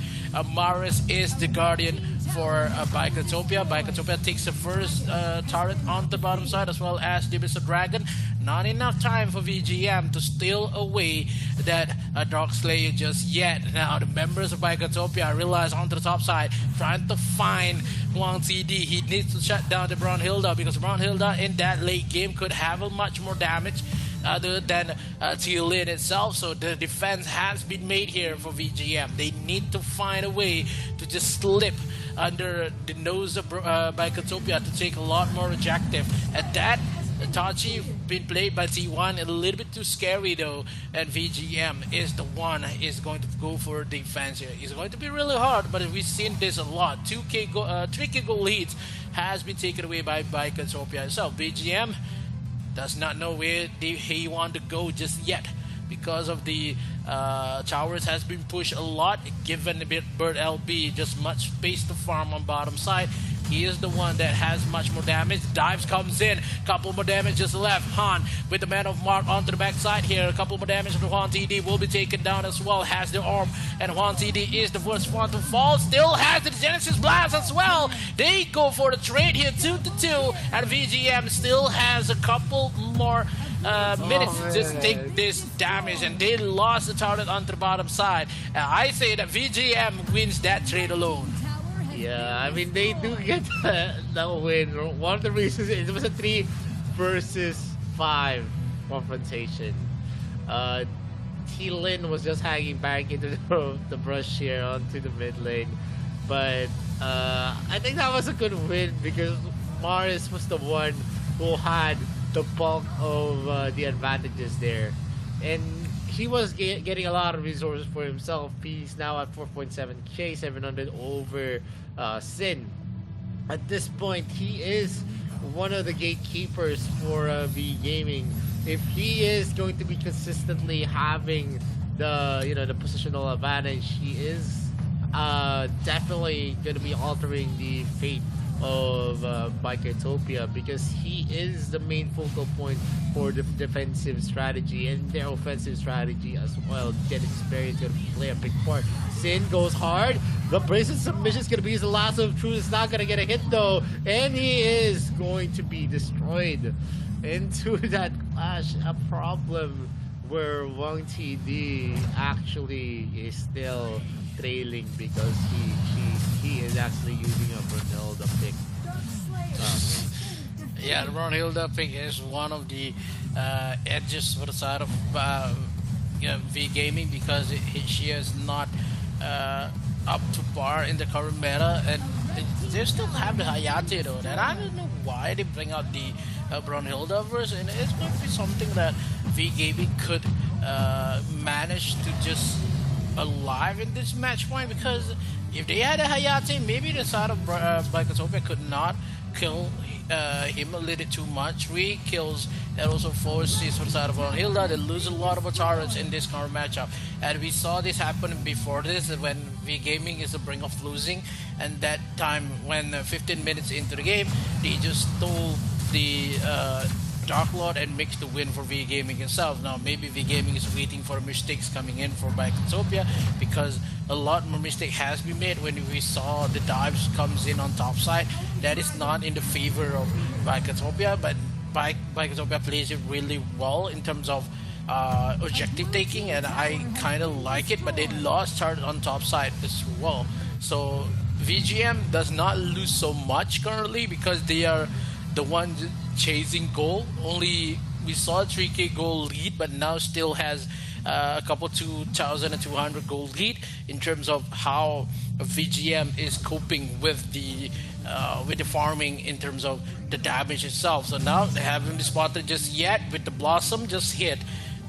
Maris is the guardian for Biketopia. Biketopia takes the first turret on the bottom side, as well as the Mr. Dragon. Not enough time for VGM to steal away that Dark Slayer just yet. Now the members of Biketopia realize onto the top side, trying to find Wang TD. He needs to shut down the Brunhilde, because Brunhilde in that late game could have a much more damage other than T-Lin itself. So the defense has been made here for VGM. They need to find a way to just slip under the nose of Biketopia to take a lot more objective. At that, Tachi been played by T1, a little bit too scary though, and VGM is the one is going to go for defense here. It's going to be really hard, but we've seen this a lot. 3K goal leads has been taken away by Biketopia itself. VGM does not know where he want to go just yet, because of the towers has been pushed a lot, given a bit Bird LB just much space to farm on bottom side. He is the one that has much more damage. Dives comes in, couple more damage just left. Han with the Man of Mark onto the backside here. A couple more damage to Juan TD will be taken down as well. Has the arm, and Juan TD is the first one to fall. Still has the Genesis Blast as well. They go for the trade here, 2-2, and VGM still has a couple more minutes to just take this damage, and they lost the turret onto the bottom side. I say that VGM wins that trade alone. Yeah, I mean, they do get the win. One of the reasons it was a 3 versus 5. confrontation. Uh, T Lin was just hanging back into the brush here onto the mid lane, but I think that was a good win because Morris was the one who had the bulk of the advantages there, and he was getting a lot of resources for himself. He's now at 4.7k, 700 over Sin. At this point, he is one of the gatekeepers for V Gaming. If he is going to be consistently having the the positional advantage, he is definitely going to be altering the fate of Bikertopia, because he is the main focal point for the defensive strategy and their offensive strategy as well. Genesis Berry is going to play a big part. Sin goes hard. The bracelet submission is going to be his last of truth. It's not going to get a hit though, and he is going to be destroyed into that clash. A problem where Wang TD actually is still trailing because he is actually using a Brunhilde pick. Yeah, the Brunhilde pick is one of the edges for the side of V Gaming, because she is not up to par in the current meta, and they still have the Hayate though, and I don't know why they bring out the Brunhilde version. It's going to be something that V Gaming could manage to just alive in this match point, because if they had a Hayate, maybe the side of Bikertopia could not kill him a little too much. 3 kills that also forces for the side of Brunhilde. They lose a lot of turrets in this current matchup, and we saw this happen before this when V Gaming is the brink of losing, and that time when 15 minutes into the game they just stole the Dark Lord and makes the win for V Gaming itself. Now maybe V Gaming is waiting for mistakes coming in for Bikertopia, because a lot more mistake has been made when we saw the dives comes in on top side. That is not in the favor of Bikertopia, but Bikertopia plays it really well in terms of objective taking, and I kind of like it, but they lost start on top side as well. So VGM does not lose so much currently because they are the ones chasing goal. Only we saw a 3k goal lead, but now still has a couple 2,200 goal lead in terms of how VGM is coping with the farming in terms of the damage itself. So now they haven't been spotted just yet with the Blossom just hit.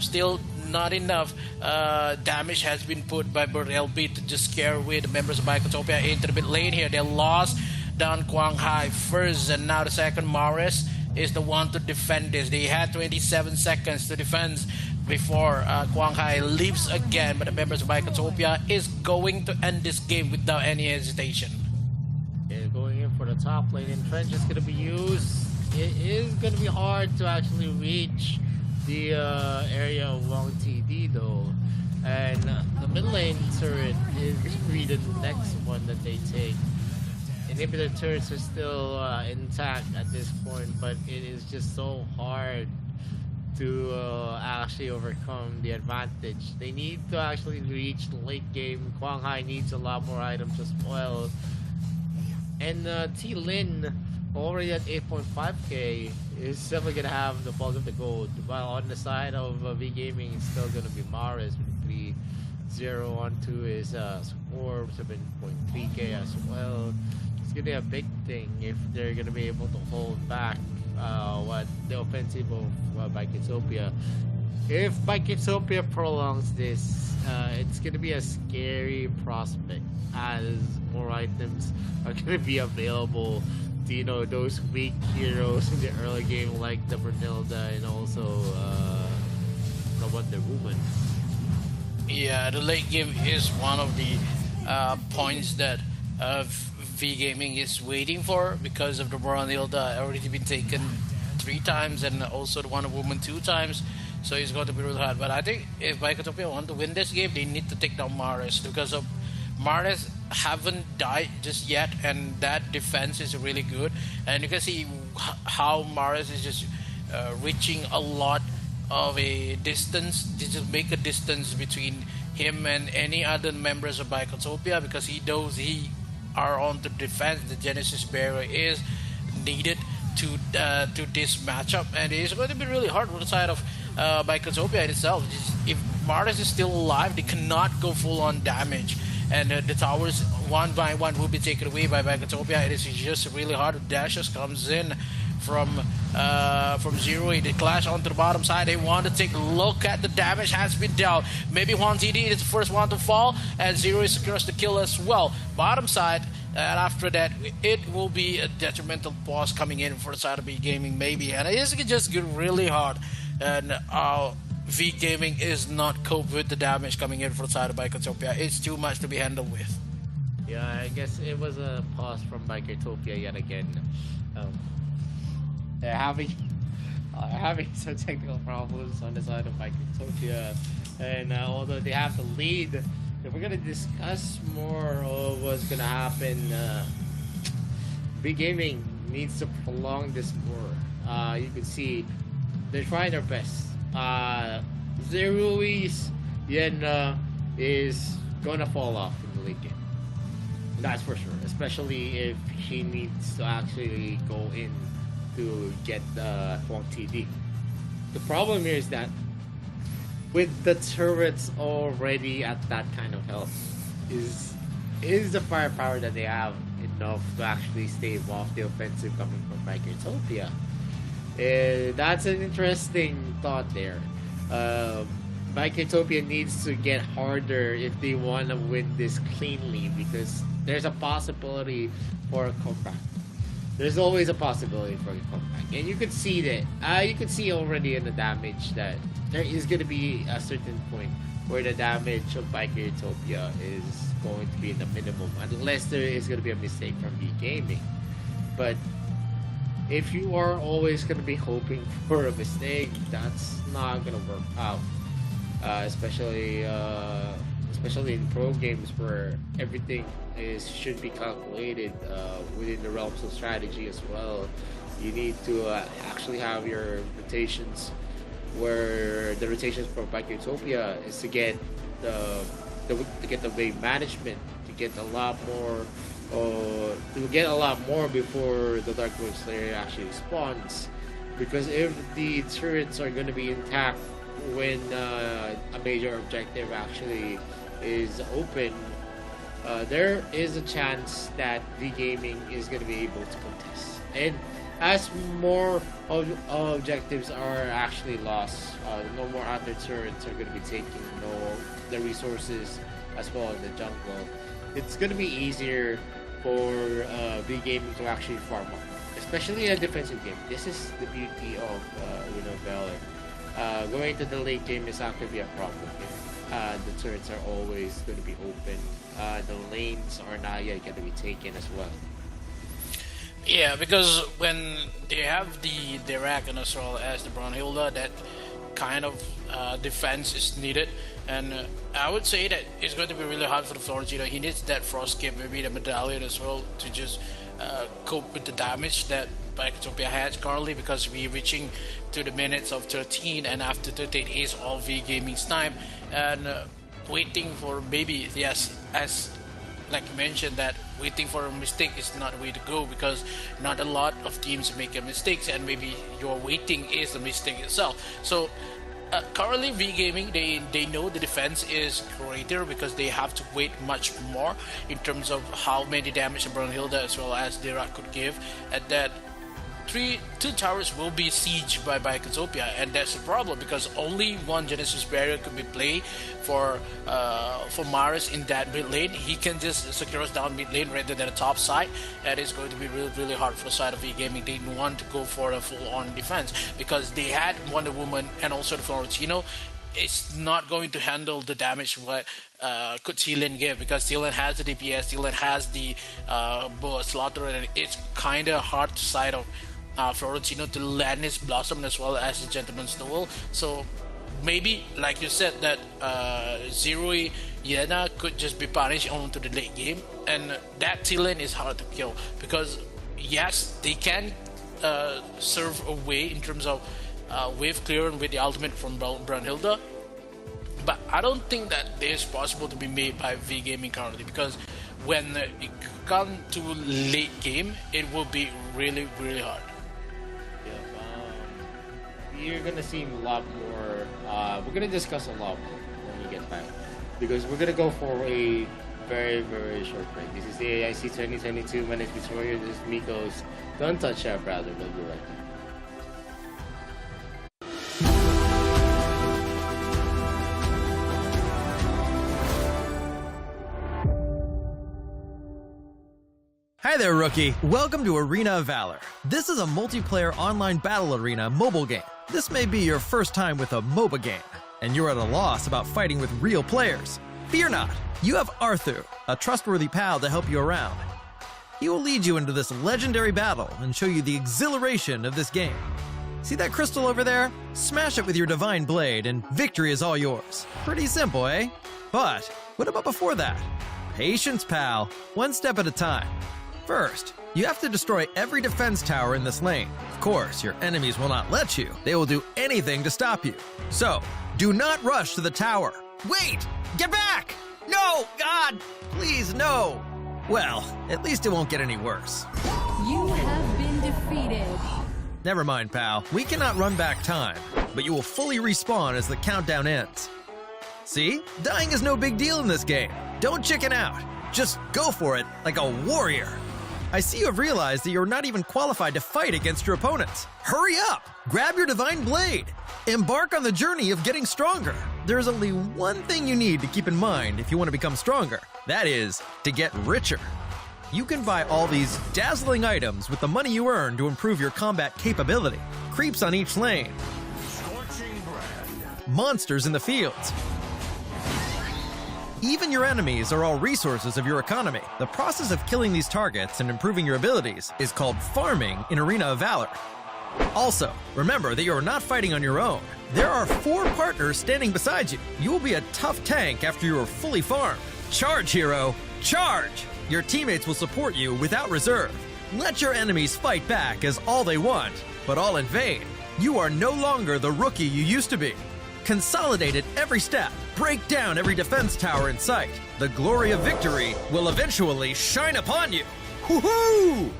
Still not enough damage has been put by LB to just scare away the members of Bikertopia into the mid lane here. They lost down Quang Hai first, and now the second Morris is the one to defend this. They had 27 seconds to defend before Quang Hai leaves again, but the members of Bikertopia is going to end this game without any hesitation. Yeah, going in for the top lane, and Trench is going to be used. It is going to be hard to actually reach the area of Wang TD though, and the mid lane turret is going to be the next one that they take. Inhibitor turrets are still intact at this point, but it is just so hard to actually overcome the advantage. They need to actually reach the late game. Quang Hai needs a lot more items as well. And T Lin, already at 8.5k, is definitely going to have the bulk of the gold. While on the side of V Gaming, it's still going to be Maris with 3-0 onto his score, 7.3k as well. It's going to be a big thing if they're going to be able to hold back what the offensive of Bikertopia. If Bikertopia prolongs this, it's going to be a scary prospect, as more items are going to be available to, those weak heroes in the early game, like the Brunhilde and also the Wonder Woman. Yeah, the late game is one of the points that V Gaming is waiting for, because of the Brunhilde already been taken 3 times and also the Wonder Woman 2 times. So it's going to be really hard. But I think if Bikertopia want to win this game, they need to take down Maris, because of Maris haven't died just yet, and that defense is really good. And you can see how Maris is just reaching a lot of a distance. They just make a distance between him and any other members of Bikertopia, because he knows he are on the defense. The Genesis barrier is needed to this matchup, and it's going to be really hard on the side of by Katopia itself. If Mars is still alive, they cannot go full on damage, and the towers one by one will be taken away by Katopia. It is just really hard. Dashes comes in from Zero. They clash onto the bottom side. They want to take a look at the damage has been dealt. Maybe Juan TD is the first one to fall, and Zero is secures the kill as well. Bottom side, and after that, it will be a detrimental pause coming in for the side of V Gaming, maybe. And it is just get really hard. And V Gaming is not cope with the damage coming in for the side of Bikotopia. It's too much to be handled with. Yeah, I guess it was a pause from Bikotopia yet again. They're having some technical problems on the side of Bikotopia. And although they have the lead, if we're going to discuss more of what's going to happen, V Gaming needs to prolong this more. You can see they're trying their best. Zero's Yen is going to fall off in the late game. That's for sure. Especially if she needs to actually go in to get Huang TD. The problem here is that with the turrets already at that kind of health, is the firepower that they have enough to actually stave off the offensive coming from Microtopia? That's an interesting thought there. Microtopia needs to get harder if they want to win this cleanly, because there's a possibility for a comeback. There's always a possibility for a comeback, and you could see that. You could see already in the damage that there is going to be a certain point where the damage of Microtopia is going to be in the minimum, unless there is going to be a mistake from V Gaming. But if you are always going to be hoping for a mistake, that's not going to work out. Especially in pro games where everything should be calculated within the realms of strategy as well. You need to actually have your rotations, where the rotations for Bikotopia is to get the wave management, to get a lot more before the Dark Moon Slayer actually spawns. Because if the turrets are going to be intact when a major objective actually is open, there is a chance that V Gaming is going to be able to contest. And as more objectives are actually lost, no more outer turrets are going to be taking the resources as well in the jungle. It's going to be easier for V Gaming to actually farm up, especially in a defensive game. This is the beauty of Valor. Going to the late game is not going to be a problem here. The turrets are always going to be open. The lanes are not yet going to be taken as well. Yeah, because when they have the Dirac and as well as the Brunhilde, that kind of defense is needed. And I would say that it's going to be really hard for the Florentino. He needs that Frost Cape, maybe the Medallion as well, to just cope with the damage that Bikotopia has currently, because we're reaching to the minutes of 13, and after 13 is all V Gaming's time, and waiting for maybe, yes, as like you mentioned, that waiting for a mistake is not the way to go, because not a lot of teams make mistakes, and maybe your waiting is the mistake itself. So currently V Gaming, they know the defense is greater because they have to wait much more in terms of how many damage Brunhilde as well as Dirac could give, and that two towers will be sieged by Bikotopia, and that's the problem, because only one Genesis barrier could be played for Maris in that mid lane. He can just secure us down mid lane rather than the top side, and it's going to be really, really hard for the side of V Gaming. They didn't want to go for a full-on defense because they had Wonder Woman and also the Florentino. It's not going to handle the damage what could Sealand give, because Sealand has the DPS, Sealand has the Slaughter, and it's kind of hard to side of Florentino to land his Blossom as well as the Gentleman's Duel. So maybe, like you said, that Zeroi Yena could just be punished on to the late game, and that Sealand is hard to kill, because yes, they can serve a way in terms of wave clearing with the ultimate from Brunhilde, but I don't think that is possible to be made by V Gaming currently, because when it comes to late game, it will be really, really hard. V you're gonna see a lot more. We're gonna discuss a lot more when we get back, because we're gonna go for a very, very short break. This is the AIC 2022. My name is Victoria. This is Miko's. Don't touch that, brother. We'll be right back. Hi there, rookie. Welcome to Arena of Valor. This is a multiplayer online battle arena mobile game. This may be your first time with a MOBA game, and you're at a loss about fighting with real players. Fear not. You have Arthur, a trustworthy pal to help you around. He will lead you into this legendary battle and show you the exhilaration of this game. See that crystal over there? Smash it with your divine blade and victory is all yours. Pretty simple, eh? But what about before that? Patience, pal. One step at a time. First, you have to destroy every defense tower in this lane. Of course, your enemies will not let you. They will do anything to stop you. So, do not rush to the tower. Wait! Get back! No! God! Please, no! Well, at least it won't get any worse. You have been defeated. Never mind, pal. We cannot run back time, but you will fully respawn as the countdown ends. See? Dying is no big deal in this game. Don't chicken out. Just go for it like a warrior. I see you have realized that you're not even qualified to fight against your opponents. Hurry up! Grab your divine blade. Embark on the journey of getting stronger. There's only one thing you need to keep in mind if you want to become stronger. That is, to get richer. You can buy all these dazzling items with the money you earn to improve your combat capability. Creeps on each lane. Monsters in the fields. Even your enemies are all resources of your economy. The process of killing these targets and improving your abilities is called farming in Arena of Valor. Also, remember that you are not fighting on your own. There are 4 partners standing beside you. You will be a tough tank after you are fully farmed. Charge, hero! Charge! Your teammates will support you without reserve. Let your enemies fight back as all they want, but all in vain. You are no longer the rookie you used to be. Consolidate at every step. Break down every defense tower in sight. The glory of victory will eventually shine upon you. Woohoo!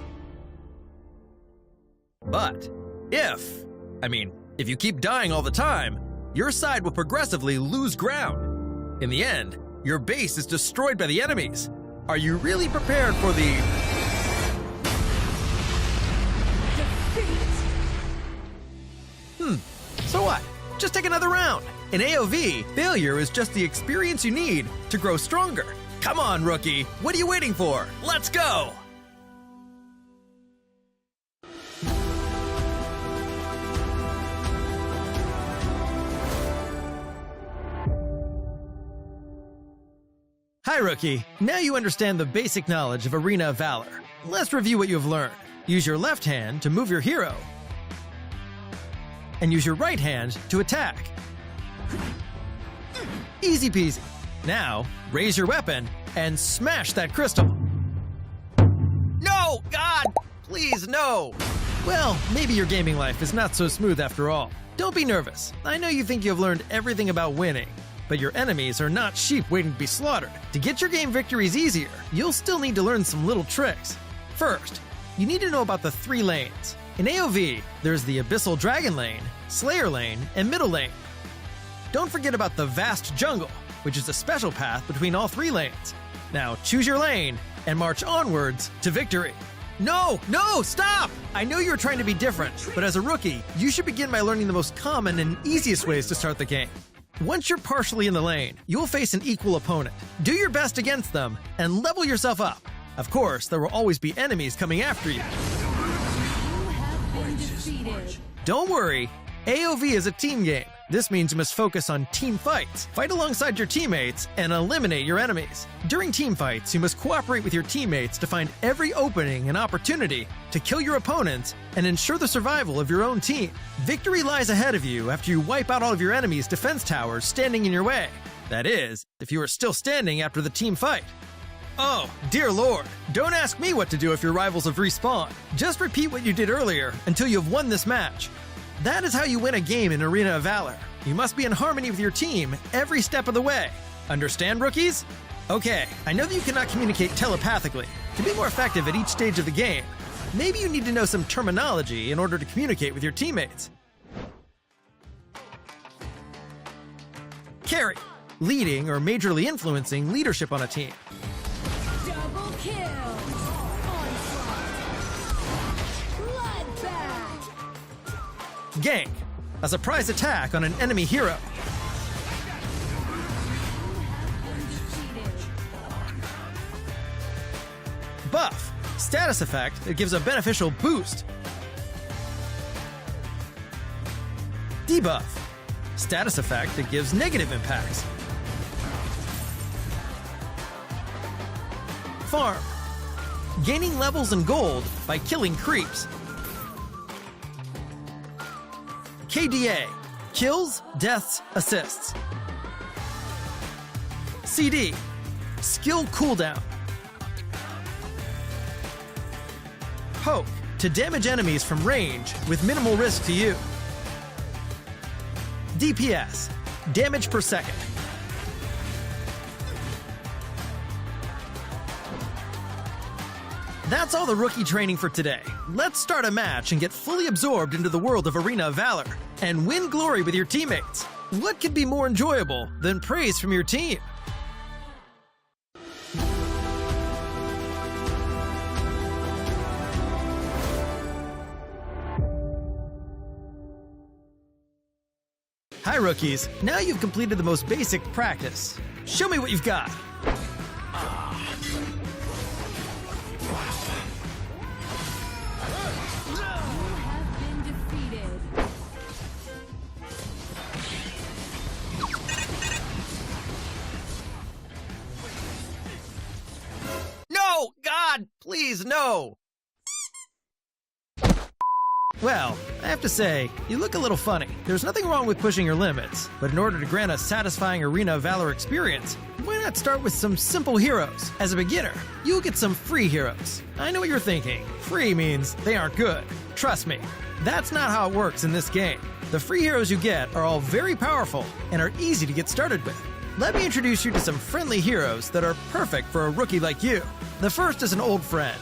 But if you keep dying all the time, your side will progressively lose ground. In the end, your base is destroyed by the enemies. Are you really prepared for the... So what? Just take another round. In AOV, failure is just the experience you need to grow stronger. Come on, rookie. What are you waiting for? Let's go! Hi, rookie. Now you understand the basic knowledge of Arena of Valor. Let's review what you have learned. Use your left hand to move your hero, and use your right hand to attack. Easy peasy. Now, raise your weapon and smash that crystal. No! God! Please, no! Well, maybe your gaming life is not so smooth after all. Don't be nervous. I know you think you have learned everything about winning, but your enemies are not sheep waiting to be slaughtered. To get your game victories easier, you'll still need to learn some little tricks. First, you need to know about the 3 lanes. In AOV, there's the Abyssal Dragon Lane, Slayer Lane, and Middle Lane. Don't forget about the Vast Jungle, which is a special path between all 3 lanes. Now choose your lane and march onwards to victory. No, stop! I know you're trying to be different, but as a rookie, you should begin by learning the most common and easiest ways to start the game. Once you're partially in the lane, you'll face an equal opponent. Do your best against them and level yourself up. Of course, there will always be enemies coming after you. Don't worry, AOV is a team game. This means you must focus on team fights, fight alongside your teammates, and eliminate your enemies. During team fights, you must cooperate with your teammates to find every opening and opportunity to kill your opponents and ensure the survival of your own team. Victory lies ahead of you after you wipe out all of your enemies' defense towers standing in your way. That is, if you are still standing after the team fight. Oh, dear lord, don't ask me what to do if your rivals have respawned. Just repeat what you did earlier until you have won this match. That is how you win a game in Arena of Valor. You must be in harmony with your team every step of the way. Understand, rookies? Okay, I know that you cannot communicate telepathically. To be more effective at each stage of the game, maybe you need to know some terminology in order to communicate with your teammates. carry, leading or majorly influencing leadership on a team. Double kill. Onslaught. Bloodbath. Gank, a surprise attack on an enemy hero. Buff, status effect that gives a beneficial boost. Debuff, status effect that gives negative impacts. Farm, gaining levels and gold by killing creeps. KDA, kills, deaths, assists. CD, skill cooldown. Poke, to damage enemies from range with minimal risk to you. DPS, damage per second. That's all the rookie training for today. Let's start a match and get fully absorbed into the world of Arena of Valor and win glory with your teammates. What could be more enjoyable than praise from your team? Hi rookies, now you've completed the most basic practice. Show me what you've got. No! God, please, no! Well, I have to say, you look a little funny. There's nothing wrong with pushing your limits, but in order to grant a satisfying Arena of Valor experience, why not start with some simple heroes? As a beginner, you'll get some free heroes. I know what you're thinking. Free means they aren't good. Trust me, that's not how it works in this game. The free heroes you get are all very powerful and are easy to get started with. Let me introduce you to some friendly heroes that are perfect for a rookie like you. The first is an old friend,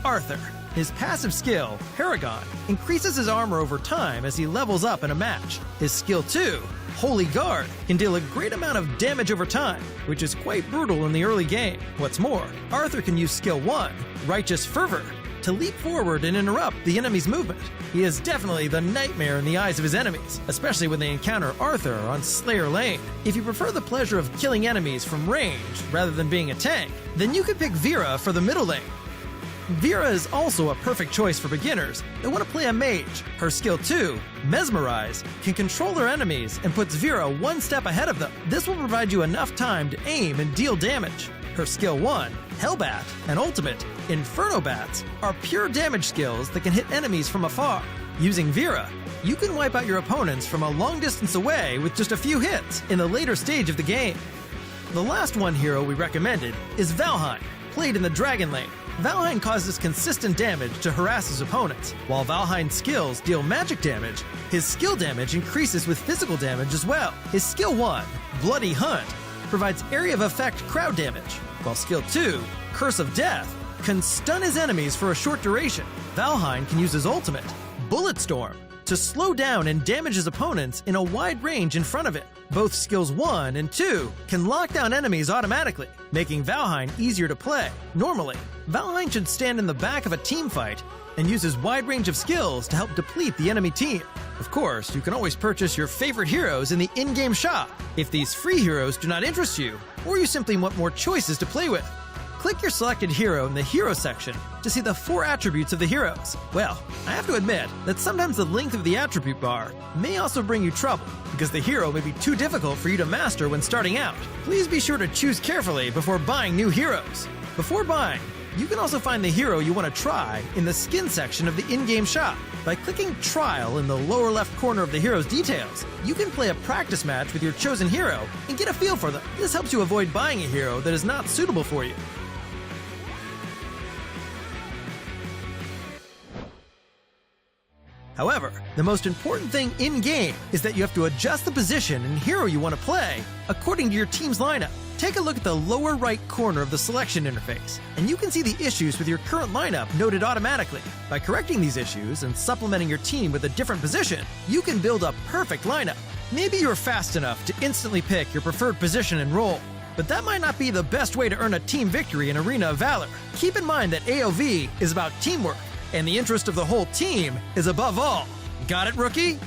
Arthur. His passive skill, Paragon, increases his armor over time as he levels up in a match. His skill 2, Holy Guard, can deal a great amount of damage over time, which is quite brutal in the early game. What's more, Arthur can use skill 1, Righteous Fervor, to leap forward and interrupt the enemy's movement. He is definitely the nightmare in the eyes of his enemies, especially when they encounter Arthur on Slayer Lane. If you prefer the pleasure of killing enemies from range rather than being a tank, then you could pick Vera for the middle lane. Vera is also a perfect choice for beginners that want to play a mage. Her skill 2, Mesmerize, can control her enemies and puts Vera one step ahead of them. This will provide you enough time to aim and deal damage. Her skill 1, Hellbat, and ultimate, Inferno Bats, are pure damage skills that can hit enemies from afar. Using Vera, you can wipe out your opponents from a long distance away with just a few hits in the later stage of the game. The last one hero we recommended is Valheim, played in the Dragon Lane. Valheim causes consistent damage to harass his opponents. While Valheim's skills deal magic damage, his skill damage increases with physical damage as well. His skill 1, Bloody Hunt, provides area of effect crowd damage, while skill 2, Curse of Death, can stun his enemies for a short duration. Valheim can use his ultimate, Bulletstorm, to slow down and damage his opponents in a wide range in front of him. Both skills 1 and 2 can lock down enemies automatically, making Valheim easier to play. Normally, Valheim should stand in the back of a team fight and use his wide range of skills to help deplete the enemy team. Of course, you can always purchase your favorite heroes in the in-game shop if these free heroes do not interest you, or you simply want more choices to play with. Click your selected hero in the Hero section to see the 4 attributes of the heroes. Well, I have to admit that sometimes the length of the attribute bar may also bring you trouble, because the hero may be too difficult for you to master when starting out. Please be sure to choose carefully before buying new heroes. Before buying, you can also find the hero you want to try in the skin section of the in-game shop. By clicking Trial in the lower left corner of the hero's details, you can play a practice match with your chosen hero and get a feel for them. This helps you avoid buying a hero that is not suitable for you. However, the most important thing in-game is that you have to adjust the position and hero you want to play according to your team's lineup. Take a look at the lower right corner of the selection interface, and you can see the issues with your current lineup noted automatically. By correcting these issues and supplementing your team with a different position, you can build a perfect lineup. Maybe you're fast enough to instantly pick your preferred position and role, but that might not be the best way to earn a team victory in Arena of Valor. Keep in mind that AOV is about teamwork, and the interest of the whole team is above all. Got it, rookie?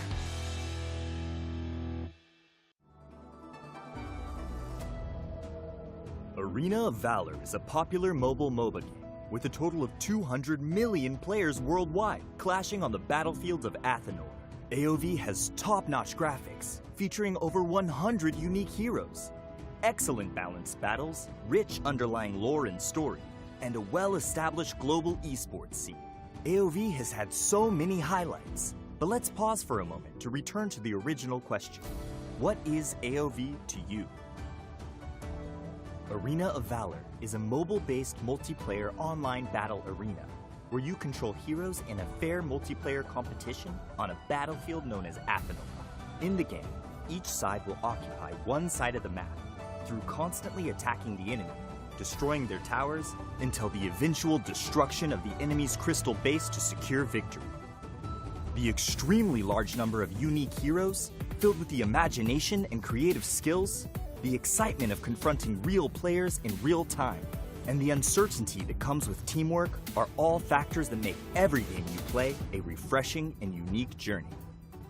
Arena of Valor is a popular mobile MOBA game with a total of 200 million players worldwide, clashing on the battlefields of Athenor. AOV has top-notch graphics, featuring over 100 unique heroes, excellent balanced battles, rich underlying lore and story, and a well-established global esports scene. AOV has had so many highlights, but let's pause for a moment to return to the original question. What is AOV to you? Arena of Valor is a mobile-based multiplayer online battle arena where you control heroes in a fair multiplayer competition on a battlefield known as Athenor. In the game, each side will occupy one side of the map through constantly attacking the enemy, destroying their towers until the eventual destruction of the enemy's crystal base to secure victory. The extremely large number of unique heroes, filled with the imagination and creative skills, the excitement of confronting real players in real time, and the uncertainty that comes with teamwork are all factors that make every game you play a refreshing and unique journey.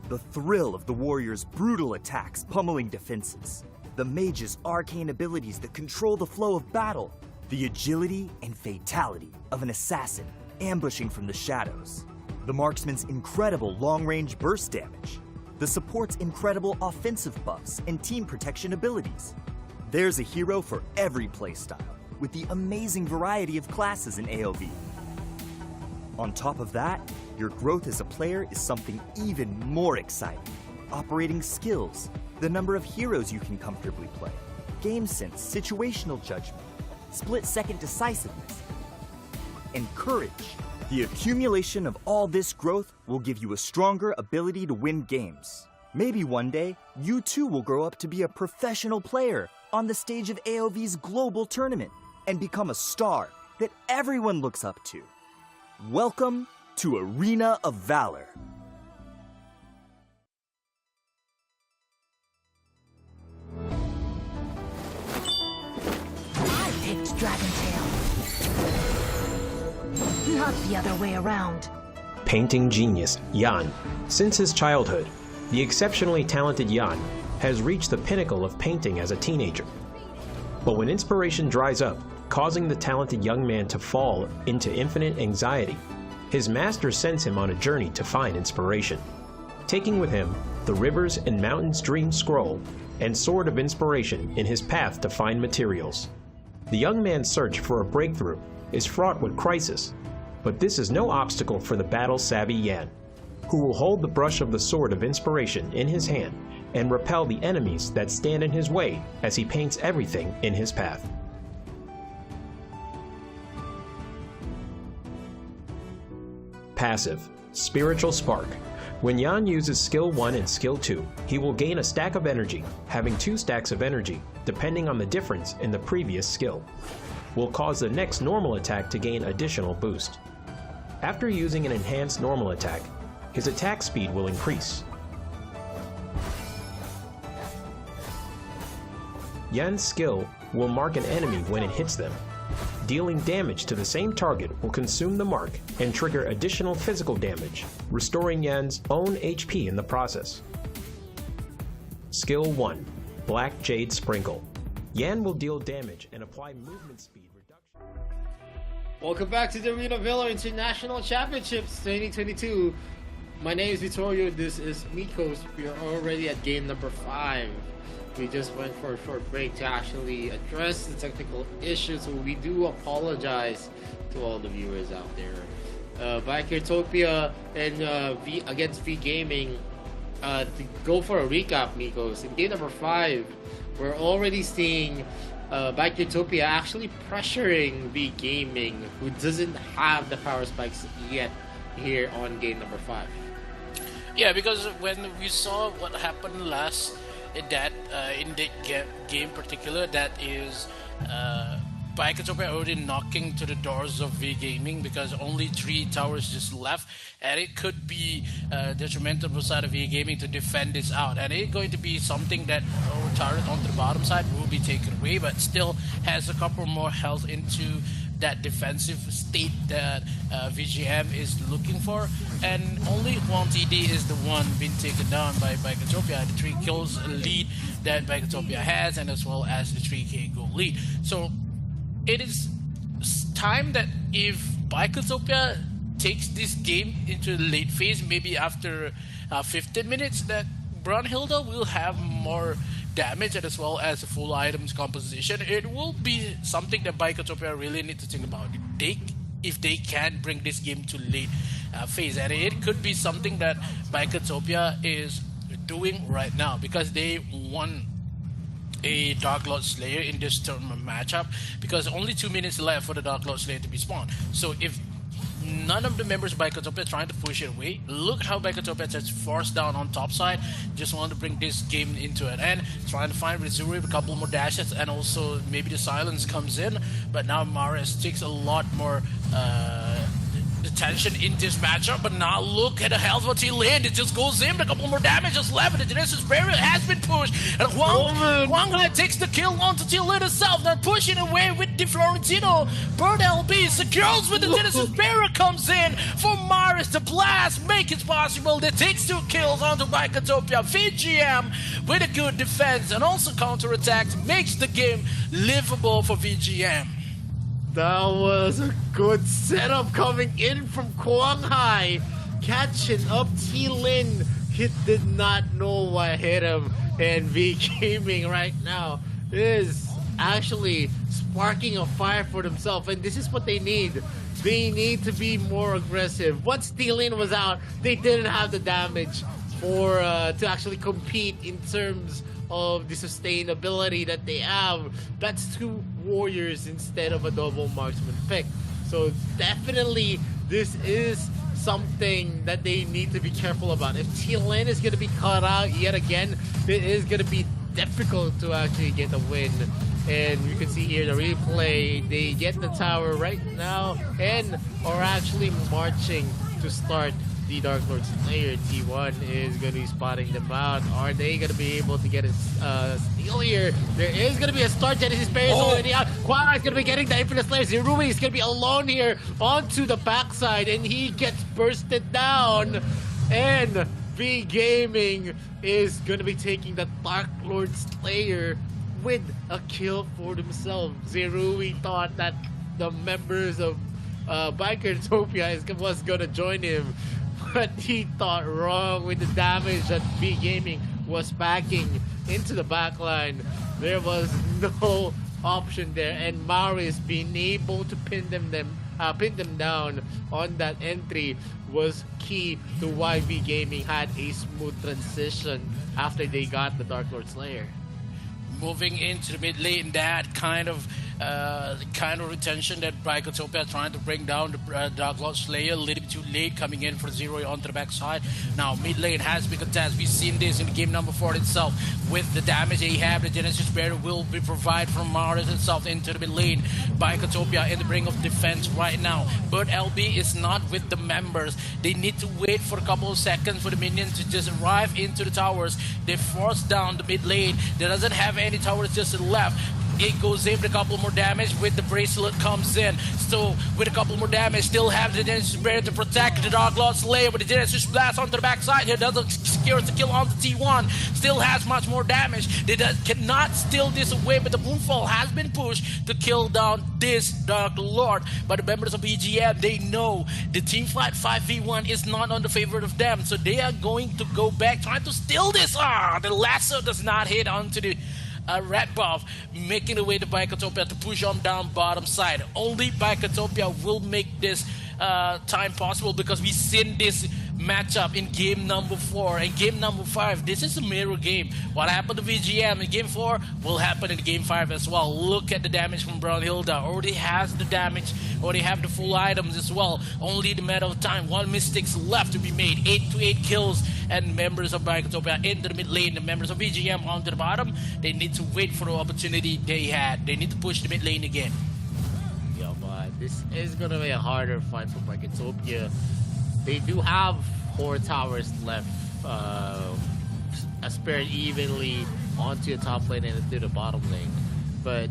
The thrill of the warriors' brutal attacks pummeling defenses, the mage's arcane abilities that control the flow of battle, the agility and fatality of an assassin ambushing from the shadows, the marksman's incredible long-range burst damage, the support's incredible offensive buffs and team protection abilities. There's a hero for every playstyle, with the amazing variety of classes in AOV. On top of that, your growth as a player is something even more exciting. Operating skills, the number of heroes you can comfortably play, game sense, situational judgment, split-second decisiveness, and courage. The accumulation of all this growth will give you a stronger ability to win games. Maybe one day, you too will grow up to be a professional player on the stage of AOV's global tournament and become a star that everyone looks up to. Welcome to Arena of Valor. I picked Dragontail. Not the other way around. Painting genius Jan. Since his childhood, the exceptionally talented Jan has reached the pinnacle of painting as a teenager. But when inspiration dries up, causing the talented young man to fall into infinite anxiety, his master sends him on a journey to find inspiration, taking with him the Rivers and Mountains Dream Scroll and Sword of Inspiration in his path to find materials. The young man's search for a breakthrough is fraught with crisis, but this is no obstacle for the battle-savvy Jan, who will hold the brush of the Sword of Inspiration in his hand and repel the enemies that stand in his way as he paints everything in his path. Passive, Spiritual Spark. When Jan uses Skill 1 and Skill 2, he will gain a stack of energy, having 2 stacks of energy, depending on the difference in the previous skill. Will cause the next normal attack to gain additional boost. After using an enhanced normal attack, his attack speed will increase. Jan's skill will mark an enemy when it hits them. Dealing damage to the same target will consume the mark and trigger additional physical damage, restoring Jan's own HP in the process. Skill 1, Black Jade Sprinkle. Jan will deal damage and apply movement speed reduction. Welcome back to the Arena of Valor International Championships 2022. My name is Vittorio, this is Mikos. We are already at game number 5. We just went for a short break to actually address the technical issues, so we do apologize to all the viewers out there. Biketopia and against V Gaming. To go for a recap, Mikos, in game number 5, we're already seeing Biketopia actually pressuring V Gaming, who doesn't have the power spikes yet here on game number 5. Yeah, because when we saw what happened last in that game particular, that is Baikatopia already knocking to the doors of V Gaming because only 3 towers just left, and it could be detrimental for the side of V Gaming to defend this out, and it's going to be something that our turret on the bottom side will be taken away, but still has a couple more health into that defensive state that VGM is looking for, and only Huang TD is the one being taken down by Baikatopia. The 3 kills lead that Baikatopia has, and as well as the 3k goal lead. So it is time that if Baikatopia takes this game into the late phase, maybe after 15 minutes, that Brunhilde will have more damage and as well as full items composition. It will be something that Baikatopia really need to think about. If they can bring this game to late phase, and it could be something that Baikatopia is doing right now because they won a Dark Lord Slayer in this tournament matchup because only 2 minutes left for the Dark Lord Slayer to be spawned. So if none of the members of Baikatopia trying to push it away, look how Baikatopia just forced down on top side, just want to bring this game into it, and trying to find Rizuri with a couple more dashes, and also maybe the silence comes in, but now Maris takes a lot more attention in this matchup, but now look at the health of T-Lane. It just goes in, a couple more damage just left, and the Genesis barrier has been pushed, and Huang Hai takes the kill onto T-Lane herself, now pushing away with the Florentino. Bird LB secures with the Genesis barrier comes in for Maris. The blast make it possible. That takes 2 kills onto Baikatopia. VGM with a good defense and also counterattacks makes the game livable for VGM. That was a good setup coming in from Huang Hai, catching up T-Lin. He did not know what hit him, and V Gaming right now is actually sparking a fire for themselves, and this is what they need. They need to be more aggressive. Once T-Lin was out, they didn't have the damage for to actually compete in terms of the sustainability that they have. That's 2 warriors instead of a double marksman pick. So definitely this is something that they need to be careful about. If T-Lane is going to be caught out yet again, it is going to be difficult to actually get a win. And you can see here the replay, they get the tower right now and are actually marching to start the Dark Lord Slayer. T1 is going to be spotting them out. Are they going to be able to get a steal here? There is going to be a start. Genesis Barrier is already out. Kwara is going to be getting the Infinite Slayer. Zerumi is going to be alone here onto the backside, and he gets bursted down. And V Gaming is going to be taking the Dark Lord Slayer with a kill for themselves. Zerui thought that the members of Baikatopia was going to join him, but he thought wrong with the damage that V Gaming was packing into the backline. There was no option there, and Maris being able to pin them down on that entry was key to why V Gaming had a smooth transition after they got the Dark Lord Slayer. Moving into the mid lane, that kind of retention that Baikatopia trying to bring down the Dark Lord Slayer, a little bit too late coming in for Zero onto the backside. Now mid lane has been contested. We've seen this in game number 4 itself with the damage they have. The Genesis Barrier will be provided from Maris itself into the mid lane. Baikatopia in the brink of defense right now, but LB is not with the members. They need to wait for a couple of seconds for the minions to just arrive into the towers. They force down the mid lane. There doesn't have any towers just left. It goes in with a couple more damage with the bracelet comes in. Still with a couple more damage, still have the Genesis Barrier to protect the Dark Lord Slayer with the Genesis Blast onto the backside here. Doesn't secure the kill onto T1. Still has much more damage. They cannot steal this away, but the Moonfall has been pushed to kill down this Dark Lord. But the members of EGM, they know the team fight 5v1 is not on the favor of them. So they are going to go back trying to steal this. The lasso does not hit onto the red buff, making the way to Baikatopia to push on down bottom side. Only Baikatopia will make this time possible because we've seen this matchup in game number 4 and game number 5. This is a mirror game. What happened to VGM in game 4 will happen in game 5 as well. Look at the damage from Brunhilde. Already has the damage, already have the full items as well. Only the matter of time. 1 mistakes left to be made. 8 to 8 kills, and members of Baikatopia into the mid lane. The members of VGM onto the bottom. They need to wait for the opportunity they had. They need to push the mid lane again. Yeah, but this is gonna be a harder fight for Marketopia. They do have 4 towers left, spared evenly onto the top lane and into the bottom lane. But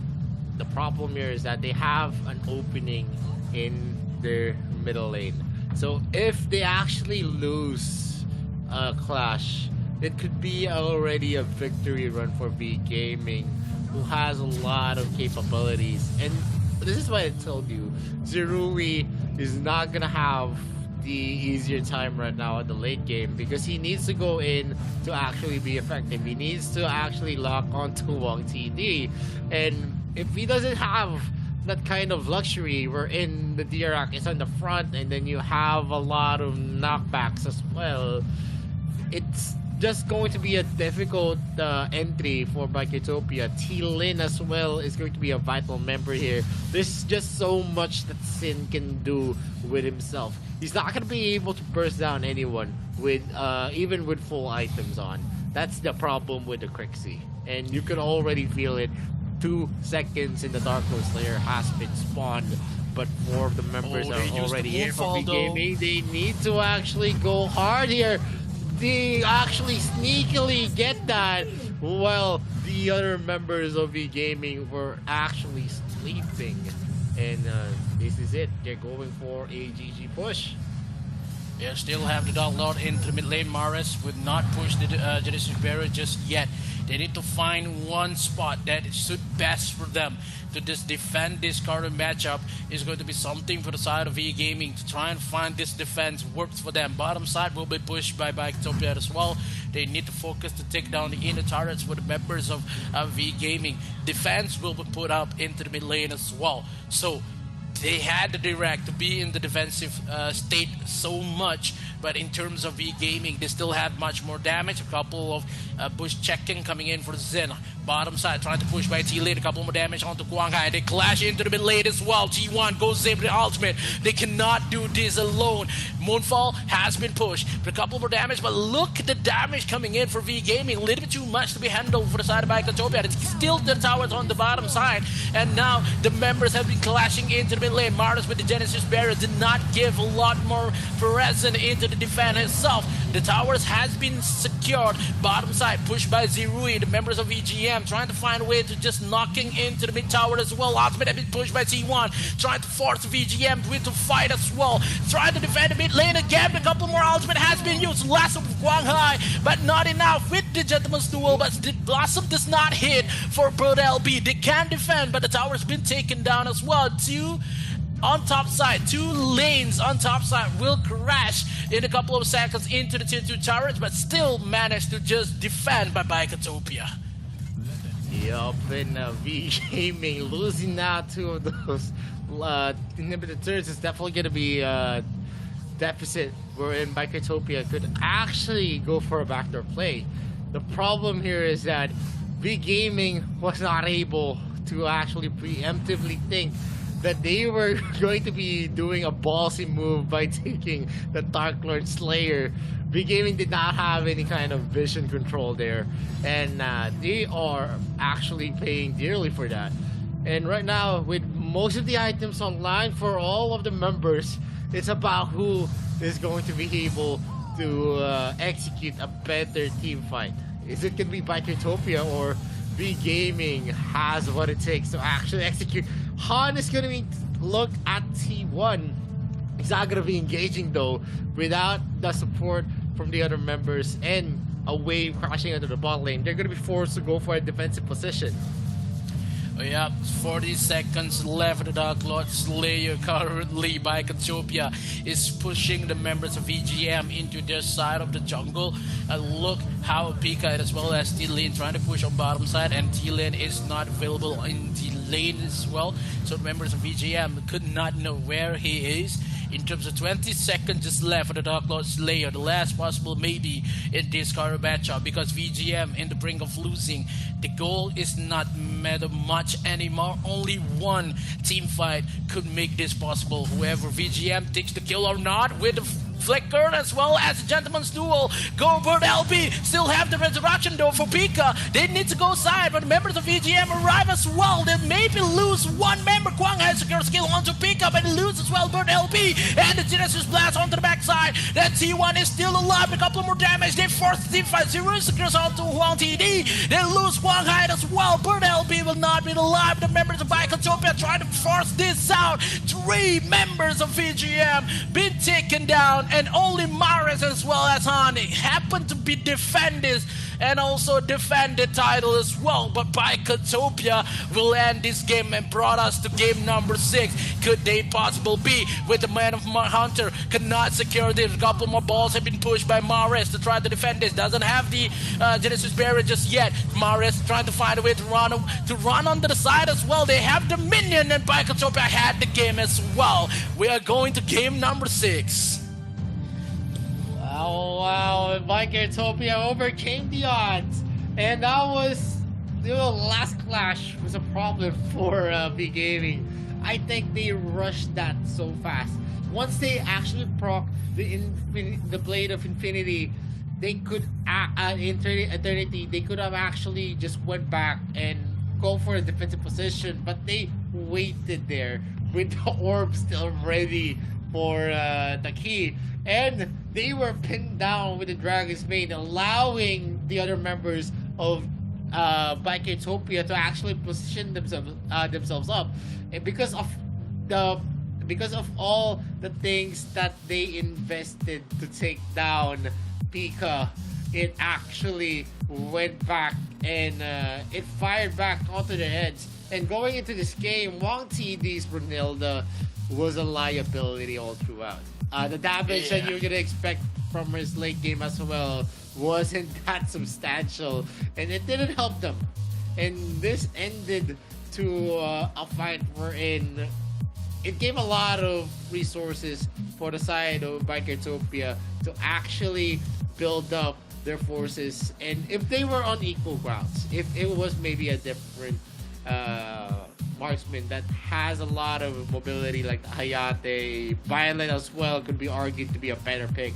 the problem here is that they have an opening in their middle lane. So if they actually lose a clash, it could be already a victory run for V Gaming, who has a lot of capabilities. And this is why I told you, Zerui is not gonna have the easier time right now at the late game, because he needs to go in to actually be effective. He needs to actually lock onto Wang TD, and if he doesn't have that kind of luxury, wherein the Dirac is on the front and then you have a lot of knockbacks as well, it's just going to be a difficult entry for Marketopia. T-Lin as well is going to be a vital member here. There's just so much that Sin can do with himself. He's not going to be able to burst down anyone with even with full items on. That's the problem with the Crixie, and you can already feel it. 2 seconds in the Dark Lord Slayer has been spawned, but 4 of the members are already here for Gaming. They need to actually go hard here. They actually sneakily get that, while the other members of V Gaming were actually sleeping. And this is it. They're going for a GG push. They still have the Dark Lord into the mid lane. Maris would not push the Genesis Barrier just yet. They need to find one spot that suits best for them to just defend this current matchup. Is going to be something for the side of V Gaming to try and find this defense works for them. Bottom side will be pushed by Marketopia as well. They need to focus to take down the inner turrets for the members of V Gaming. Defense will be put up into the mid lane as well. So they had the direct to be in the defensive state so much, but in terms of V Gaming, they still had much more damage. A couple of bush checking coming in for Zen. Bottom side trying to push by T-Lane. A couple more damage onto Guang Hai. They clash into the mid lane as well. T1 goes in with the ultimate. They cannot do this alone. Moonfall has been pushed. But a couple more damage, but look at the damage coming in for V Gaming. A little bit too much to be handled for the side of Marketopia. It's still the towers on the bottom side. And now the members have been clashing into the mid lane. Martis with the Genesis Barrier did not give a lot more presence into the defense itself. The towers has been secured. Bottom side pushed by Zerui. The members of EGM trying to find a way to just knocking into the mid tower as well. Ultimate has been pushed by T1. Trying to force VGM to fight as well. Trying to defend the mid lane again. A couple more ultimate has been used. Last of Guang Hai, but not enough with the Gentleman's Duel. But the Blossom does not hit for Bird LB. They can defend, but the tower's been taken down as well. 2 on top side, 2 lanes on top side will crash in a couple of seconds into the tier 2 turrets, but still managed to just defend by Marketopia. Yup, and V Gaming losing out 2 of those inhibited turrets is definitely going to be a deficit, wherein Marketopia could actually go for a backdoor play. The problem here is that V Gaming was not able to actually preemptively think that they were going to be doing a ballsy move by taking the Dark Lord Slayer. V Gaming did not have any kind of vision control there, and they are actually paying dearly for that. And right now, with most of the items online for all of the members, it's about who is going to be able to execute a better team fight. Is it going to be Marketopia, or V Gaming has what it takes to actually execute? Han is going to look at T1. He's not going to be engaging though without the support from the other members and a wave crashing into the bot lane. They're going to be forced to go for a defensive position. Oh, yeah, 40 seconds left. The Dark Lord Slayer currently by Marketopia is pushing the members of VGM into their side of the jungle. And look how Pika as well as T-Lane trying to push on bottom side, and T-Lane is not available in the lane as well. So the members of VGM could not know where he is. In terms of 20 seconds just left for the Dark Lord Slayer, the last possible maybe in this current matchup, because VGM in the brink of losing. The goal is not matter much anymore. Only one team fight could make this possible. Whoever VGM takes the kill or not with the Flicker as well as the Gentleman's Duel. Go Bird LB still have the resurrection though for Pika. They need to go side, but members of VGM arrive as well. They maybe lose one member. Kwang has secure skill onto Pika, but he loses as well Bird LB. And the Genesis Blast onto the backside. That T1 is still alive. A couple more damage. They force the team fight. Zero secures onto Huang TD. They lose Kwang Hai as well. Bird LB will not be alive. The members of Bicotopia trying to force this out. 3 members of VGM been taken down, and only Maris as well as Hani happen to be defenders and also defend the title as well. But Bicotopia will end this game and brought us to game number 6. Could they possible be with the Man of Hunter cannot secure this? A couple more balls have been pushed by Maris to try to defend this. Doesn't have the Genesis barrier just yet. Maris trying to find a way to run onto the side as well. They have the minion, and Bicotopia had the game as well. We are going to game number 6. Wow, Bicotopia overcame the odds, and that was the last clash was a problem for V Gaming. I think they rushed that so fast. Once they actually proc the Blade of Infinity, they could Eternity. They could have actually just went back and go for a defensive position, but they waited there with the orb still ready for the key. And they were pinned down with the Dragon's Mane, allowing the other members of Bicotopia to actually position themselves up. And because of all the things that they invested to take down Pika, it actually went back and it fired back onto their heads. And going into this game, Wang TD's Brunilda was a liability all throughout. The damage that you're gonna expect from his late game as well wasn't that substantial, and it didn't help them. And this ended to a fight wherein it gave a lot of resources for the side of Bicotopia to actually build up their forces. And if they were on equal grounds, if it was maybe a different marksman that has a lot of mobility like Hayate, Violet as well could be argued to be a better pick.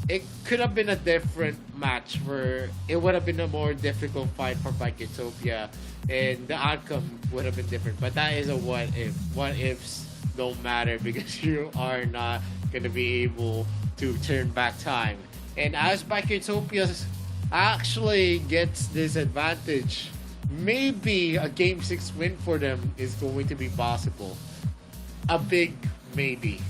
It could have been a different match where it would have been a more difficult fight for Bicotopia and the outcome would have been different. But that is a what if. What ifs don't matter because you are not going to be able to turn back time. And as Bicotopia actually gets this advantage, maybe a Game 6 win for them is going to be possible. A big maybe.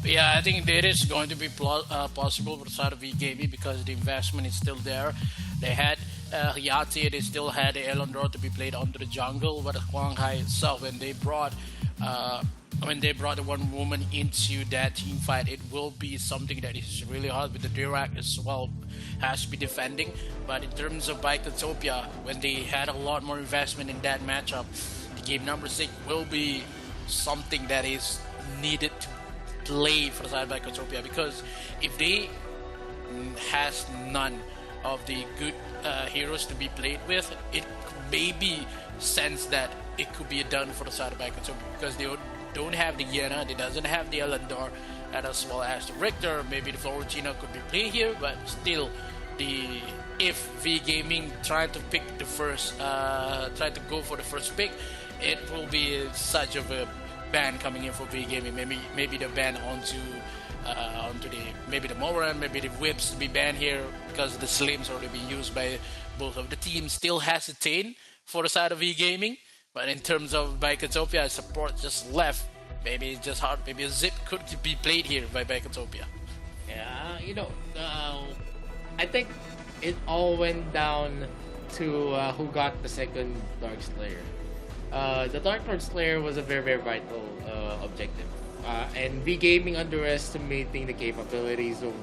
Yeah, I think it is going to be possible for the side of V-Gaming because the investment is still there. They had Hayate, they still had the Elondor to be played under the jungle, but Kwang Hai itself, when they brought the one woman into that team fight, it will be something that is really hard with the Dirac as well, has to be defending. But in terms of Bicotopia, when they had a lot more investment in that matchup, the game number 6 will be something that is needed to play for the side of Bicotopia, because if they has none of the good heroes to be played with, it maybe sense that it could be done for the side of Bicotopia because they don't have the Yena, they doesn't have the Elendor, and as well as the Richter. Maybe the Florentina could be played here, but still, if V Gaming try to pick the first, try to go for the first pick, it will be such of a ban coming in for V Gaming. Maybe the ban onto the Moran, maybe the whips to be banned here because the slims already been used by both of the teams. Still hesitate for the side of V Gaming. But in terms of Bicotopia, support just left. Maybe it's just hard. Maybe a zip could be played here by Bicotopia. Yeah, I think it all went down to who got the second Dark Slayer. The Dark Lord Slayer was a very, very vital objective. And V Gaming underestimating the capabilities of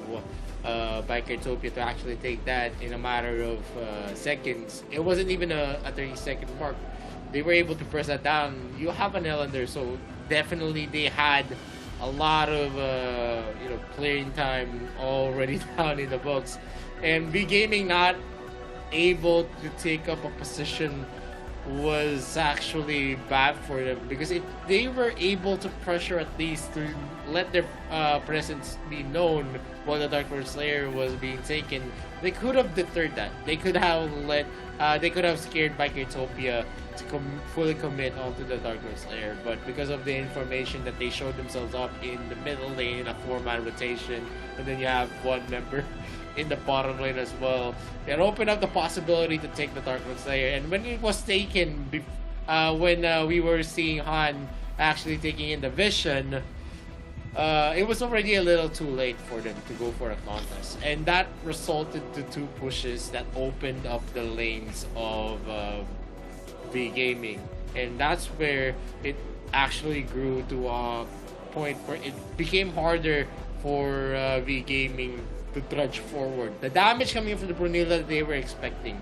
Bicotopia to actually take that in a matter of seconds. It wasn't even a 30-second mark. They were able to press that down. You have an Elender, so definitely they had a lot of playing time already down in the books. And V Gaming not able to take up a position was actually bad for them, because if they were able to pressure at least to let their presence be known while the Dark Lord Slayer was being taken, they could have deterred that. They could have scared Utopia to fully commit onto the Dark Lord Slayer, but because of the information that they showed themselves up in the middle lane in a 4-man rotation, and then you have one member in the bottom lane as well, it opened up the possibility to take the Dark Lord Slayer. And when it was taken, when we were seeing Han actually taking in the Vision, it was already a little too late for them to go for a contest, and that resulted to 2 pushes that opened up the lanes of V Gaming, and that's where it actually grew to a point where it became harder for V Gaming to trudge forward. The damage coming from the Brunilda that they were expecting,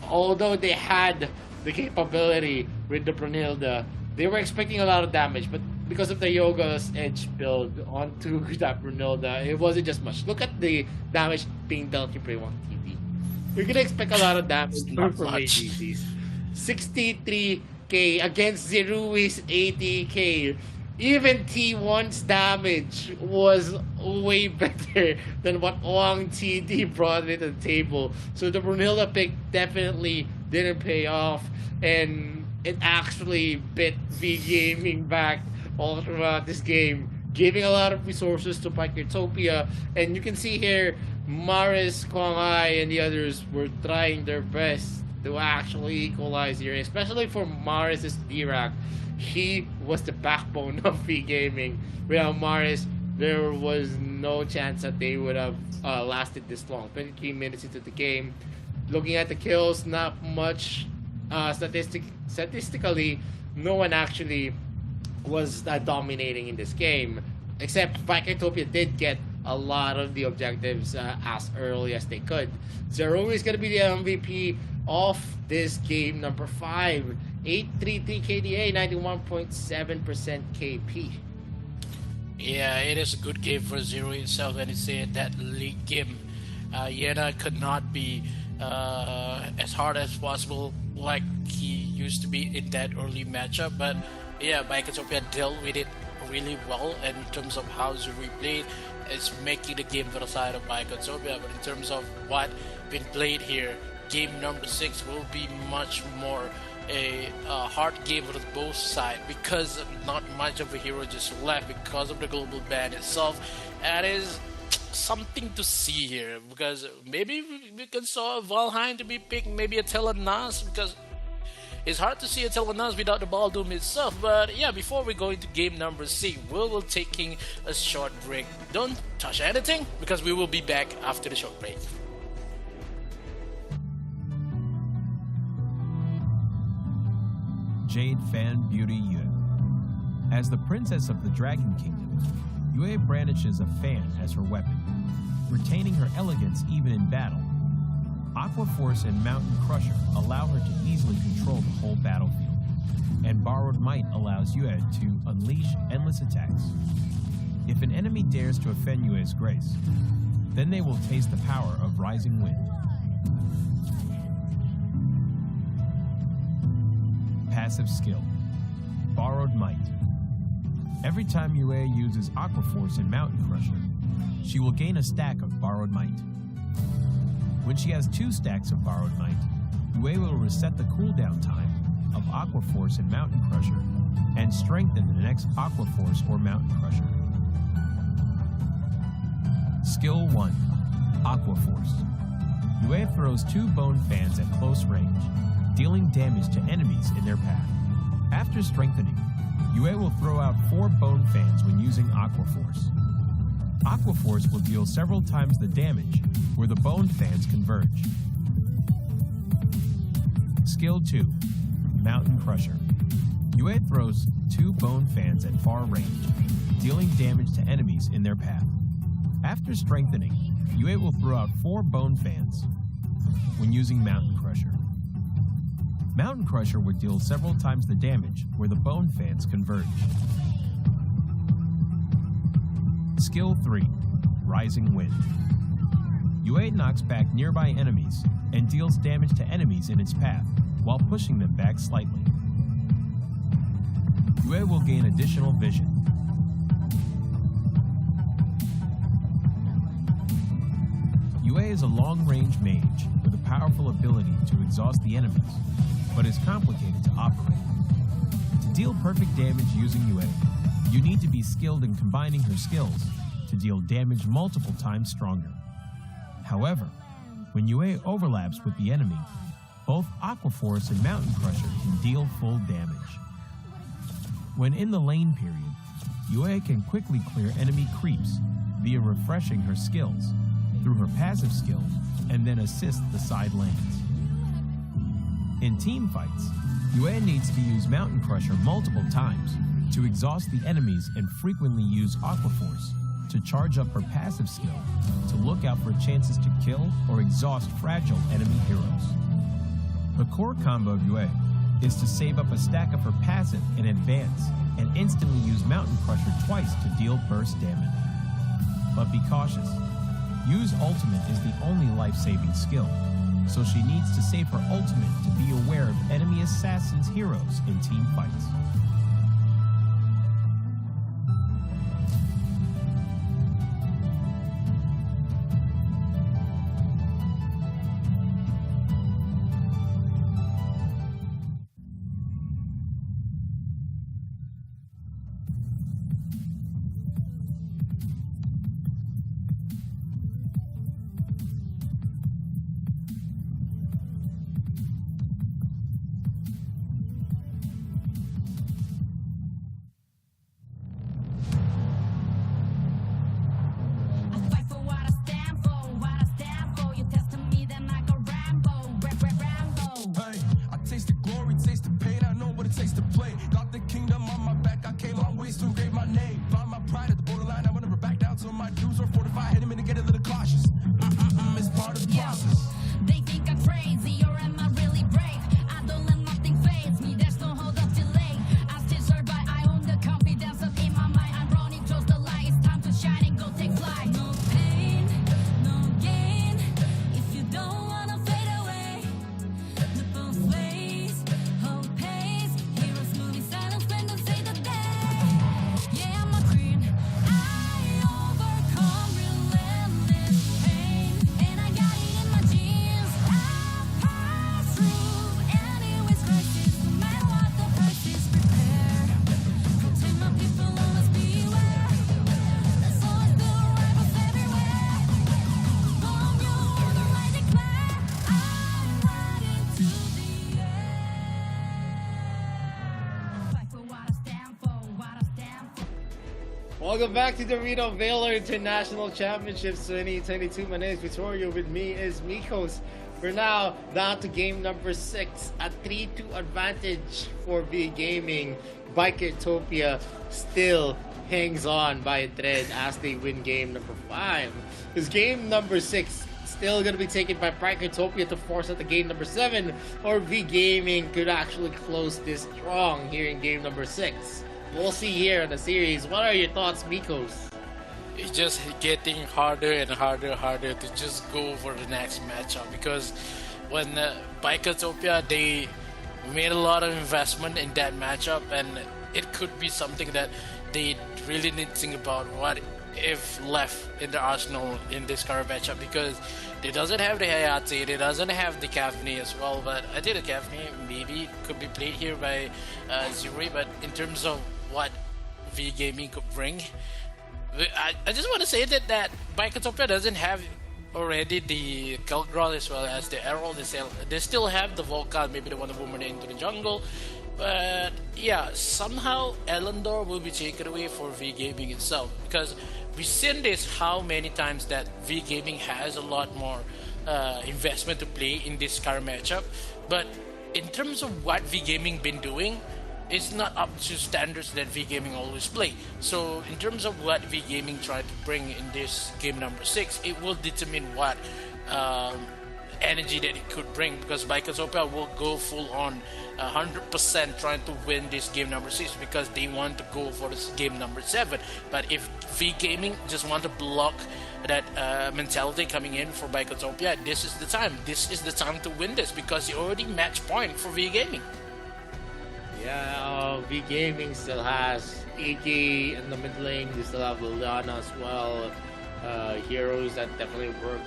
although they had the capability with the Brunilda, they were expecting a lot of damage, but because of the Yoga's Edge build onto that Brunilda, it wasn't just much. Look at the damage being dealt to Pre-1 TV. You're gonna expect a lot of damage from ADCs. 63k against Zerui's 80k. Even T1's damage was way better than what Wang TD brought to the table. So the Brunilda pick definitely didn't pay off, and it actually bit V Gaming back all throughout this game, giving a lot of resources to Utopia. And you can see here, Maris, Kwang Hai, and the others were trying their best to actually equalize here, especially for Maris' Dirac. He was the backbone of V Gaming. Without Maris, there was no chance that they would have lasted this long. 23 minutes into the game. Looking at the kills, not much. Statistically, no one actually was dominating in this game, except Utopia did get a lot of the objectives as early as they could. Zero is going to be the MVP of this game number 5. 833 KDA, 91.7% KP. Yeah, it is a good game for Zero itself, and it's that league game. Yena could not be as hard as possible like he used to be in that early matchup, but yeah, Utopia dealt with it really well, and in terms of how Zero played, it's making the game for the side of Utopia. But in terms of what been played here, game number 6 will be much more a hard game for both sides, because not much of a hero just left because of the global ban itself. That is something to see here, because maybe we can saw Valheim to be picked, maybe a Telenas, because it's hard to see a Telenas without the Baldoom itself. But yeah, before we go into game number 6, we will taking a short break. Don't touch anything, because we will be back after the short break. Jade Fan Beauty Yue. As the princess of the Dragon Kingdom, Yue brandishes a fan as her weapon, retaining her elegance even in battle. Aqua Force and Mountain Crusher allow her to easily control the whole battlefield, and Borrowed Might allows Yue to unleash endless attacks. If an enemy dares to offend Yue's grace, then they will taste the power of Rising Wind. Passive skill, Borrowed Might. Every time Yue uses Aqua Force and Mountain Crusher, she will gain a stack of Borrowed Might. When she has 2 stacks of Borrowed Might, Yue will reset the cooldown time of Aqua Force and Mountain Crusher and strengthen the next Aqua Force or Mountain Crusher. Skill 1, Aqua Force. Yue throws 2 bone fans at close range, dealing damage to enemies in their path. After strengthening, Yue will throw out 4 bone fans when using Aqua Force. Aqua Force will deal several times the damage where the bone fans converge. Skill 2, Mountain Crusher. Yue throws 2 bone fans at far range, dealing damage to enemies in their path. After strengthening, Yue will throw out 4 bone fans when using Mountain Crusher. Mountain Crusher would deal several times the damage where the bone fans converge. Skill 3, Rising Wind. Yue knocks back nearby enemies and deals damage to enemies in its path, while pushing them back slightly. Yue will gain additional vision. Yue is a long-range mage with a powerful ability to exhaust the enemies, but is complicated to operate. To deal perfect damage using Yue, you need to be skilled in combining her skills to deal damage multiple times stronger. However, when Yue overlaps with the enemy, both Aqua Force and Mountain Crusher can deal full damage. When in the lane period, Yue can quickly clear enemy creeps via refreshing her skills through her passive skill and then assist the side lanes. In team fights, Yue needs to use Mountain Crusher multiple times to exhaust the enemies and frequently use Aqua Force to charge up her passive skill to look out for chances to kill or exhaust fragile enemy heroes. The core combo of Yue is to save up a stack of her passive in advance and instantly use Mountain Crusher twice to deal burst damage. But be cautious. Yu's ultimate is the only life-saving skill, so she needs to save her ultimate to be aware of enemy assassins' heroes in team fights. Welcome back to the Reno Valor International Championships 2022. My name is Vittorio. With me is Mikos. We're now down to game number 6. A 3-2 advantage for V Gaming. Bikertopia still hangs on by a thread as they win game number 5. Because game number 6 still going to be taken by Bikertopia to force out the game number 7. Or V Gaming could actually close this strong here in game number 6. We'll see here in the series. What are your thoughts, Mikos? It's just getting harder and harder to just go for the next matchup, because when Bikertopia, they made a lot of investment in that matchup, and it could be something that they really need to think about what if left in the arsenal in this current matchup, because they doesn't have the Hayate, they doesn't have the Kafni as well, but I think the Kafni maybe could be played here by Zuri, but in terms of what V Gaming could bring, I just want to say that Bikertopia doesn't have already the Kelgroth as well as the Arrow. They still have the Volcan, maybe the Wonder Woman into the jungle, but yeah, somehow Elendor will be taken away for V Gaming itself, because we've seen this how many times that V Gaming has a lot more investment to play in this current matchup, but in terms of what V Gaming been doing, it's not up to standards that V Gaming always play. So in terms of what V Gaming tried to bring in this game number 6, it will determine what energy that it could bring, because Bicotopia will go full on 100% trying to win this game number 6 because they want to go for this game number 7. But if V Gaming just want to block that mentality coming in for Bicotopia, this is the time. This is the time to win this because you already match point for V Gaming. Yeah, V Gaming still has Iggy in the mid lane. They still have Liliana as well. Heroes that definitely work.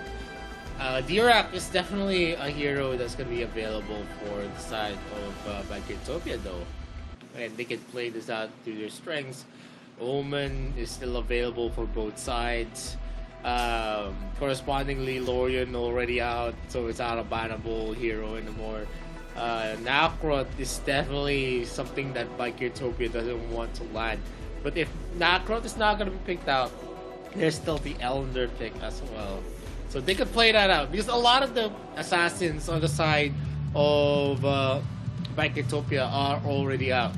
Dirac is definitely a hero that's going to be available for the side of Bicotopia though. And they can play this out to their strengths. Omen is still available for both sides. Correspondingly, Lorian already out, so it's not a bannable hero anymore. Nakrot is definitely something that Bicotopia doesn't want to land. But if Nakrot is not going to be picked out, there's still the Elender pick as well. So they could play that out. Because a lot of the assassins on the side of Bicotopia are already out.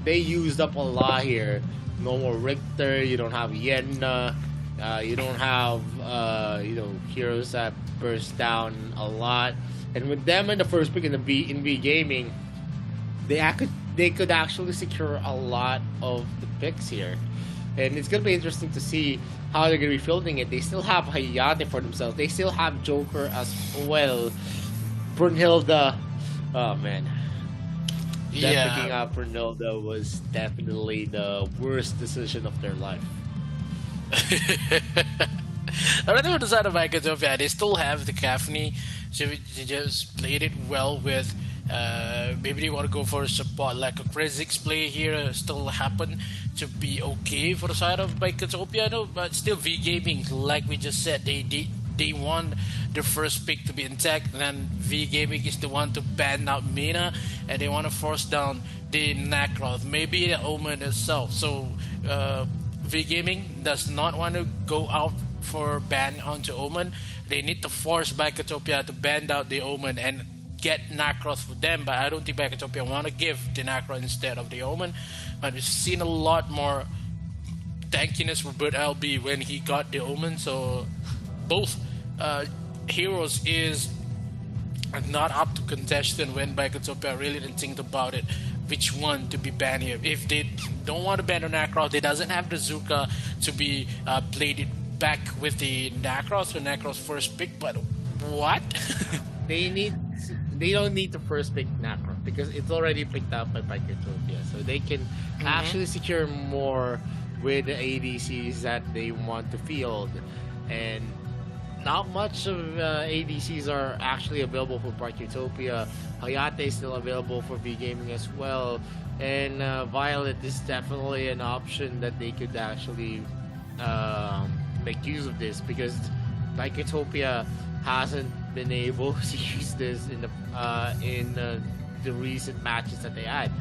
They used up a lot here. No more Richter, you don't have Yenna, you don't have heroes that burst down a lot. And with them in the first pick in V Gaming, they could actually secure a lot of the picks here. And it's gonna be interesting to see how they're gonna be fielding it. They still have Hayate for themselves. They still have Joker as well. Brunhilde, oh man. Yeah. Picking up Brunhilde was definitely the worst decision of their life. I think on the side of Bicotopia, they still have the Caphne. So they just played it well with. Maybe they want to go for a support like a Krezik's play here. Still happen to be okay for the side of Bicotopia, no? But still, V Gaming, like we just said, they want the first pick to be intact. And then V Gaming is the one to ban out Mina, and they want to force down the Nakrot, maybe the Omen itself. So V Gaming does not want to go out for ban onto Omen. They need to force Bicotopia to ban out the Omen and get Nakrot for them, but I don't think Bicotopia want to give the Nakrot instead of the Omen. But we've seen a lot more tankiness for Bird LB when he got the Omen, so both heroes is not up to contention when Bicotopia really didn't think about it, which one to be banned here. If they don't want to ban the Nakrot, they doesn't have the Zuka to be played it back with the Nakrot, so Nakrot's first pick, but what? They don't need to first pick Nakrot because it's already picked up by Bicotopia, so they can actually secure more with the ADCs that they want to field. And not much of ADCs are actually available for Bicotopia. Hayate is still available for V Gaming as well, and Violet is definitely an option that they could actually make use of this, because Bicotopia hasn't been able to use this in the recent matches that they had.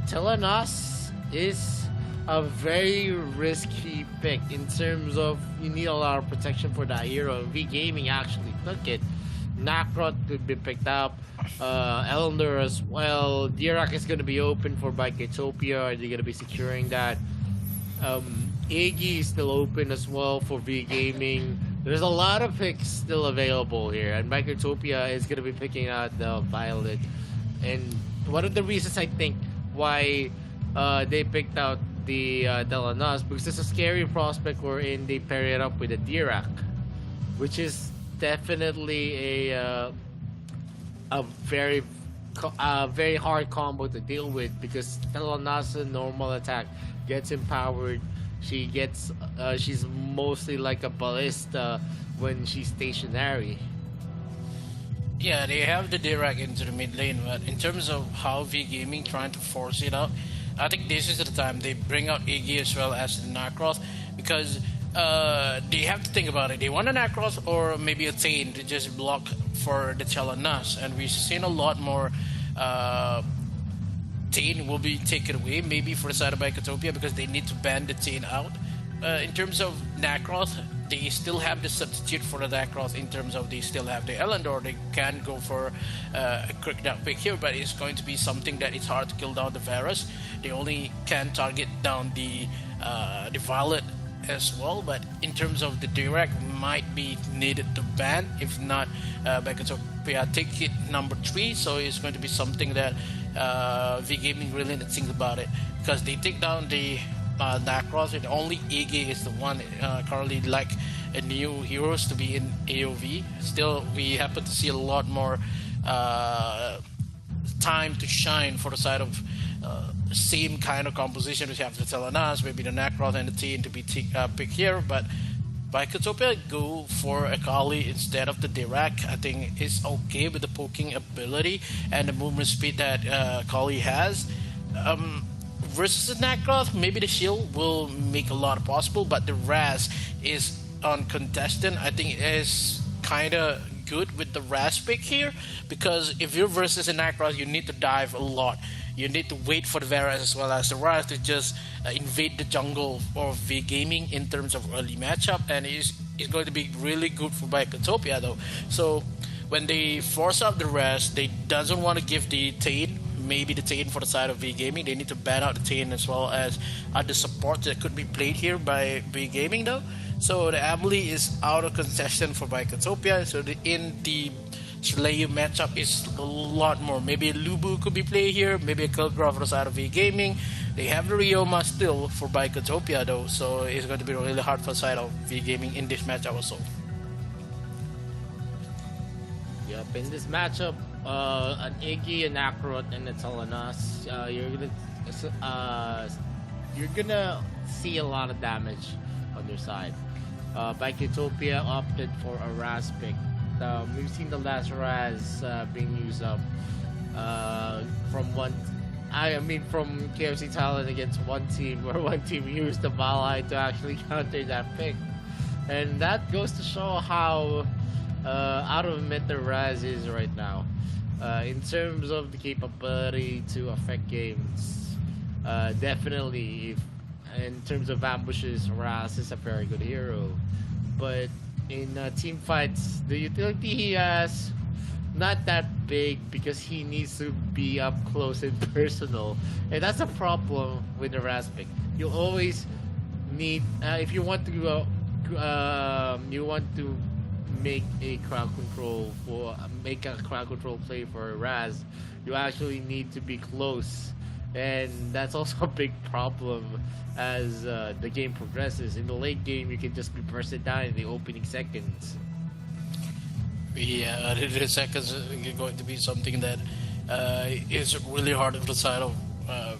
Telenas is a very risky pick in terms of you need a lot of protection for that hero. V Gaming actually took it. Nakrot could be picked up. Elender as well. Dirac is going to be open for Bicotopia. Are they going to be securing that? Iggy is still open as well for V Gaming. There's a lot of picks still available here, and Bicotopia is going to be picking out the Violet. And one of the reasons I think why they picked out the Telenas, because it's a scary prospect wherein they pair it up with a Dirac, which is definitely a very hard combo to deal with, because Telenas' normal attack gets empowered. She's mostly like a ballista when she's stationary. Yeah, they have the Dirac into the mid lane, but in terms of how V Gaming trying to force it out, I think this is the time they bring out Iggy as well as the Nakrot, because they have to think about it. They want a Nakrot or maybe a Tain to just block for the Telenas, and we've seen a lot more Tain will be taken away, maybe for the side of Bicotopia, because they need to ban the Tain out. In terms of Nakrot, they still have the substitute for the Nakrot in terms of they still have the Elendor. They can go for a quick down pick here, but it's going to be something that it's hard to kill down the Varus. They only can target down the Violet as well. But in terms of the direct, might be needed to ban. If not, Bakatopia take it number 3. So it's going to be something that V Gaming really need to think about it, because they take down the Nacros, and only Iggy is the one currently like a new heroes to be in AOV. Still, we happen to see a lot more time to shine for the side of same kind of composition which have the Telenas, maybe the Nacros and the Teen to be picked here, but by Katopia go for a Kali instead of the Dirac. I think it's okay with the poking ability and the movement speed that Kali has. Versus the Nacros, maybe the shield will make a lot possible, but the Raz is uncontested. I think it is kind of good with the Raz pick here, because if you're versus a Nacros, you need to dive a lot. You need to wait for the Varus as well as the Raz to just invade the jungle of V Gaming in terms of early matchup, and it's going to be really good for Bikotopia though. So when they force out the Raz, they doesn't want to give the Tain, maybe the Tain for the side of V Gaming. They need to ban out the Tain as well as other support that could be played here by V Gaming though. So the Amelie is out of contention for Bikotopia. So in the Slayer matchup is a lot more. Maybe a Lubu could be played here, maybe a Kilgrave for the side of V Gaming. They have the Ryoma still for Bikotopia though, so it's going to be really hard for the side of V Gaming in this matchup also. Yep, in this matchup, an Iggy, an Akrot, and a Telenas, you're gonna see a lot of damage on their side. Bikotopia opted for a Raz pick. We've seen the last Raz being used up from KFC Thailand against one team, where one team used the Valai to actually counter that pick, and that goes to show how out of meta Raz is right now in terms of the capability to affect games. Definitely, in terms of ambushes, Raz is a very good hero, but in team fights, the utility he has not that big because he needs to be up close and personal, and that's a problem with the Raz pick. You always need if you want to make a crowd control play for a Raz, you actually need to be close, and that's also a big problem as the game progresses. In the late game, you can just be bursted down in the opening seconds. Yeah, the seconds is going to be something that is really hard on the side of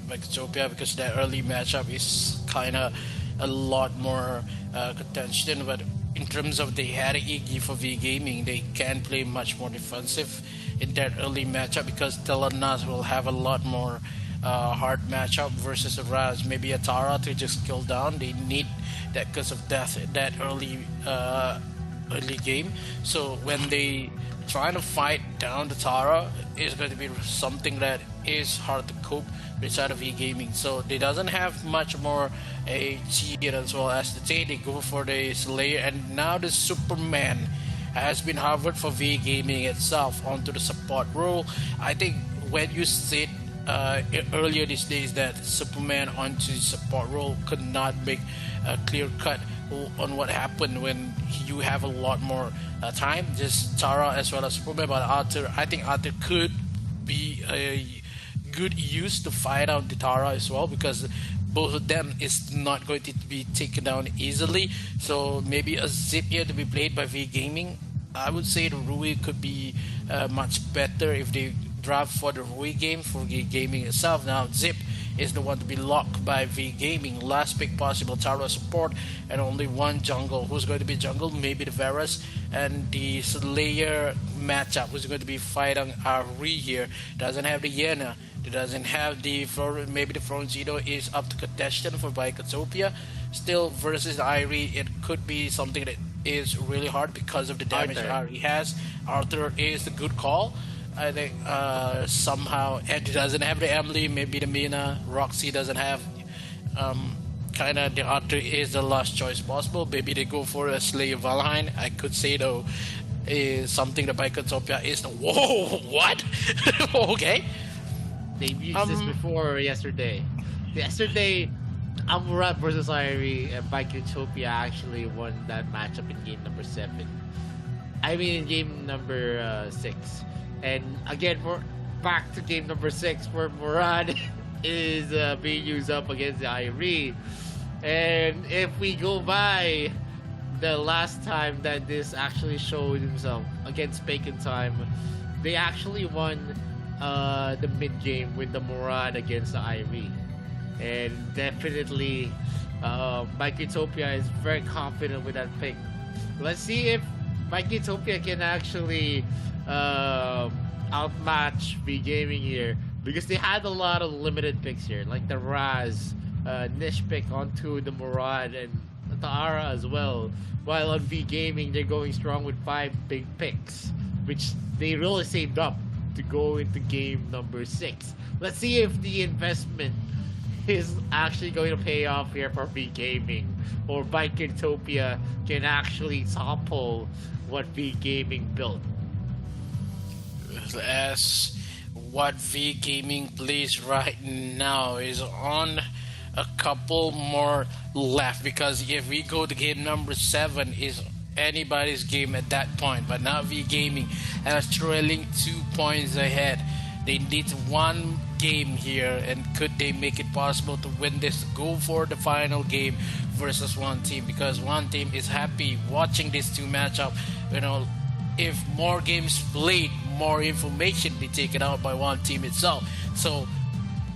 Bikotopia, because that early matchup is kind of a lot more contention. But in terms of they had Iggy for V Gaming, they can play much more defensive in that early matchup, because Telenas will have a lot more hard matchup versus a Raz. Maybe a Tara to just kill down. They need that because of death in that early game. So when they try to fight down the Tara, it's going to be something that is hard to cope with side of E-Gaming. So they doesn't have much more AIC as well as the Tay. They go for the Slayer, and now the Superman has been hovered for V Gaming itself onto the support role. I think when you said earlier these days that Superman onto the support role could not make a clear cut on what happened when you have a lot more time, just Tara as well as Superman. But Arthur, I think Arthur could be a good use to fight out the Tara as well, because both of them is not going to be taken down easily. So maybe a Zip here to be played by V Gaming. I would say the Rui could be much better if they draft for the Rui game for V Gaming itself. Now Zip is the one to be locked by V Gaming. Last pick possible Tara support, and only one jungle. Who's going to be jungle? Maybe the Varus, and the Slayer matchup who's going to be fighting Ari here. Doesn't have the Yena. It doesn't have the maybe the Fronzido is up to contention for Bikotopia. Still versus Irie, it could be something that is really hard because of the damage Irie has. Arthur is the good call. I think somehow Ed doesn't have the Emily, maybe the Mina. Roxy doesn't have. Kind of the Arthur is the last choice possible. Maybe they go for a Slayer Valheim. I could say though is something that Bikotopia is. Whoa, what? Okay. They've used this before yesterday. Yesterday, Amurat versus Irie and Bike Utopia actually won that matchup in game number 7. I mean, in game number 6. And again, we're back to game number 6 where Murad is being used up against the Irie. And if we go by the last time that this actually showed himself against Bacon Time, they actually won the mid game with the Murad against the Irie. And definitely, Mike Utopia is very confident with that pick. Let's see if Mike Utopia can actually outmatch V Gaming here, because they had a lot of limited picks here, like the Raz, niche pick onto the Murad and the Ara as well. While on V Gaming, they're going strong with 5 big picks, which they really saved up to go into game number 6. Let's see if the investment is actually going to pay off here for V Gaming, or Bike Utopia can actually topple what V Gaming built. As what V Gaming plays right now is on a couple more left, because if we go to game number 7 is anybody's game at that point, but now V Gaming has trailing 2 points ahead. They need one game here, and could they make it possible to win this, go for the final game versus one team, because one team is happy watching these two matchup. You know, if more games played, more information be taken out by one team itself. So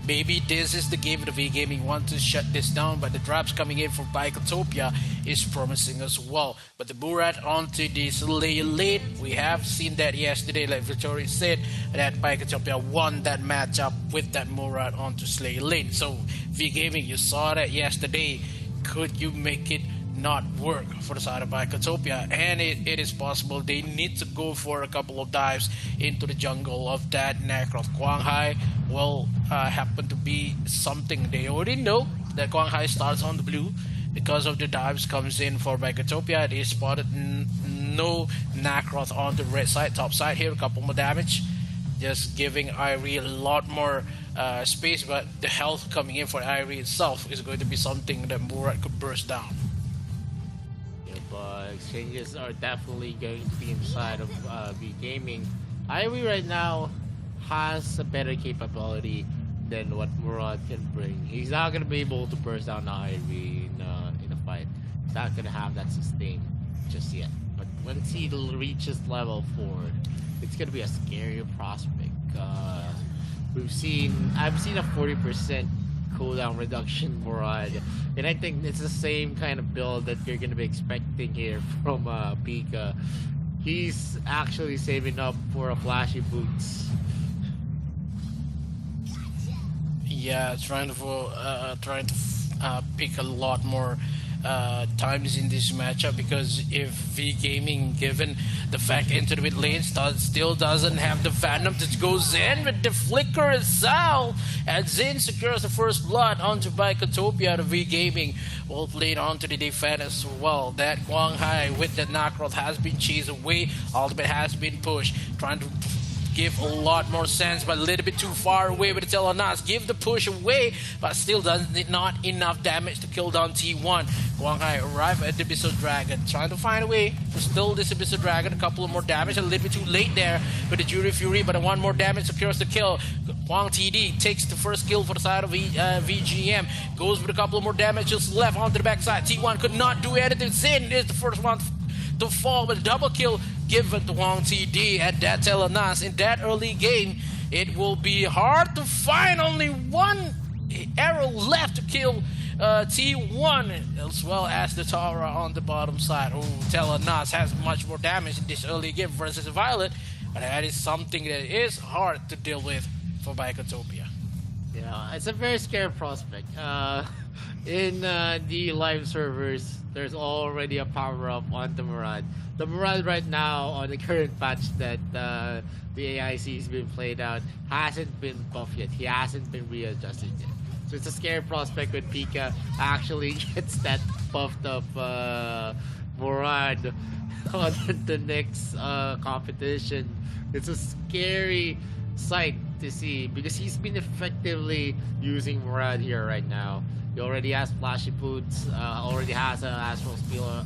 maybe this is the game the V Gaming want to shut this down, but the drops coming in from Bikotopia is promising as well. But the Murat onto the Slayer lane, we have seen that yesterday, like Victoria said, that Bikotopia won that matchup with that Murat onto Slayer lane. So V Gaming, you saw that yesterday. Could you make it not work for the side of Bikotopia? And it is possible. They need to go for a couple of dives into the jungle of that Necroth. Quang Hai will happen to be something they already know, that Quang Hai starts on the blue because of the dives comes in for Bikotopia. They spotted no Necroth on the red side, top side here, a couple more damage, just giving Irie a lot more space, but the health coming in for Irie itself is going to be something that Murat could burst down. Exchanges are definitely going to be inside of V Gaming. Irie right now has a better capability than what Murad can bring. He's not going to be able to burst down Irie in a fight. He's not going to have that sustain just yet. But once he reaches level 4, it's going to be a scary prospect. I've seen a 40% cooldown reduction Murad, and I think it's the same kind of build that you're going to be expecting here from Pika. He's actually saving up for a flashy boots. Yeah, trying to pick a lot more times in this matchup, because if V Gaming, given the fact into the mid lane, still doesn't have the Phantom that goes in with the flicker itself, and Zin secures the first blood onto Bikotopia. The V Gaming will play it onto the defense as well. That Quang Hai with the Necroth has been chased away, ultimate has been pushed, trying to give a lot more sense, but a little bit too far away with the Telenas. Give the push away, but still not enough damage to kill down T1. Quang Hai arrive at the Abyssal Dragon, trying to find a way to still this Abyssal Dragon. A couple of more damage, a little bit too late there with the Jury Fury, but one more damage secures the kill. Quang TD takes the first kill for the side of VGM, goes with a couple of more damage just left onto the backside. T1 could not do anything. Zin is the first one to fall, with a double kill given to Wang TD at that Telenas. In that early game, it will be hard to find. Only one arrow left to kill T1, as well as the Tara on the bottom side. Oh, Telenas has much more damage in this early game versus Violet, but that is something that is hard to deal with for Bikotopia. Yeah, it's a very scary prospect. In the live servers, there's already a power-up on the Murad. The Murad right now, on the current patch that the AIC has been played out, hasn't been buffed yet. He hasn't been readjusted yet. So it's a scary prospect when Pika actually gets that buffed up Murad on the next competition. It's a scary sight to see because he's been effectively using Murad here right now. He already has flashy boots, already has an astral spear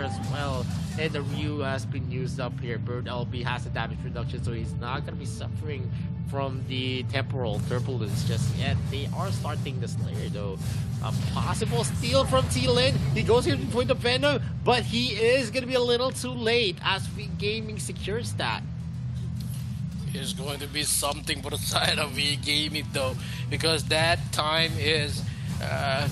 as well, and the Ryu has been used up here. Bird LB has a damage reduction, so he's not gonna be suffering from the temporal turbulence just yet. They are starting the Slayer though. A possible steal from T-Lin. He goes here to point the Venom, but he is gonna be a little too late as V Gaming secures that. Is going to be something for the side of V Gaming though, because that time is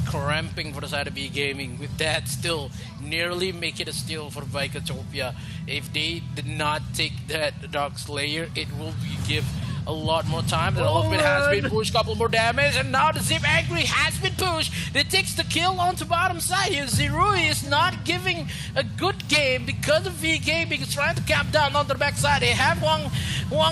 cramping for the side of V Gaming. With that, still nearly make it a steal for Vicatopia. If they did not take that Dark Slayer, it will give a lot more time. The ultimate has been pushed, couple more damage, and now the Zip Angry has been pushed. It takes the kill onto bottom side here. Zerui is not giving a good game because of V Gaming is trying to cap down on the backside. They have Wang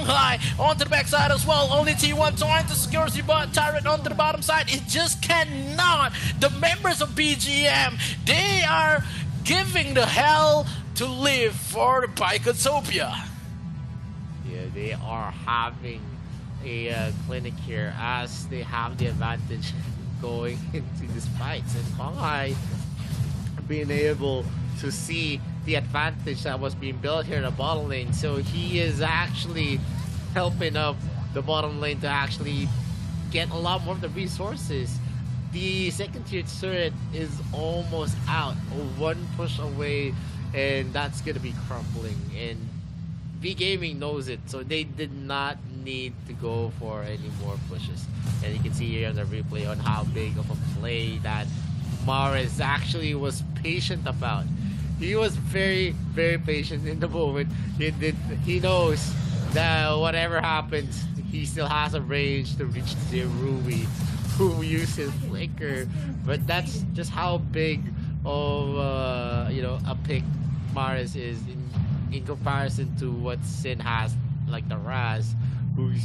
Hai onto the backside as well. Only T1 trying to secure the turret onto the bottom side. It just cannot. The members of BGM, they are giving the hell to live for the Picotopia. Yeah, they are having a clinic here as they have the advantage going into these fights. And Wang Hai being able to see the advantage that was being built here in the bottom lane. So he is actually helping up the bottom lane to actually get a lot more of the resources. The second tier turret is almost out, one push away, and that's gonna be crumbling. And V Gaming knows it, so they did not need to go for any more pushes. And you can see here on the replay on how big of a play that Maris actually was patient about. He was very, very patient in the moment. He knows that whatever happens, he still has a range to reach Zerui, who uses Flicker. But that's just how big of a pick Maris is in comparison to what Sin has, like the Raz, who's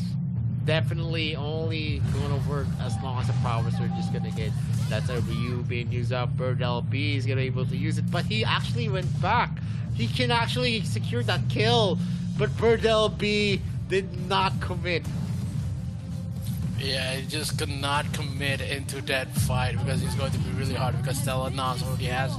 definitely only going to work as long as the power surge is going to hit. That's a Ryu being used up. Bird LB is going to be able to use it, but he actually went back. He can actually secure that kill, but Bird LB did not commit. Yeah, he just could not commit into that fight because it's going to be really hard because Stella Nas already has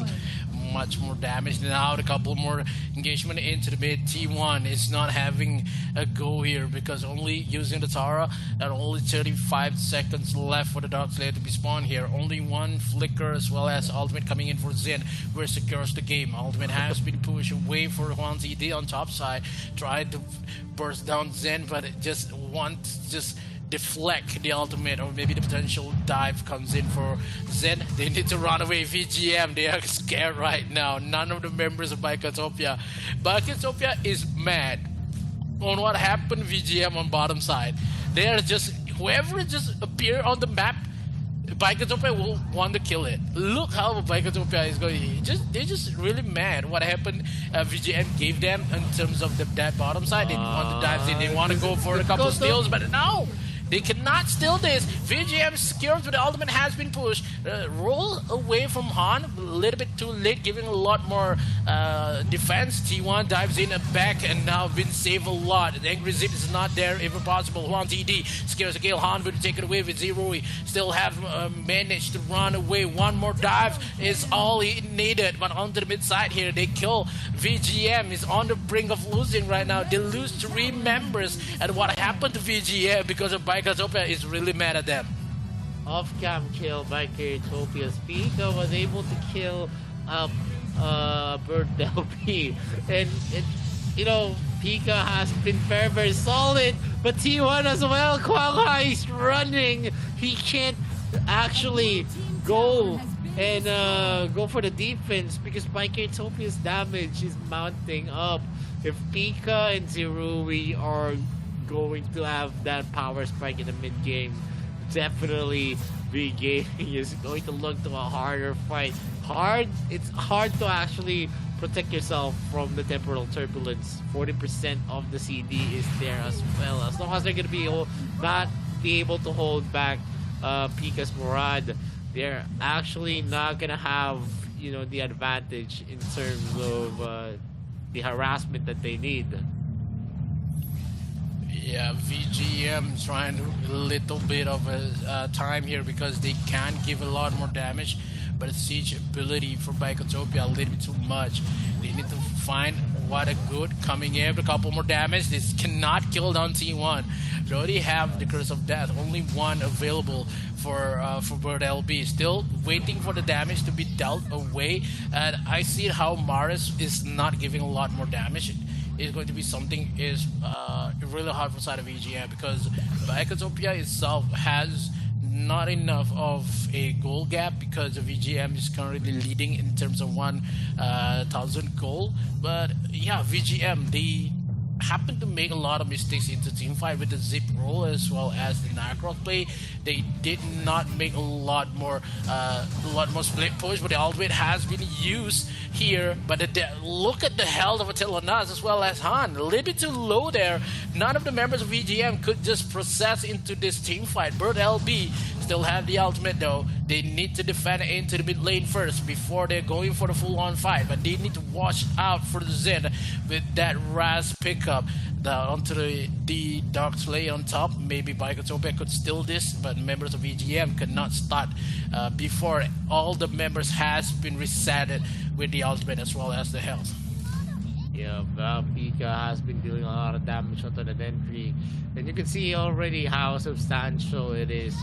much more damage. Now a couple more engagement into the mid. T1 is not having a go here because only using the Tara and only 35 seconds left for the Dark Slayer to be spawned here. Only one flicker as well as ultimate coming in for Zen, where secures the game. Ultimate has been pushed away for Juan ZD on top side, tried to burst down Zen, but it just deflect the ultimate, or maybe the potential dive comes in for Zen. They need to run away. VGM, they are scared right now. None of the members of Bikatopia. Bikatopia is mad on what happened to VGM on bottom side. They are just, whoever just appear on the map, Bikatopia will want to kill it. Look how Bikatopia is going. They're just really mad. What happened? VGM gave them in terms of that bottom side. They want to dive in. They want to go for a couple of steals, but no. They cannot steal this. VGM secured, but the ultimate has been pushed. Roll away from Han, a little bit too late, giving a lot more defense. T1 dives in and back, and now been saved a lot. The Angry Zip is not there if possible. Juan TD scares the kill. Han will take it away with Zerui. Still have managed to run away. One more dive is all he needed. But onto the mid side here, they kill. VGM is on the brink of losing right now. They lose 3 members. And what happened to VGM because of Bikatopia is really mad at them. Off-cam kill by Bikatopia. Pika was able to kill Bird LB. And Pika has been very, very solid. But T1 as well. Wang Hai is running. He can't actually go and go for the defense because Bikatopia's damage is mounting up. If Pika and Zerui are going to have that power spike in the mid game, definitely V Gaming is going to look to a harder fight. It's hard to actually protect yourself from the temporal turbulence. 40% of the CD is there as well. As long as they're gonna be not be able to hold back Pika's Murad, they're actually not gonna have the advantage in terms of the harassment that they need. Yeah, VGM trying a little bit of a time here because they can give a lot more damage, but siege ability for Bicotopia a little bit too much. They need to find what a good coming in with a couple more damage. This cannot kill down T1. They already have the Curse of Death, only one available for Bird LB. Still waiting for the damage to be dealt away, and I see how Maris is not giving a lot more damage. It's going to be something is really hard for side of EGM because Ecotopia itself has not enough of a goal gap because the VGM is currently leading in terms of 1,000 goal. But yeah, VGM, they happen to make a lot of mistakes into team fight with the zip roll as well as the Nacross play. They did not make a lot more split push, but the ultimate has been used here. But look at the health of Attila Nas as well as Han, a little bit too low there. None of the members of VGM could just process into this team fight. Bird LB still have the ultimate though. They need to defend into the mid lane first before they're going for the full-on fight. But they need to watch out for the Zen with that Raz pickup onto the Dark Slayer on top. Maybe Bicotopia could steal this, but members of VGM could not start before all the members has been resetted with the ultimate as well as the health. Yeah, Pika has been dealing a lot of damage onto the entry, and you can see already how substantial it is.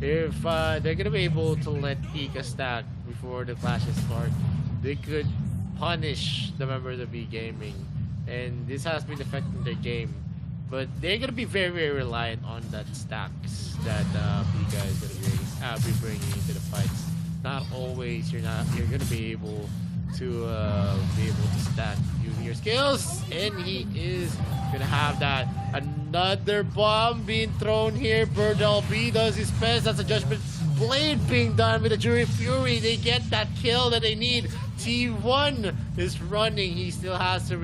If they're gonna be able to let Pika stack before the clashes start, they could punish the members of V Gaming, and this has been affecting their game. But they're gonna be very, very reliant on that stacks that Pika is gonna be bringing into the fights. Not always you're gonna be able to stack using your skills, and he is gonna have that. Another bomb being thrown here. Bird LB does his best. That's a Judgment Blade being done with the Jury Fury. They get that kill that they need. T1 is running. He still has the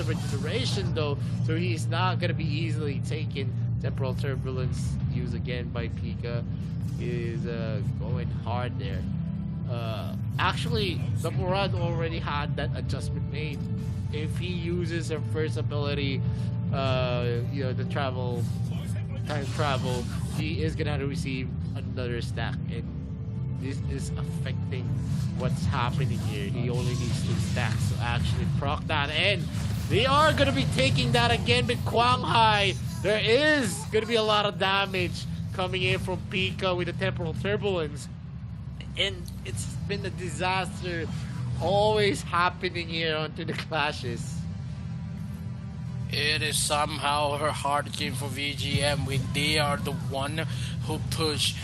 regeneration though, so he's not gonna be easily taken. Temporal Turbulence used again by Pika is going hard there. Actually, the Murad already had that adjustment made. If he uses her first ability, the time travel, he is gonna receive another stack, and this is affecting what's happening here. He only needs 2 stacks to actually proc that, and they are gonna be taking that again with Quang Hai. There is gonna be a lot of damage coming in from Pika with the Temporal Turbulence. And it's been a disaster always happening here onto the clashes. It is somehow a hard game for VGM when they are the one who push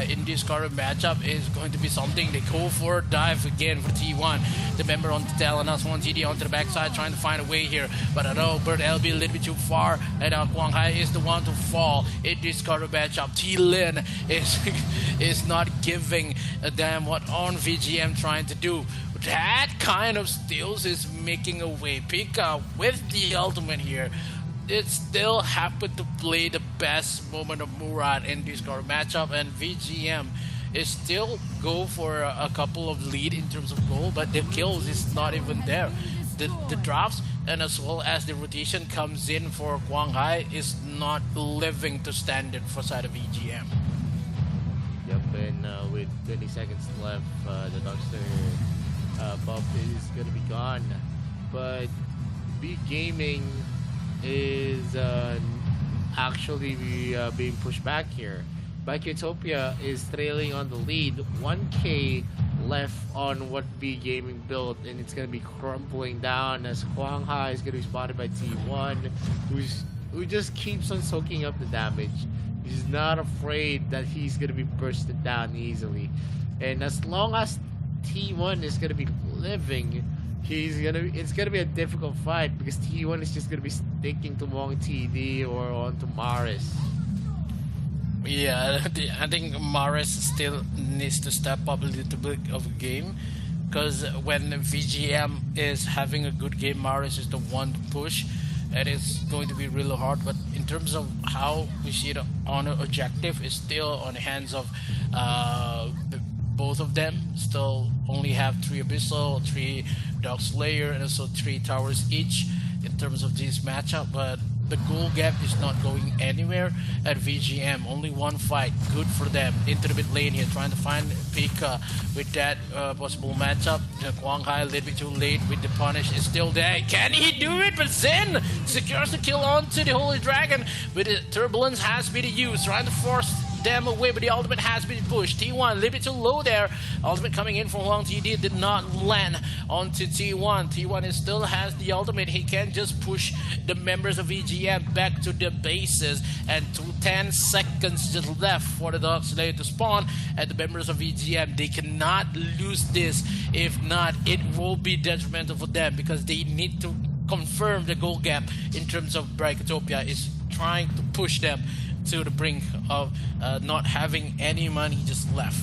in this current matchup. Is going to be something they go for dive again for T1. The member on the tail and us one TD onto the backside trying to find a way here. But I know Bird LB a little bit too far, and Quang Hai is the one to fall in this current matchup. T-Lin is not giving a damn what on VGM trying to do. That kind of steals is making a way. Pika with the ultimate here. It still happened to play the best moment of Murad in this current matchup, and VGM is still go for a couple of lead in terms of goal, but the kills is not even there. The drafts and as well as the rotation comes in for Quang Hai is not living to standard for side of VGM. Yep, and with 20 seconds left, the Dogster buff is gonna be gone, but B Gaming is actually being pushed back here. Bicotopia is trailing on the lead, 1k left on what B Gaming built, and it's gonna be crumbling down as Quang Hai is gonna be spotted by T1, who just keeps on soaking up the damage. He's not afraid that he's gonna be bursted down easily, and as long as T1 is gonna be living, it's gonna be a difficult fight because T1 is just gonna be sticking to Wong TD or onto Maris. Yeah, I think Maris still needs to step up a little bit of a game, because when VGM is having a good game, Maris is the one to push, and it's going to be really hard. But in terms of how we see the honor objective is still on the hands of both of them. Still only have 3 Abyssal, 3 Dark Slayer, and also 3 towers each in terms of this matchup. But the goal gap is not going anywhere at VGM. Only one fight, good for them. Into the mid lane here, trying to find Pika with that possible matchup. Quang Hai a little bit too late with the punish. Is still there. Can he do it? But Zen secures the kill onto the Holy Dragon. With the turbulence has been used, trying to force them away, but the ultimate has been pushed. T1 a little bit too low there. Ultimate coming in from Huang TD did not land onto T1. T1 is still has the ultimate. He can just push the members of VGM back to the bases, and 10 seconds just left for the Dark Slayer to spawn. And the members of VGM, they cannot lose this. If not, it will be detrimental for them because they need to confirm the goal gap in terms of Brightopia is trying to push them to the brink of not having any money just left.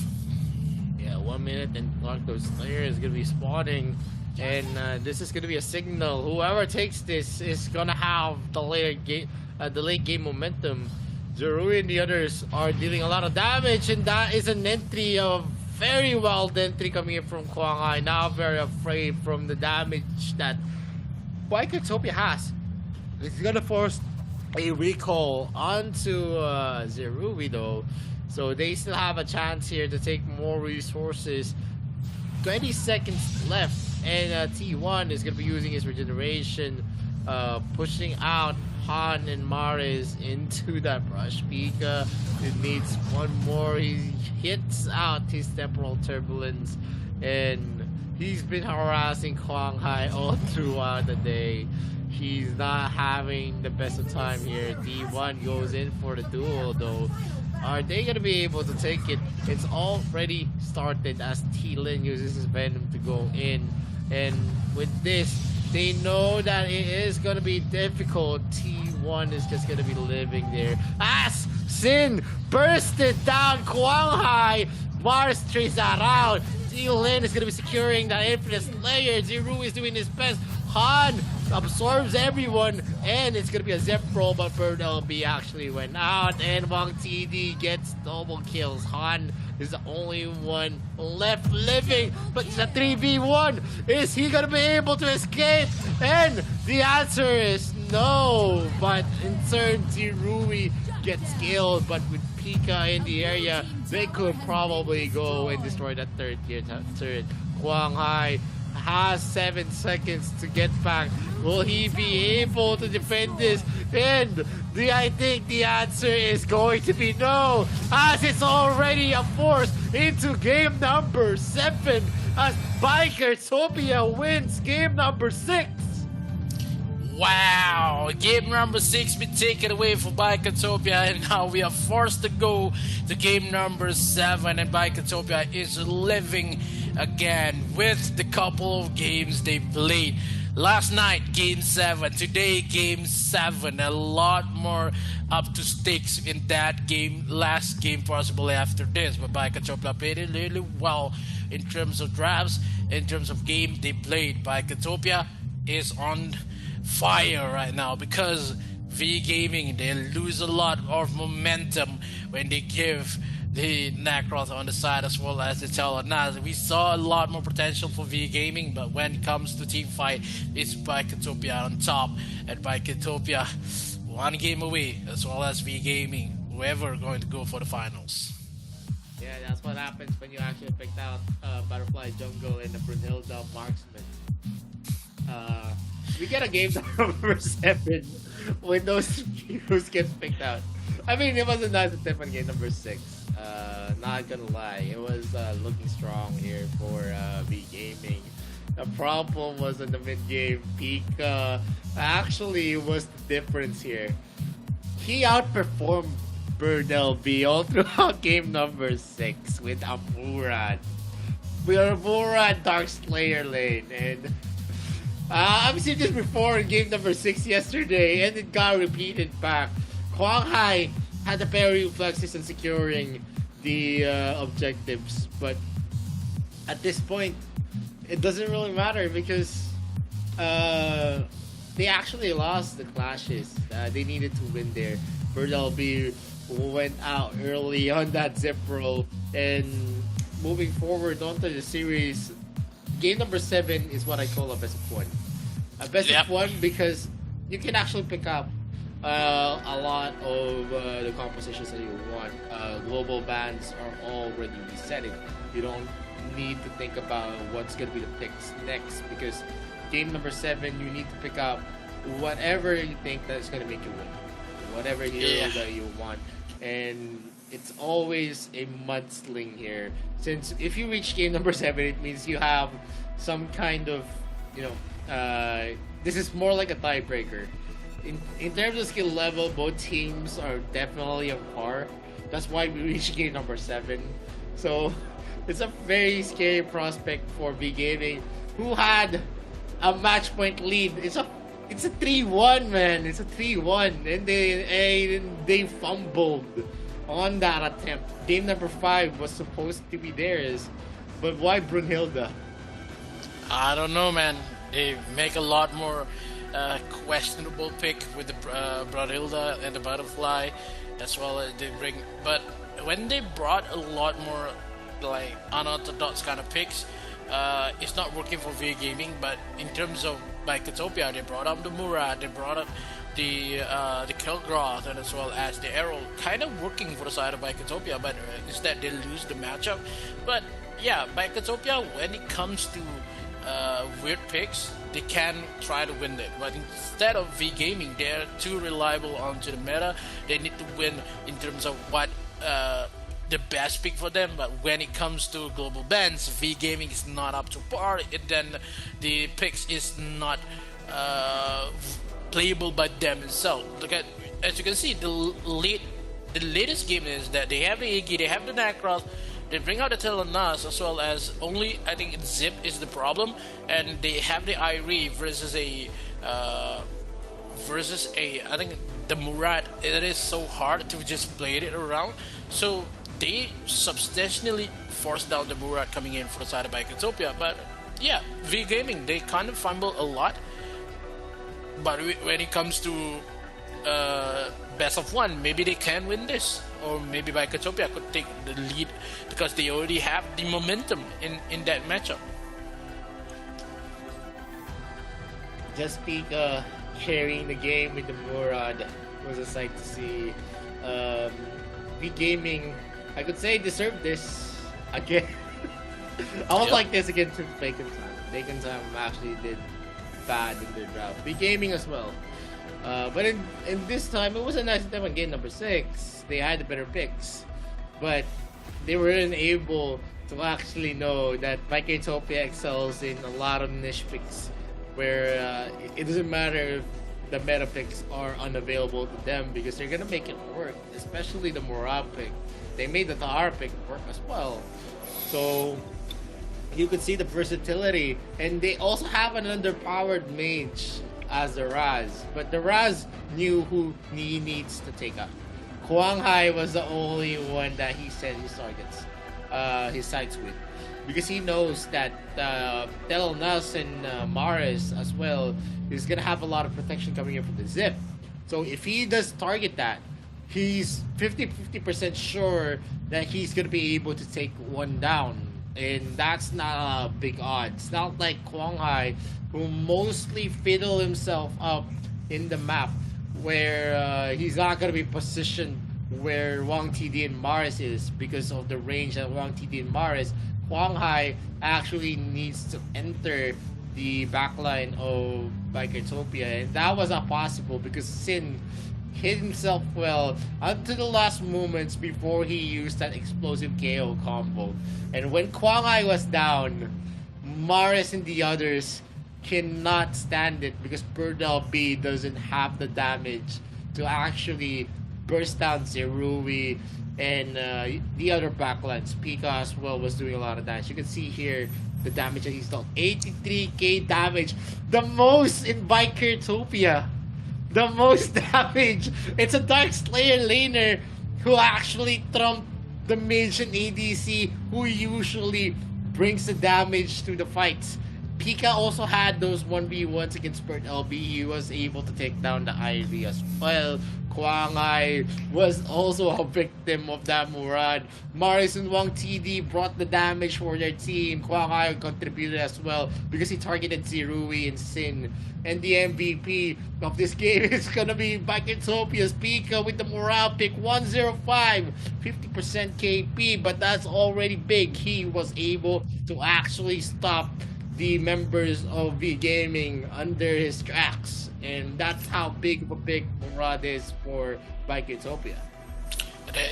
Yeah, 1 minute and Dark Slayer is going to be spawning, and this is going to be a signal. Whoever takes this is going to have the late game momentum. Zerui and the others are dealing a lot of damage, and that is an entry of very wild entry coming in from Quang Hai. Now very afraid from the damage that Waikotopia has. It's going to force a recall onto Zerui though, so they still have a chance here to take more resources. 20 seconds left, and T1 is going to be using his regeneration, pushing out Han and Maris into that brush. Pika, it needs one more. He hits out his temporal turbulence, and he's been harassing Quang Hai all throughout the day. He's not having the best of time here. D1 goes in for the duel though. Are they going to be able to take it? It's already started as T-Lin uses his Venom to go in. And with this, they know that it is going to be difficult. T1 is just going to be living there. As Sin bursted down Quang Hai. Mars traces around. T-Lin is going to be securing that Infinite Slayer. Zerui is doing his best. Han absorbs everyone, and it's gonna be a Zep roll, but Bird LB actually went out, and Wang TD gets double kills. Han is the only one left living, but it's a 3v1. Is he gonna be able to escape? And the answer is no, but in turn, Zerui gets killed, but with Pika in the area, they could probably go and destroy that third tier turret. Quang Hai has 7 seconds to get back. Will he be able to defend this? And I think the answer is going to be no, as it's already a force into game number 7 as Bikertopia wins game number 6. Wow, game number 6 been taken away from Bikertopia, and now we are forced to go to game number 7, and Bikertopia is living again with the couple of games they played. Last night, game 7. Today, game 7. A lot more up to stakes in that game. Last game, possibly after this. But Bikertopia played it really well in terms of drafts, in terms of game they played. Bikertopia is on fire right now because V Gaming, they lose a lot of momentum when they give the Necroth on the side as well as the Telonaz. We saw a lot more potential for V Gaming, but when it comes to team fight, it's Bikertopia on top, and Bikertopia one game away as well as V Gaming, whoever going to go for the finals. Yeah, that's what happens when you actually picked out Butterfly Jungle and the Brunhilde Marksman. We get a game number 7 when those heroes get picked out. I mean, it wasn't nice attempt on game number 6. Not gonna lie, it was looking strong here for V Gaming. The problem was in the mid game. Pika actually was the difference here. He outperformed Bird LB all throughout game number 6 with Amurad. We are Amurad Dark Slayer lane, and I've seen this before in game number 6 yesterday, and it got repeated back. Quang Hai had the parry reflexes in securing the objectives, but at this point, it doesn't really matter because they actually lost the clashes. They needed to win there. Bird LB went out early on that zip roll, and moving forward onto the series, game number 7 is what I call a best of 1. A best of 1 because you can actually pick up a lot of the compositions that you want. Global bans are already resetting. You don't need to think about what's going to be the picks next, because game number 7, you need to pick up whatever you think that's going to make you win. Whatever hero that you want. And it's always a mudsling here. Since if you reach game number 7, it means you have some kind of, this is more like a tiebreaker. In terms of skill level, both teams are definitely on par. That's why we reached game number 7. So it's a very scary prospect for V Gaming, who had a match point lead. It's a 3-1, man. It's a 3-1, and they fumbled on that attempt. Game number 5 was supposed to be theirs, but why Brunhilde? I don't know, man. They make a lot more questionable pick with the Brunhilde and the Butterfly, as well as they bring. But when they brought a lot more like unorthodox kind of picks, it's not working for V Gaming. But in terms of Biketopia, they brought up the Murad, they brought up the Kilgroth, and as well as the Arrow, kind of working for the side of Biketopia, but instead they lose the matchup. But yeah, Biketopia, when it comes to weird picks, they can try to win it. But instead of V Gaming, they're too reliable onto the meta. They need to win in terms of what the best pick for them. But when it comes to global bans, V Gaming is not up to par. Then the picks is not playable by them itself. Look at, as you can see, the latest game is that they have the Iggy, they have the Necros, they bring out the Telenas, as well as only, I think Zip is the problem, and they have the Irie versus a I think the Murad. It is so hard to just play it around, so they substantially forced down the Murad coming in for the side of Biketopia. But yeah, V Gaming, they kind of fumble a lot, but when it comes to best of 1, maybe they can win this, or maybe Biketopia could take the lead because they already have the momentum in that matchup. Just speak carrying the game with the Murad was a sight to see. V Gaming, I could say, deserved this again. I was like this against Bacon Time. Bacon Time actually did bad in their draft. V Gaming as well. But in this time, it was a nice attempt on game number 6. They had the better picks, but they weren't able to actually know that Biketopia excels in a lot of niche picks, where it doesn't matter if the meta picks are unavailable to them, because they're gonna make it work. Especially the Murad pick. They made the Tahar pick work as well. So you could see the versatility, and they also have an underpowered mage as the Raz, but the Raz knew who he needs to take out. Kwang Hai was the only one that he set his targets, his sights with, because he knows that Telnas and Maris as well is gonna have a lot of protection coming in from the Zip. So if he does target that, he's 50% sure that he's gonna be able to take one down, and that's not a big odds. It's not like Kwang Hai, who mostly fiddle himself up in the map, where he's not going to be positioned where Wang TD and Maris is because of the range that Wang TD and Maris. Kwang Hai actually needs to enter the backline of Biketopia, and that was not possible because Sin hit himself well until the last moments before he used that explosive KO combo. And when Kwang Hai was down, Maris and the others cannot stand it because Burdell B doesn't have the damage to actually burst down Zerui, and the other backlines. Pika as well was doing a lot of damage. You can see here the damage that he's done. 83k damage. The most in Biketopia. The most damage. It's a Dark Slayer laner who actually trumped the mage and ADC, who usually brings the damage to the fights. Pika also had those 1v1s against Spurt LB. He was able to take down the Ivy as well. Kwangai was also a victim of that Murad. Morrison Wong TD brought the damage for their team. Kwangai contributed as well because he targeted Zirui and Sin. And the MVP of this game is gonna be Biketopia's Pika with the morale pick 105, 50% KP, but that's already big. He was able to actually stop the members of V Gaming under his tracks, and that's how big of a pick Murad is for Biketopia.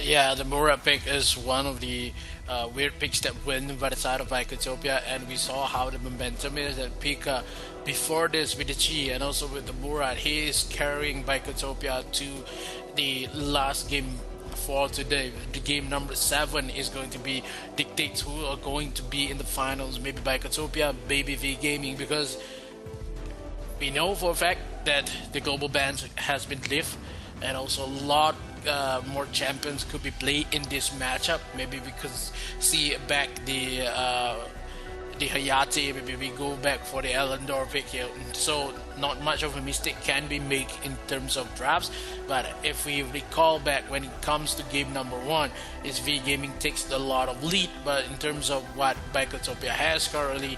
Yeah, the Murad pick is one of the weird picks that win by the side of Biketopia, and we saw how the momentum is that Pika before this with the Chi and also with the Murad, he is carrying Biketopia to the last game for today. The game number 7 is going to be dictates who are going to be in the finals. Maybe Biketopia, maybe V Gaming, because we know for a fact that the global ban has been lifted, and also a lot more champions could be played in this matchup. Maybe we could see back the Hayate, maybe we go back for the Elendor pick here. So not much of a mistake can be made in terms of drafts, but if we recall back when it comes to game number 1, is V Gaming takes a lot of lead, but in terms of what Biketopia has currently,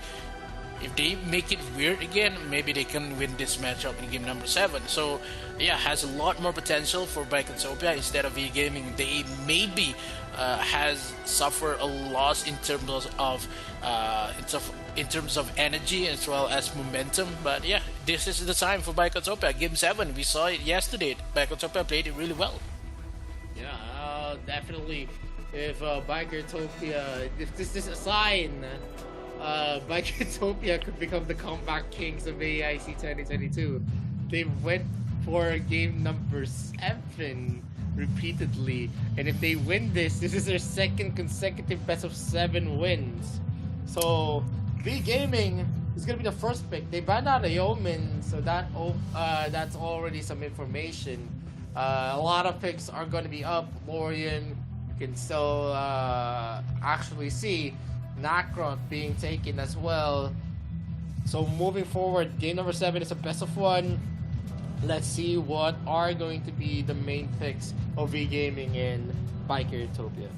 if they make it weird again, maybe they can win this matchup in game number 7. So yeah, has a lot more potential for Biketopia instead of V Gaming. They maybe has suffered a loss in terms of energy as well as momentum. But yeah, this is the time for Biketopia. Game 7, we saw it yesterday. Biketopia played it really well. Yeah, definitely. If Biketopia, if this is a sign, Biketopia could become the comeback kings of AIC 2022. They went for game number 7 repeatedly, and if they win this is their second consecutive best of 7 wins. So V Gaming is gonna be the first pick. They banned out a Yeoman, so that's already some information. A lot of picks are gonna be up. Lorian, you can still actually see Nakrot being taken as well. So moving forward, game number 7 is a best of 1. Let's see what are going to be the main picks of V Gaming in Biketopia.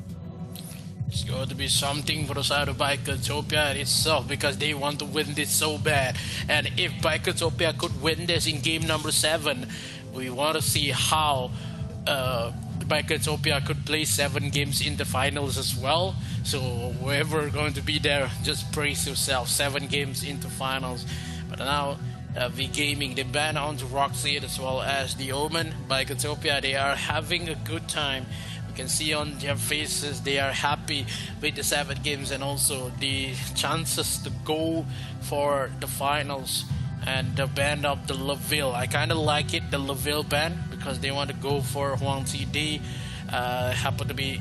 It's going to be something for the side of Biketopia itself, because they want to win this so bad. And if Biketopia could win this in game number 7, we want to see how Biketopia could play 7 games in the finals as well. So whoever going to be there, just brace yourself. 7 games into finals. But now V Gaming, they ban on to Roxy as well as the Omen. Biketopia, they are having a good time. You can see on their faces they are happy with the 7 games and also the chances to go for the finals. And the ban of the Laville, I kind of like it, the Laville ban, because they want to go for Huang TD. Happen to be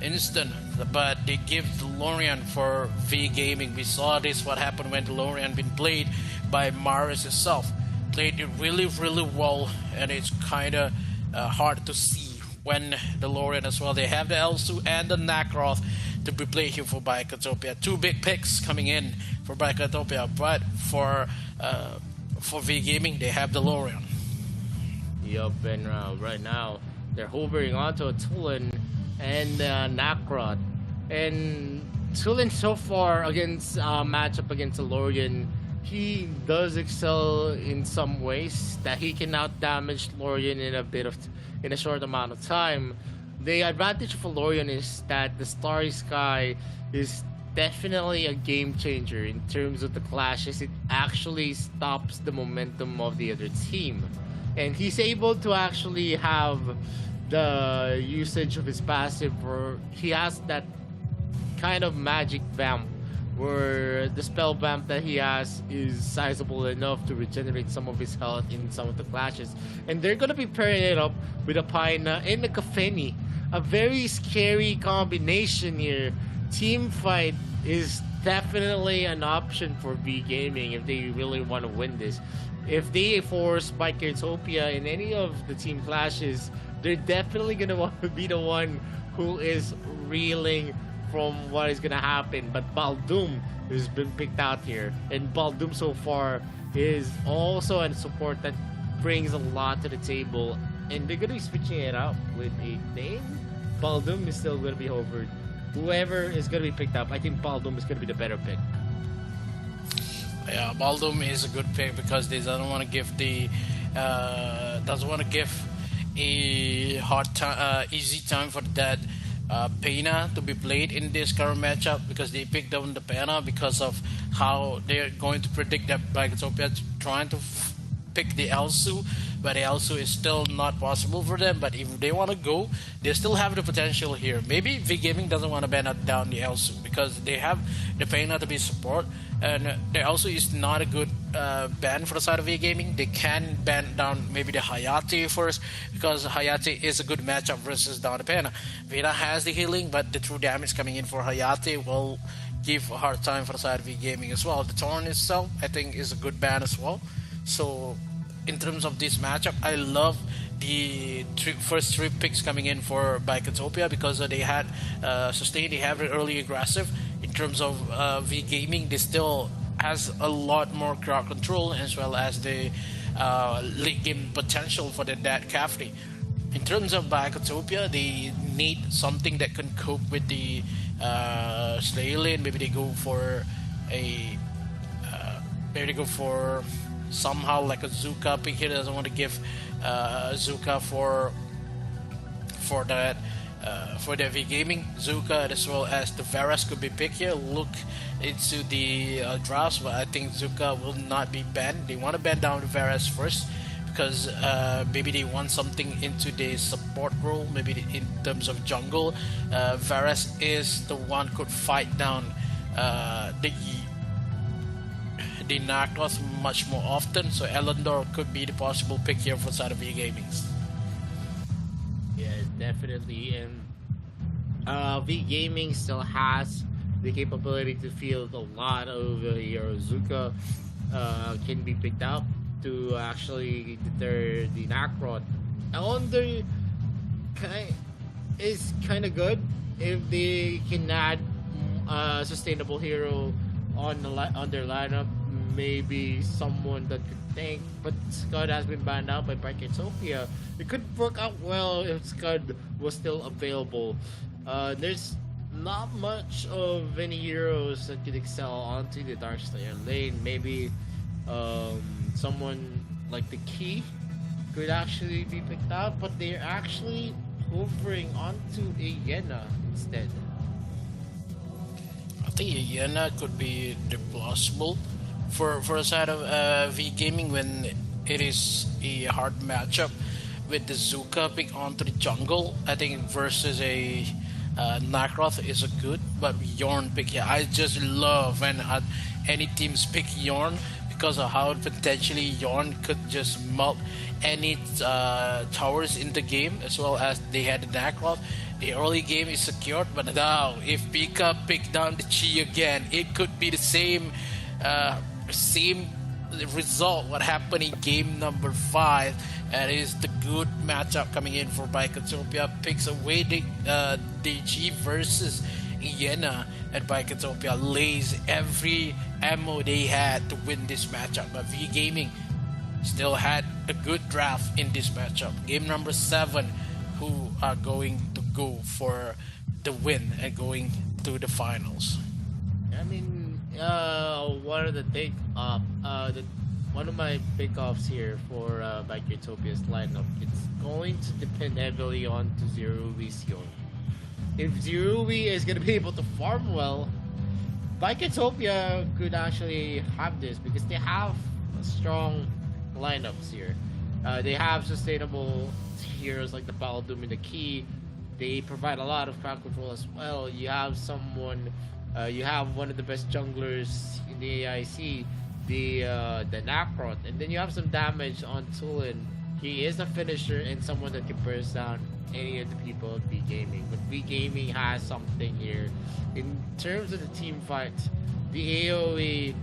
instant, but they give DeLorean for V Gaming. We saw this, what happened when DeLorean been played by Maris itself. Played it really, really well, and it's kind of hard to see when DeLorean as well. They have the Elsu and the Nakroth to be played here for Biketopia. 2 big picks coming in for Biketopia, but for V Gaming, they have DeLorean. Yup, and right now they're hovering onto a Tulin and Nakrot. And Tulin so far against matchup against Lorian, he does excel in some ways that he can out damage Lorian in a short amount of time. The advantage for Lorian is that the Starry Sky is definitely a game changer in terms of the clashes. It actually stops the momentum of the other team, and he's able to actually have the usage of his passive, where he has that kind of magic vamp where the spell vamp that he has is sizable enough to regenerate some of his health in some of the clashes. And they're gonna be pairing it up with a Paina and a Kafeni. A very scary combination here. Team fight is definitely an option for V Gaming if they really want to win this. If they force Biketopia in any of the team clashes, they're definitely gonna want to be the one who is reeling from what is gonna happen. But Baldoom has been picked out here, and Baldoom so far is also a support that brings a lot to the table, and they're gonna be switching it up with a name. Baldoom is still gonna be hovered. Whoever is gonna be picked up, I think Baldoom is gonna be the better pick. Yeah, Baldoom is a good pick because they don't want to give a hard time, easy time for that Pena to be played in this current matchup, because they picked down the Pena because of how they're going to predict that Biketopia trying to pick the Elsu, but the Elsu is still not possible for them. But if they want to go, they still have the potential here. Maybe V Gaming doesn't want to ban down the Elsu because they have the Pena to be support, and the Elsu is not a good ban for the side of V Gaming. They can ban down maybe the Hayate first, because Hayate is a good matchup versus down the Pena. Veda has the healing, but the true damage coming in for Hayate will give a hard time for the side of V Gaming as well. The Torn itself, I think, is a good ban as well. So in terms of this matchup, I love the first three picks coming in for Biketopia, because they had Sustain, they have it early aggressive. In terms of V Gaming, they still has a lot more crowd control, as well as the late game potential for the Dead Café. In terms of Biketopia, they need something that can cope with the Slayer lane. Maybe they go for somehow like a Zuka pick here. Doesn't want to give Zuka for that for the V Gaming. Zuka as well as the Varus could be picked here. Look into the drafts, but I think Zuka will not be banned. They want to ban down the Varus first, because maybe they want something into the support role, maybe in terms of jungle. Varus is the one could fight down the Narcos much more often, so Elendor could be the possible pick here for side of V Gaming. Yeah, definitely. And V Gaming still has the capability to field a lot of your Zuka can be picked up to actually deter the Nacron. Elendor is kind of good if they can add a sustainable hero on their lineup. Maybe someone that could tank, but Scud has been banned out by Biketopia. It could work out well if Scud was still available. There's not much of any heroes that could excel onto the Darkslayer lane. Maybe someone like the Key could actually be picked up, but they're actually hovering onto a Yena instead. I think Yena could be the plausible for a side of V Gaming when it is a hard matchup with the Zuka pick onto the jungle. I think versus a Nacroth is a good, but Yorn pick, yeah, I just love when any teams pick Yorn, because of how potentially Yorn could just melt any towers in the game, as well as they had the Nacroth. The early game is secured, but now if Pika pick down the Chi again, it could be the same result what happened in game number 5. That is the good matchup coming in for Biketopia. Picks away the Chi versus Iena, and Biketopia lays every ammo they had to win this matchup. But V Gaming still had a good draft in this matchup. Game number 7, who are going to go for the win and going to the finals. I mean, one of my pickoffs here for Biketopia's lineup, it's going to depend heavily on to Zerui's Yorn. If Zerui is going to be able to farm well, Biketopia could actually have this, because they have strong lineups here. They have sustainable heroes like the Baldoom and the Key. They provide a lot of crowd control as well. You have you have one of the best junglers in the AIC, the Nacron, and then you have some damage on Tulin. He is a finisher and someone that can burst down any of the people at V Gaming. But V Gaming has something here. In terms of the team fight, the AoE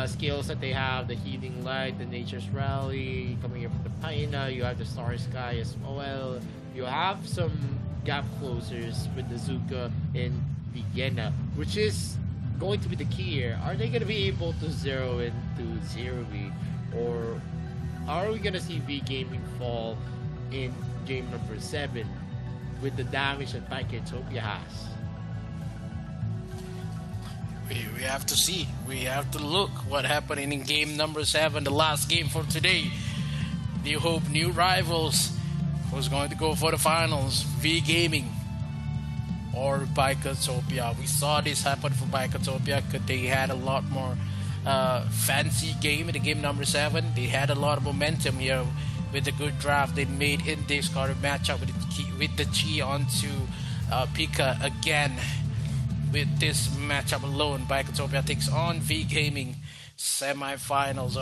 skills that they have, the Healing Light, the Nature's Rally, coming up from the Paina, you have the Star Sky as well. You have some gap closers with the Zuka and Vienna, which is going to be the key here. Are they going to be able to zero into Zero V, or are we going to see V Gaming fall in game number 7 with the damage that Paiketopia has? We have to see. We have to look what happened in game number 7, the last game for today. New hope, new rivals. Who's going to go for the finals? V Gaming or Paiketopia? We saw this happen for Paiketopia because they had a lot more fancy game in the game number 7. They had a lot of momentum here with the good draft they made in this card matchup with the Chi onto Pika again. With this matchup alone, Paiketopia takes on V Gaming semifinals.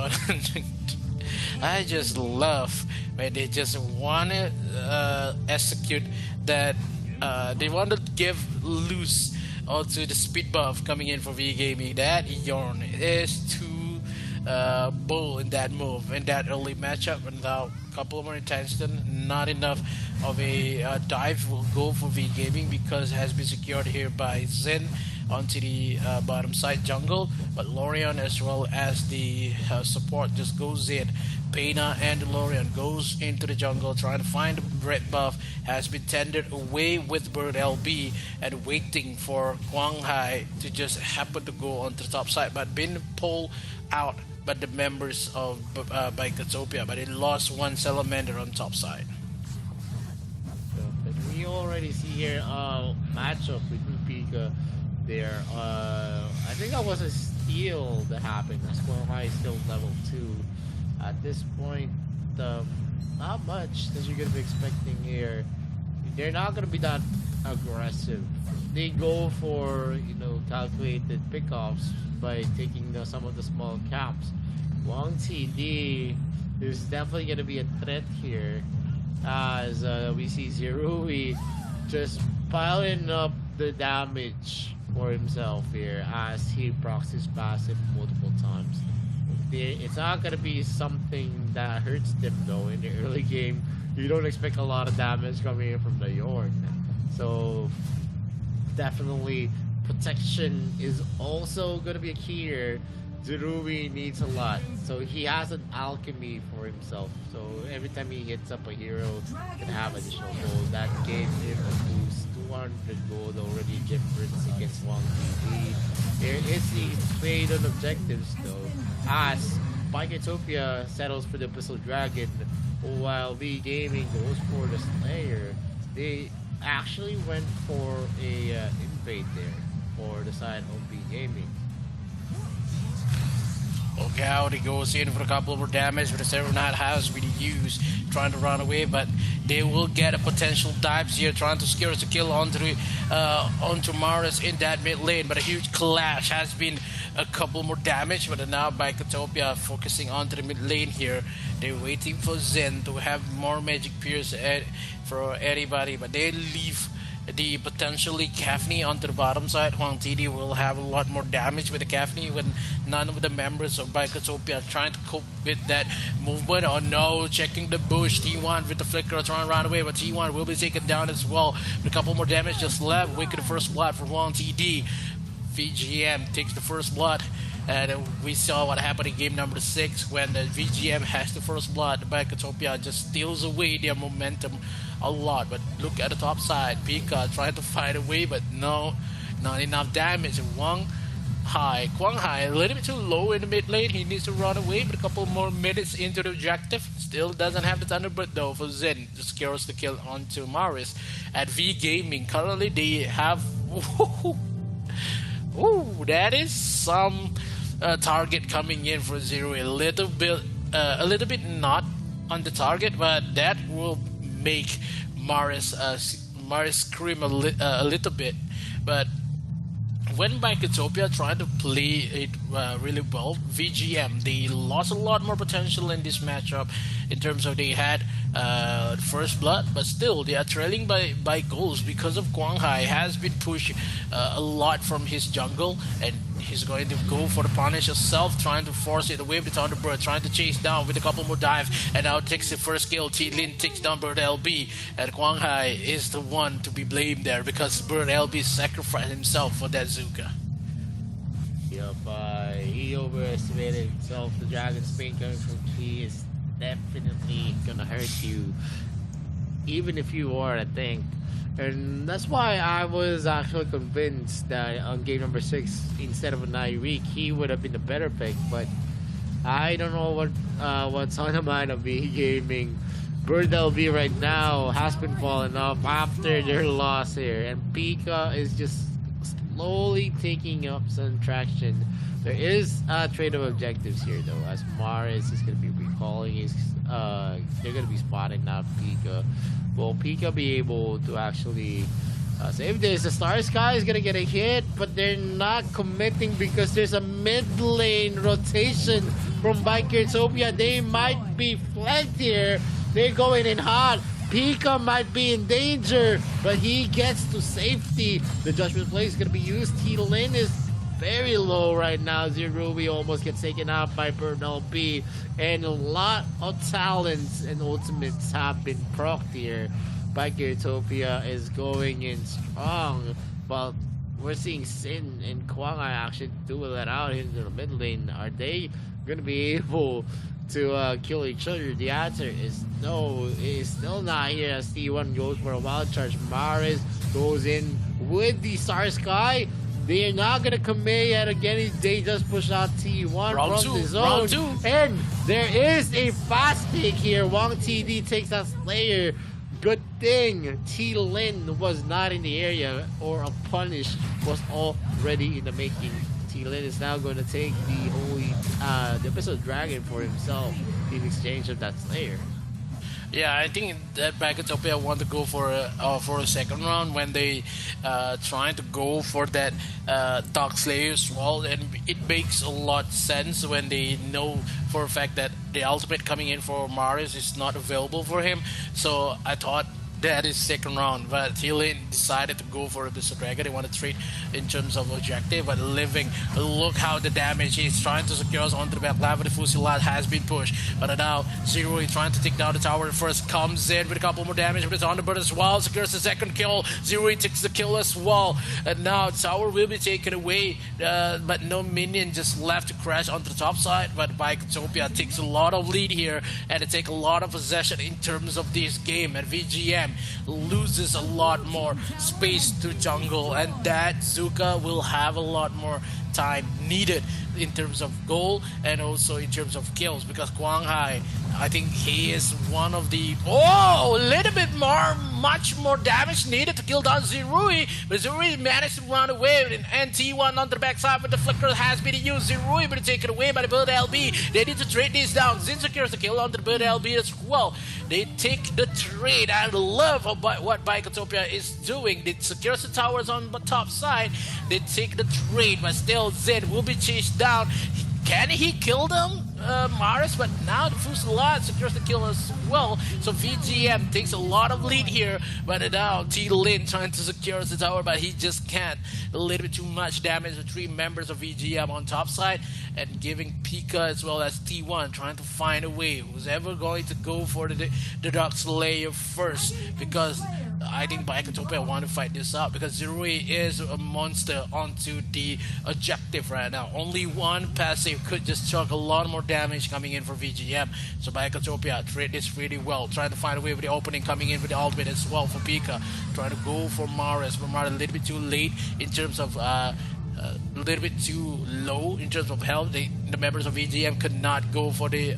I just love when they just want to execute that. They want to give loose onto the speed buff coming in for V Gaming. That Yorn is too bold in that move, in that early matchup. Without a couple more intention, not enough of a dive will go for V Gaming because it has been secured here by Zen onto the bottom side jungle, but Lorian as well as the support just goes in. Pena and Lorian goes into the jungle trying to find the red buff, has been tendered away with Bird LB and waiting for Quang Hai to just happen to go onto the top side, but been pulled out by the members of Paiketopia, but it lost one Salamander on top side. We already see here matchup with Pika there. I think that was a steal that happened. Quang Hai is still level 2. At this point, not much that you're going to be expecting here. They're not going to be that aggressive. They go for, calculated pickoffs by taking some of the small caps. Wang TD is definitely going to be a threat here, as we see Zerui just piling up the damage for himself here as he procs his passive multiple times. It's not going to be something that hurts them though in the early game. You don't expect a lot of damage coming in from the Yorn. So definitely protection is also going to be a key here. Zerui needs a lot. So he has an alchemy for himself. So every time he hits up a hero, he can have additional gold. That gave him a boost. 200 gold already difference against Wang TV. There is the trade on objectives though, as Paiketopia settles for the Pistol Dragon while V Gaming goes for the Slayer. They actually went for a invade there for the side of V Gaming. Okay, out he goes in for a couple more damage, but the Server Knight has been used trying to run away, but they will get a potential dives here, trying to secure the kill onto Maris in that mid lane, but a huge clash has been a couple more damage, but now Paiketopia focusing onto the mid lane here. They're waiting for Zen to have more magic pierce for anybody, but they leave the potentially Kafni onto the bottom side. Huang TD will have a lot more damage with the Kafni when none of the members of Paiketopia are trying to cope with that movement. Oh no, checking the bush. T1 with the flicker trying to run away, but T1 will be taken down as well. With a couple more damage just left. Wicked first blood for Huang TD. VGM takes the first blood. And we saw what happened in game number 6 when the VGM has the first blood. Paiketopia just steals away their momentum a lot. But look at the top side. Pika trying to fight away, but no, not enough damage. Quang Hai a little bit too low in the mid lane. He needs to run away, but a couple more minutes into the objective. Still doesn't have the Thunderbird though for Zen. Just secures the kill onto Maris. At V Gaming, currently they have... Ooh, that is some target coming in for Zero. A little bit not on the target, but that will make Maris scream a little bit. But when Paiketopia tried to play it really well, VGM, they lost a lot more potential in this matchup in terms of they had first blood, but still they are trailing by goals because of Quang Hai has been pushed a lot from his jungle, and he's going to go for the punish himself, trying to force it away with Thunderbird, trying to chase down with a couple more dives, and now takes the first kill. Lin takes down Bird LB, and Quang Hai is the one to be blamed there because Bird LB sacrificed himself for that Zuka. Yep, he overestimated himself. The Dragon's Pain coming from Key is definitely gonna hurt you, even if you are, I think. And that's why I was actually convinced that on game number 6, instead of a Nairiq, he would have been the better pick. But I don't know what's on the mind of me gaming. Bird LB right now has been falling off after their loss here, and Pika is just slowly taking up some traction. There is a trade of objectives here though, as Maris is going to be recalling his, they're going to be spotting now Pika. Will Pika be able to actually save this? The Star Sky is going to get a hit, but they're not committing because there's a mid lane rotation from Bikertopia. They might be flanked here. They're going in hot. Pika might be in danger, but he gets to safety. The Judgment Blade is going to be used. Lin is very low right now. Zerubi almost gets taken out by Bird LB, and a lot of talents and ultimates have been procced here. Bikertopia is going in strong, but we're seeing Sin and Quang Hai actually duel that out into the mid lane. Are they going to be able to kill each other? The answer is no. It is still not here as T1 goes for a wild charge. Maris goes in with the Star Sky. They're not gonna commit yet again. They just push out T1 from the zone. And there is a fast pick here. Wang TD takes that Slayer. Good thing Lin was not in the area, or a punish was already in the making. Lin is now going to take the holy the Abyssal Dragon for himself in exchange of that Slayer. Yeah, I think that Bikertopia want to go for a second round when they trying to go for that Dark Slayer's wall, and it makes a lot of sense when they know for a fact that the ultimate coming in for Maris is not available for him. So I thought that is second round, but Thielen decided to go for Abyssal Dragon. They want to trade in terms of objective, but living, look how the damage is trying to secure us onto the back line, but the Fusilat has been pushed. But now Zero trying to take down the tower first, comes in with a couple more damage, but it's on the bird as well, secures the second kill. Zero takes the kill as well, and now the tower will be taken away, but no minion just left to crash onto the top side. But Bikertopia takes a lot of lead here, and they take a lot of possession in terms of this game, and VGM loses a lot more space to jungle, and that Zuka will have a lot more time needed in terms of goal and also in terms of kills, because Quang Hai, I think he is one of the a little bit much more damage needed to kill down Zerui, but Zerui managed to run away, and T1 on the backside, but the flicker has been used. Zerui but taken away by the Bird LB. They need to trade this down. Zin secures the kill on the Bird LB as well. They take the trade. I love what Bikertopia is doing. They secure the towers on the top side. They take the trade, but still Zin will be chased down. Can he kill them? Maris, but now the Fusilat secures the kill as well. So VGM takes a lot of lead here, but now T-Lin trying to secure the tower, but he just can't. A little bit too much damage to 3 members of VGM on top side, and giving Pika as well as T1 trying to find a way. Who's ever going to go for the Dark Slayer first, because I think Bikertopia want to fight this out, because Zerui is a monster onto the objective right now. Only one passive could just chuck a lot more damage coming in for VGM. So Bikertopia trade this really well, trying to find a way with the opening, coming in with the ultimate as well for Pika, trying to go for Maris, but Maris a little bit too late in terms of a little bit too low in terms of health. The members of VGM could not go for the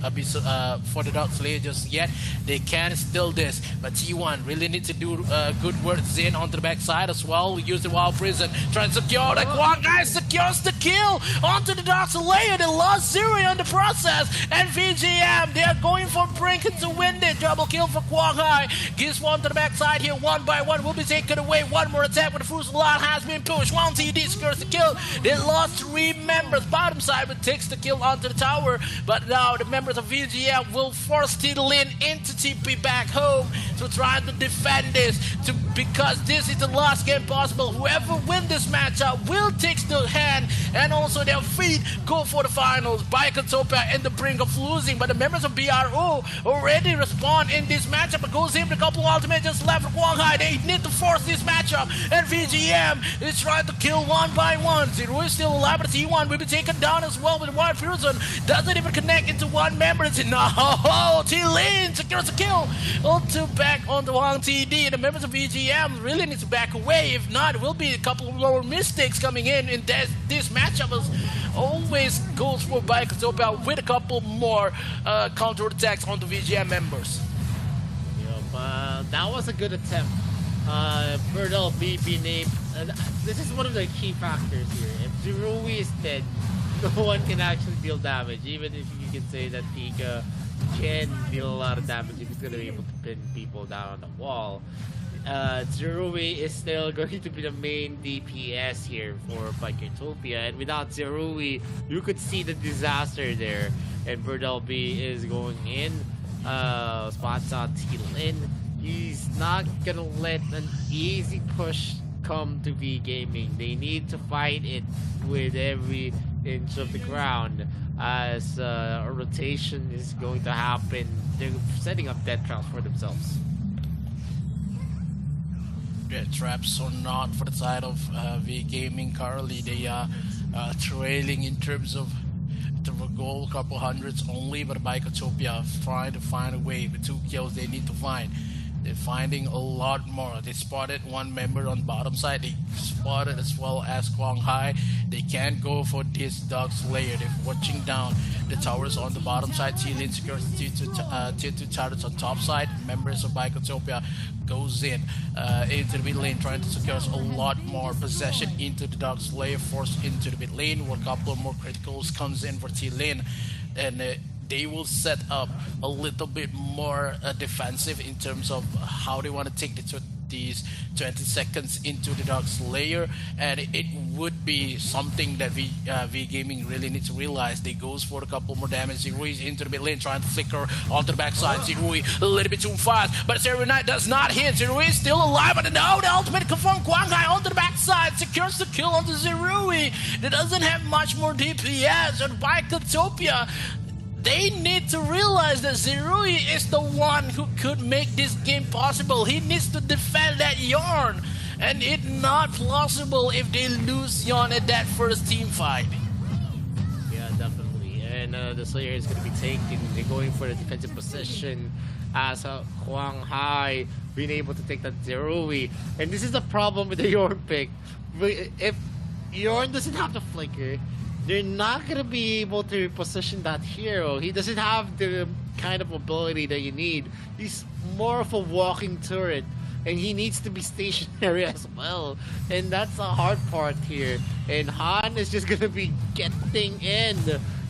Dark Slayer just yet. They can steal this, but T1 really need to do good work. Zin onto the backside as well. Use the Wild Prison, trying to secure the Quang Hai, secures the kill onto the Dark Slayer. They lost Zero on the process, and VGM, they are going for Brinket to win it. Double kill for Quang Hai. Gives one to the backside here, one by one will be taken away. One more attack with the Fusilat has been pushed. One TD secures the kill. go. They lost 3 members. Bottom side but takes the kill onto the tower. But now the members of VGM will force T-Lin into TP back home to try to defend this. Because this is the last game possible. Whoever wins this matchup will take the hand and also their feet go for the finals. Baikatopia in the brink of losing, but the members of BRO already respond in this matchup. It goes in with a couple of ultimates just left for Quang Hai. They need to force this matchup, and VGM is trying to kill one by one. Zero is still alive, but T1 will be taken down as well with Wild Fusion. Doesn't even connect into one member. It's no, T-Lin secures the kill. Onto back onto Wang TD. The members of VGM really need to back away. If not, it will be a couple of lower mistakes coming in this matchup as always goes for Baikatopia with a couple more counter-attacks on the VGM members. That was a good attempt. Birdell B being named. This is one of the key factors here. If Zerui is dead, no one can actually deal damage. Even if you can say that Pika can deal a lot of damage if he's going to be able to pin people down on the wall. Zerui is still going to be the main DPS here for Baikatopia, and without Zerui, you could see the disaster there. And Birdell B is going in, spots on T-Lin. He's not gonna let an easy push come to V Gaming. They need to fight it with every inch of the ground as a rotation is going to happen. They're setting up death traps for themselves. Death traps or not for the side of V Gaming currently. They are trailing in terms of the goal, couple hundreds only, but Baikatopia trying to find a way with 2 kills they need to find. They're finding a lot more. They spotted one member on bottom side. They spotted as well as Quang Hai. They can't go for this Dog Slayer. They're watching down the towers on the bottom side. T-Lin secures Tier 2 towers on top side. Members of Baikatopia goes in into the mid lane, trying to secure a lot more possession into the Dog Slayer, forced into the mid lane where a couple more criticals comes in for T-Lin, and they will set up a little bit more defensive in terms of how they want to take these 20 seconds into the Dog Slayer, and it would be something that V Gaming really needs to realize. They goes for a couple more damage. Zerui into the mid lane, trying to flicker onto the backside. Zerui a little bit too fast, but Zerui Knight does not hit. Zerui is still alive, but now the ultimate confirmed Quang Hai onto the backside, secures the kill onto Zerui. They doesn't have much more DPS, and Baikatopia, they need to realize that Zerui is the one who could make this game possible. He needs to defend that Yarn, and it's not plausible if they lose Yarn at that first team fight. Yeah, definitely. And the Slayer is going to be taken. They're going for the defensive position as Quang Hai being able to take that Zerui. And this is the problem with the Yorn pick. If Yorn doesn't have the flicker, they're not going to be able to position that hero. He doesn't have the kind of ability that you need. He's more of a walking turret, and he needs to be stationary as well. And that's the hard part here. And Han is just going to be getting in,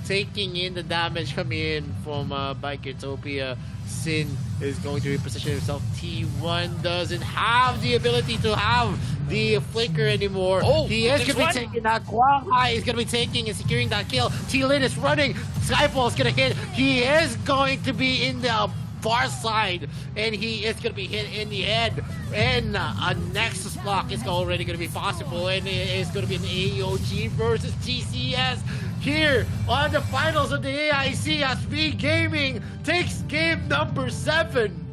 taking in the damage coming in from Baikatopia. Sin is going to reposition himself. T1 doesn't have the ability to have the flicker anymore. Oh, he is going to be taking that. Quang Hai is going to be taking and securing that kill. T-Lin is running. Skyfall is going to hit. He is going to be in the far side, and he is going to be hit in the head. And a Nexus block is already going to be possible, and it is going to be an AOG versus GCS here on the finals of the AIC as V Gaming takes game number 7.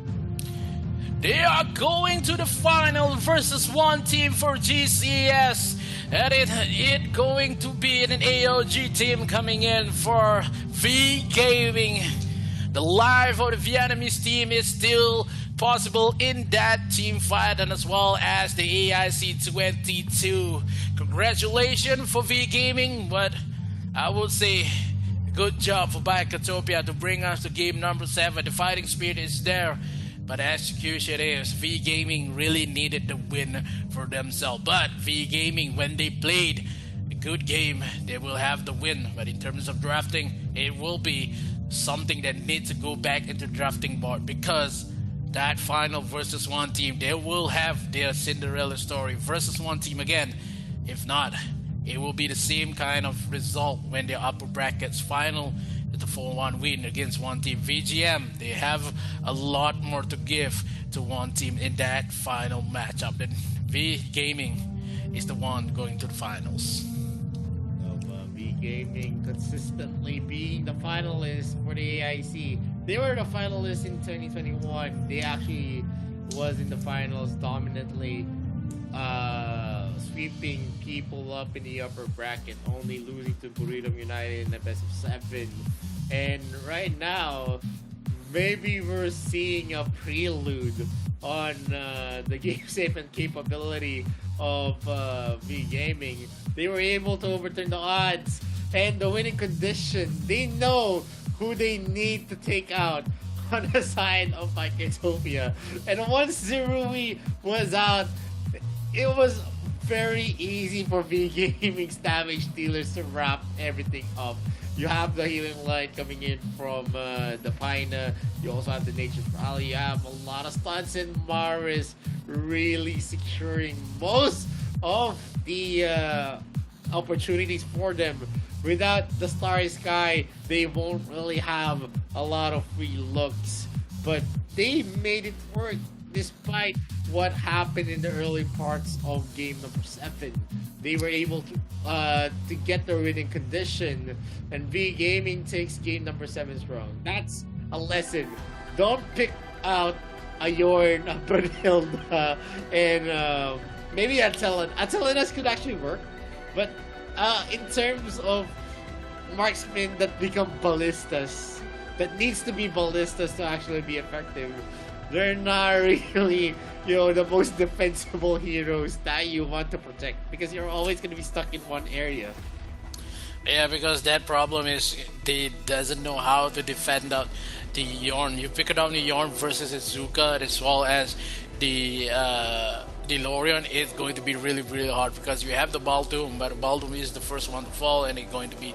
They are going to the final versus one team for GCS, and it going to be an AOG team coming in for V Gaming. The life of the Vietnamese team is still possible in that team fight, and as well as the AIC 22. Congratulations for V Gaming, but I would say good job for Baikatopia to bring us to game number 7. The fighting spirit is there, but the execution is V Gaming really needed the win for themselves. But V Gaming, when they played a good game, they will have the win. But in terms of drafting, it will be something that needs to go back into drafting board, because that final versus one team, they will have their Cinderella story versus one team again. If not, It will be the same kind of result when the upper brackets final is the 4-1 win against one team. VGM, they have a lot more to give to one team in that final matchup. Then V Gaming is the one going to the finals. V Gaming consistently being the finalists for the AIC. They were the finalists in 2021. They actually was in the finals dominantly, sweeping people up in the upper bracket, only losing to Burrito United in the best of 7. And right now, maybe we're seeing a prelude on the game safe and capability of V Gaming. They were able to overturn the odds and the winning condition. They know who they need to take out on the side of Utopia. And once Zerui was out, it was very easy for V Gaming's damage dealers to wrap everything up. You have the healing light coming in from the Pina. You also have the Nature's Rally. You have a lot of stunts, and Maris really securing most of the opportunities for them. Without the Starry Sky, they won't really have a lot of free looks. But they made it work despite what happened in the early parts of game number 7. They were able to get their winning condition, and V Gaming takes game number 7 strong. That's a lesson. Don't pick out a Yorn, a Brunhilde, and maybe Atelinas could actually work. But in terms of marksmen that become ballistas, that needs to be ballistas to actually be effective, they're not really, the most defensible heroes that you want to protect, because you're always going to be stuck in one area. Yeah, because that problem is they doesn't know how to defend out the Yorn. You pick it up the Yorn versus Izuka as well as the Lorion is going to be really, really hard, because you have the Baldoom, but Baldoom is the first one to fall, and it's going to be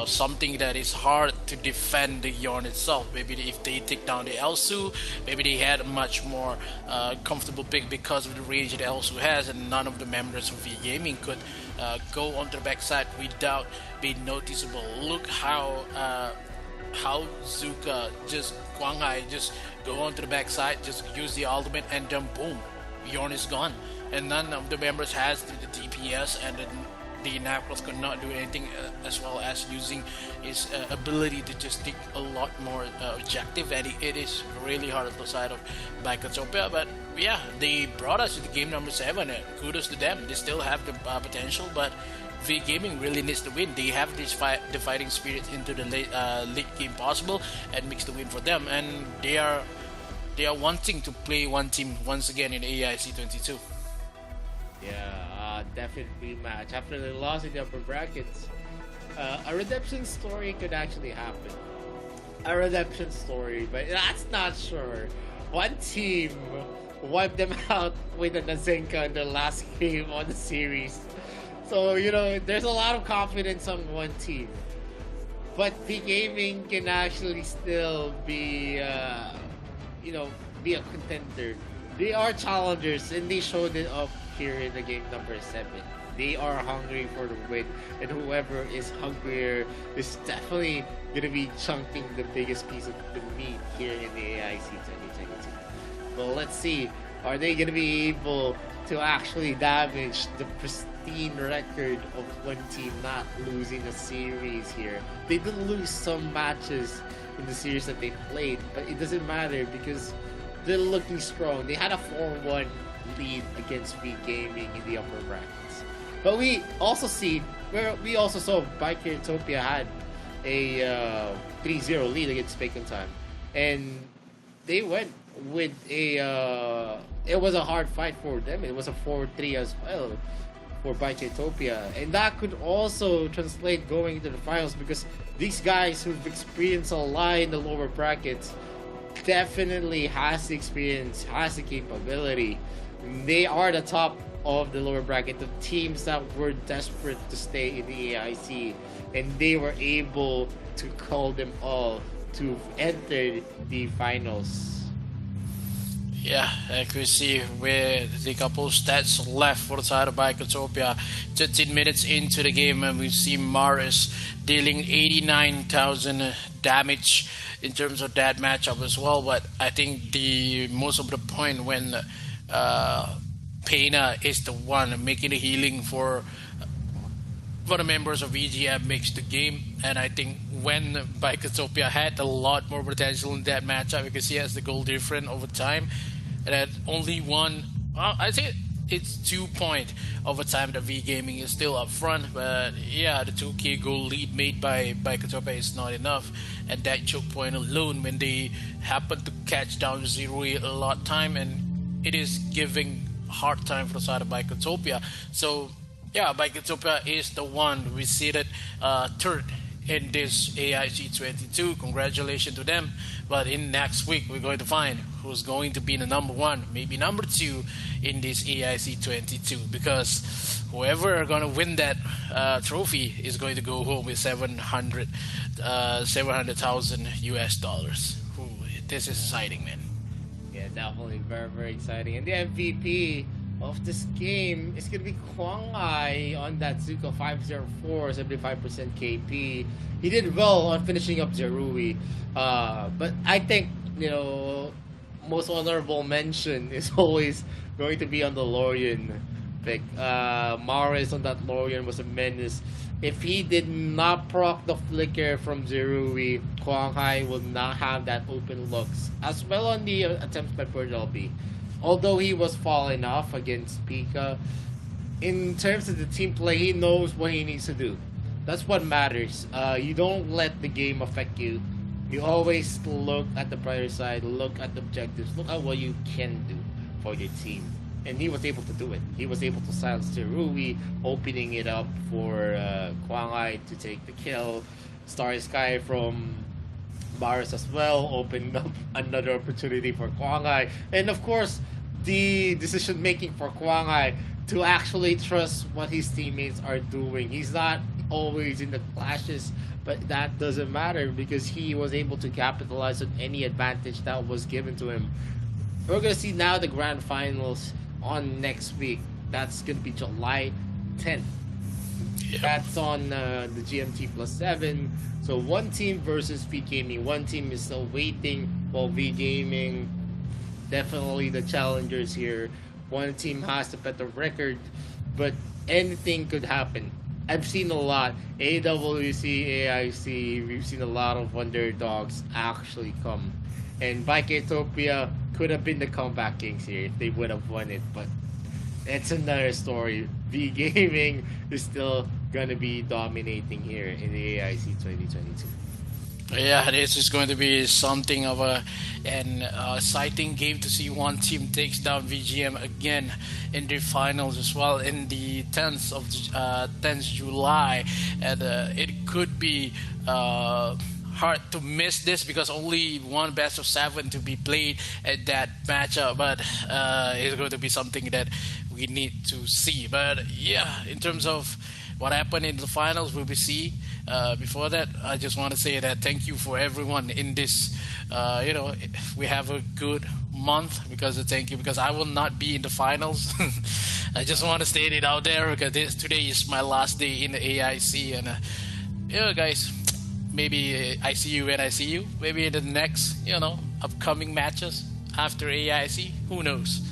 something that is hard to defend the Yorn itself. Maybe if they take down the Elsu, maybe they had a much more comfortable pick because of the range that Elsu has, and none of the members of V Gaming could go onto the backside without being noticeable. Look how Zuka just Guanghai just go onto the backside, just use the ultimate, and then boom, Yorn is gone, and none of the members has the DPS, and the Knuckles could not do anything, as well as using his ability to just take a lot more objective, and it is really hard on the side of Bikotopia. But yeah, they brought us to the game number 7, and kudos to them. They still have the potential, but V Gaming really needs to win. They have this the fighting spirit into the late game possible, and makes the win for them, and they are wanting to play one team once again in AIC 22. Yeah, definite rematch. After they lost in the upper brackets, a redemption story could actually happen. A redemption story, but that's not sure. One team wiped them out with a Nazenka in the last game on the series. So, there's a lot of confidence on one team. But the gaming can actually still be be a contender. They are challengers, and they showed it up here in the game number 7. They are hungry for the win, and whoever is hungrier is definitely gonna be chunking the biggest piece of the meat here in the AIC 2022. Well, let's see. Are they gonna be able to actually damage the pristine record of one team not losing a series here? They did lose some matches in the series that they played, but it doesn't matter because they're looking strong. They had a 4-1 lead against V Gaming in the upper brackets. But we also saw Bikotopia had a 3-0 lead against Bacon Time, and they went with it was a hard fight for them. It was a 4-3 as well for Bikotopia, and that could also translate going into the finals, because these guys who've experienced a lot in the lower brackets definitely has the experience, has the capability. They are the top of the lower bracket, the teams that were desperate to stay in the AIC, and they were able to call them all to enter the finals. Yeah, accuracy with the couple of stats left for the side of Bicotopia. 13 minutes into the game, and we see Maris dealing 89,000 damage in terms of that matchup as well. But I think the most of the point when Pena is the one making the healing for the members of VGM makes the game. And I think when Bicotopia had a lot more potential in that matchup because he has the goal different over time. And at only one, well, I think it's 2 point over time that V Gaming is still up front. But yeah, the 2K goal lead made by Bicotopia is not enough. And that choke point alone, when they happen to catch down 0 a lot time, and it is giving hard time for the side of Bicotopia. So yeah, Bicotopia is the one we seated third in this AIC 22. Congratulations to them. But in next week, we're going to find who's going to be the number 1, maybe number 2 in this AIC 22. Because whoever are going to win that trophy is going to go home with 700,000 US dollars. Ooh, this is exciting, man. Yeah, definitely very, very exciting. And the MVP of this game is going to be Kwang Ai on that Zuko 504, 75% KP. He did well on finishing up Zerui. But I think, most honorable mention is always going to be on the Lorian pick. Maris on that Lorian was a menace. If he did not proc the flicker from Zerui, Kwang Ai would not have that open looks. As well on the attempts by Virgil B. Although he was falling off against Pika, in terms of the team play, he knows what he needs to do. That's what matters. You don't let the game affect you. You always look at the brighter side, look at the objectives, look at what you can do for your team. And he was able to do it. He was able to silence Terui, opening it up for Kwang Ai to take the kill. Starry Sky from Maris as well opened up another opportunity for Kwang Ai. And of course, the decision making for Kwang Ai to actually trust what his teammates are doing. He's not always in the clashes, but that doesn't matter because he was able to capitalize on any advantage that was given to him. We're going to see now the grand finals on next week. That's going to be July 10th. Yep. That's on the GMT +7. So one team versus V Gaming. One team is still waiting, while V Gaming, definitely the challengers here. One team has the better record, but anything could happen. I've seen a lot. AWC, AIC, we've seen a lot of underdogs actually come. And Bicotopia could have been the comeback kings here if they would have won it, but it's another story. V Gaming is still going to be dominating here in the AIC 2022. Yeah, this is going to be something of an exciting game to see one team takes down VGM again in the finals as well in the 10th July, and it could be hard to miss this because only one best of 7 to be played at that matchup, but it's going to be something that we need to see. But yeah, in terms of what happened in the finals, we will see. Before that, I just want to say that thank you for everyone in this. We have a good month because I will not be in the finals. I just want to state it out there because today is my last day in the AIC, and guys, maybe I see you when I see you. Maybe in the next, upcoming matches after AIC. Who knows?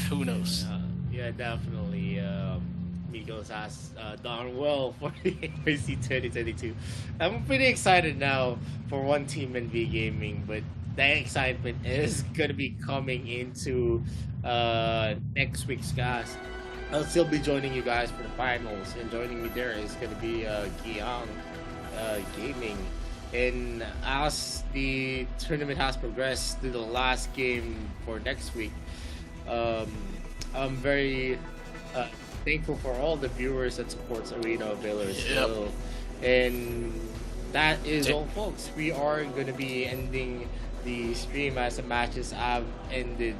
Who knows? Yeah, definitely. Migos has done well for the AIC 2022. I'm pretty excited now for one team in V Gaming, but that excitement is going to be coming into next week's cast. I'll still be joining you guys for the finals, and joining me there is going to be Giang Gaming. And as the tournament has progressed to the last game for next week, I'm very thankful for all the viewers that supports Arena Valor as well. And that is all, folks. We are going to be ending the stream as the matches have ended.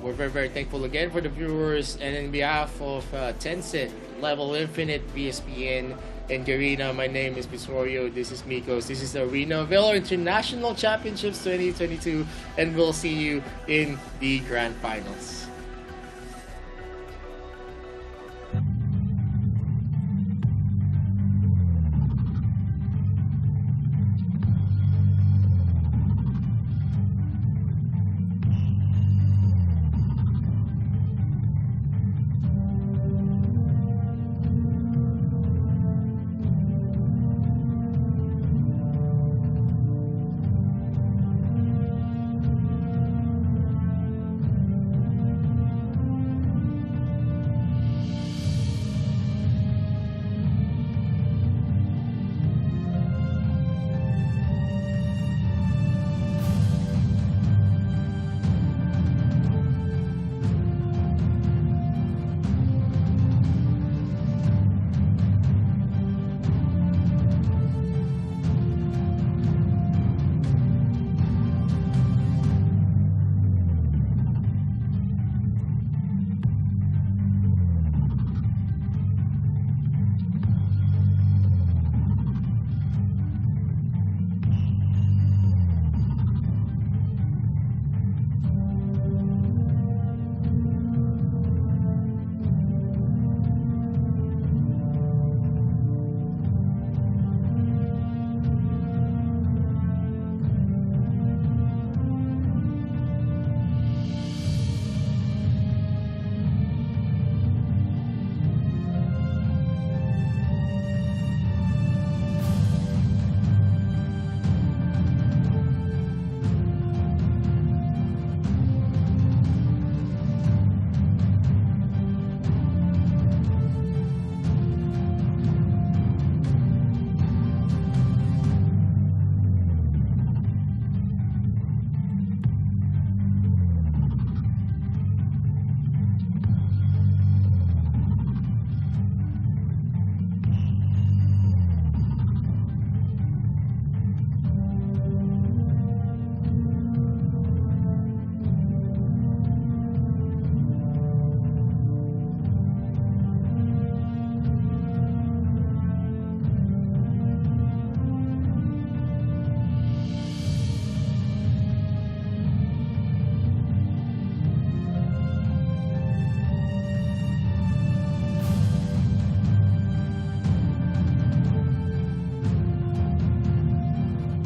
We're very, very thankful again for the viewers, and on behalf of Tencent, Level Infinite, PSPN, and Garena. My name is Pisorio. This is Mikos. This is the Arena of Valor International Championships 2022, and we'll see you in the Grand Finals.